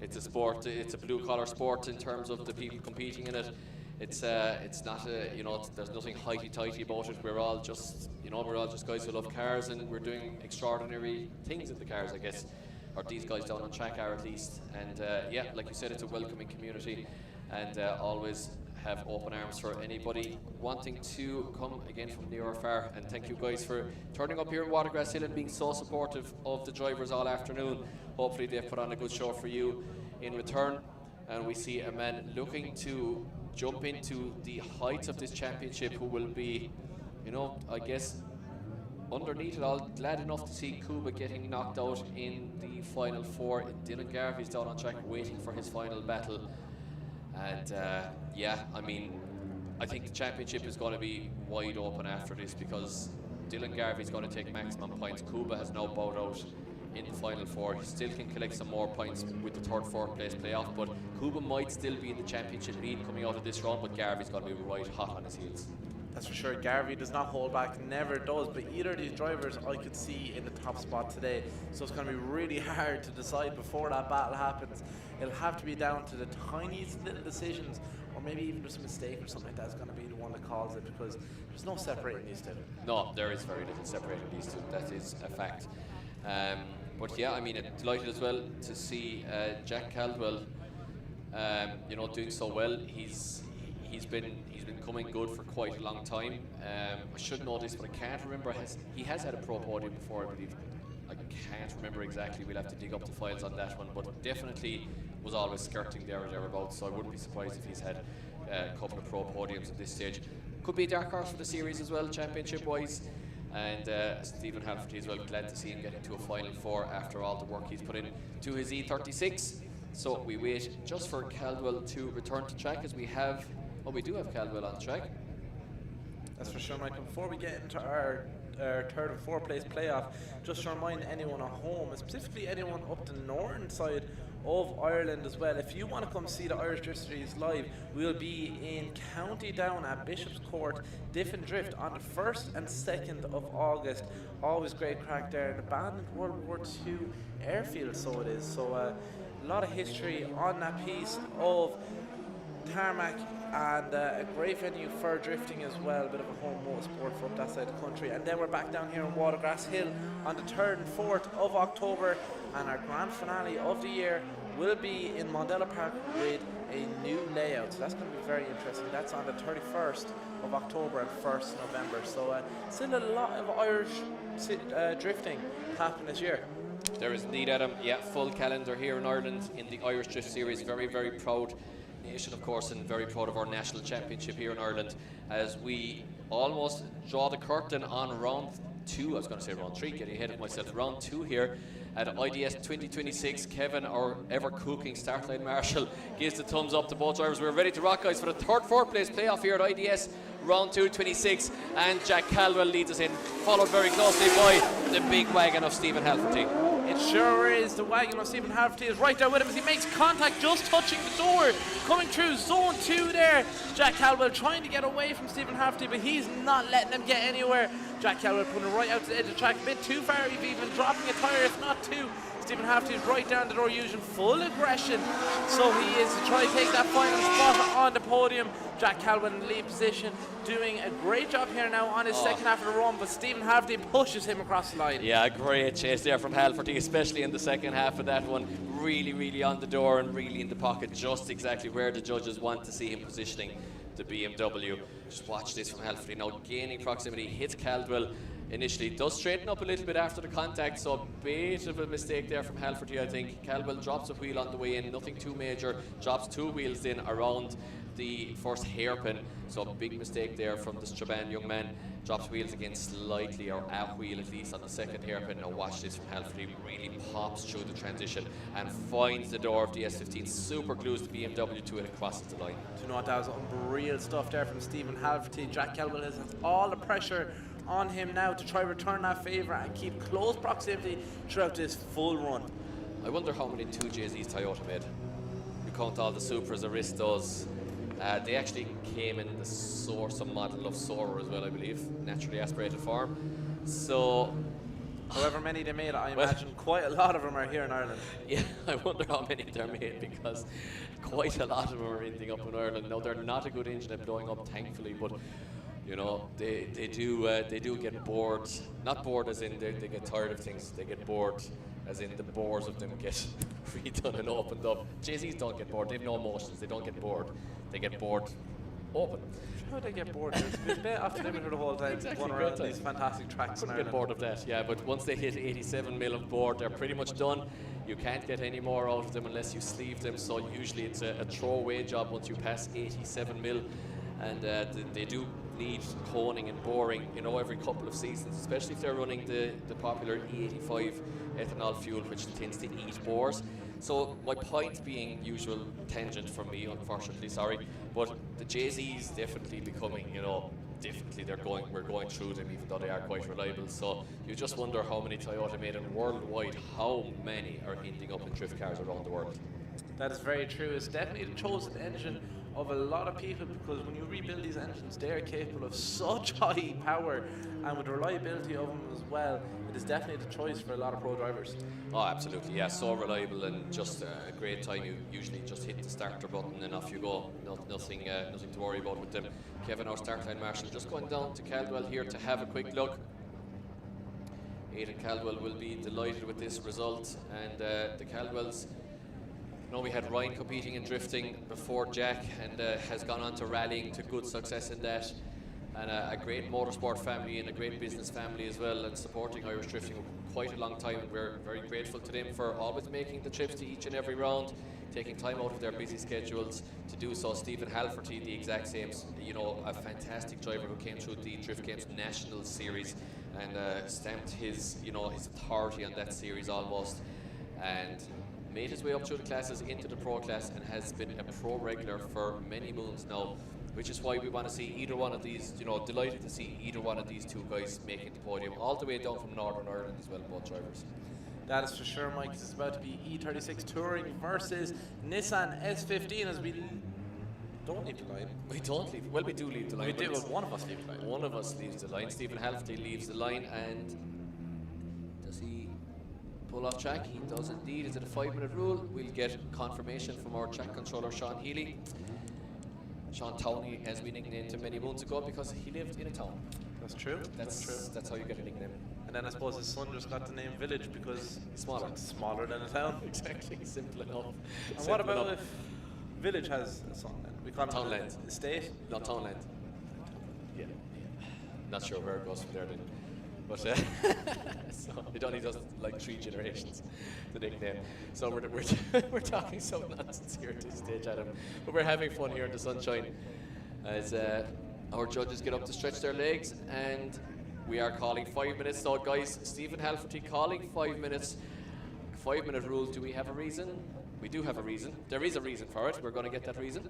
it's a sport. It's a blue-collar sport in terms of the people competing in it. It's not a, you know, there's nothing highty-tighty about it. We're all just, you know, we're all just guys who love cars, and we're doing extraordinary things in the cars, I guess, or these guys down on track are at least. And yeah, like you said, it's a welcoming community, and always have open arms for anybody wanting to come again from near or far. And thank you guys for turning up here in Watergrasshill and being so supportive of the drivers all afternoon. Hopefully they've put on a good show for you in return. And we see a man looking to jump into the heights of this championship, who will be, you know, I guess underneath it all, glad enough to see Kuba getting knocked out in the final four. Dylan Garvey's down on track waiting for his final battle. And yeah, I mean, I think the championship is going to be wide open after this, because Dylan Garvey's going to take maximum points. Kuba has now bowed out in the final four. He still can collect some more points with the third, fourth place playoff, but Kuba might still be in the championship lead coming out of this round, but Garvey's going to be right hot on his heels. That's for sure. Garvey does not hold back, never does, but either of these drivers I could see in the top spot today, so it's going to be really hard to decide before that battle happens. It'll have to be down to the tiniest little decisions, or maybe even just a mistake or something like that is going to be the one that calls it, because there's no separating these two. No, there is very little separating these two, that is a fact. But yeah, I mean, delighted as well to see Jack Caldwell, you know, doing so well. He's been coming good for quite a long time. I should know this, but I can't remember. He has had a pro podium before, I believe. I can't remember exactly. We'll have to dig up the files on that one, but definitely was always skirting there or thereabouts. So I wouldn't be surprised if he's had a couple of pro podiums at this stage. Could be a dark horse for the series as well, championship-wise. And Stephen Halferty as well, glad to see him get into a final four after all the work he's put in to his E36. So we wait just for Caldwell to return to track, as we do have Caldwell on track. That's for sure, Michael. Before we get into our third and fourth place playoff, just to remind anyone at home, and specifically anyone up the northern side of Ireland as well, if you want to come see the Irish Drift Series live, we'll be in County Down at Bishop's Court, Diff and Drift on the 1st and 2nd of August. Always great crack there. An abandoned World War II airfield, so it is. So a lot of history on that piece of tarmac, and a great venue for drifting as well, a bit of a home motorsport for up that side of the country. And then we're back down here in Watergrasshill on the 3rd and 4th of October, and our grand finale of the year will be in Mondella Park with a new layout, so that's going to be very interesting. That's on the 31st of October and 1st November, so still a lot of Irish drifting happening this year. There is indeed, Adam. Yeah, full calendar here in Ireland in the Irish Drift Series. Very, very proud nation, of course, and very proud of our national championship here in Ireland, as we almost draw the curtain on round 2. I was going to say round 3, getting ahead of myself. Round 2 here at IDS 2026. Kevin, our ever-cooking start line marshal, gives the thumbs up to both drivers. We're ready to rock, guys, for the third, fourth place playoff here at IDS round 2 26, and Jack Caldwell leads us in, followed very closely by the big wagon of Stephen Halferty. It sure is. The wagon of Stephen Halferty is right there with him as he makes contact, just touching the door, coming through zone 2 there. Jack Caldwell trying to get away from Stephen Halferty, but he's not letting him get anywhere. Jack Caldwell putting it right out to the edge of the track, a bit too far, even dropping a tyre, if not two. Stephen Halferty is right down the door using full aggression, so he is to try to take that final spot on the podium. Jack Caldwell in the lead position, doing a great job here now on his second half of the run, but Stephen Halferty pushes him across the line. Yeah, great chase there from Halferty, especially in the second half of that one. Really, really on the door and really in the pocket, just exactly where the judges want to see him positioning the BMW. Just watch this from Halferty now, gaining proximity, hits Caldwell initially, does straighten up a little bit after the contact, so a bit of a mistake there from Halferty, I think. Caldwell drops a wheel on the way in, nothing too major, drops 2 wheels in around the first hairpin, so a big mistake there from the Strabane young man. Drops wheels again slightly, or a wheel at least, on the second hairpin. Now watch this from Halferty, really pops through the transition and finds the door of the S15, super glues the BMW to it and crosses the line. Do you know what, that was unreal stuff there from Stephen Halferty. Jack Caldwell has all the pressure on him now to try return that favour and keep close proximity throughout this full run. I wonder how many 2JZs Toyota made. You count all the Supras, Aristos. They actually came in the Source model of Soarer as well, I believe, naturally aspirated form. So, however many they made, I imagine quite a lot of them are here in Ireland. Yeah, I wonder how many they're made, because quite a lot of them are ending up in Ireland. Now, they're not a good engine at blowing up, thankfully, but you know, they do get bored. Not bored as in they get tired of things. They get bored as in the bores of them get redone and opened up. JZs don't get bored. They have no emotions. They don't get bored. They get bored open. How do they get bored? It's been off the limiter the whole time. Exactly, One around these fantastic tracks. Couldn't get bored of that, yeah. But once they hit 87 mil of board, they're pretty much done. You can't get any more out of them unless you sleeve them. So usually it's a throwaway job once you pass 87 mil. And they do need honing and boring, you know, every couple of seasons, especially if they're running the popular E85 ethanol fuel, which tends to eat bores. So my point being, usual tangent from me, unfortunately, sorry, but the JZ is definitely becoming, you know, definitely we're going through them, even though they are quite reliable. So you just wonder how many Toyota made, and worldwide, how many are ending up in drift cars around the world. That is very true. It's definitely the chosen engine of a lot of people, because when you rebuild these engines, they are capable of such high power, and with the reliability of them as well, it is definitely the choice for a lot of pro drivers. Oh, absolutely, yeah, so reliable, and just a great time. You usually just hit the starter button and off you go. Nothing to worry about with them. Kevin, our start line marshal, just going down to Caldwell here to have a quick look. Aidan Caldwell will be delighted with this result, and the Caldwells, we had Ryan competing in drifting before Jack, and has gone on to rallying to good success in that, and a great motorsport family and a great business family as well, and supporting Irish drifting for quite a long time, and we're very grateful to them for always making the trips to each and every round, taking time out of their busy schedules to do so. Stephen Halferty, the exact same, a fantastic driver who came through the Drift Games National Series and stamped his authority on that series almost, and made his way up through the classes into the pro class, and has been a pro regular for many moons now, which is why we want to see either one of these, delighted to see either one of these two guys making the podium, all the way down from Northern Ireland as well, both drivers. That is for sure, Mike. This is about to be E36 Touring versus Nissan S15 as we don't leave the line. We don't leave. Well, we do leave the line. We do. Well, one of us leaves the line. One of us leaves the line. Stephen Halferty leaves the line, and does he pull off track? He does indeed. Is it a 5-minute rule? We'll get confirmation from our track controller, Sean Healy. Sean Towney, as we nicknamed him many moons ago, because he lived in a town. That's true. That's true. That's how you get a nickname. And then I suppose his son just got the name Village because smaller. It's smaller than a town. Exactly. Simple enough. And what about if Village has a son then? We call it Townland. Estate? No, Townland. Yeah. Not sure where it goes from there then. But so it only does like 3 generations, the nickname. So we're talking some nonsense here at this stage, Adam. But we're having fun here in the sunshine as our judges get up to stretch their legs, and we are calling 5 minutes. So guys, Stephen Halferty calling 5 minutes. 5-minute rule. Do we have a reason? We do have a reason. There is a reason for it. We're going to get that reason.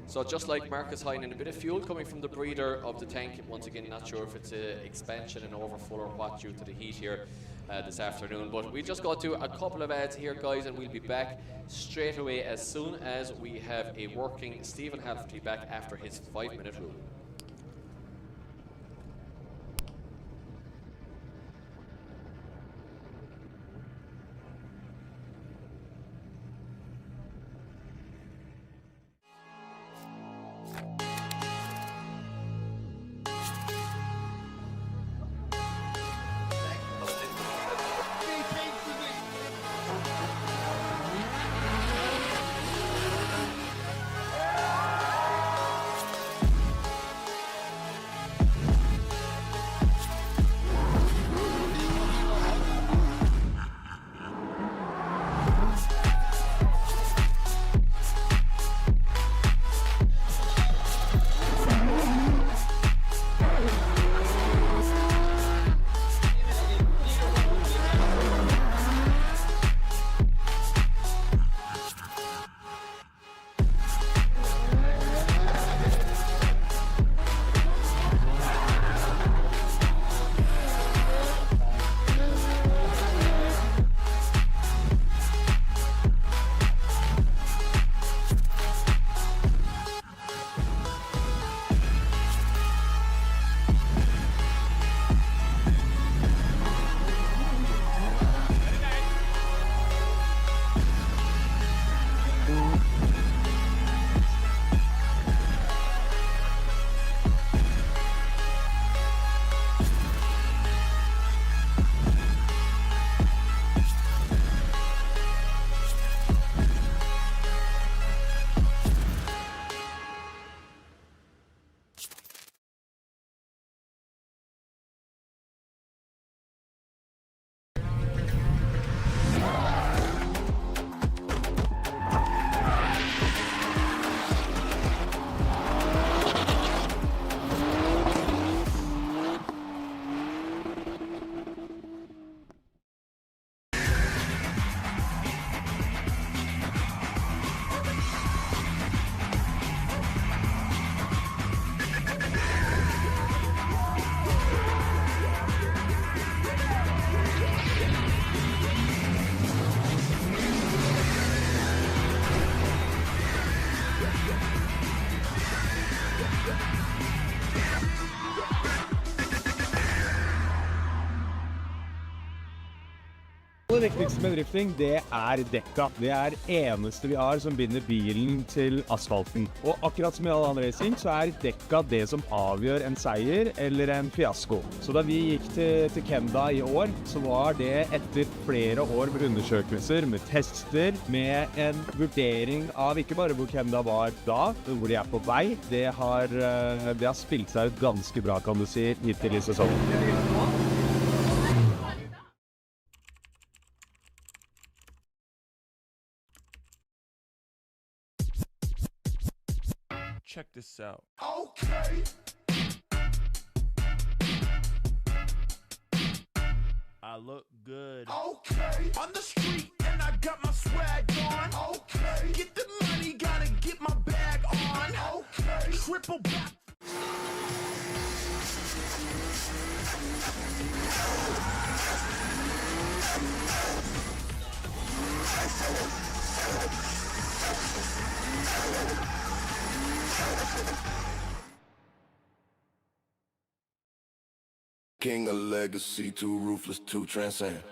So just like Marcus Heinen, a bit of fuel coming from the breather of the tank. Once again, not sure if it's an expansion and overfull or what due to the heat here this afternoon. But we just got to a couple of ads here, guys, and we'll be back straight away as soon as we have a working Stephen Halferty back after his 5-minute rule. Det viktigste med drifting, det er dekka. Det er eneste vi har som binder bilen til asfalten. Og akkurat som i all annen racing, så er dekka det som avgjør en seier eller en fiasko. Så da vi gikk til Kenda i år, så var det etter flere år med undersøkelser, med tester, med en vurdering av ikke bare hvor Kenda var da, hvor de er på vei. Det har spilt seg ut ganske bra, kan du si, hittil i sesongen. Check this out. Okay. I look good. Okay. On the street and I got my swag on. Okay. Get the money, gotta get my bag on. Okay. Triple back. King of legacy, too ruthless, too transcendent.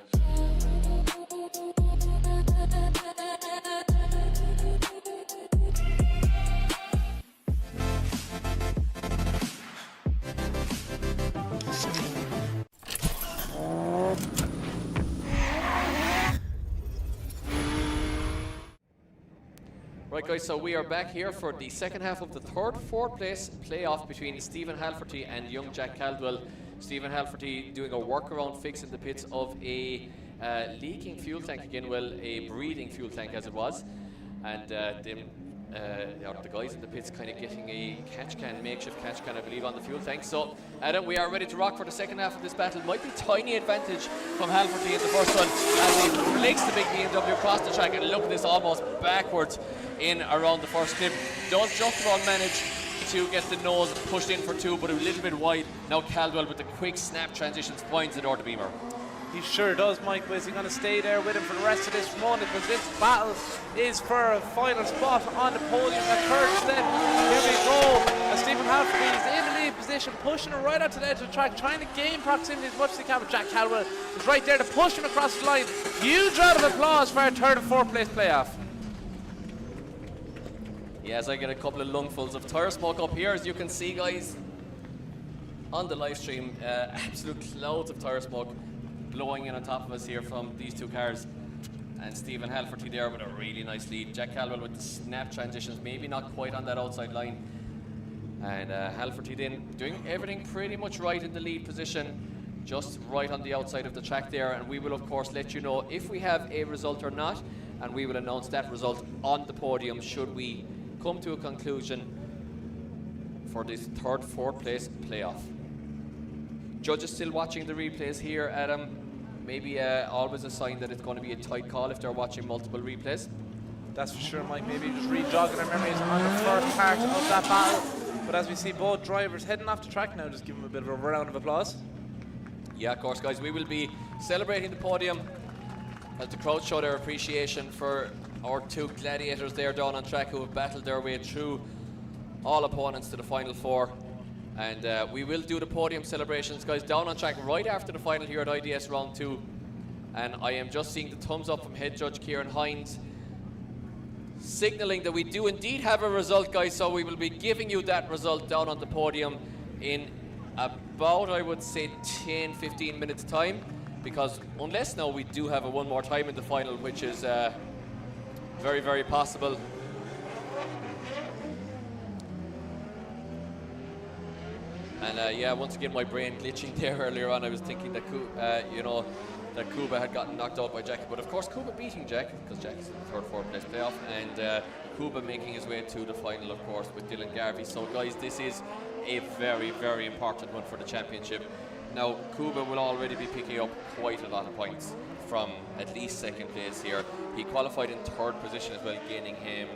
Right guys, so we are back here for the second half of the fourth place playoff between Stephen Halferty and young Jack Caldwell. Stephen Halferty doing a workaround fix in the pits of a leaking fuel tank again, well, a breathing fuel tank as it was. And the guys in the pits kind of getting a makeshift catch can, I believe, on the fuel tank. So, Adam, we are ready to rock for the second half of this battle. Might be tiny advantage from Halferty in the first one as he flicks the big BMW across the track, and look at this, almost backwards in around the first clip. Does just about manage to get the nose pushed in for two, but a little bit wide. Now Caldwell with the quick snap transitions finds the door to Beamer. He sure does, Mike, but is he going to stay there with him for the rest of this run? Because this battle is for a final spot on the podium. A third step. Here we go. As Stephen Halferty is in the lead position, pushing it right out to the edge of the track, trying to gain proximity as much as he can. But Jack Caldwell is right there to push him across the line. Huge round of applause for our third and fourth place playoff. Yeah, as I get a couple of lungfuls of tyre smoke up here, as you can see, guys, on the live stream, absolute clouds of tyre smoke blowing in on top of us here from these two cars. And Stephen Halferty there with a really nice lead. Jack Caldwell with the snap transitions, maybe not quite on that outside line. And Halferty then doing everything pretty much right in the lead position, just right on the outside of the track there. And we will, of course, let you know if we have a result or not. And we will announce that result on the podium should we come to a conclusion for this third, fourth place playoff. Judges still watching the replays here, Adam. Maybe always a sign that it's going to be a tight call if they're watching multiple replays. That's for sure, Mike. Maybe just re-jogging our memories on the first part of that battle. But as we see both drivers heading off the track now, just give them a bit of a round of applause. Yeah, of course, guys. We will be celebrating the podium as the crowd show their appreciation for our two gladiators there down on track who have battled their way through all opponents to the final four. And we will do the podium celebrations, guys, down on track right after the final here at IDS round 2. And I am just seeing the thumbs up from head judge Kieran Hines, signaling that we do indeed have a result, guys. So we will be giving you that result down on the podium in about, I would say, 10-15 minutes time, because unless now we do have a one more time in the final, which is very, very possible. And yeah, once again, my brain glitching there earlier on. I was thinking that, that Kuba had gotten knocked out by Jack. But of course, Kuba beating Jack, because Jack is in the third, fourth place playoff. And Kuba making his way to the final, of course, with Dylan Garvey. So, guys, this is a very, very important one for the championship. Now, Kuba will already be picking up quite a lot of points from at least second place here. He qualified in third position as well, gaining him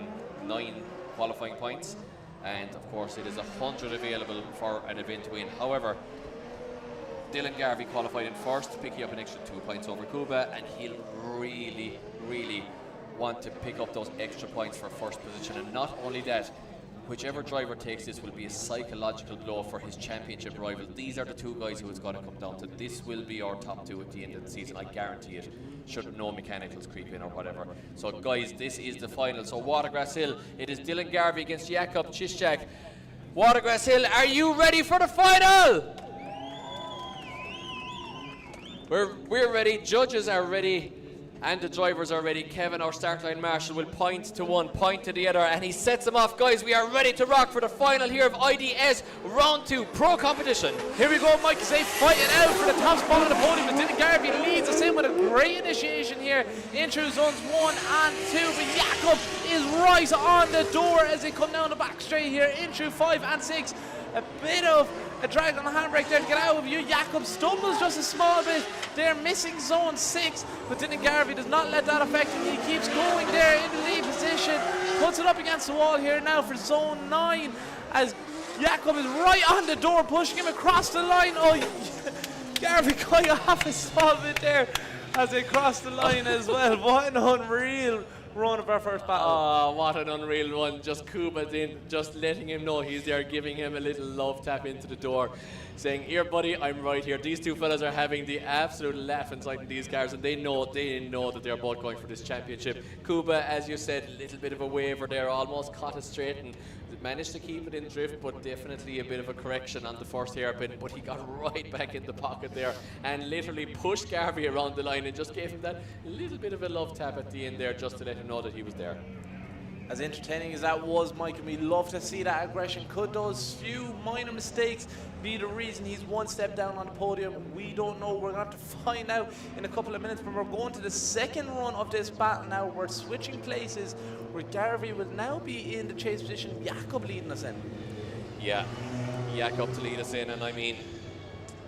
9 qualifying points. And of course it is 100 available for an event win. However, Dylan Garvey qualified in first, picking up an extra 2 points over Kuba, and he'll really, really want to pick up those extra points for first position. And not only that, whichever driver takes this will be a psychological blow for his championship rival. These are the two guys who it's going to come down to. This will be our top two at the end of the season, I guarantee it, should no mechanicals creep in or whatever. So guys, this is the final. So Watergrasshill, it is Dylan Garvey against Jakub Ciszek. Watergrasshill, are you ready for the final? We're ready, judges are ready, and the drivers are ready. Kevin, our start line marshal, will point to one, point to the other, and he sets them off. Guys, we are ready to rock for the final here of IDS Round 2 Pro Competition. Here we go, Mike, as they fight it out for the top spot on the podium. Dylan Garvey leads us in with a great initiation here in through zones 1 and 2. But Jakub is right on the door as they come down the back straight here in through 5 and 6. A bit of a drag on the handbrake there to get out of view. Jakub stumbles just a small bit. They're missing zone 6, but Dylan Garvey does not let that affect him. He keeps going there in the lead position. Puts it up against the wall here now for zone 9 as Jakub is right on the door, pushing him across the line. Oh, Garvey going off a small bit there as they cross the line as well. What an unreal run of our first battle. Oh, what an unreal one. Just Kuba's in, just letting him know he's there, giving him a little love tap into the door, saying, here buddy, I'm right here. These two fellas are having the absolute laugh inside these cars, and they know that they're both going for this championship. Kuba, as you said, a little bit of a waver there, almost caught it straight and managed to keep it in drift, but definitely a bit of a correction on the first hairpin. But he got right back in the pocket there and literally pushed Garvey around the line and just gave him that little bit of a love tap at the end there, just to let him know that he was there. As entertaining as that was, Mike, and we love to see that aggression. Could those few minor mistakes be the reason he's one step down on the podium? We don't know. We're going to have to find out in a couple of minutes, but we're going to the second run of this battle now. We're switching places where Garvey will now be in the chase position. Jakub leading us in. Yeah, Jakub to lead us in, and I mean,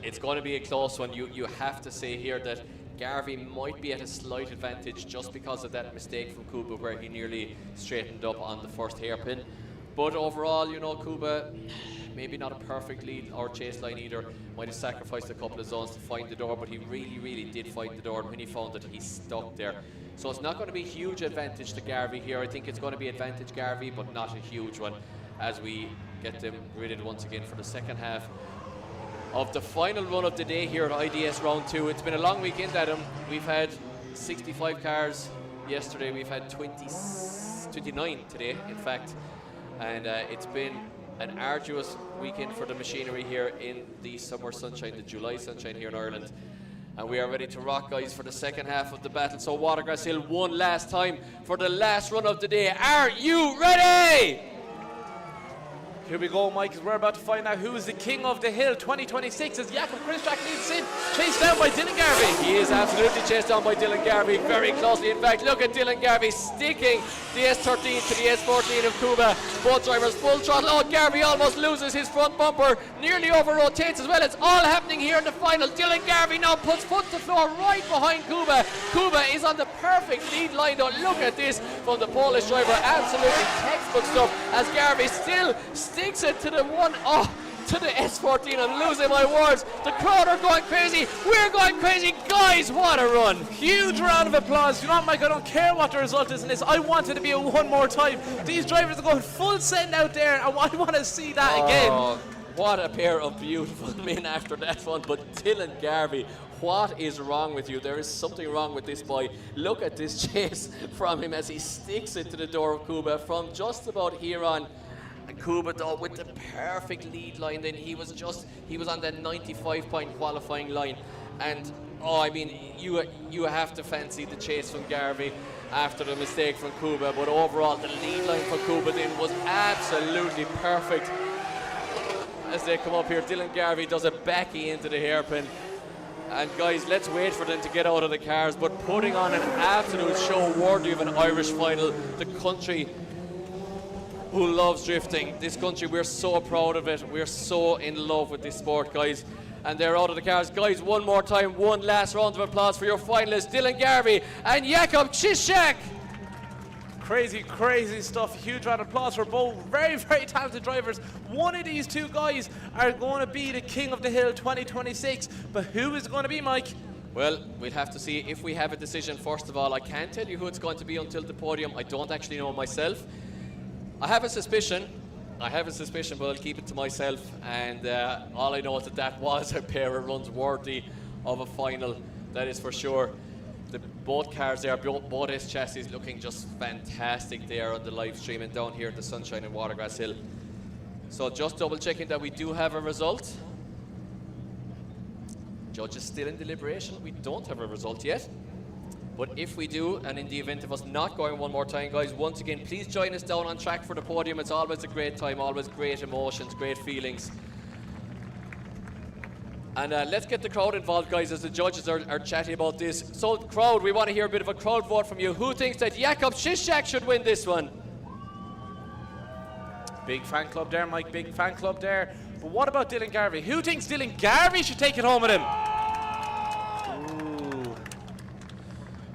it's going to be a close one. You have to say here that Garvey might be at a slight advantage just because of that mistake from Kuba where he nearly straightened up on the first hairpin. But overall, you know, Kuba, maybe not a perfect lead or chase line either. Might have sacrificed a couple of zones to find the door, but he really did find the door, and when he found it, he stuck there. So it's not going to be a huge advantage to Garvey here. I think it's going to be advantage Garvey, but not a huge one, as we get them gridded once again for the second half of the final run of the day here at IDS Round 2. It's been a long weekend, Adam. We've had 65 cars yesterday. We've had 29 today, in fact. And it's been an arduous weekend for the machinery here in the summer sunshine, the July sunshine here in Ireland. And we are ready to rock, guys, for the second half of the battle. So Watergrasshill one last time for the last run of the day. Are you ready? Here we go, Mike, as we're about to find out who is the king of the hill 2026 as Jakub Ciszek leads in, chased down by Dylan Garvey. He is absolutely chased down by Dylan Garvey very closely. In fact, look at Dylan Garvey sticking the S13 to the S14 of Kuba. Both drivers full throttle. Oh, Garvey almost loses his front bumper, nearly over rotates as well. It's all happening here in the final. Dylan Garvey now puts foot to floor right behind Kuba. Kuba is on the perfect lead line though. Look at this from the Polish driver. Absolutely textbook stuff as Garvey still sticks it to the to the S14. I'm losing my words. The crowd are going crazy. We're going crazy. Guys, what a run. Huge round of applause. You know what, Mike, I don't care what the result is in this. I want it to be a one more time. These drivers are going full send out there, and I want to see that again. What a pair of beautiful men after that one. But Dylan Garvey, what is wrong with you? There is something wrong with this boy. Look at this chase from him as he sticks it to the door of Kuba from just about here on. And Kuba though with the perfect lead line, then he was on that 95-point qualifying line. And I mean, you have to fancy the chase from Garvey after the mistake from Kuba, but overall the lead line for Kuba then was absolutely perfect. As they come up here, Dylan Garvey does a backy into the hairpin. And guys, let's wait for them to get out of the cars, but putting on an absolute show worthy of an Irish final. The country who loves drifting, this country, we're so proud of it. We're so in love with this sport, guys. And they're out of the cars. Guys, one more time, one last round of applause for your finalists, Dylan Garvey and Jakub Ciszek. Crazy stuff. Huge round of applause for both very talented drivers. One of these two guys are going to be the king of the hill 2026, but who is it going to be, Mike? Well, we'll have to see if we have a decision. First of all, I can't tell you who it's going to be until the podium. I don't actually know myself. I have a suspicion, I have a suspicion, but I'll keep it to myself. And all I know is that was a pair of runs worthy of a final. That is for sure. Both cars there, both S chassis looking just fantastic there on the live stream and down here at the Sunshine in Watergrasshill. So just double checking that we do have a result. Judges still in deliberation. We don't have a result yet. But if we do, and in the event of us not going one more time, guys, once again, please join us down on track for the podium. It's always a great time, always great emotions, great feelings. And let's get the crowd involved, guys, as the judges are chatting about this. So, crowd, we want to hear a bit of a crowd vote from you. Who thinks that Jakub Krzyszak should win this one? Big fan club there, Mike. Big fan club there. But what about Dylan Garvey? Who thinks Dylan Garvey should take it home with him? Ooh.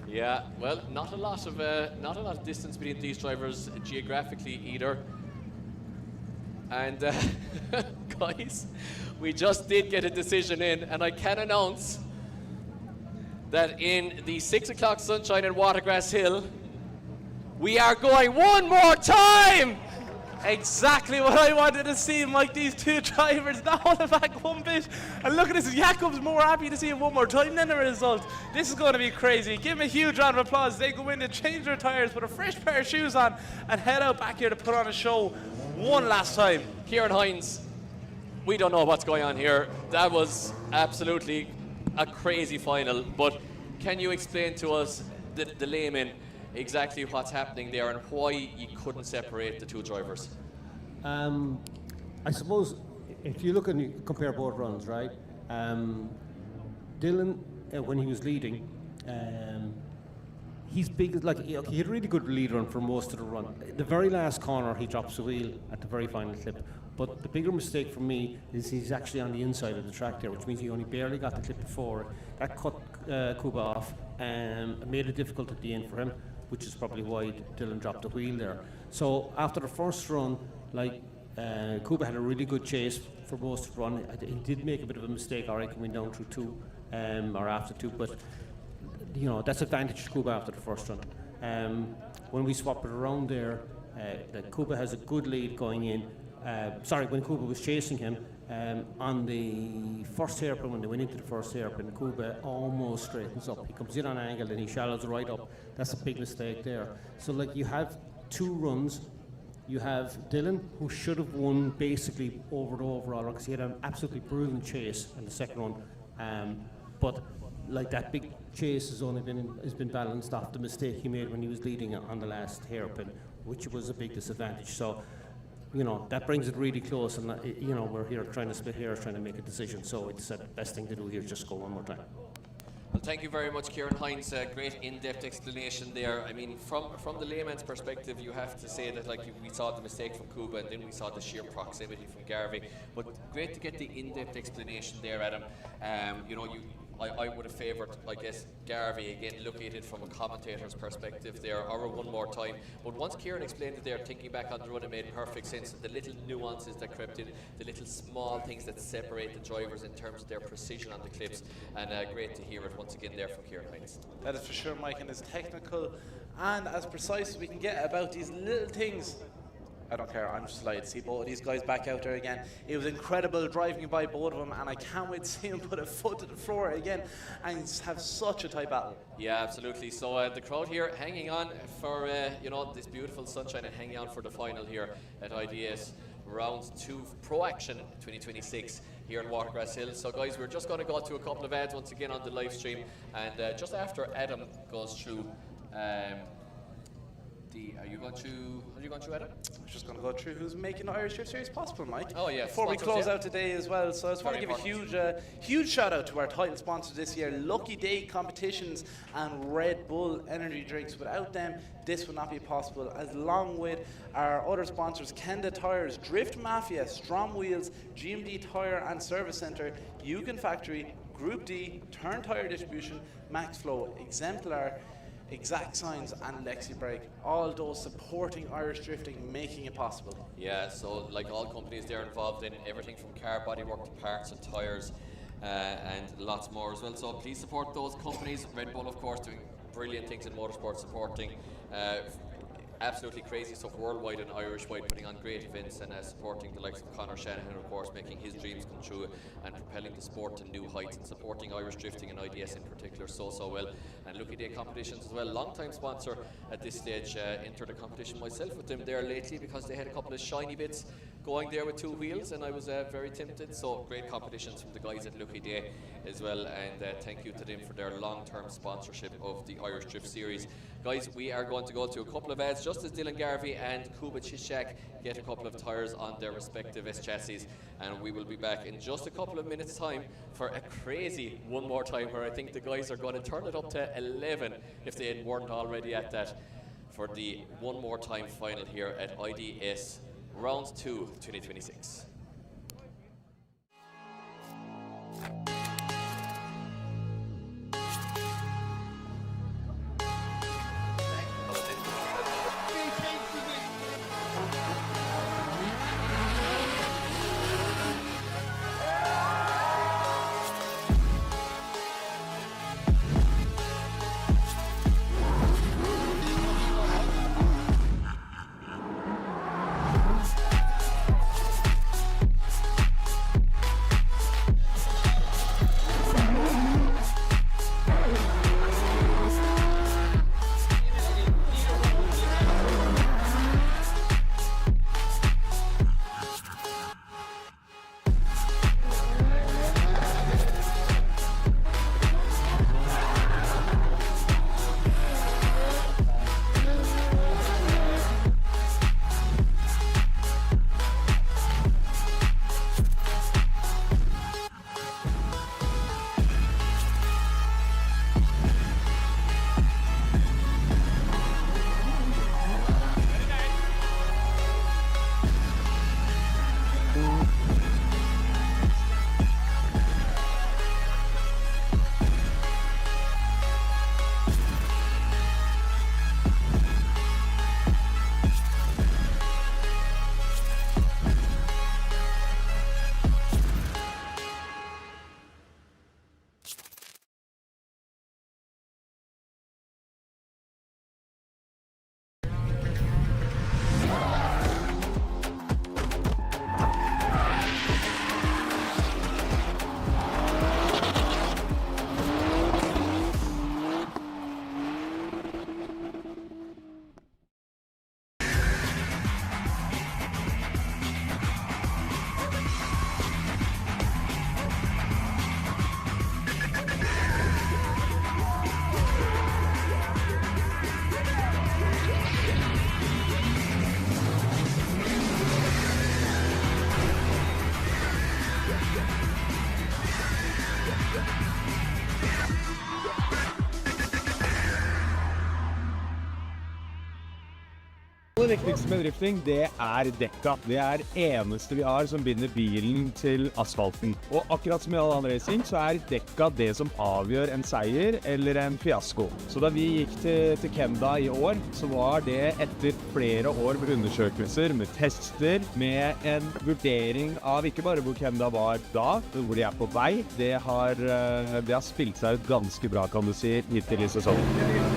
Yeah, well, not a lot of distance between these drivers geographically either. And guys, we just did get a decision in, and I can announce that in the 6 o'clock Sunshine in Watergrasshill, we are going one more time. Exactly what I wanted to see, Mike. These two drivers not holding back one bit. And look at this, Jakub's more happy to see him one more time than the result. This is going to be crazy. Give him a huge round of applause. They go in to change their tyres, put a fresh pair of shoes on, and head out back here to put on a show one last time. Kieran Hines, we don't know what's going on here. That was absolutely a crazy final, but can you explain to us, the layman, exactly what's happening there and why you couldn't separate the two drivers? I suppose if you look and you compare both runs, right? Dylan, when he was leading, he's big, like he had a really good lead run for most of the run. The very last corner, he drops the wheel at the very final clip. But the bigger mistake for me is he's actually on the inside of the track there, which means he only barely got the clip before. That cut Kuba off and made it difficult at the end for him, which is probably why Dylan dropped the wheel there. So after the first run, like Kuba had a really good chase for most of the run. He did make a bit of a mistake, all right, coming down through two or after two, but you know that's advantage to Kuba after the first run. When we swap it around there, Kuba has a good lead going in. When Kuba was chasing him on the first hairpin, when they went into the first hairpin, Kuba almost straightens up. He comes in on an angle and he shallows right up. That's a big mistake there. So like you have two runs. You have Dylan, who should have won basically over the overall run because he had an absolutely brilliant chase in the second run. But like that big chase has been balanced off the mistake he made when he was leading on the last hairpin, which was a big disadvantage. So you know, that brings it really close, and you know, we're here trying to split hairs, trying to make a decision. So it's the best thing to do here is just go one more time. Well, thank you very much, Kieran Hines. Great in-depth explanation there. I mean, from the layman's perspective, you have to say that we saw the mistake from Kuba, and then we saw the sheer proximity from Garvey. But great to get the in-depth explanation there, Adam. You know, I would have favoured, I guess, Garvey again, looking at it from a commentator's perspective there, or one more time. But once Kieran explained it there, thinking back on the run, it made perfect sense. The little nuances that crept in, the little small things that separate the drivers in terms of their precision on the clips, and great to hear it once again there from Kieran Hines. That is for sure, Mike, and as technical and as precise as we can get about these little things. I don't care, I'm just delighted to see both of these guys back out there again. It was incredible driving by both of them, and I can't wait to see them put a foot to the floor again and have such a tight battle. Yeah, absolutely. So the crowd here hanging on for you know, this beautiful sunshine and hanging on for the final here at IDS Round 2 Pro Action 2026 here in Watergrasshill. So guys, we're just going to go to a couple of ads once again on the live stream, and just after Adam goes through are you going through Adam? I'm just going to go through who's making the Irish Drift Series possible, Mike. Oh yeah. Before we close out today as well, so I just want to give a huge shout out to our title sponsor this year, Lucky Day Competitions and Red Bull Energy Drinks. Without them, this would not be possible, along with our other sponsors, Kenda Tires, Drift Mafia, Strom Wheels, GMD Tire and Service Centre, Eugen Factory, Group D, Turn Tire Distribution, Max Flow, Exemplar, Exact Signs and Lexi Brake, all those supporting Irish drifting, making it possible. Yeah, so like all companies, they're involved in everything from car bodywork to parts and tyres and lots more as well. So please support those companies. Red Bull, of course, doing brilliant things in motorsport, supporting absolutely crazy stuff worldwide and Irish-wide, putting on great events and supporting the likes of Conor Shanahan, of course, making his dreams come true and propelling the sport to new heights and supporting Irish drifting and IDS in particular so well. And Lucky Day Competitions as well, long-time sponsor at this stage. Entered a competition myself with them there lately because they had a couple of shiny bits going there with 2 wheels, and I was very tempted. So great competitions from the guys at Lucky Day as well, and thank you to them for their long-term sponsorship of the Irish Drift Series. Guys, we are going to go to a couple of ads just as Dylan Garvey and Kuba Chishak get a couple of tyres on their respective S chassis, and we will be back in just a couple of minutes time for a crazy one more time where I think the guys are going to turn it up to 11 if they weren't already at that, for the one more time final here at IDS Round 2 2026. Det viktigste med drifting, det er dekka. Det er eneste vi har som binder bilen til asfalten. Og akkurat som i all annen racing, så er dekka det som avgjør en seier eller en fiasko. Så da vi gikk til Kenda i år, så var det etter flere år med undersøkelser, med tester, med en vurdering av ikke bare hvor Kenda var da, men hvor de er på vei. Det har spilt seg ut ganske bra, kan du si, hittil i sesongen.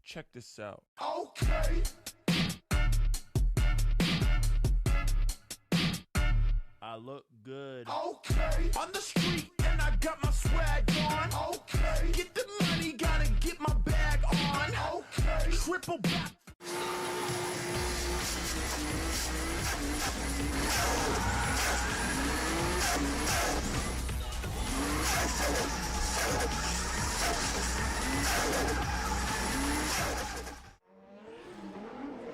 Check this out. Okay. I look good. Okay. On the street and I got my swag on. Okay. Get the money, gotta get my bag on. Okay. Triple back.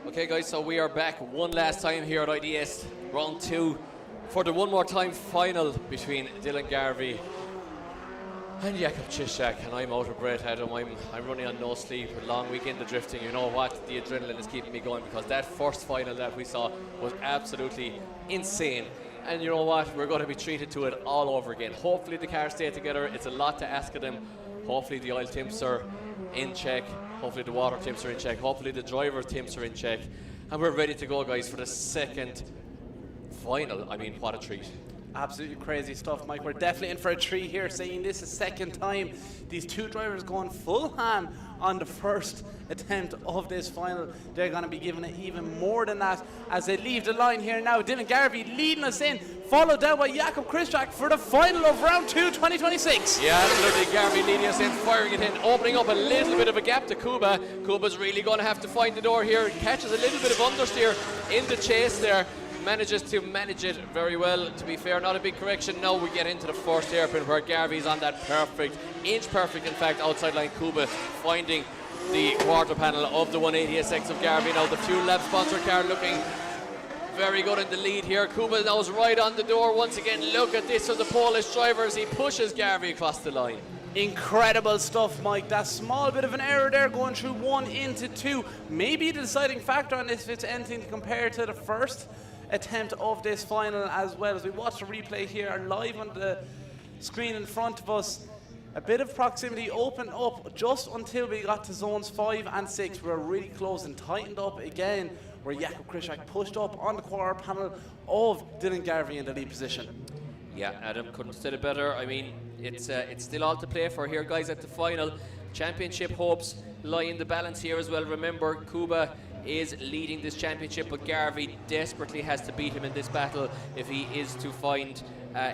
Okay guys, so we are back one last time here at IDS Round 2 for the one more time final between Dylan Garvey and Jakob Chishak, and I'm out of breath, Adam. I'm running on no sleep, a long weekend of drifting. You know what? The adrenaline is keeping me going because that first final that we saw was absolutely insane. And you know what? We're going to be treated to it all over again. Hopefully the cars stay together. It's a lot to ask of them. Hopefully the oil temps are in check. Hopefully the water temps are in check. Hopefully the driver temps are in check. And we're ready to go, guys, for the second final. I mean, what a treat. Absolutely crazy stuff, Mike. We're definitely in for a treat here, saying this is second time these two drivers going full ham on the first attempt of this final. They're going to be giving it even more than that as they leave the line here now. Dylan Garvey leading us in, followed down by Jakob Krzyzak for the final of round 2, 2026. Yeah, absolutely. Garvey leading us in, firing it in, opening up a little bit of a gap to Kuba. Kuba's really going to have to find the door here. Catches a little bit of understeer in the chase there. Manages to manage it very well. To be fair, not a big correction. Now we get into the first hairpin where Garvey's on that perfect, inch perfect in fact, outside line. Kuba finding the quarter panel of the 180SX of Garvey. Now the fuel lab sponsor car looking very good in the lead here. Kuba now is right on the door once again. Look at this of the Polish drivers. He pushes Garvey across the line. Incredible stuff, Mike. That small bit of an error there going through 1 into 2. Maybe the deciding factor on this if it's anything to compare to the first attempt of this final as well. As we watch the replay here live on the screen in front of us, a bit of proximity opened up just until we got to zones 5 and 6. We were really close and tightened up again, where Jakob Krzyzak pushed up on the quarter panel of Dylan Garvey in the lead position. Yeah, Adam couldn't have said it better. I mean, it's still all to play for here, guys, at the final. Championship hopes lie in the balance here as well. Remember, Kuba is leading this championship, but Garvey desperately has to beat him in this battle if he is to find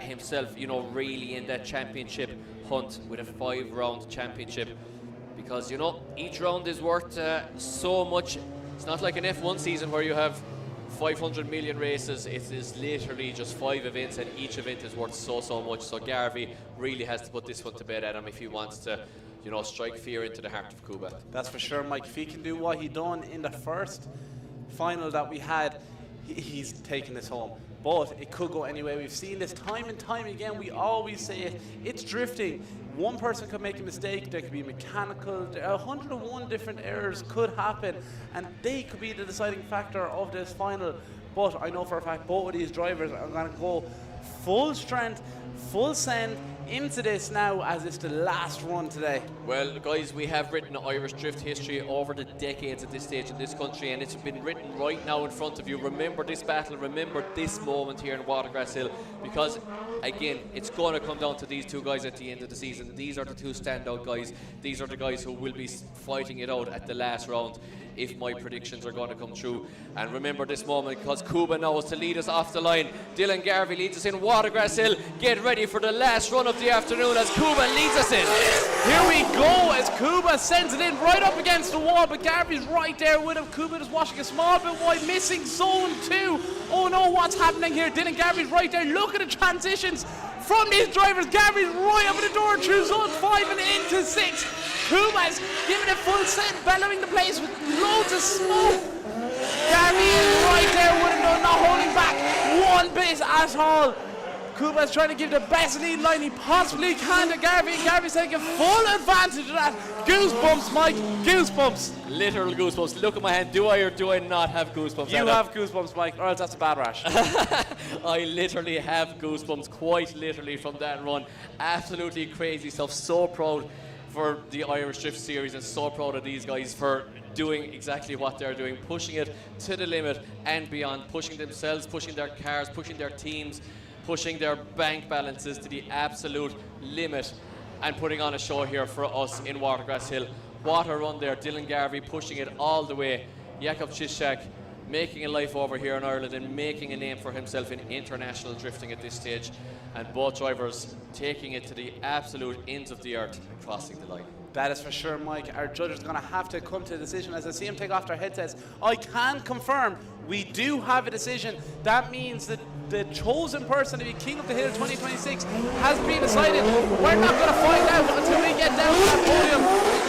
himself, you know, really in that championship hunt with a 5-round championship. Because, you know, each round is worth so much. It's not like an F1 season where you have 500 million races. It is literally just 5 events, and each event is worth so much. So Garvey really has to put this one to bed, Adam, if he wants to, you know, strike fear into the heart of Kuba. That's for sure, Mike. If he can do what he done in the first final that we had, he's taking this home. But it could go anyway. We've seen this time and time again. We always say it. It's drifting. One person could make a mistake. There could be mechanical. 101 different errors could happen, and they could be the deciding factor of this final. But I know for a fact both of these drivers are going to go full strength, full send into this now, as it's the last run today. Well, guys, we have written Irish drift history over the decades at this stage in this country, and it's been written right now in front of you. Remember this battle, remember this moment here in Watergrasshill, because again, it's going to come down to these two guys at the end of the season. These are the two standout guys. These are the guys who will be fighting it out at the last round if my predictions are going to come true. And remember this moment, because Kuba now is to lead us off the line. Dylan Garvey leads us in Watergrasshill. Get ready for the last run of the afternoon as Kuba leads us in. Here we go as Kuba sends it in right up against the wall, but Garvey's right there with him. Kuba is watching a small bit wide, missing zone 2. Oh no, what's happening here? Dylan Garvey's right there. Look at the transitions from these drivers. Garvey's right up at the door through zone 5 and into 6. Kuba's giving it full set, bellowing the place with loads of smoke. Garvey is right there with him, not holding back one bit at all. Kuba's trying to give the best lead line he possibly can to Garvey, and Garvey's taking full advantage of that. Goosebumps, Mike, goosebumps. Literal goosebumps. Look at my hand. Do I or do I not have goosebumps? You have goosebumps, Mike, or else that's a bad rash. I literally have goosebumps, quite literally, from that run. Absolutely crazy stuff. So proud for the Irish Drift Series, and so proud of these guys for doing exactly what they're doing, pushing it to the limit and beyond, pushing themselves, pushing their cars, pushing their teams, pushing their bank balances to the absolute limit, and putting on a show here for us in Watergrasshill. What a run there. Dylan Garvey pushing it all the way. Jakob Krzyzak making a life over here in Ireland and making a name for himself in international drifting at this stage. And both drivers taking it to the absolute ends of the earth and crossing the line. That is for sure, Mike. Our judges are going to have to come to a decision. As I see them take off their headsets, I can confirm we do have a decision. That means that the chosen person to be King of the Hill 2026 has been decided. We're not going to find out until we get down to that podium.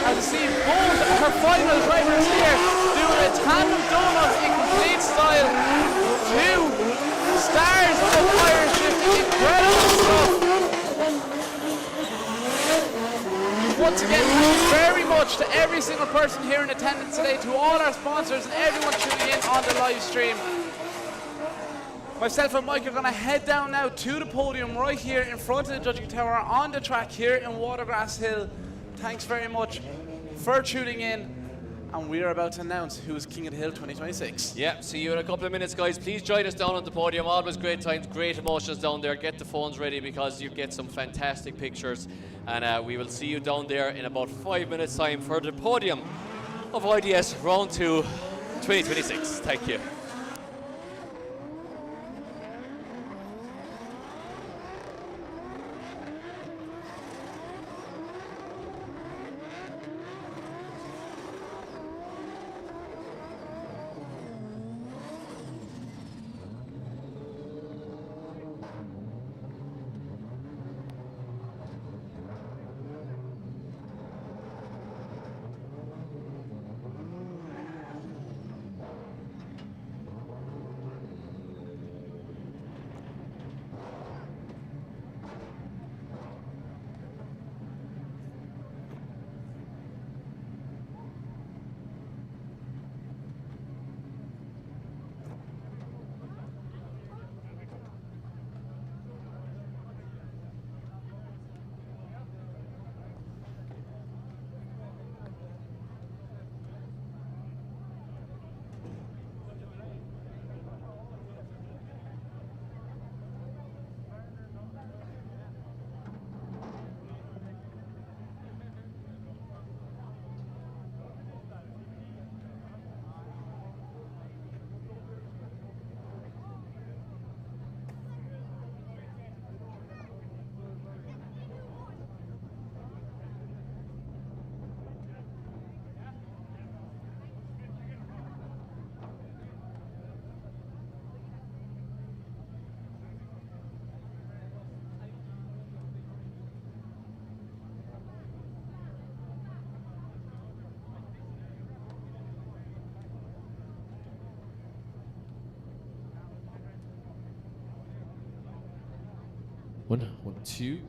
As I see both her final drivers here doing a tandem donut in complete style. 2 stars of Irish drift. Incredible stuff. Once again, thank you very much to every single person here in attendance today, to all our sponsors and everyone tuning in on the live stream. Myself and Mike are going to head down now to the podium right here in front of the judging tower on the track here in Watergrasshill. Thanks very much for tuning in, and we are about to announce who's King of the Hill 2026. Yeah, see you in a couple of minutes, guys. Please join us down on the podium. Always great times, great emotions down there. Get the phones ready because you get some fantastic pictures. And we will see you down there in about 5 minutes' time for the podium of IDS Round 2 2026. Thank you. One, two.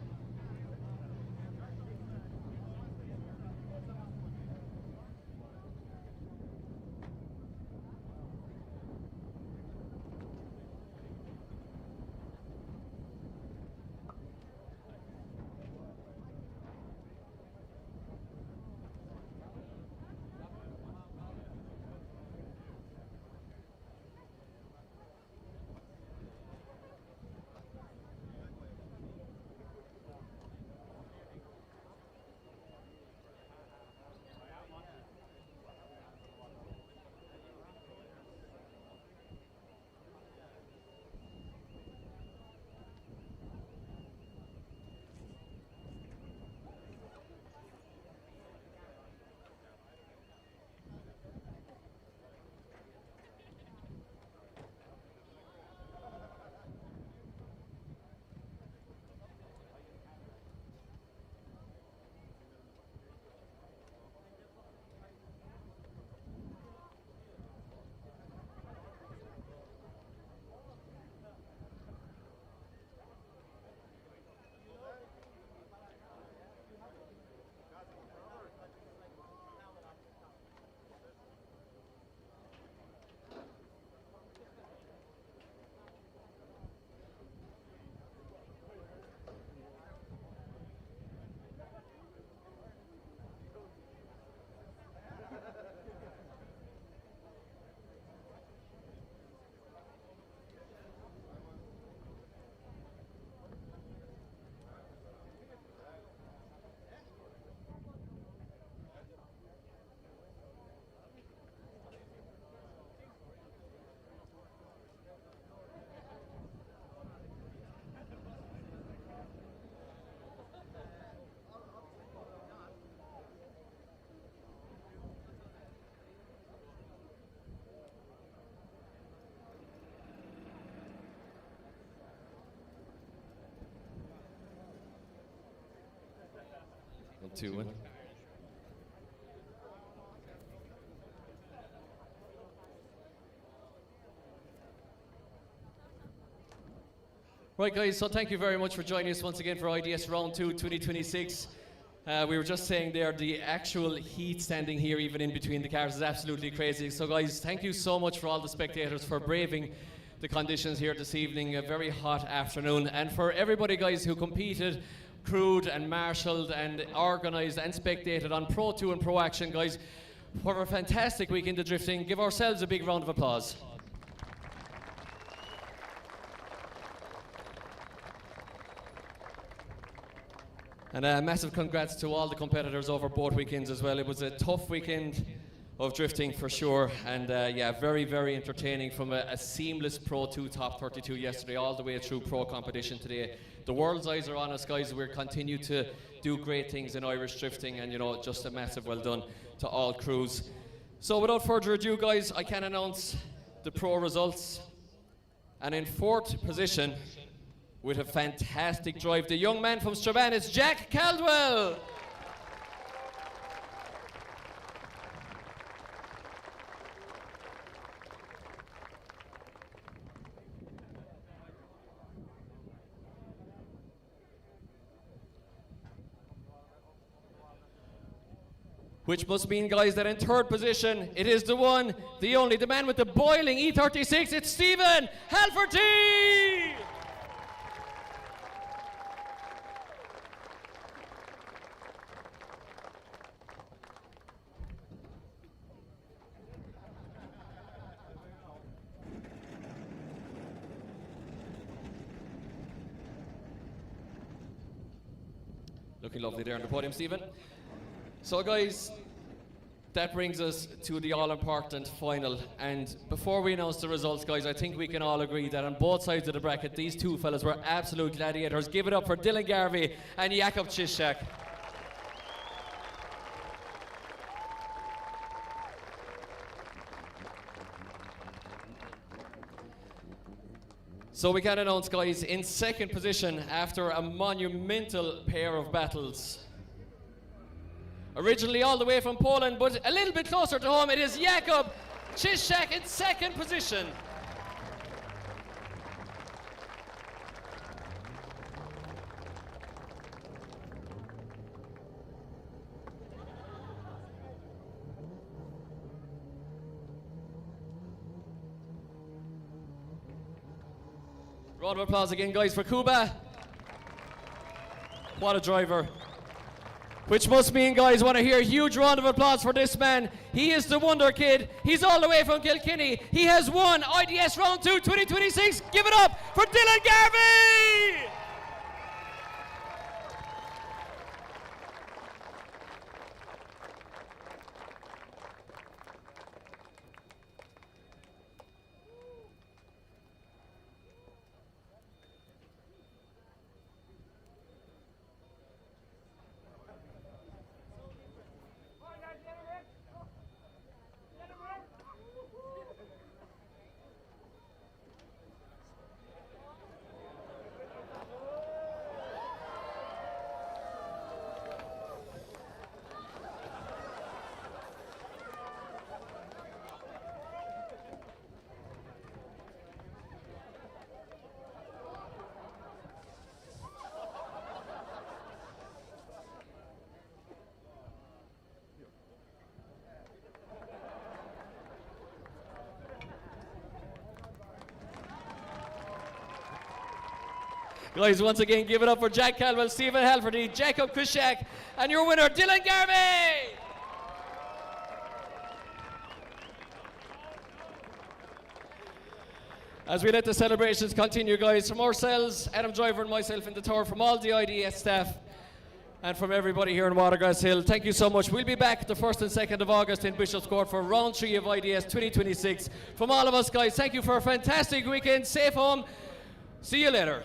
One, two, one. Right, guys, so thank you very much for joining us once again for IDS Round 2 2026. We were just saying there, the actual heat standing here, even in between the cars, is absolutely crazy. So, guys, thank you so much for all the spectators for braving the conditions here this evening, a very hot afternoon. And for everybody, guys, who competed, crewed and marshalled and organised and spectated on Pro 2 and Pro Action, guys, for a fantastic weekend of drifting. Give ourselves a big round of applause. And a massive congrats to all the competitors over both weekends as well. It was a tough weekend of drifting for sure, and yeah, very, very entertaining, from a seamless Pro 2 top 32 yesterday all the way through Pro competition today. The world's eyes are on us, guys. We're continue to do great things in Irish drifting, and you know, just a massive well done to all crews. So without further ado, guys, I can announce the Pro results. And in 4th position, with a fantastic drive, the young man from Strabane, it's Jack Caldwell. Which must mean, guys, that in 3rd position, it is the one, the only, the man with the boiling E36, it's Stephen Halferty! Looking lovely there on the podium, Stephen. So guys, that brings us to the all-important final. And before we announce the results, guys, I think we can all agree that on both sides of the bracket, these two fellas were absolute gladiators. Give it up for Dylan Garvey and Jakub Czyszczak. So we can announce, guys, in 2nd position after a monumental pair of battles. Originally all the way from Poland, but a little bit closer to home, it is Jakub Czyszczak in 2nd position. Round of applause again, guys, for Kuba. What a driver. Which must mean, guys, want to hear a huge round of applause for this man. He is the wonder kid. He's all the way from Kilkenny. He has won IDS Round 2 2026. Give it up for Dylan Garvey! Guys, once again, give it up for Jack Caldwell, Stephen Halferty, Jakub Czyszczak, and your winner, Dylan Garvey! As we let the celebrations continue, guys, from ourselves, Adam Driver and myself in the tower, from all the IDS staff, and from everybody here in Watergrasshill, thank you so much. We'll be back the 1st and 2nd of August in Bishop's Court for round 3 of IDS 2026. From all of us, guys, thank you for a fantastic weekend. Safe home. See you later.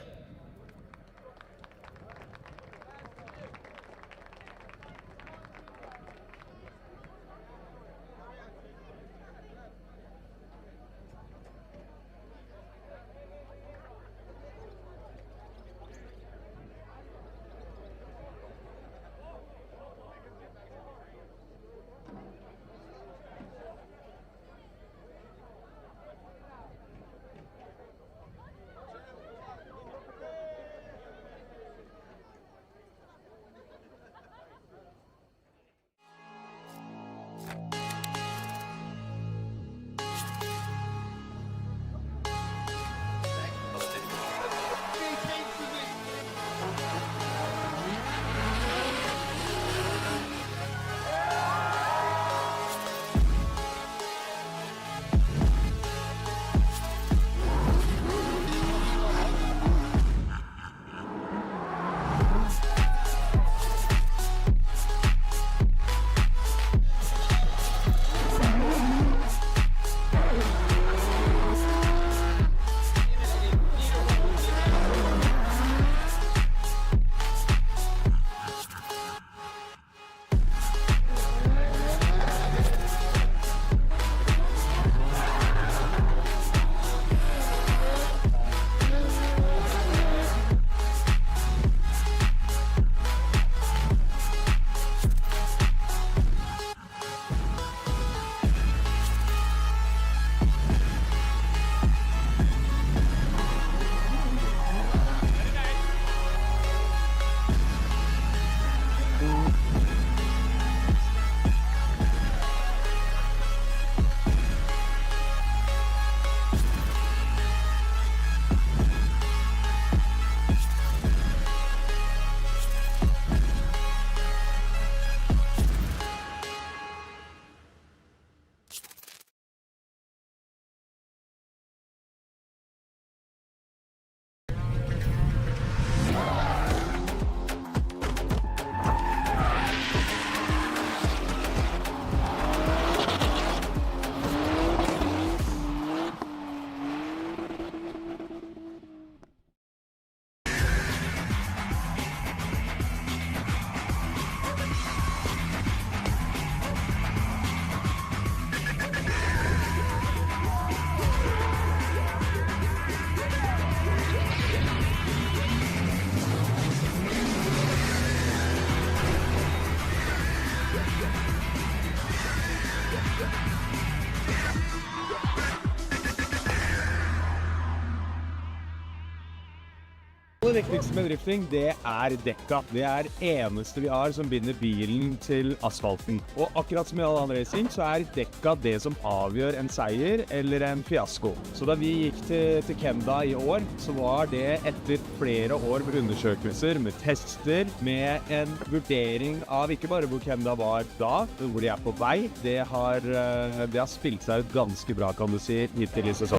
Og det viktigste med drifting, det dekka. Det eneste vi har som binder bilen til asfalten. Og akkurat som i all annen racing, så dekka det som avgjør en seier eller en fiasko. Så da vi gikk til Kemda i år, så var det etter flere år med undersøkelser, med tester, med en vurdering av ikke bare hvor Kemda var da, men hvor de på vei. Det har spilt seg ut ganske bra, kan du si, hittil i sesongen.